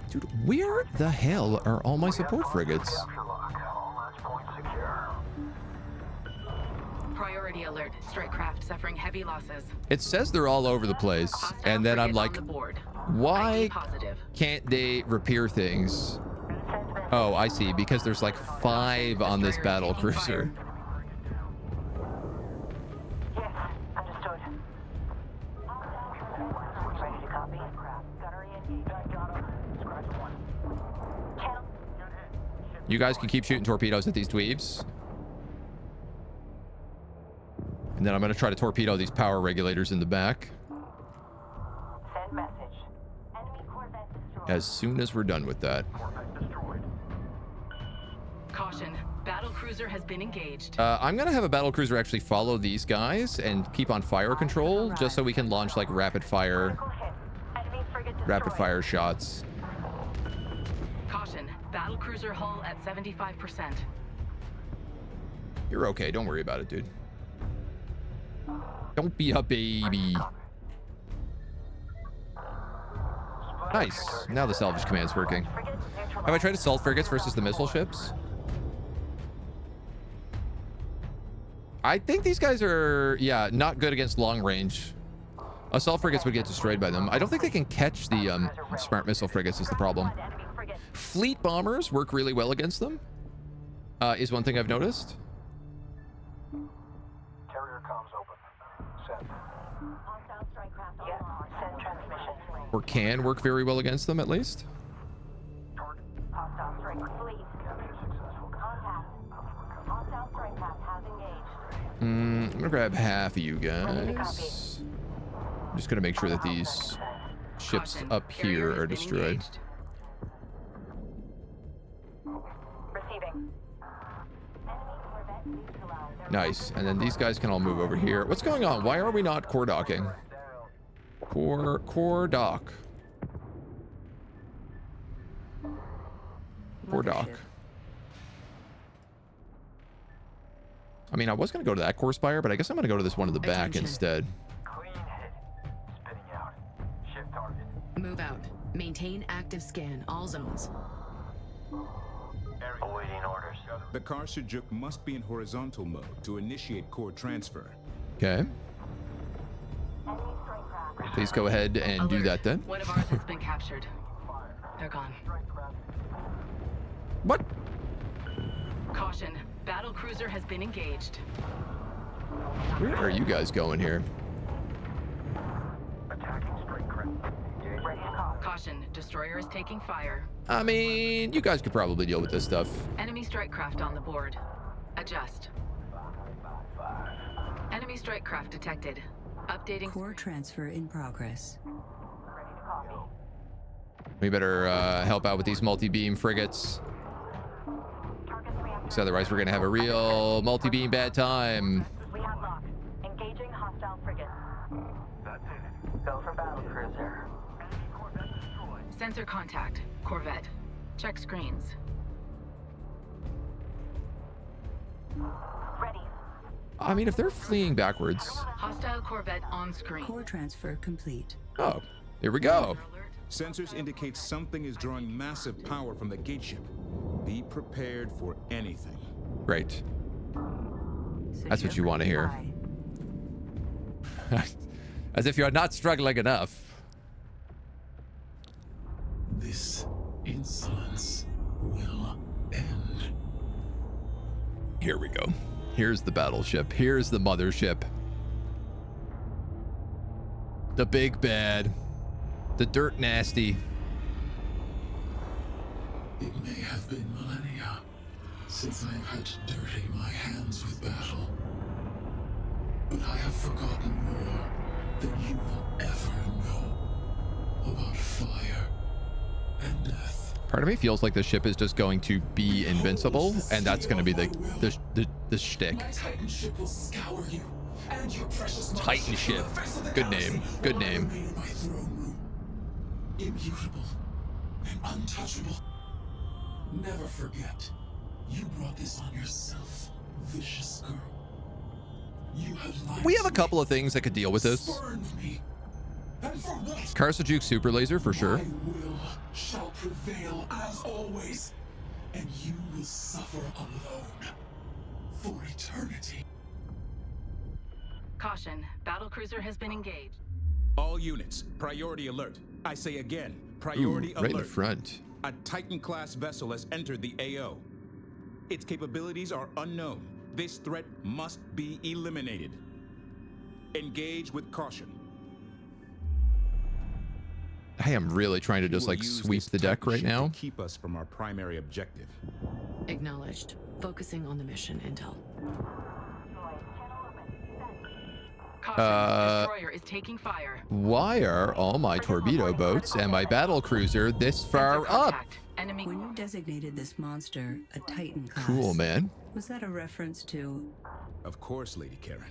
[SPEAKER 1] Dude, where the hell are all my support frigates?
[SPEAKER 10] Priority alert. Strike craft suffering heavy losses.
[SPEAKER 1] It says they're all over the place,
[SPEAKER 10] Hostile
[SPEAKER 1] and then I'm
[SPEAKER 10] frigate
[SPEAKER 1] like,
[SPEAKER 10] on the board.
[SPEAKER 1] why
[SPEAKER 10] ID positive.
[SPEAKER 1] can't they repair things? Oh, I see, because there's like 5 on this battle cruiser.
[SPEAKER 2] Yes, understood. Ready to copy. Gunnery engaged. Got him. Scratch one. Channel.
[SPEAKER 1] You guys can keep shooting torpedoes at these dweebs. And then I'm going to try to torpedo these power regulators in the back
[SPEAKER 2] Send message. Enemy corvette destroyed.
[SPEAKER 1] as soon as we're done with that.
[SPEAKER 10] Caution. Battlecruiser has been engaged.
[SPEAKER 1] I'm going to have a battle cruiser actually follow these guys and keep on fire control just so we can launch like rapid fire shots.
[SPEAKER 10] Caution. Battlecruiser hull at 75%.
[SPEAKER 1] You're okay. Don't worry about it, dude. Don't be a baby. Nice. Now the salvage command's working. Have I tried assault frigates versus the missile ships? I think these guys are, yeah, not good against long range. Assault frigates would get destroyed by them. I don't think they can catch the smart missile frigates is the problem. Fleet bombers work really well against them, is one thing I've noticed.
[SPEAKER 14] Carrier comms open. Send.
[SPEAKER 2] Hostile strike craft online. Send transmission.
[SPEAKER 1] Or can work very well against them, at least.
[SPEAKER 2] Hostile strike fleet. Contact. Hostile strike craft has engaged.
[SPEAKER 1] I'm gonna grab half of you guys. I'm just gonna make sure that these ships up here are destroyed.
[SPEAKER 2] Receiving.
[SPEAKER 1] Nice. And then these guys can all move over here. What's going on? Why are we not core docking? Core dock. Core dock. I mean, I was going to go to that core spire, but I guess I'm going to go to this one in the back instead.
[SPEAKER 14] Clean hit. Spinning out. Shift target.
[SPEAKER 8] Move out. Maintain active scan. All zones.
[SPEAKER 14] Awaiting orders.
[SPEAKER 6] The Karsajuk must be in horizontal mode to initiate core transfer.
[SPEAKER 1] Okay. Please go ahead and do that then.
[SPEAKER 10] One of ours has been captured. They're gone.
[SPEAKER 1] What?
[SPEAKER 10] Caution. Battlecruiser has been engaged.
[SPEAKER 1] Where are you guys going here?
[SPEAKER 14] Attacking strike craft.
[SPEAKER 10] Caution. Destroyer is taking fire.
[SPEAKER 1] I mean, you guys could probably deal with this stuff.
[SPEAKER 10] Enemy strike craft on the board. Adjust. Enemy strike craft detected. Updating.
[SPEAKER 11] Core transfer in progress.
[SPEAKER 1] We better help out with these multi-beam frigates. Because otherwise we're going to have a real multi-beam bad time.
[SPEAKER 2] We have locked. Engaging hostile frigate.
[SPEAKER 14] That's it.
[SPEAKER 2] Go for battle cruiser.
[SPEAKER 10] Sensor contact. Corvette. Check screens.
[SPEAKER 2] Ready.
[SPEAKER 1] I mean, if they're fleeing backwards.
[SPEAKER 10] Hostile Corvette on screen.
[SPEAKER 11] Core transfer complete.
[SPEAKER 1] Oh, here we go.
[SPEAKER 6] Sensors indicate something is drawing massive power from the gate ship. Be prepared for anything.
[SPEAKER 1] Great. That's what you want to hear. As if you're not struggling enough.
[SPEAKER 9] This insolence will end.
[SPEAKER 1] Here we go. Here's the battleship. Here's the mothership. The big bad. The dirt nasty.
[SPEAKER 9] It may have been millennia since I've had to dirty my hands with battle. But I have forgotten more than you will ever know about fire and death.
[SPEAKER 1] Part of me feels like the ship is just going to be invincible, and that's going to be the shtick.
[SPEAKER 9] My Titan ship will scour you and your precious
[SPEAKER 1] Titan ship. Good name. Good name.
[SPEAKER 9] In my throne room, immutable and untouchable. Never forget, you brought this on yourself, vicious girl. You have lied.
[SPEAKER 1] We have a couple of things that could deal with this.
[SPEAKER 9] Spurned me. And for what?
[SPEAKER 1] Karsajuk super laser for sure.
[SPEAKER 9] My will shall prevail as always, and you will suffer alone for eternity.
[SPEAKER 10] Caution, battlecruiser has been engaged.
[SPEAKER 6] All units, priority alert. I say again, priority
[SPEAKER 1] Ooh, right
[SPEAKER 6] alert.
[SPEAKER 1] in the front.
[SPEAKER 6] A Titan-class vessel has entered the AO. Its capabilities are unknown. This threat must be eliminated. Engage with caution.
[SPEAKER 1] I am really trying to just like sweep the deck right now.
[SPEAKER 6] To keep us from our primary objective.
[SPEAKER 8] Acknowledged. Focusing on the mission, Intel.
[SPEAKER 10] Caution, destroyer is taking fire.
[SPEAKER 1] Why are all my torpedo boats and my battle cruiser this far up?
[SPEAKER 10] Enemy.
[SPEAKER 11] When you designated this monster a Titan class,
[SPEAKER 1] Cool, man.
[SPEAKER 11] was that a reference to?
[SPEAKER 6] Of course, Lady Karen.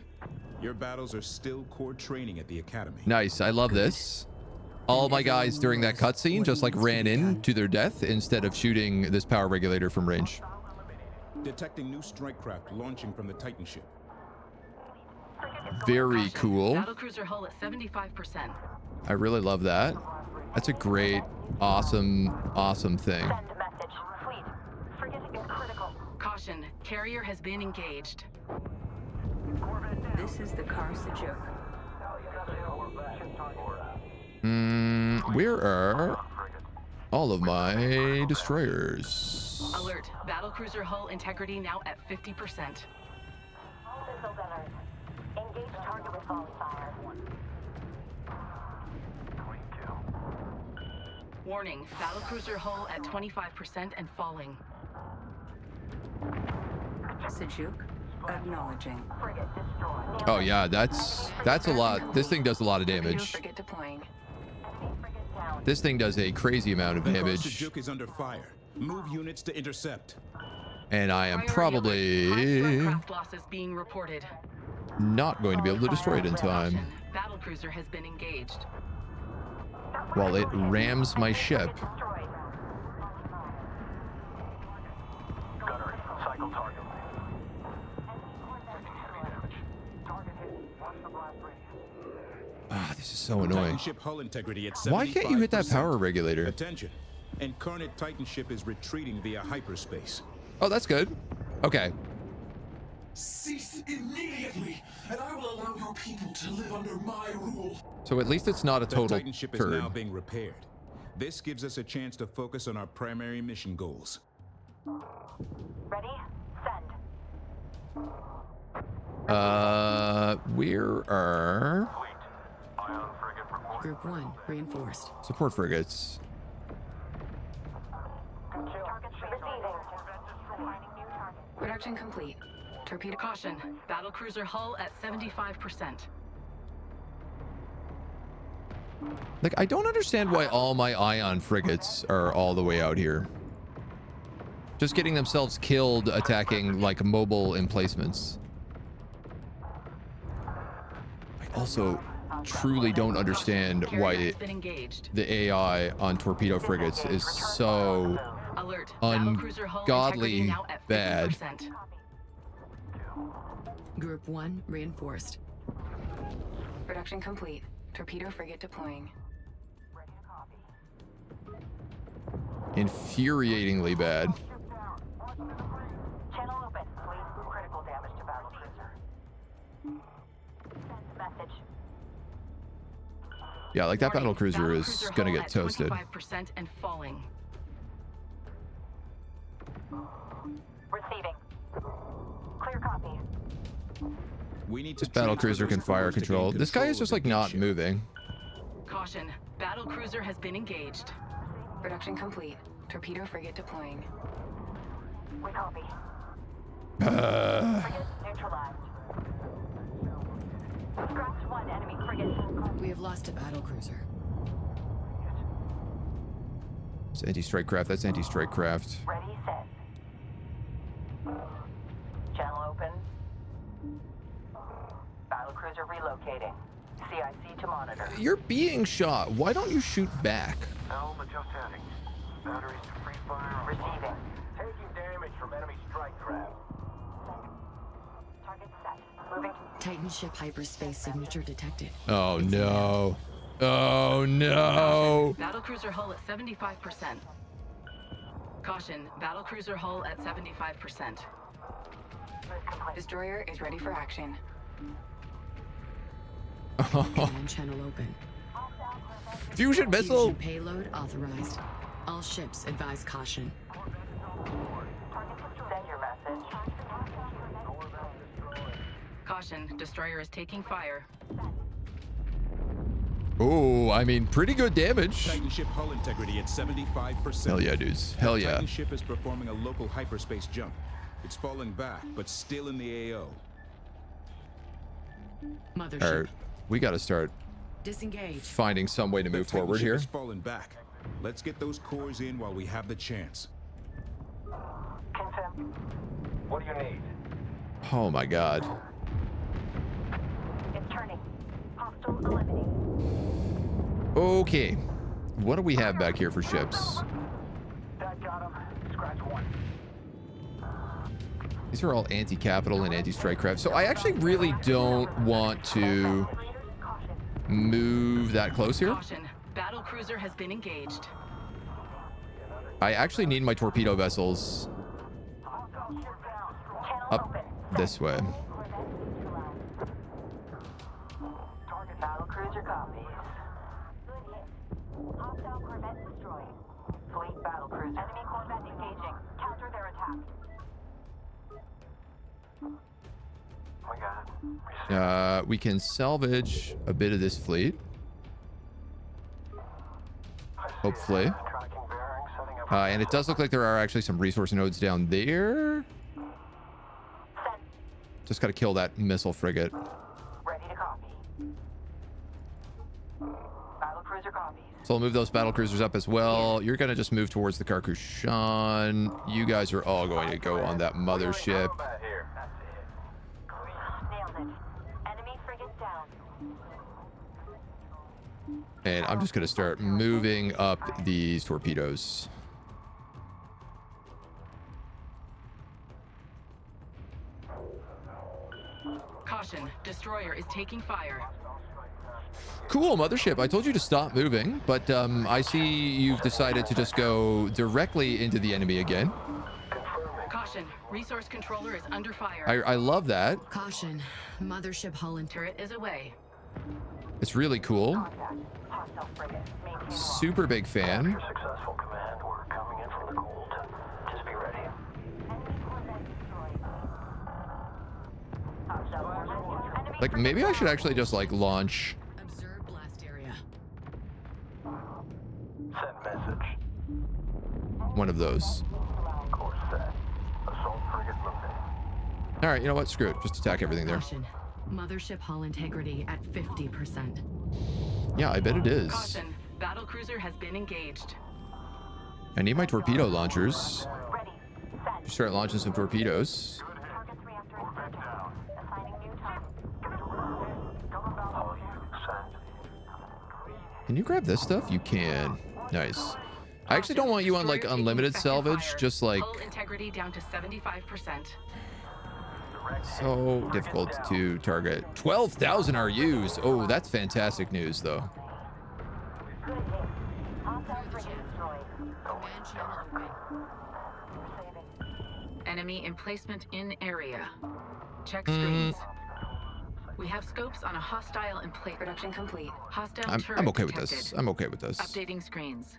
[SPEAKER 6] Your battles are still core training at the Academy.
[SPEAKER 1] Nice. I love this. All my guys during that cutscene just like ran in to their death instead of shooting this power regulator from range.
[SPEAKER 6] Detecting new strike craft launching from the Titan ship.
[SPEAKER 1] Very cool.
[SPEAKER 10] Battlecruiser hull at 75%.
[SPEAKER 1] I really love that. That's a great, awesome thing.
[SPEAKER 2] Send message. Fleet. Frigate is critical.
[SPEAKER 10] Caution, carrier has been engaged.
[SPEAKER 11] This is the Karsajuk.
[SPEAKER 1] Where are all of my destroyers?
[SPEAKER 10] Alert, battlecruiser hull integrity now at 50%.
[SPEAKER 2] Missile gunners. Engage target with volley fire.
[SPEAKER 10] Warning, battlecruiser hull at 25% and falling.
[SPEAKER 11] Sajuk, acknowledging.
[SPEAKER 2] Frigate destroyed.
[SPEAKER 1] Oh yeah, that's a lot. This thing does a lot of damage.
[SPEAKER 4] Frigate deploying.
[SPEAKER 2] Frigate down.
[SPEAKER 1] This thing does a crazy amount of
[SPEAKER 6] The
[SPEAKER 1] damage,
[SPEAKER 6] Sajuk is under fire. Move units to intercept.
[SPEAKER 1] and I am
[SPEAKER 10] Priority alert. High
[SPEAKER 1] probably
[SPEAKER 10] strike craft losses being reported.
[SPEAKER 1] not going to be able to destroy it in time
[SPEAKER 10] Caution, battlecruiser has been engaged.
[SPEAKER 1] while it rams my ship.
[SPEAKER 2] Destroyed.
[SPEAKER 14] Gunnery, cycle target. Target hit. Watch the blast radius.
[SPEAKER 1] Ah, this is so
[SPEAKER 6] Titan
[SPEAKER 1] annoying.
[SPEAKER 6] ship hull integrity at 75%.
[SPEAKER 1] Why can't you hit that power regulator?
[SPEAKER 6] Attention. Incarnate Titan ship is retreating via hyperspace.
[SPEAKER 1] Oh, that's good. Okay.
[SPEAKER 9] Cease immediately, and I will allow your people to live under my rule.
[SPEAKER 1] So at least it's not a
[SPEAKER 6] The
[SPEAKER 1] total
[SPEAKER 6] Titan ship is
[SPEAKER 1] turd.
[SPEAKER 6] now being repaired. This gives us a chance to focus on our primary mission goals.
[SPEAKER 2] Ready? Send.
[SPEAKER 1] Where are
[SPEAKER 14] Fleet. Ion frigate report.
[SPEAKER 8] Group 1, reinforced.
[SPEAKER 1] support frigates?
[SPEAKER 2] Target receiving. Assigning new target.
[SPEAKER 4] Production complete. Torpedo.
[SPEAKER 10] Caution, battlecruiser hull at 75%.
[SPEAKER 1] Like, I don't understand why all my ion frigates are all the way out here. Just getting themselves killed attacking like mobile emplacements. I also truly don't understand
[SPEAKER 10] Carrier
[SPEAKER 1] why
[SPEAKER 10] has been engaged.
[SPEAKER 1] the AI on torpedo frigates is so
[SPEAKER 10] Alert, battlecruiser hull integrity
[SPEAKER 1] ungodly
[SPEAKER 10] now at
[SPEAKER 1] bad.
[SPEAKER 10] 50%.
[SPEAKER 8] Group 1, reinforced.
[SPEAKER 4] Production complete. Torpedo frigate deploying.
[SPEAKER 1] Infuriatingly bad.
[SPEAKER 2] Channel open. Fleet. Critical damage to battle cruiser. Send message.
[SPEAKER 1] Yeah, like that battle cruiser is
[SPEAKER 10] Battlecruiser
[SPEAKER 1] gonna
[SPEAKER 10] hull
[SPEAKER 1] get
[SPEAKER 10] at
[SPEAKER 1] toasted.
[SPEAKER 10] 25% and falling.
[SPEAKER 2] Receiving.
[SPEAKER 6] We need to
[SPEAKER 1] This battle cruiser can fire control. This guy is just like not moving.
[SPEAKER 10] Caution, battle cruiser has been engaged.
[SPEAKER 4] Production complete. Torpedo frigate deploying.
[SPEAKER 2] We copy. Frigate neutralized. Scratch one enemy frigate.
[SPEAKER 8] We have lost a battle cruiser.
[SPEAKER 1] It's anti-strike craft. That's anti-strike craft.
[SPEAKER 2] Ready, set. Channel open. Battlecruiser relocating. CIC to monitor.
[SPEAKER 1] You're being shot. Why don't you shoot back?
[SPEAKER 14] Alpha just heading. Batteries to free fire.
[SPEAKER 2] Receiving.
[SPEAKER 14] Taking damage from enemy strike craft.
[SPEAKER 2] Target set. Moving.
[SPEAKER 8] Titan ship hyperspace signature detected.
[SPEAKER 1] Oh no. Oh no.
[SPEAKER 10] Battlecruiser hull at 75%. Caution, battlecruiser hull at 75%.
[SPEAKER 4] Destroyer is ready for action.
[SPEAKER 8] Command channel open.
[SPEAKER 1] Fusion missile.
[SPEAKER 8] Fusion payload authorized. All ships advise caution.
[SPEAKER 2] Send your message.
[SPEAKER 10] Caution, destroyer is taking fire.
[SPEAKER 1] Oh, I mean, pretty good damage.
[SPEAKER 6] Titan ship hull integrity at 75%.
[SPEAKER 1] Hell yeah, dudes. Hell yeah.
[SPEAKER 6] Titan ship is performing a local hyperspace jump. It's falling back, but still in the AO.
[SPEAKER 8] Mothership.
[SPEAKER 1] All right, we got to start
[SPEAKER 8] Disengage.
[SPEAKER 1] finding some way to move
[SPEAKER 6] Titan
[SPEAKER 1] forward
[SPEAKER 6] ship
[SPEAKER 1] here.
[SPEAKER 6] is falling back. Let's get those cores in while we have the chance.
[SPEAKER 2] Confirm.
[SPEAKER 14] What do you need?
[SPEAKER 1] Oh my god.
[SPEAKER 2] It's turning. Hostile eliminated.
[SPEAKER 1] Okay. What do we have back here for ships?
[SPEAKER 14] That got him. Scratch one.
[SPEAKER 1] These are all anti-capital and anti-strike craft. So I actually really don't want to move that close here.
[SPEAKER 10] Caution, battle cruiser has been engaged.
[SPEAKER 1] I actually need my torpedo vessels up this way.
[SPEAKER 2] Target battlecruiser copies. Hostile corvette destroyed. Fleet battlecruiser. Enemy corvette engaging. Counter their attack.
[SPEAKER 14] We got it.
[SPEAKER 1] We can salvage a bit of this fleet. Hopefully.
[SPEAKER 14] Tracking bearings, setting up.
[SPEAKER 1] And it does look like there are actually some resource nodes down there. Just got to kill that missile frigate.
[SPEAKER 2] Ready to copy. Battlecruiser copies.
[SPEAKER 1] So I'll move those battle cruisers up as well. You're going to just move towards the Karkushan. You guys are all going to go on that mothership.
[SPEAKER 14] Combat here. That's it.
[SPEAKER 2] Nailed it. Enemy frigate down.
[SPEAKER 1] And I'm just going to start moving up these torpedoes.
[SPEAKER 10] Caution, destroyer is taking fire.
[SPEAKER 1] Cool, mothership. I told you to stop moving, but I see you've decided to just go directly into the enemy again.
[SPEAKER 10] Caution, resource controller is under fire.
[SPEAKER 1] I love that.
[SPEAKER 8] Caution, mothership hull and
[SPEAKER 10] Turret is away.
[SPEAKER 1] It's really cool.
[SPEAKER 2] Hostile frigate. Maintain
[SPEAKER 1] Super big fan.
[SPEAKER 14] Successful command. We're coming in from the cold. Just be ready.
[SPEAKER 2] enemy corvette destroyed. Hostile corvette. Enemy
[SPEAKER 1] Like, maybe I should actually just, like, launch
[SPEAKER 8] observe blast area.
[SPEAKER 14] Send message.
[SPEAKER 1] one of those.
[SPEAKER 14] Course set. Assault frigate moving.
[SPEAKER 1] All right, you know what? Screw it. Just attack everything there.
[SPEAKER 8] Caution, mothership hull integrity at 50%.
[SPEAKER 1] Yeah, I bet it is.
[SPEAKER 10] Caution, battle cruiser has been engaged.
[SPEAKER 1] I need my torpedo launchers.
[SPEAKER 2] ready. Set.
[SPEAKER 1] Start launching some torpedoes.
[SPEAKER 2] Target's reactor is broken. Assigning new target.
[SPEAKER 14] All you. Send.
[SPEAKER 1] Can you grab this stuff? You can. Nice. I actually don't want you on, like,
[SPEAKER 10] Destroyer taking
[SPEAKER 1] unlimited
[SPEAKER 10] effective
[SPEAKER 1] salvage.
[SPEAKER 10] fire.
[SPEAKER 1] Just, like,
[SPEAKER 10] Hull integrity down to 75%.
[SPEAKER 1] so difficult to target. 12,000 RUs. Oh, that's fantastic news, though.
[SPEAKER 2] Good hit. Hostile frigate destroyed.
[SPEAKER 8] Command channel open.
[SPEAKER 2] Saving.
[SPEAKER 10] Enemy emplacement in area. Check screens. We have scopes on a hostile emplacement.
[SPEAKER 4] Production complete.
[SPEAKER 10] Hostile
[SPEAKER 1] I'm
[SPEAKER 10] turret
[SPEAKER 1] okay with
[SPEAKER 10] detected.
[SPEAKER 1] this. I'm okay with this.
[SPEAKER 10] Updating screens.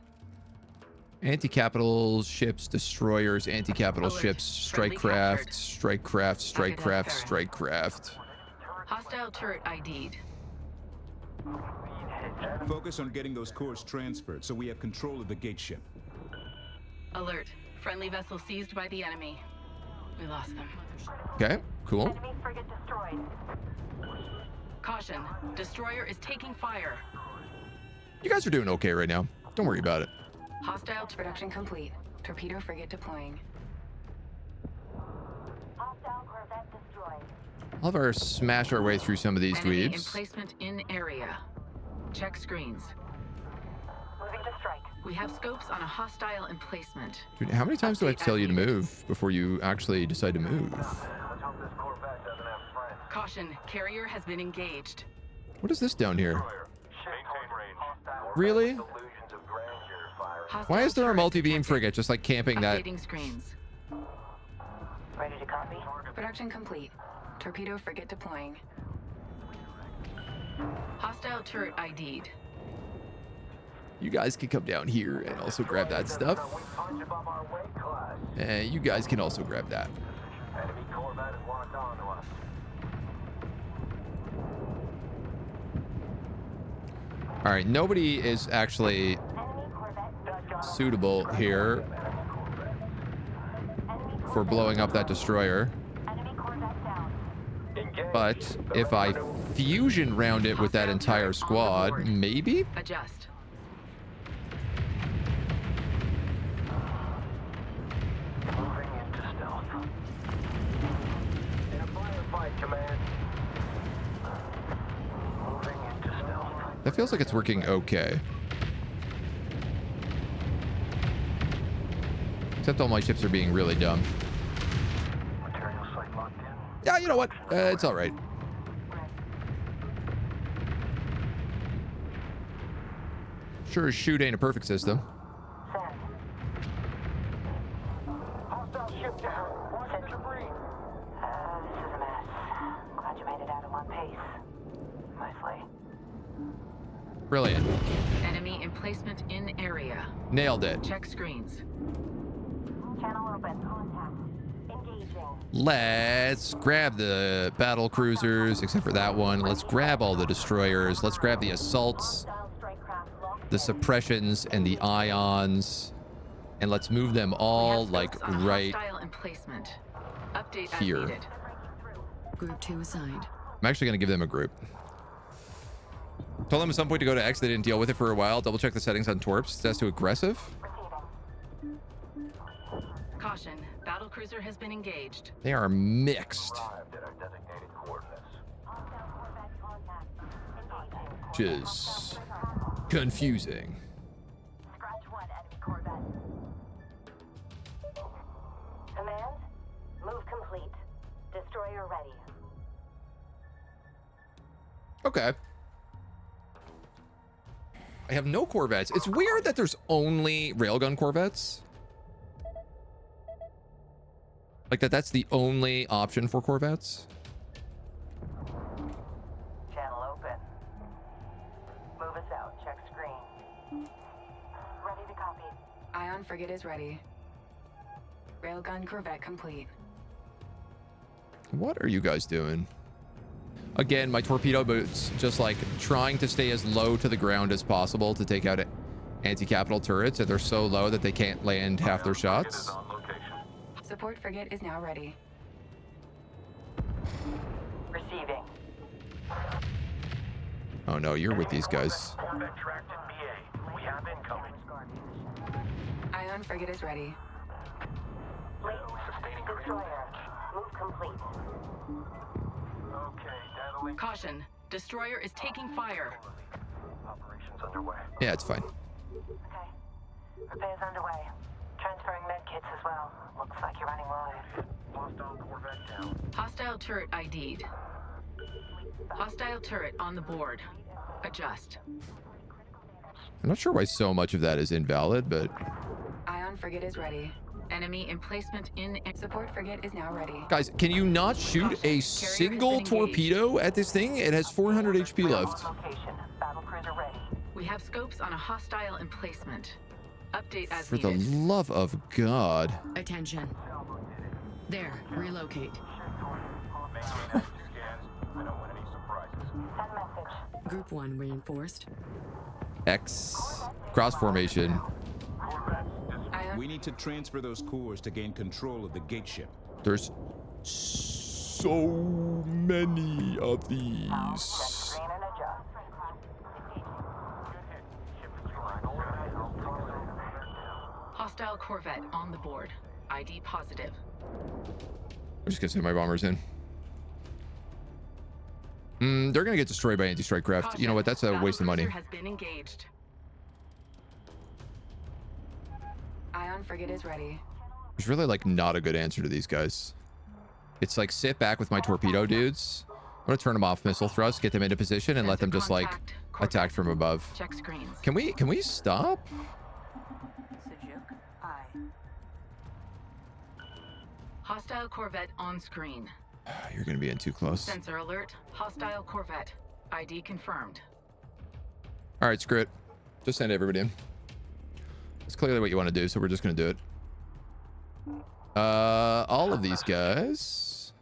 [SPEAKER 1] Anti-capital ships, destroyers, anti-capital
[SPEAKER 10] Alert.
[SPEAKER 1] ships, strike
[SPEAKER 10] Friendly
[SPEAKER 1] craft,
[SPEAKER 10] captured.
[SPEAKER 1] strike craft, strike
[SPEAKER 10] Target
[SPEAKER 1] craft,
[SPEAKER 10] Ferret.
[SPEAKER 1] strike craft.
[SPEAKER 10] Hostile turret ID'd.
[SPEAKER 6] Focus on getting those cores transferred so we have control of the gate ship.
[SPEAKER 10] Alert. Friendly vessel seized by the enemy. We lost them.
[SPEAKER 1] Okay, cool.
[SPEAKER 2] Enemy frigate destroyed.
[SPEAKER 10] Caution. Destroyer is taking fire.
[SPEAKER 1] You guys are doing okay right now. Don't worry about it.
[SPEAKER 4] Hostile production complete. Torpedo frigate deploying.
[SPEAKER 2] Hostile corvette destroyed.
[SPEAKER 1] I'll have our smash our way through some of these
[SPEAKER 10] Enemy
[SPEAKER 1] dweebs.
[SPEAKER 10] emplacement in area. Check screens.
[SPEAKER 2] Moving to strike.
[SPEAKER 10] We have scopes on a hostile emplacement.
[SPEAKER 1] Dude, how many times do I have to tell you to move before you actually decide to move?
[SPEAKER 14] Let's hope this Corvette doesn't have friends.
[SPEAKER 10] Caution. Carrier has been engaged.
[SPEAKER 1] What is this down here?
[SPEAKER 14] Maintain range.
[SPEAKER 1] Really?
[SPEAKER 14] Illusions of grandeur firing.
[SPEAKER 1] Why is there a multi-beam frigate just like camping that?
[SPEAKER 10] Updating screens.
[SPEAKER 2] Ready to copy?
[SPEAKER 4] Production complete. Torpedo frigate deploying.
[SPEAKER 10] Hostile turret ID'd.
[SPEAKER 1] You guys can come down here and also grab that stuff.
[SPEAKER 14] Punch above our weight class.
[SPEAKER 1] And you guys can also grab that.
[SPEAKER 14] Enemy Corvette is locked on to us.
[SPEAKER 1] All right, nobody is actually suitable here for blowing up that destroyer. But if I fusion round it with that entire squad, maybe?
[SPEAKER 10] Adjust.
[SPEAKER 14] Moving into stealth. In a firefight, command. Moving into stealth.
[SPEAKER 1] That feels like it's working okay. Except all my ships are being really dumb.
[SPEAKER 14] Material site locked in.
[SPEAKER 1] Yeah, you know what? It's all right. Sure as shoot ain't a perfect system.
[SPEAKER 14] Hostile ship down. Watch the debris.
[SPEAKER 2] This is a mess. Glad you made it out in one piece. Nicely.
[SPEAKER 1] Brilliant.
[SPEAKER 10] Enemy emplacement in area.
[SPEAKER 1] Nailed it.
[SPEAKER 10] Check screens.
[SPEAKER 2] Channel open. Contact. Engaging.
[SPEAKER 1] Let's grab the battle cruisers, except for that one. Let's grab all the destroyers. Let's grab the assaults,
[SPEAKER 2] Hostile strike craft locked.
[SPEAKER 1] the suppressions, and the ions. And let's move them all like right
[SPEAKER 10] Hostile emplacement. Update as
[SPEAKER 1] here.
[SPEAKER 10] needed.
[SPEAKER 8] Group 2 assigned.
[SPEAKER 1] I'm actually going to give them a group. Told them at some point to go to X. They didn't deal with it for a while. Double check the settings on torps. That's too aggressive.
[SPEAKER 10] Caution. Battle cruiser has been engaged.
[SPEAKER 1] They are mixed.
[SPEAKER 14] Arrived at our designated coordinates.
[SPEAKER 1] Which is confusing.
[SPEAKER 2] Scratch one, enemy Corvette. Command, move complete. Destroyer ready.
[SPEAKER 1] Okay. I have no corvettes. It's weird that there's only railgun corvettes. Like that's the only option for corvettes.
[SPEAKER 2] Channel open. Move us out. Check screen. Ready to copy.
[SPEAKER 4] Ion frigate is ready. Railgun corvette complete.
[SPEAKER 1] What are you guys doing? Again, my torpedo boats just like trying to stay as low to the ground as possible to take out anti-capital turrets, and they're so low that they can't land half their shots.
[SPEAKER 4] Support frigate is now ready.
[SPEAKER 2] Receiving.
[SPEAKER 1] Oh no, you're with these guys.
[SPEAKER 14] Corvette tracked in BA. We have incoming.
[SPEAKER 4] Ion frigate is ready.
[SPEAKER 2] Late. Destroyer. Move complete.
[SPEAKER 14] Okay, dazzling.
[SPEAKER 10] Caution. Destroyer is taking fire.
[SPEAKER 14] Operations underway.
[SPEAKER 1] Yeah, it's fine.
[SPEAKER 2] Okay. Repairs underway. Transferring med kits as well. Looks like you're running low.
[SPEAKER 14] Hostile Corvette down.
[SPEAKER 10] Hostile turret ID'd. Hostile turret on the board. Adjust.
[SPEAKER 1] I'm not sure why so much of that is invalid, but
[SPEAKER 4] Ion frigate is ready.
[SPEAKER 10] Enemy emplacement in...
[SPEAKER 4] Support frigate is now ready.
[SPEAKER 1] guys, can you not shoot a single torpedo at this thing? It has 400 HP left.
[SPEAKER 2] Location. Battle cruiser ready.
[SPEAKER 10] We have scopes on a hostile emplacement. Update as
[SPEAKER 1] For the
[SPEAKER 10] needed.
[SPEAKER 1] love of God.
[SPEAKER 8] Attention. There, relocate.
[SPEAKER 14] Maintain attitude scans. I don't want any
[SPEAKER 8] Group 1 reinforced.
[SPEAKER 1] X. Cross formation.
[SPEAKER 6] We need to transfer those cores to gain control of the gate ship.
[SPEAKER 1] There's so many of these.
[SPEAKER 10] Hostile corvette on the board. ID positive.
[SPEAKER 1] I'm just gonna send my bombers in. They're gonna get destroyed by anti-strike craft.
[SPEAKER 10] Caution.
[SPEAKER 1] You know what? That's a waste of money.
[SPEAKER 10] Has been engaged.
[SPEAKER 4] Ion frigate is ready.
[SPEAKER 1] There's really like not a good answer to these guys. It's like sit back with my torpedo dudes. I'm gonna turn them off missile thrust, get them into position, and let them just like attack from above.
[SPEAKER 10] Check screens.
[SPEAKER 1] Can we stop?
[SPEAKER 10] Hostile corvette on screen.
[SPEAKER 1] You're gonna be in too close.
[SPEAKER 10] Sensor alert. Hostile corvette. ID confirmed.
[SPEAKER 1] All right, screw it. Just send everybody in. It's clearly what you want to do, so we're just gonna do it. All of these guys.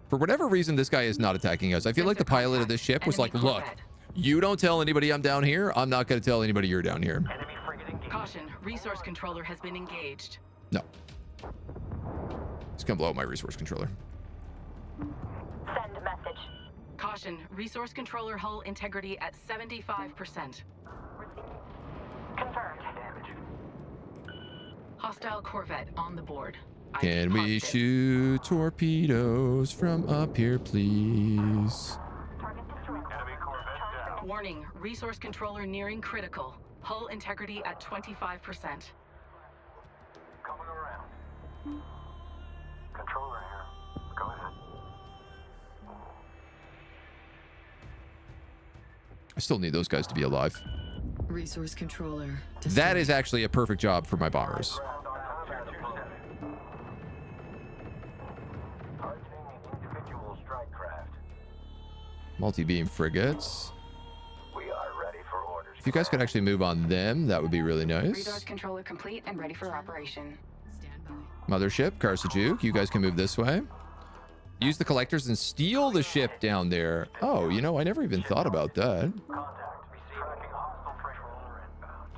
[SPEAKER 1] For whatever reason, this guy is not attacking us. I feel like the pilot of this ship was like, look, you don't tell anybody I'm down here. I'm not gonna tell anybody you're down here.
[SPEAKER 10] Caution. Resource controller has been engaged.
[SPEAKER 1] No. It's gonna blow up my resource controller.
[SPEAKER 2] Send message.
[SPEAKER 10] Caution. Resource controller hull integrity at 75%.
[SPEAKER 2] Confirmed.
[SPEAKER 10] Hostile corvette on the board.
[SPEAKER 1] Can we shoot torpedoes from up here, please?
[SPEAKER 10] Warning. Resource controller nearing critical. Hull integrity at 25%.
[SPEAKER 14] Coming around. Controller here. Go ahead.
[SPEAKER 1] I still need those guys to be alive.
[SPEAKER 8] Resource controller.
[SPEAKER 1] That is actually a perfect job for my bombers. Multi-beam frigates.
[SPEAKER 14] We are ready for orders.
[SPEAKER 1] If you guys could actually move on them, that would be really nice.
[SPEAKER 4] Resource controller complete and ready for operation.
[SPEAKER 1] Mothership, Karsajuk, you guys can move this way. Use the collectors and steal the ship down there. Oh, you know, I never even thought about that.
[SPEAKER 14] Contact. Tracking hostile controller inbound.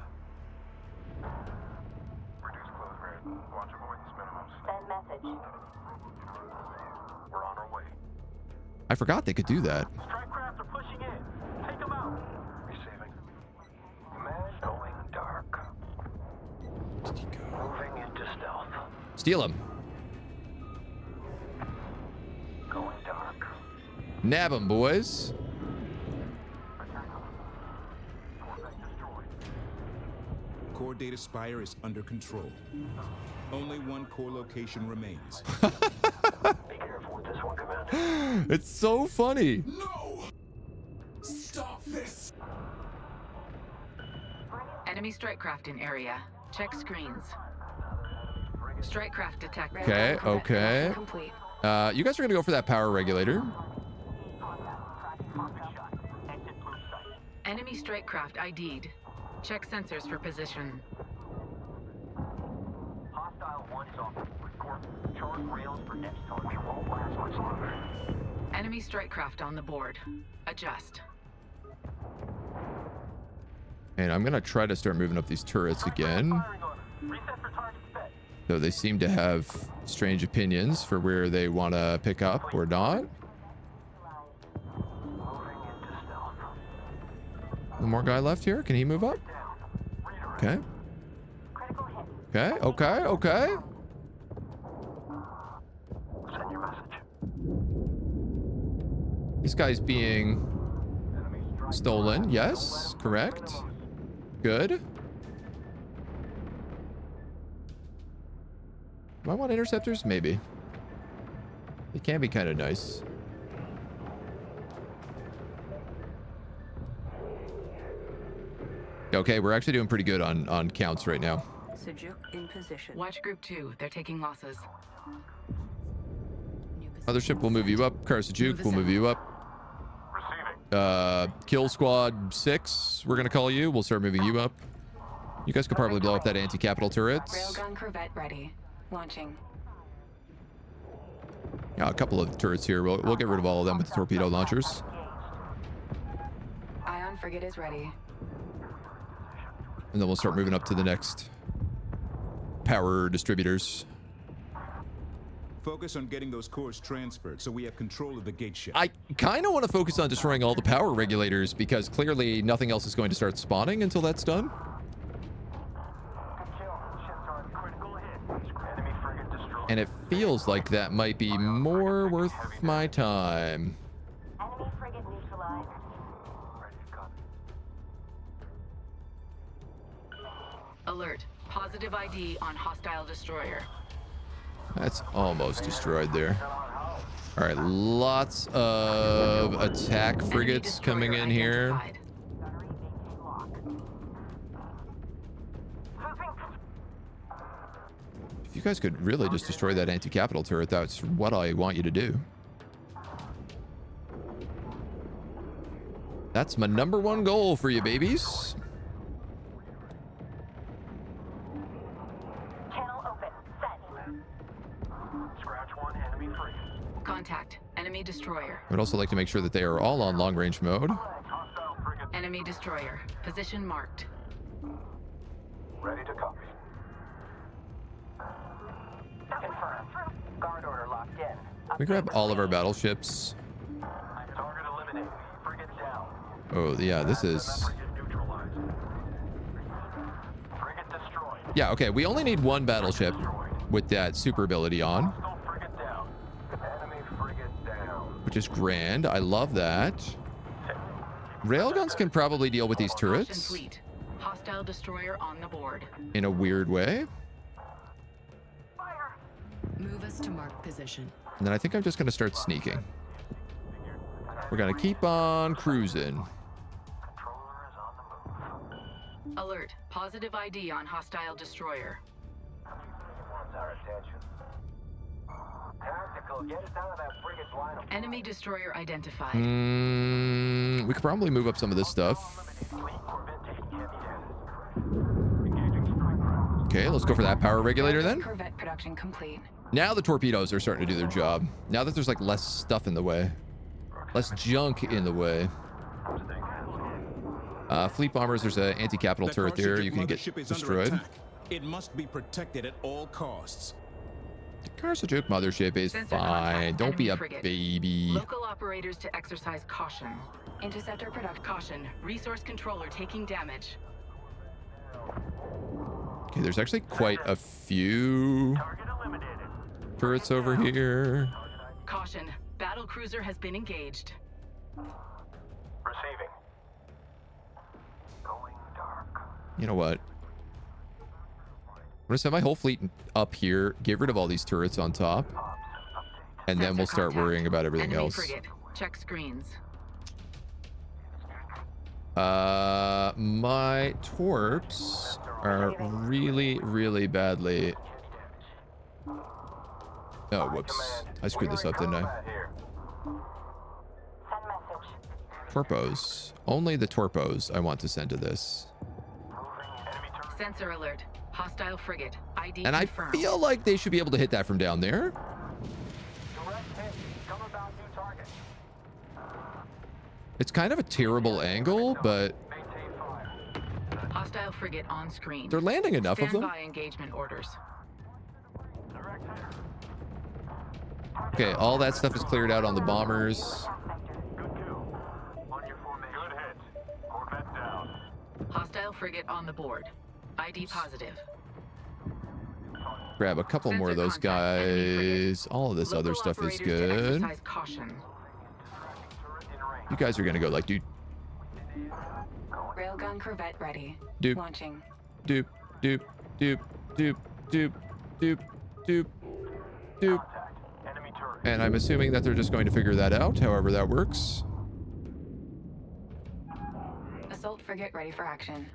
[SPEAKER 14] Reduce close rate. Watch avoidance minimums.
[SPEAKER 2] Send message.
[SPEAKER 14] We're on our way.
[SPEAKER 1] I forgot they could do that.
[SPEAKER 14] Strike craft are pushing in. Take them out. Receiving. Man going dark. Moving into stealth.
[SPEAKER 1] Steal them.
[SPEAKER 14] Going dark.
[SPEAKER 1] Nab them, boys.
[SPEAKER 6] Core data spire is under control. Only one core location remains.
[SPEAKER 14] Be careful with this one, Commander.
[SPEAKER 1] It's so funny.
[SPEAKER 9] No! Stop this!
[SPEAKER 10] Enemy strike craft in area. Check screens. Strike craft detected.
[SPEAKER 1] Okay, okay.
[SPEAKER 4] Complete.
[SPEAKER 1] You guys are gonna go for that power regulator.
[SPEAKER 10] Enemy strike craft ID'd. Check sensors for position.
[SPEAKER 14] Hostile one is off. Report. Chart rails for next target. We won't last much longer.
[SPEAKER 10] Enemy strike craft on the board. Adjust.
[SPEAKER 1] And I'm gonna try to start moving up these turrets again.
[SPEAKER 14] Reset for target set.
[SPEAKER 1] Though they seem to have strange opinions for where they want to pick up or not. One more guy left here. Can he move up? Okay. Okay, okay, okay.
[SPEAKER 14] Send your message.
[SPEAKER 1] This guy's being stolen. Yes, correct. Good. Do I want interceptors? Maybe. It can be kind of nice. Okay, we're actually doing pretty good on counts right now.
[SPEAKER 11] Sajuk in position.
[SPEAKER 10] Watch group 2. They're taking losses.
[SPEAKER 1] Mothership will move you up. Karsajuk will move you up. Kill squad 6, we're gonna call you. We'll start moving you up. You guys could probably blow up that anti-capital turrets.
[SPEAKER 4] Railgun corvette ready. Launching.
[SPEAKER 1] Yeah, a couple of turrets here. We'll get rid of all of them with the torpedo launchers.
[SPEAKER 4] Railgun frigate is ready.
[SPEAKER 1] And then we'll start moving up to the next power distributors.
[SPEAKER 6] Focus on getting those cores transferred so we have control of the gate ship.
[SPEAKER 1] I kind of want to focus on destroying all the power regulators because clearly nothing else is going to start spawning until that's done. And it feels like that might be more worth my time.
[SPEAKER 2] Enemy frigate neutralized.
[SPEAKER 10] Alert. Positive ID on hostile destroyer.
[SPEAKER 1] That's almost destroyed there. All right, lots of attack frigates coming in here. If you guys could really just destroy that anti-capital turret, that's what I want you to do. That's my #1 goal for you, babies.
[SPEAKER 2] Channel open. Set.
[SPEAKER 14] Scratch one enemy frigate.
[SPEAKER 10] Contact. Enemy destroyer.
[SPEAKER 1] I'd also like to make sure that they are all on long-range mode.
[SPEAKER 14] Hostile frigate
[SPEAKER 10] Enemy destroyer. Position marked.
[SPEAKER 14] ready to copy.
[SPEAKER 2] Confirmed. Guard order locked in.
[SPEAKER 1] We grab all of our battleships.
[SPEAKER 14] Target eliminated. Frigate down.
[SPEAKER 1] Oh, yeah, this is...
[SPEAKER 14] Frigate neutralized. Frigate destroyed.
[SPEAKER 1] Yeah, okay, we only need one battleship with that super ability on,
[SPEAKER 14] Hostile frigate down. Enemy frigate down.
[SPEAKER 1] which is grand. I love that. Railguns can probably deal with these
[SPEAKER 10] Caution
[SPEAKER 1] turrets
[SPEAKER 10] fleet. Hostile destroyer on the board.
[SPEAKER 1] in a weird way.
[SPEAKER 8] Move us to mark position.
[SPEAKER 1] And then I think I'm just going to start sneaking. We're going to keep on cruising.
[SPEAKER 14] Controller is on the move.
[SPEAKER 10] Alert. Positive ID on hostile destroyer.
[SPEAKER 14] Wants our attention. Tactical, get us out of that frigate's line of
[SPEAKER 10] Enemy destroyer identified.
[SPEAKER 1] We could probably move up some of this stuff.
[SPEAKER 14] fleet corvette taking heavy damage. Engaging strike rounds.
[SPEAKER 1] Okay, let's go for that power regulator then.
[SPEAKER 4] Corvette production complete.
[SPEAKER 1] Now the torpedoes are starting to do their job. Now that there's like less stuff in the way. Less junk in the way. Fleet bombers, there's an anti-capital
[SPEAKER 6] That
[SPEAKER 1] turret there.
[SPEAKER 6] Carthage
[SPEAKER 1] You can get
[SPEAKER 6] mothership is under
[SPEAKER 1] destroyed.
[SPEAKER 6] attack. It must be protected at all costs.
[SPEAKER 1] The Carthage mothership is
[SPEAKER 10] Sensor
[SPEAKER 1] fine.
[SPEAKER 10] contact.
[SPEAKER 1] Don't be
[SPEAKER 10] Enemy
[SPEAKER 1] a
[SPEAKER 10] frigate.
[SPEAKER 1] baby.
[SPEAKER 10] Local operators to exercise caution.
[SPEAKER 4] Interceptor production.
[SPEAKER 10] Caution. Resource controller taking damage.
[SPEAKER 1] Okay, there's actually quite a few
[SPEAKER 14] Target eliminated.
[SPEAKER 1] turrets over here.
[SPEAKER 10] Caution. Battle cruiser has been engaged.
[SPEAKER 14] Receiving. Going dark.
[SPEAKER 1] You know what? I'm gonna send my whole fleet up here, get rid of all these turrets on top, and then
[SPEAKER 10] Sensor
[SPEAKER 1] we'll start
[SPEAKER 10] contact.
[SPEAKER 1] worrying about everything
[SPEAKER 10] Enemy
[SPEAKER 1] else.
[SPEAKER 10] frigate. Check screens.
[SPEAKER 1] My torps are really, really badly... Oh, whoops. I screwed this up, didn't I?
[SPEAKER 2] Send message.
[SPEAKER 1] Torpos. Only the torpos I want to send to this.
[SPEAKER 10] Sensor alert. Hostile frigate. ID
[SPEAKER 1] And I
[SPEAKER 10] confirmed.
[SPEAKER 1] feel like they should be able to hit that from down there.
[SPEAKER 14] Direct hit. Come about new target.
[SPEAKER 1] It's kind of a terrible angle, but
[SPEAKER 14] Maintain fire.
[SPEAKER 10] Hostile frigate on screen.
[SPEAKER 1] they're landing enough of them.
[SPEAKER 10] Standby engagement orders.
[SPEAKER 14] Direct hit.
[SPEAKER 1] Okay, all that stuff is cleared out on the bombers.
[SPEAKER 14] Good kill. On your formation. Good hit. Corvette down.
[SPEAKER 10] Hostile frigate on the board. ID positive.
[SPEAKER 1] Grab a couple more of those
[SPEAKER 10] Sensor contact. Enemy
[SPEAKER 1] guys. All of this
[SPEAKER 10] Local
[SPEAKER 1] other stuff is
[SPEAKER 10] operators to
[SPEAKER 1] good.
[SPEAKER 10] exercise caution.
[SPEAKER 1] You guys are gonna go like doop,
[SPEAKER 4] Railgun corvette ready.
[SPEAKER 1] Dude.
[SPEAKER 4] Launching.
[SPEAKER 1] doop, doop, doop, doop, doop, doop, doop, doop.
[SPEAKER 14] Enemy turret.
[SPEAKER 1] And I'm assuming that they're just going to figure that out, however that works.
[SPEAKER 4] Assault frigate ready for action.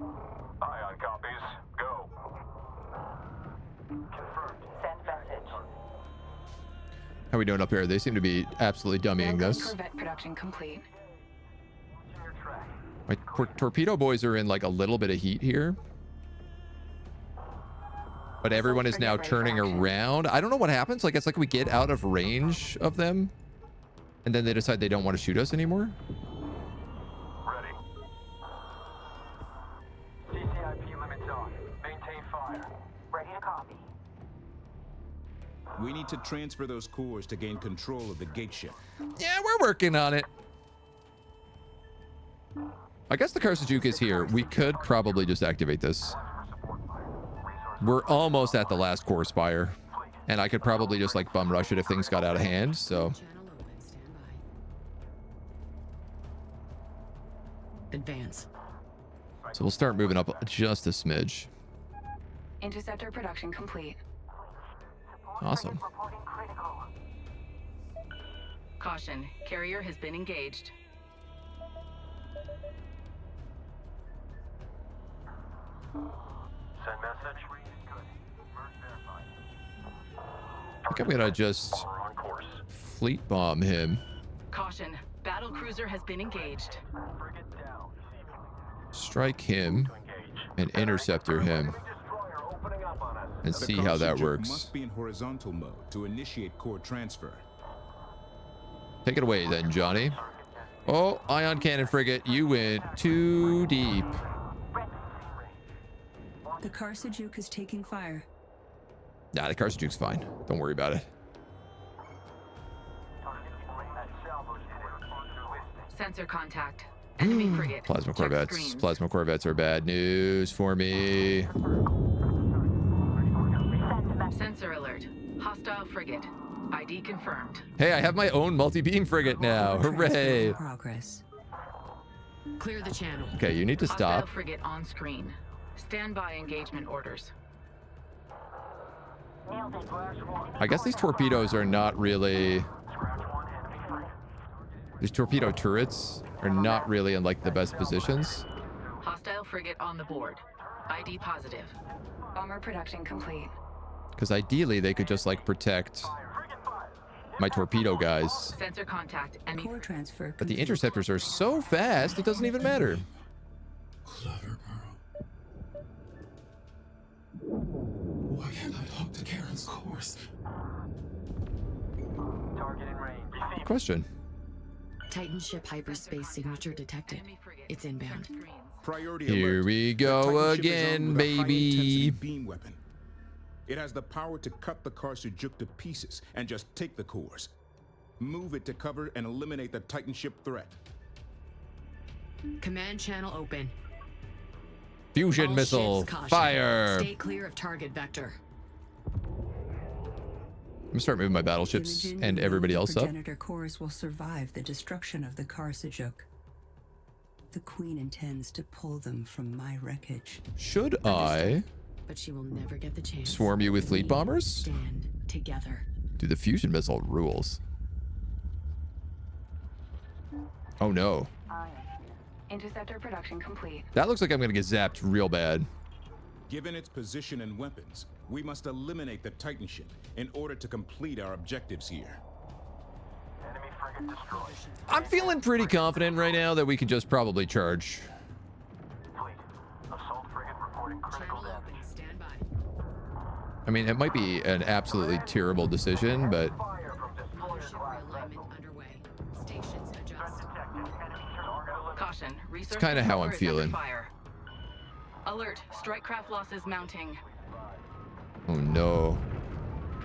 [SPEAKER 14] Ion copies. Go. Confirmed.
[SPEAKER 2] Send message.
[SPEAKER 1] How we doing up here? They seem to be absolutely dummying
[SPEAKER 4] Railgun
[SPEAKER 1] this.
[SPEAKER 4] corvette production complete.
[SPEAKER 14] Watching your track.
[SPEAKER 1] My torpedo boys are in like a little bit of heat here. But everyone is now turning around. I don't know what happens. Like, it's like we get out of range of them, and then they decide they don't want to shoot us anymore.
[SPEAKER 14] Ready. CCIP limits on. Maintain fire.
[SPEAKER 2] Ready to copy.
[SPEAKER 6] We need to transfer those cores to gain control of the gate ship.
[SPEAKER 1] Yeah, we're working on it. I guess the Karsajuk is here. We could probably just activate this. We're almost at the last core spire, and I could probably just like bum rush it if things got out of hand. So
[SPEAKER 10] Advance.
[SPEAKER 1] we'll start moving up just a smidge.
[SPEAKER 4] Interceptor production complete.
[SPEAKER 1] Awesome.
[SPEAKER 2] Reporting critical.
[SPEAKER 10] Caution, carrier has been engaged.
[SPEAKER 14] Send message.
[SPEAKER 1] I think I'm gonna just
[SPEAKER 14] We're on course.
[SPEAKER 1] fleet bomb him,
[SPEAKER 10] Caution, battle cruiser has been engaged.
[SPEAKER 14] Frigate down.
[SPEAKER 1] strike him, and interceptor him,
[SPEAKER 14] Destroyer opening up on us.
[SPEAKER 1] and
[SPEAKER 6] The
[SPEAKER 1] see how that
[SPEAKER 6] Karsajuk
[SPEAKER 1] works.
[SPEAKER 6] must be in horizontal mode to initiate core transfer.
[SPEAKER 1] Take it away then, Johnny. Oh, ion cannon frigate, you went too deep.
[SPEAKER 11] The Karsajuk is taking fire.
[SPEAKER 1] Nah, the Karsajuke's fine. Don't worry about it.
[SPEAKER 10] Sensor contact. Enemy frigate.
[SPEAKER 1] Plasma
[SPEAKER 10] Check
[SPEAKER 1] corvettes.
[SPEAKER 10] screens.
[SPEAKER 1] Plasma corvettes are bad news for me.
[SPEAKER 10] Sensor alert. Hostile frigate. ID confirmed.
[SPEAKER 1] Hey, I have my own multi-beam frigate now. Hooray!
[SPEAKER 11] Progress.
[SPEAKER 10] Clear the channel.
[SPEAKER 1] Okay, you need to
[SPEAKER 10] Hostile
[SPEAKER 1] stop.
[SPEAKER 10] frigate on screen. Standby engagement orders.
[SPEAKER 2] Nailed it.
[SPEAKER 1] I guess these torpedoes are not really... These torpedo turrets are not really in like the best positions.
[SPEAKER 10] Hostile frigate on the board. ID positive.
[SPEAKER 4] Bomber production complete.
[SPEAKER 1] Because ideally they could just like protect my torpedo guys.
[SPEAKER 10] Sensor contact. Enemy.
[SPEAKER 11] Core transfer.
[SPEAKER 1] But the interceptors are so fast, it doesn't even matter.
[SPEAKER 9] Clever girl. Why can't I talk to Karen's course?
[SPEAKER 14] Target in range. Receiving.
[SPEAKER 1] Question.
[SPEAKER 8] Titan ship hyperspace signature detected. It's inbound.
[SPEAKER 6] Priority
[SPEAKER 1] Here
[SPEAKER 6] alert.
[SPEAKER 1] we
[SPEAKER 6] The
[SPEAKER 1] go
[SPEAKER 6] Titan ship is armed
[SPEAKER 1] again,
[SPEAKER 6] with a high-intensity
[SPEAKER 1] baby.
[SPEAKER 6] beam weapon. It has the power to cut the Karsajuk to pieces and just take the cores. Move it to cover and eliminate the Titan ship threat.
[SPEAKER 8] Command channel open.
[SPEAKER 1] Fusion
[SPEAKER 8] All
[SPEAKER 1] missile,
[SPEAKER 8] ships, caution.
[SPEAKER 1] fire.
[SPEAKER 8] Stay clear of target vector.
[SPEAKER 1] I'm gonna start moving my battleships and everybody else up.
[SPEAKER 11] Progenitor cores will survive the destruction of the Karsajuk. The Queen intends to pull them from my wreckage.
[SPEAKER 1] Should I
[SPEAKER 8] But she will never get the chance.
[SPEAKER 1] swarm you with fleet
[SPEAKER 8] We
[SPEAKER 1] bombers?
[SPEAKER 8] Stand together.
[SPEAKER 1] Dude, the fusion missile rules. Oh no.
[SPEAKER 4] Interceptor production complete.
[SPEAKER 1] That looks like I'm gonna get zapped real bad.
[SPEAKER 6] Given its position and weapons, we must eliminate the Titan ship in order to complete our objectives here.
[SPEAKER 14] Enemy frigate destroyed.
[SPEAKER 1] I'm feeling pretty confident right now that we can just probably charge.
[SPEAKER 14] Fleet. Assault frigate reporting critical
[SPEAKER 8] Channel
[SPEAKER 14] damage.
[SPEAKER 8] open. Stand by.
[SPEAKER 1] I mean, it might be an absolutely terrible decision, but
[SPEAKER 14] Fire from destroyer
[SPEAKER 8] Mothership
[SPEAKER 14] class
[SPEAKER 8] realignment
[SPEAKER 14] vessels.
[SPEAKER 8] underway. Stations
[SPEAKER 14] Threat
[SPEAKER 8] adjust.
[SPEAKER 14] detected. Enemy target eliminated.
[SPEAKER 10] Caution. Research
[SPEAKER 1] it's kind of how I'm
[SPEAKER 10] controller is under
[SPEAKER 1] feeling.
[SPEAKER 10] Fire. Alert. Strike craft losses mounting.
[SPEAKER 1] Oh no.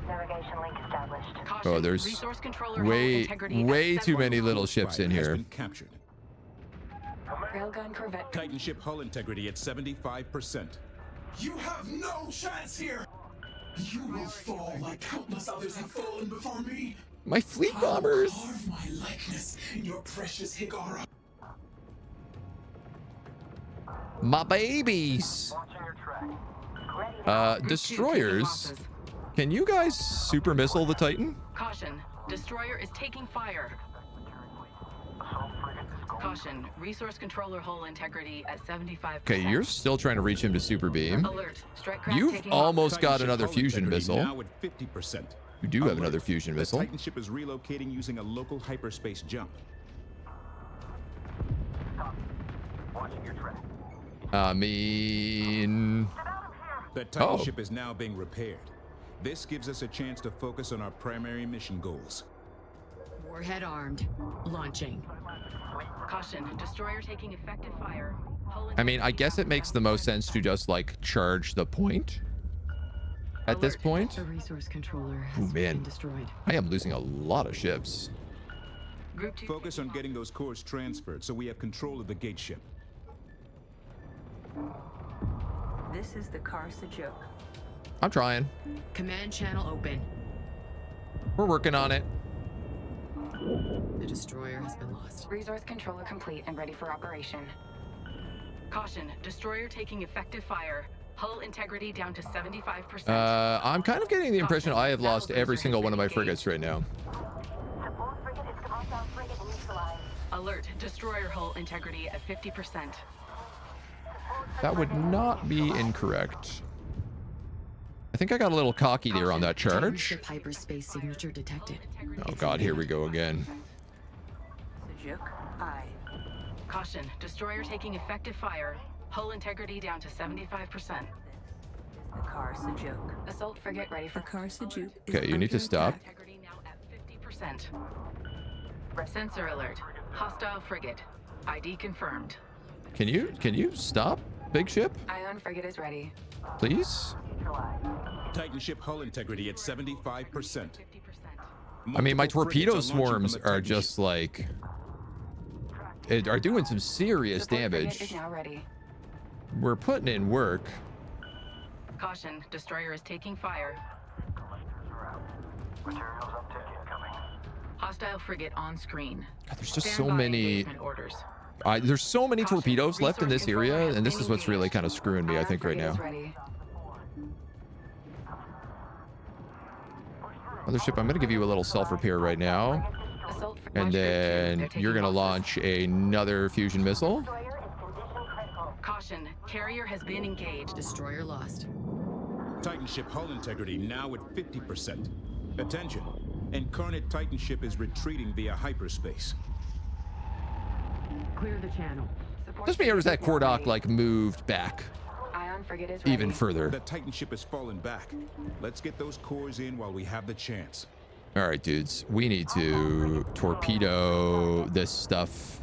[SPEAKER 2] Navigation link established.
[SPEAKER 10] Caution.
[SPEAKER 1] Oh, there's
[SPEAKER 10] Resource controller hull
[SPEAKER 1] way
[SPEAKER 10] integrity at
[SPEAKER 1] too
[SPEAKER 10] 70.
[SPEAKER 1] many little ships in
[SPEAKER 6] Spire has
[SPEAKER 1] here.
[SPEAKER 6] been captured.
[SPEAKER 4] Railgun corvette.
[SPEAKER 6] Titan ship hull integrity at 75%.
[SPEAKER 9] You have no chance here! You will fall like countless others have fallen before me!
[SPEAKER 1] My fleet
[SPEAKER 9] I will
[SPEAKER 1] bombers.
[SPEAKER 9] carve my likeness in your precious Higara.
[SPEAKER 1] My babies.
[SPEAKER 14] Launching your track.
[SPEAKER 10] Group two taking
[SPEAKER 1] Destroyers.
[SPEAKER 10] losses.
[SPEAKER 1] Can you guys super missile the Titan?
[SPEAKER 10] Caution. Destroyer is taking fire.
[SPEAKER 14] Assault frigate is going.
[SPEAKER 10] Caution. Resource controller hull integrity at 75%.
[SPEAKER 1] Okay, you're still trying to reach him to super beam.
[SPEAKER 10] Alert. Strike craft
[SPEAKER 1] You've
[SPEAKER 10] taking
[SPEAKER 1] almost
[SPEAKER 6] Titan
[SPEAKER 1] got
[SPEAKER 6] ship
[SPEAKER 1] another
[SPEAKER 6] hull
[SPEAKER 1] fusion
[SPEAKER 6] integrity
[SPEAKER 1] missile.
[SPEAKER 6] Now at 50%.
[SPEAKER 1] You do have
[SPEAKER 6] Alert.
[SPEAKER 1] another fusion
[SPEAKER 6] The
[SPEAKER 1] missile.
[SPEAKER 6] Titan ship is relocating using a local hyperspace jump.
[SPEAKER 14] Watching your track.
[SPEAKER 1] I mean,
[SPEAKER 2] Get out of here!
[SPEAKER 6] The Titan ship is now being repaired. This gives us a chance to focus on our primary mission goals.
[SPEAKER 8] Warhead armed. Launching.
[SPEAKER 10] Caution, destroyer taking effective fire.
[SPEAKER 1] I mean, I guess it makes the most sense to just like charge the point at this point.
[SPEAKER 10] The resource controller
[SPEAKER 1] Oh
[SPEAKER 10] has
[SPEAKER 1] man,
[SPEAKER 10] been destroyed.
[SPEAKER 1] I am losing a lot of ships.
[SPEAKER 10] Group 2.
[SPEAKER 6] Focus on getting those cores transferred so we have control of the gate ship.
[SPEAKER 11] This is the car Sajuk.
[SPEAKER 1] I'm trying.
[SPEAKER 8] Command channel open.
[SPEAKER 1] We're working on it.
[SPEAKER 8] The destroyer has been lost.
[SPEAKER 4] Resource controller complete and ready for operation.
[SPEAKER 10] Caution, destroyer taking effective fire. Hull integrity down to 75%.
[SPEAKER 1] I'm kind of getting the impression I have lost every single one of my frigates right now.
[SPEAKER 2] Support frigate is compound frigate neutralized.
[SPEAKER 10] Alert, destroyer hull integrity at 50%.
[SPEAKER 1] That would not be incorrect. I think I got a little cocky there on that charge.
[SPEAKER 8] Ship hyperspace signature detected.
[SPEAKER 1] Oh god, here we go again.
[SPEAKER 11] Sajuk, I.
[SPEAKER 10] Caution, destroyer taking effective fire. Hull integrity down to 75%.
[SPEAKER 11] The car Sajuk.
[SPEAKER 4] Assault frigate ready for
[SPEAKER 11] The car Sajuk is
[SPEAKER 1] Okay, you need to
[SPEAKER 11] under
[SPEAKER 1] stop.
[SPEAKER 11] attack.
[SPEAKER 10] Integrity now at 50%. Sensor alert. Hostile frigate. ID confirmed.
[SPEAKER 1] Can you stop, big ship?
[SPEAKER 4] Ion frigate is ready.
[SPEAKER 1] Please?
[SPEAKER 6] Titan ship hull integrity at 75%.
[SPEAKER 1] I mean, my
[SPEAKER 6] Multiple
[SPEAKER 1] torpedo
[SPEAKER 6] frigates are launching
[SPEAKER 1] swarms
[SPEAKER 6] from the
[SPEAKER 1] are
[SPEAKER 6] Titan
[SPEAKER 1] just
[SPEAKER 6] ship.
[SPEAKER 1] like... are doing some serious
[SPEAKER 4] Support frigate is
[SPEAKER 1] damage.
[SPEAKER 4] now ready.
[SPEAKER 1] We're putting in work.
[SPEAKER 10] Caution, destroyer is taking fire.
[SPEAKER 14] Materials uptick incoming.
[SPEAKER 10] Hostile frigate on screen.
[SPEAKER 1] God, there's just
[SPEAKER 10] Stand
[SPEAKER 1] so
[SPEAKER 10] by
[SPEAKER 1] many...
[SPEAKER 10] engagement orders.
[SPEAKER 1] There's so many
[SPEAKER 10] Caution,
[SPEAKER 1] torpedoes left in
[SPEAKER 10] resource
[SPEAKER 1] this area,
[SPEAKER 10] controller
[SPEAKER 1] and this
[SPEAKER 10] has
[SPEAKER 1] is
[SPEAKER 10] been
[SPEAKER 1] what's really
[SPEAKER 10] engaged.
[SPEAKER 1] kind of screwing me, I
[SPEAKER 4] Ion
[SPEAKER 1] think, right
[SPEAKER 4] frigate
[SPEAKER 1] now.
[SPEAKER 4] is ready.
[SPEAKER 1] Mothership, I'm going to give you a little self-repair right now.
[SPEAKER 4] Assault frigate.
[SPEAKER 1] And
[SPEAKER 4] launch group 2.
[SPEAKER 1] then
[SPEAKER 4] They're
[SPEAKER 1] you're
[SPEAKER 4] taking
[SPEAKER 1] going to
[SPEAKER 4] losses.
[SPEAKER 1] launch another fusion missile.
[SPEAKER 2] Destroyer is condition critical.
[SPEAKER 10] Caution, carrier has been engaged.
[SPEAKER 8] Destroyer lost.
[SPEAKER 6] Titan ship hull integrity now at 50%. Attention. Incarnate Titan ship is retreating via hyperspace.
[SPEAKER 10] Clear the channel.
[SPEAKER 4] Support
[SPEAKER 1] Just because that
[SPEAKER 4] frigate is now
[SPEAKER 1] Kordak
[SPEAKER 4] ready.
[SPEAKER 1] like moved back
[SPEAKER 4] Ion frigate is ready.
[SPEAKER 1] even further.
[SPEAKER 6] The Titan ship has fallen back. Let's get those cores in while we have the chance.
[SPEAKER 1] All right, dudes, we need to torpedo this stuff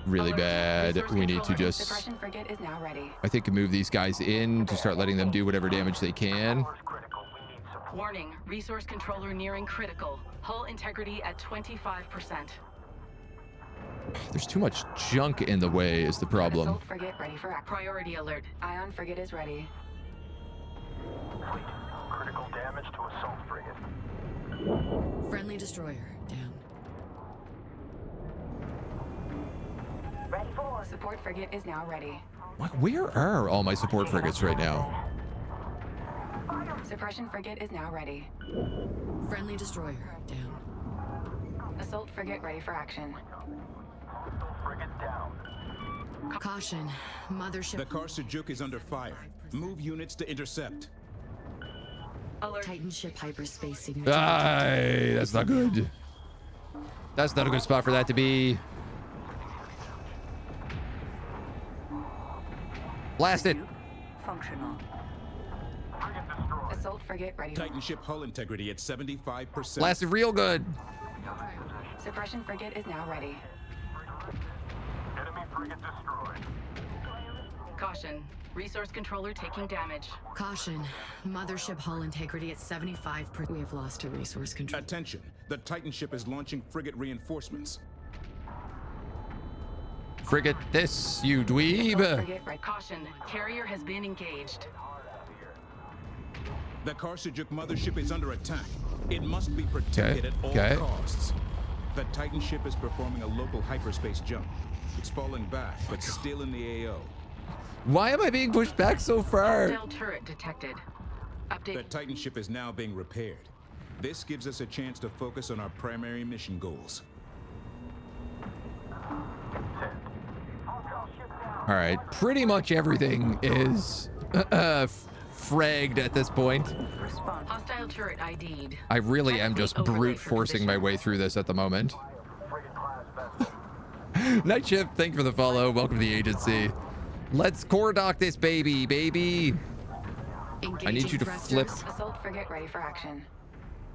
[SPEAKER 1] really bad.
[SPEAKER 10] Resource
[SPEAKER 1] We need to
[SPEAKER 10] controller.
[SPEAKER 1] just,
[SPEAKER 4] Suppression frigate is now ready.
[SPEAKER 1] I think, move these guys in to start letting them do whatever damage they can.
[SPEAKER 14] Core's critical. We need support.
[SPEAKER 10] Warning, resource controller nearing critical. Hull integrity at 25%.
[SPEAKER 1] There's too much junk in the way is the problem.
[SPEAKER 4] Assault frigate ready for action.
[SPEAKER 10] Priority alert.
[SPEAKER 4] Ion frigate is ready.
[SPEAKER 14] Fleet. Critical damage to assault frigate.
[SPEAKER 8] Friendly destroyer down.
[SPEAKER 2] Ready for
[SPEAKER 4] Support frigate is now ready.
[SPEAKER 1] Like, where are all my support frigates right now?
[SPEAKER 4] Suppression frigate is now ready.
[SPEAKER 8] Friendly destroyer down.
[SPEAKER 4] Assault frigate ready for action.
[SPEAKER 14] Frigate down.
[SPEAKER 8] Caution. Mothership.
[SPEAKER 6] The car Sajuk is under fire. Move units to intercept.
[SPEAKER 10] Alert.
[SPEAKER 8] Titan ship hyperspace signature.
[SPEAKER 1] Aye, that's not good. That's not a good spot for that to be. Blast it.
[SPEAKER 11] Functional.
[SPEAKER 14] Frigate destroyed.
[SPEAKER 4] Assault frigate ready.
[SPEAKER 6] Titan ship hull integrity at 75%.
[SPEAKER 1] Blast it real good.
[SPEAKER 4] Suppression frigate is now ready.
[SPEAKER 14] Enemy frigate destroyed.
[SPEAKER 10] Caution, resource controller taking damage.
[SPEAKER 8] Caution. Mothership hull integrity at 75%. We have lost to resource control.
[SPEAKER 6] Attention. The Titan ship is launching frigate reinforcements.
[SPEAKER 1] Frigate this, you dweeb.
[SPEAKER 4] Frigate ready.
[SPEAKER 10] Caution, carrier has been engaged.
[SPEAKER 6] The car Sajuk mothership is under attack. It must be protected at all
[SPEAKER 1] Okay.
[SPEAKER 6] costs. The Titan ship is performing a local hyperspace jump. It's falling back, but still in the AO.
[SPEAKER 1] Why am I being pushed back so far?
[SPEAKER 10] Hostile turret detected.
[SPEAKER 6] The
[SPEAKER 10] Update.
[SPEAKER 6] Titan ship is now being repaired. This gives us a chance to focus on our primary mission goals.
[SPEAKER 1] All right, pretty much everything is fragged at this point.
[SPEAKER 11] Respond.
[SPEAKER 10] Hostile turret ID'd.
[SPEAKER 1] I really am just
[SPEAKER 10] Overlay
[SPEAKER 1] brute
[SPEAKER 10] for
[SPEAKER 1] forcing my
[SPEAKER 10] position.
[SPEAKER 1] way through this at the moment.
[SPEAKER 14] Frigate class vessel.
[SPEAKER 1] Night Shift, thank you for the follow. Welcome to the agency. Let's core dock this baby. I need you to flip.
[SPEAKER 4] Assault frigate ready for action.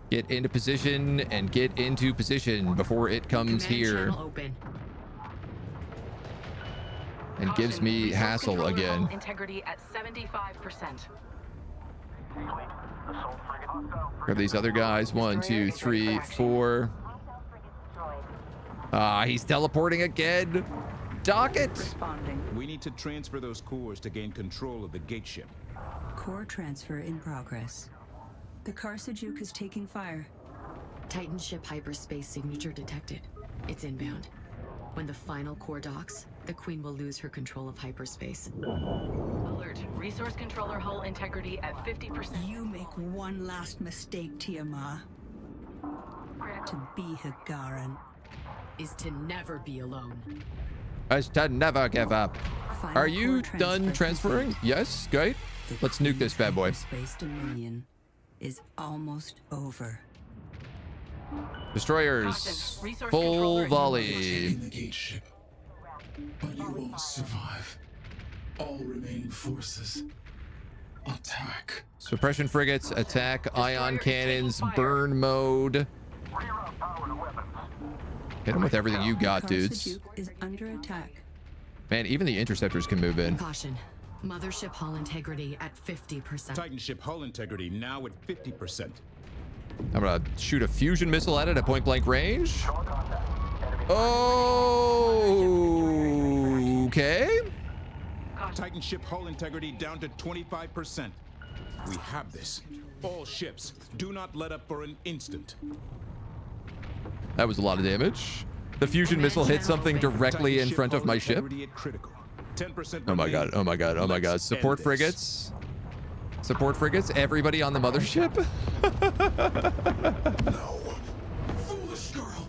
[SPEAKER 1] Get into position and get into position before it comes here and gives me hassle again.
[SPEAKER 10] Integrity at 75%.
[SPEAKER 1] Grab these other guys. 1, 2, 3, 4. He's teleporting again. Dock it.
[SPEAKER 11] Responding.
[SPEAKER 6] We need to transfer those cores to gain control of the gate ship.
[SPEAKER 11] Core transfer in progress. The Carsajuke is taking fire.
[SPEAKER 8] Titan ship hyperspace signature detected. It's inbound. When the final core docks, the Queen will lose her control of hyperspace.
[SPEAKER 10] Alert. Resource controller hull integrity at 50%.
[SPEAKER 11] You make one last mistake, Tiamat. To be Hagaran
[SPEAKER 8] is to never be alone.
[SPEAKER 1] Is to never give up.
[SPEAKER 11] Final
[SPEAKER 1] Are you
[SPEAKER 11] core
[SPEAKER 1] done transferring? Yes, great. Let's nuke this bad boy.
[SPEAKER 11] Space Dominion is almost over.
[SPEAKER 1] Destroyers, full volley.
[SPEAKER 9] The gate ship. But you won't survive. All remaining forces. Attack.
[SPEAKER 1] Suppression frigates, attack, ion cannons, burn mode. Hit them with everything you got, dudes.
[SPEAKER 11] Carsajuke is under attack.
[SPEAKER 1] Man, even the interceptors can move in.
[SPEAKER 8] Caution. Mothership hull integrity at 50%.
[SPEAKER 6] Titan ship hull integrity now at 50%.
[SPEAKER 1] I'm gonna shoot a fusion missile at it at point blank range. Oh, okay.
[SPEAKER 6] Titan ship hull integrity down to 25%. We have this. All ships, do not let up for an instant.
[SPEAKER 1] That was a lot of damage. The fusion missile hit something directly in front of my ship. Oh my god, oh my god, oh my god. Support frigates. Support frigates, everybody on the mothership.
[SPEAKER 9] No. Foolish girl.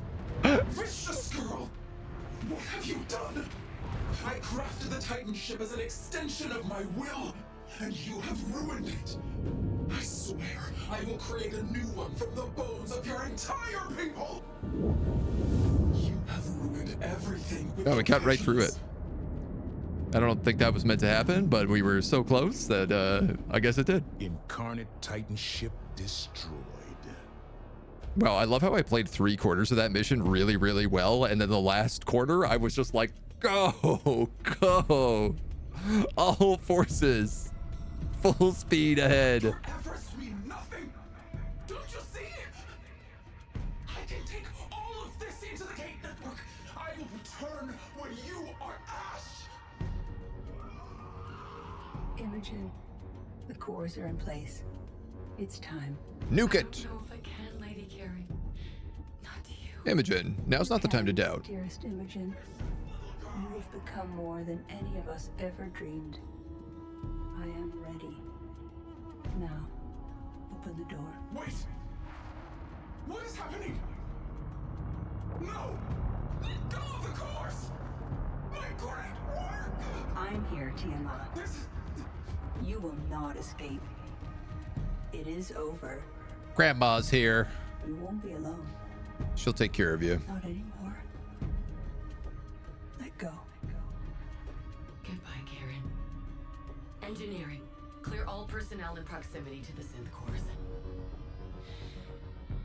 [SPEAKER 9] Vicious girl. What have you done? I crafted the Titan ship as an extension of my will, and you have ruined it. I swear I will create a new one from the bones of your entire people. You have ruined everything.
[SPEAKER 1] Oh, we cut right through it. I don't think that was meant to happen, but we were so close that I guess it did.
[SPEAKER 6] Incarnate Titan ship destroyed.
[SPEAKER 1] Well, I love how I played 3/4 of that mission really, really well, and then the last quarter, I was just like, go, go. All forces. Full speed ahead.
[SPEAKER 9] Your efforts mean nothing. Don't you see? I can take all of this into the gate network. I will return when you are ash.
[SPEAKER 11] Imogen, the cores are in place. It's time.
[SPEAKER 1] Nuke
[SPEAKER 8] I
[SPEAKER 1] it.
[SPEAKER 8] don't know if I can, Lady Karen. Not to you.
[SPEAKER 1] Imogen, now's not the time to doubt.
[SPEAKER 11] Dearest Imogen, you have become more than any of us ever dreamed. I am ready. Now, open the door.
[SPEAKER 9] Wait. What is happening? No. Let go of the course. My great work.
[SPEAKER 11] I'm here, Tiamat.
[SPEAKER 9] This.
[SPEAKER 11] You will not escape. It is over.
[SPEAKER 1] Grandma's here.
[SPEAKER 11] You won't be alone.
[SPEAKER 1] She'll take care of you.
[SPEAKER 11] Not anymore. Let go.
[SPEAKER 8] Goodbye, Karen. Engineering. Clear all personnel in proximity to the synth cores.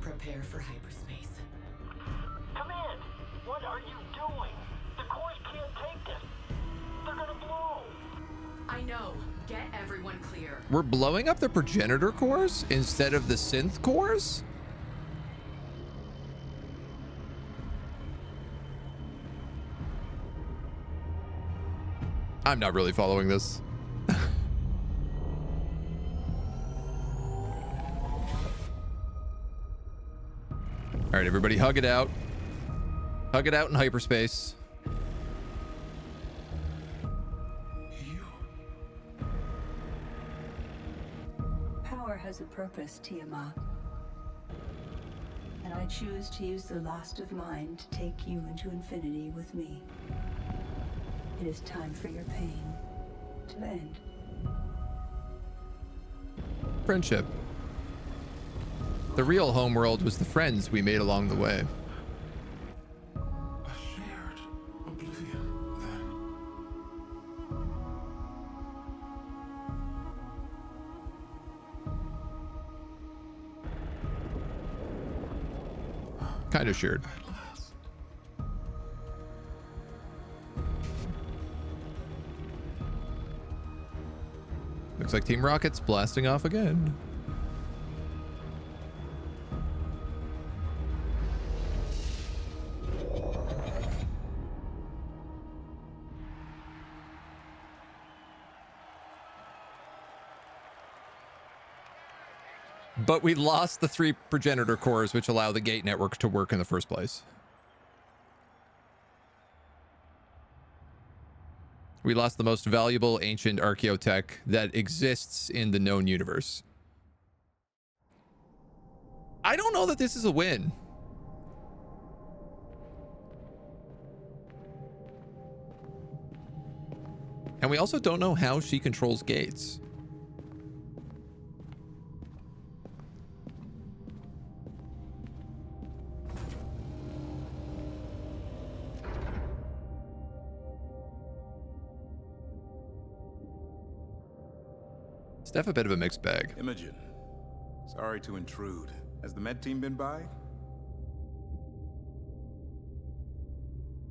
[SPEAKER 8] Prepare for hyperspace.
[SPEAKER 14] Come in! What are you doing? The cores can't take this. They're gonna blow.
[SPEAKER 8] I know. Get everyone clear.
[SPEAKER 1] We're blowing up the progenitor cores instead of the synth cores? I'm not really following this. All right, everybody, hug it out. Hug it out in hyperspace.
[SPEAKER 11] Power has a purpose, Tiamat. And I choose to use the last of mine to take you into infinity with me. It is time for your pain to end.
[SPEAKER 1] Friendship. The real Homeworld was the friends we made along the way.
[SPEAKER 9] A shared oblivion, then.
[SPEAKER 1] Kind of shared. Looks like Team Rocket's blasting off again. But we lost the 3 progenitor cores, which allow the gate network to work in the first place. We lost the most valuable ancient archaeotech that exists in the known universe. I don't know that this is a win. And we also don't know how she controls gates. Steph, a bit of a mixed bag.
[SPEAKER 6] Imogen, sorry to intrude. Has the med team been by?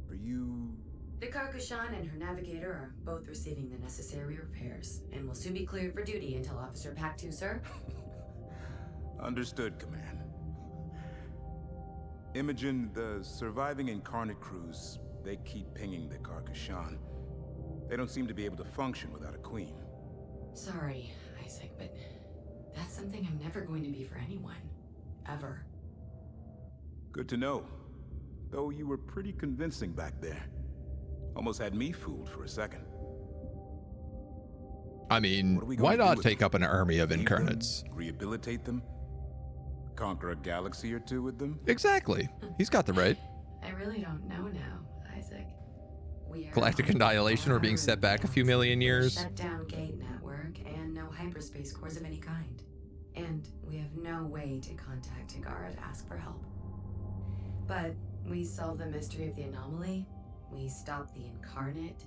[SPEAKER 6] Are you...
[SPEAKER 8] The Carcashan and her navigator are both receiving the necessary repairs, and will soon be cleared for duty until Officer Pack 2, sir.
[SPEAKER 6] Understood, Command. Imogen, the surviving Incarnate crews, they keep pinging the Carcashan. They don't seem to be able to function without a queen.
[SPEAKER 8] Sorry, Isaac, but that's something I'm never going to be for anyone. Ever.
[SPEAKER 6] Good to know. Though you were pretty convincing back there. Almost had me fooled for a second.
[SPEAKER 1] I mean, why not take up an army of incarnates?
[SPEAKER 6] Rehabilitate them? Conquer a galaxy or two with them?
[SPEAKER 1] Exactly. He's got the right.
[SPEAKER 8] I really don't know now, Isaac. We are
[SPEAKER 1] Galactic annihilation or being set back a few million years.
[SPEAKER 8] Shut down gate network and no hyperspace cores of any kind. And we have no way to contact Tagara to ask for help. But we solved the mystery of the anomaly, we stopped the Incarnate,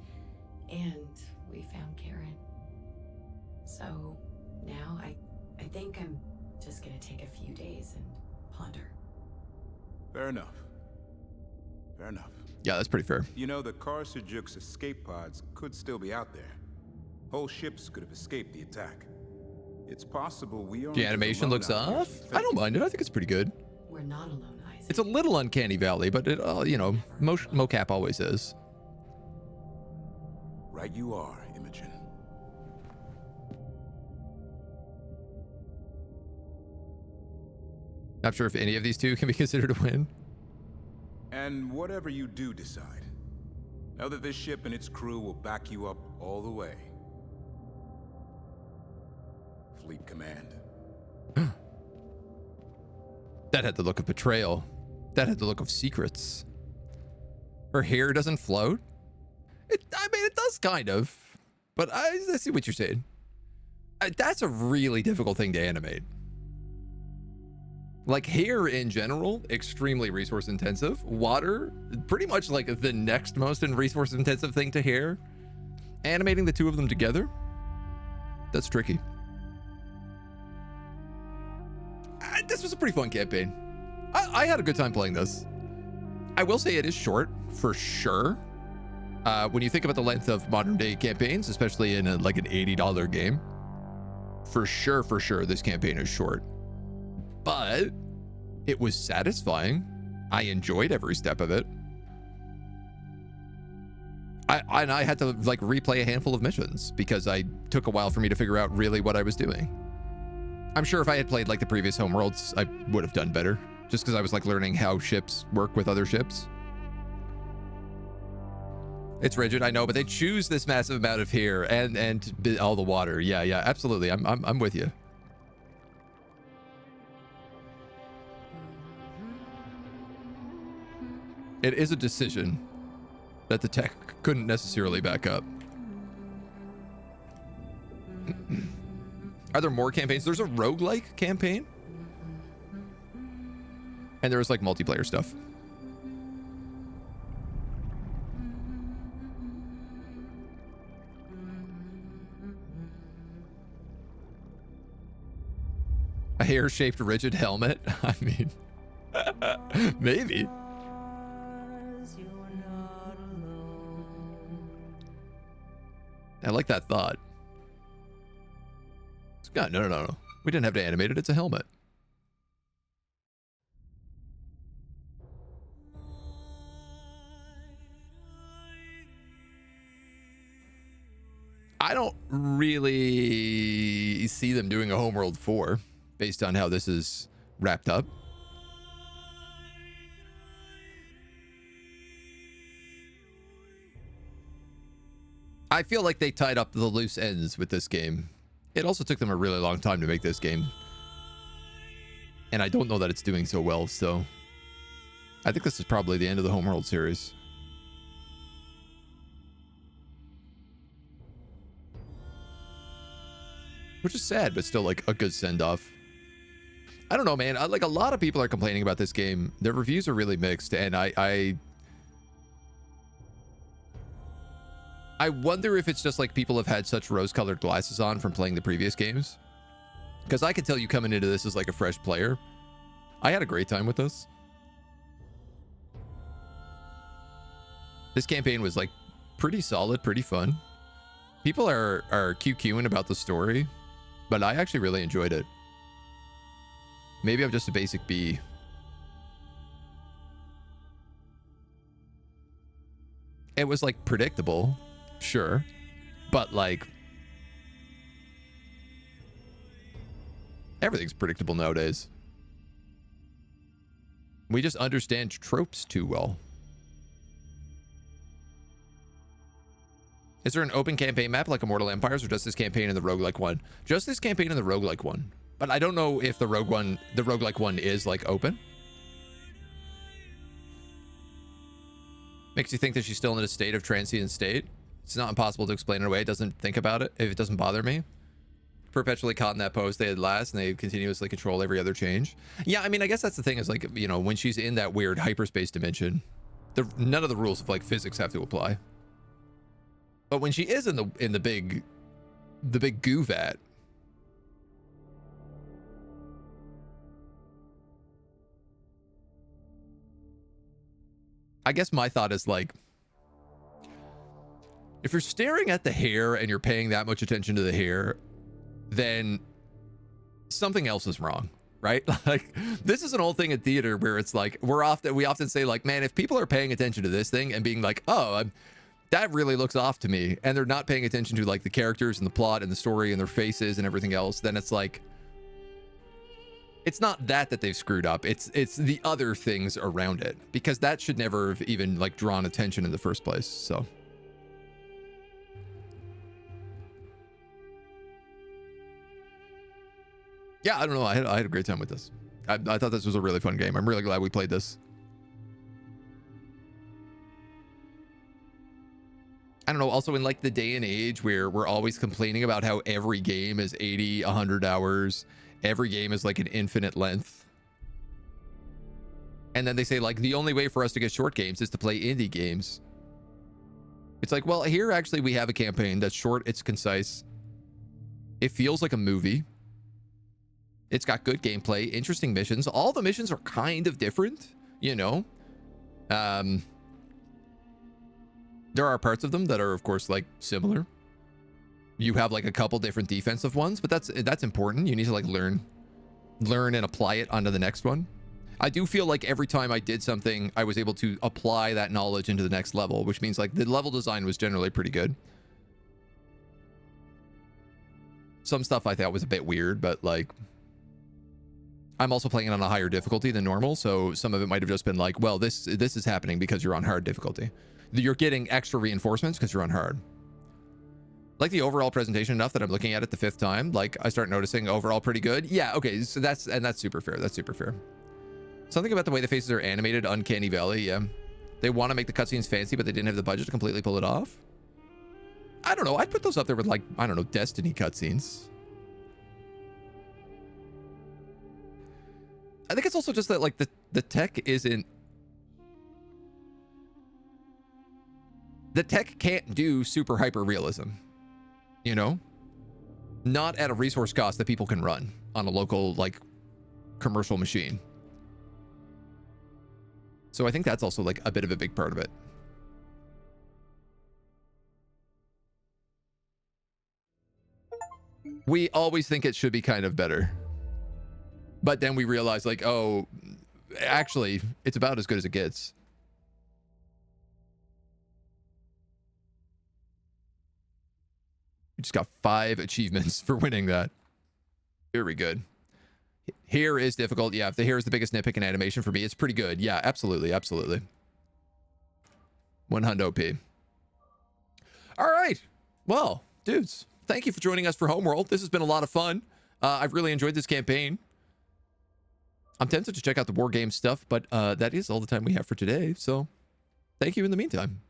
[SPEAKER 8] and we found Karen. So now I think I'm just gonna take a few days and ponder.
[SPEAKER 6] Fair enough. Fair enough.
[SPEAKER 1] Yeah, that's pretty fair.
[SPEAKER 6] You know, the Karsajuk's escape pods could still be out there. Whole ships could have escaped the attack. It's possible we are.
[SPEAKER 1] The animation looks off. I don't mind it. I think it's pretty good.
[SPEAKER 8] We're not alone, Isaac.
[SPEAKER 1] It's a little uncanny valley, but it, you know, mocap always is.
[SPEAKER 6] Right you are, Imogen.
[SPEAKER 1] Not sure if any of these two can be considered a win.
[SPEAKER 6] And whatever you do decide, know that this ship and its crew will back you up all the way. Fleet Command.
[SPEAKER 1] That had the look of betrayal. That had the look of secrets. Her hair doesn't float. I mean, it does kind of. But I see what you're saying. That's a really difficult thing to animate. Like, hair in general, extremely resource intensive. Water, pretty much like the next most resource intensive thing to hair. Animating the two of them together, that's tricky. This was a pretty fun campaign. I had a good time playing this. I will say it is short, for sure. When you think about the length of modern day campaigns, especially in like an $80 game, for sure, this campaign is short. But it was satisfying. I enjoyed every step of it. I had to like replay a handful of missions because I took a while for me to figure out really what I was doing. I'm sure if I had played like the previous Homeworlds, I would have done better, just because I was like learning how ships work with other ships. It's rigid, I know, but they choose this massive amount of hair and all the water. Yeah, absolutely. I'm with you. It is a decision that the tech couldn't necessarily back up. Are there more campaigns? There's a roguelike campaign. And there's like multiplayer stuff. A hair-shaped rigid helmet. I mean, Maybe. I like that thought. God, no. We didn't have to animate it. It's a helmet. I don't really see them doing a Homeworld 4 based on how this is wrapped up. I feel like they tied up the loose ends with this game. It also took them a really long time to make this game. And I don't know that it's doing so well, so I think this is probably the end of the Homeworld series. Which is sad, but still like a good send-off. I don't know, man. Like a lot of people are complaining about this game. Their reviews are really mixed, and I wonder if it's just like people have had such rose-colored glasses on from playing the previous games. Because I can tell you coming into this as like a fresh player, I had a great time with this. This campaign was like pretty solid, pretty fun. People are QQing about the story, but I actually really enjoyed it. Maybe I'm just a basic B. It was like predictable, sure, but like everything's predictable nowadays. We just understand tropes too well. Is there an open campaign map like Immortal Empires, or just this campaign and the roguelike one? Just this campaign and the roguelike one. But I don't know if the roguelike one is like open. Makes you think that she's still in a state of transient state. It's not impossible to explain it away. It doesn't think about it if it doesn't bother me. Perpetually caught in that pose they had last, and they continuously control every other change. Yeah, I mean, I guess that's the thing is like, you know, when she's in that weird hyperspace dimension, none of the rules of like physics have to apply. But when she is in the big goo vat, I guess my thought is like, if you're staring at the hair and you're paying that much attention to the hair, then something else is wrong, right? Like, this is an old thing in theater where it's like, we often say like, man, if people are paying attention to this thing and being like, oh, that really looks off to me, and they're not paying attention to like the characters and the plot and the story and their faces and everything else, then it's like, it's not that they've screwed up. It's the other things around it, because that should never have even like drawn attention in the first place. So yeah, I don't know. I had a great time with this. I thought this was a really fun game. I'm really glad we played this. I don't know, also in like the day and age where we're always complaining about how every game is 80, 100 hours. Every game is like an infinite length. And then they say like, the only way for us to get short games is to play indie games. It's like, well, here actually we have a campaign that's short, it's concise. It feels like a movie. It's got good gameplay, interesting missions. All the missions are kind of different, you know? There are parts of them that are, of course, like similar. You have like a couple different defensive ones, but that's important. You need to like learn and apply it onto the next one. I do feel like every time I did something, I was able to apply that knowledge into the next level, which means like the level design was generally pretty good. Some stuff I thought was a bit weird, but like, I'm also playing it on a higher difficulty than normal, so some of it might have just been like, well, this is happening because you're on hard difficulty. You're getting extra reinforcements because you're on hard. Like the overall presentation enough that I'm looking at it the 5th time, like I start noticing overall pretty good. Yeah, okay, so that's super fair. That's super fair. Something about the way the faces are animated, uncanny valley, yeah. They want to make the cutscenes fancy, but they didn't have the budget to completely pull it off. I don't know, I'd put those up there with like, I don't know, Destiny cutscenes. I think it's also just that like the tech isn't... The tech can't do super hyper realism, you know? Not at a resource cost that people can run on a local like commercial machine. So I think that's also like a bit of a big part of it. We always think it should be kind of better. But then we realize like, oh, actually, it's about as good as it gets. We just got 5 achievements for winning that. Very good. Hair is difficult. Yeah, if the hair is the biggest nitpick in animation for me, it's pretty good. Yeah, absolutely, absolutely. 100 OP. All right. Well, dudes, thank you for joining us for Homeworld. This has been a lot of fun. I've really enjoyed this campaign. I'm tempted to check out the war game stuff, but that is all the time we have for today. So thank you in the meantime.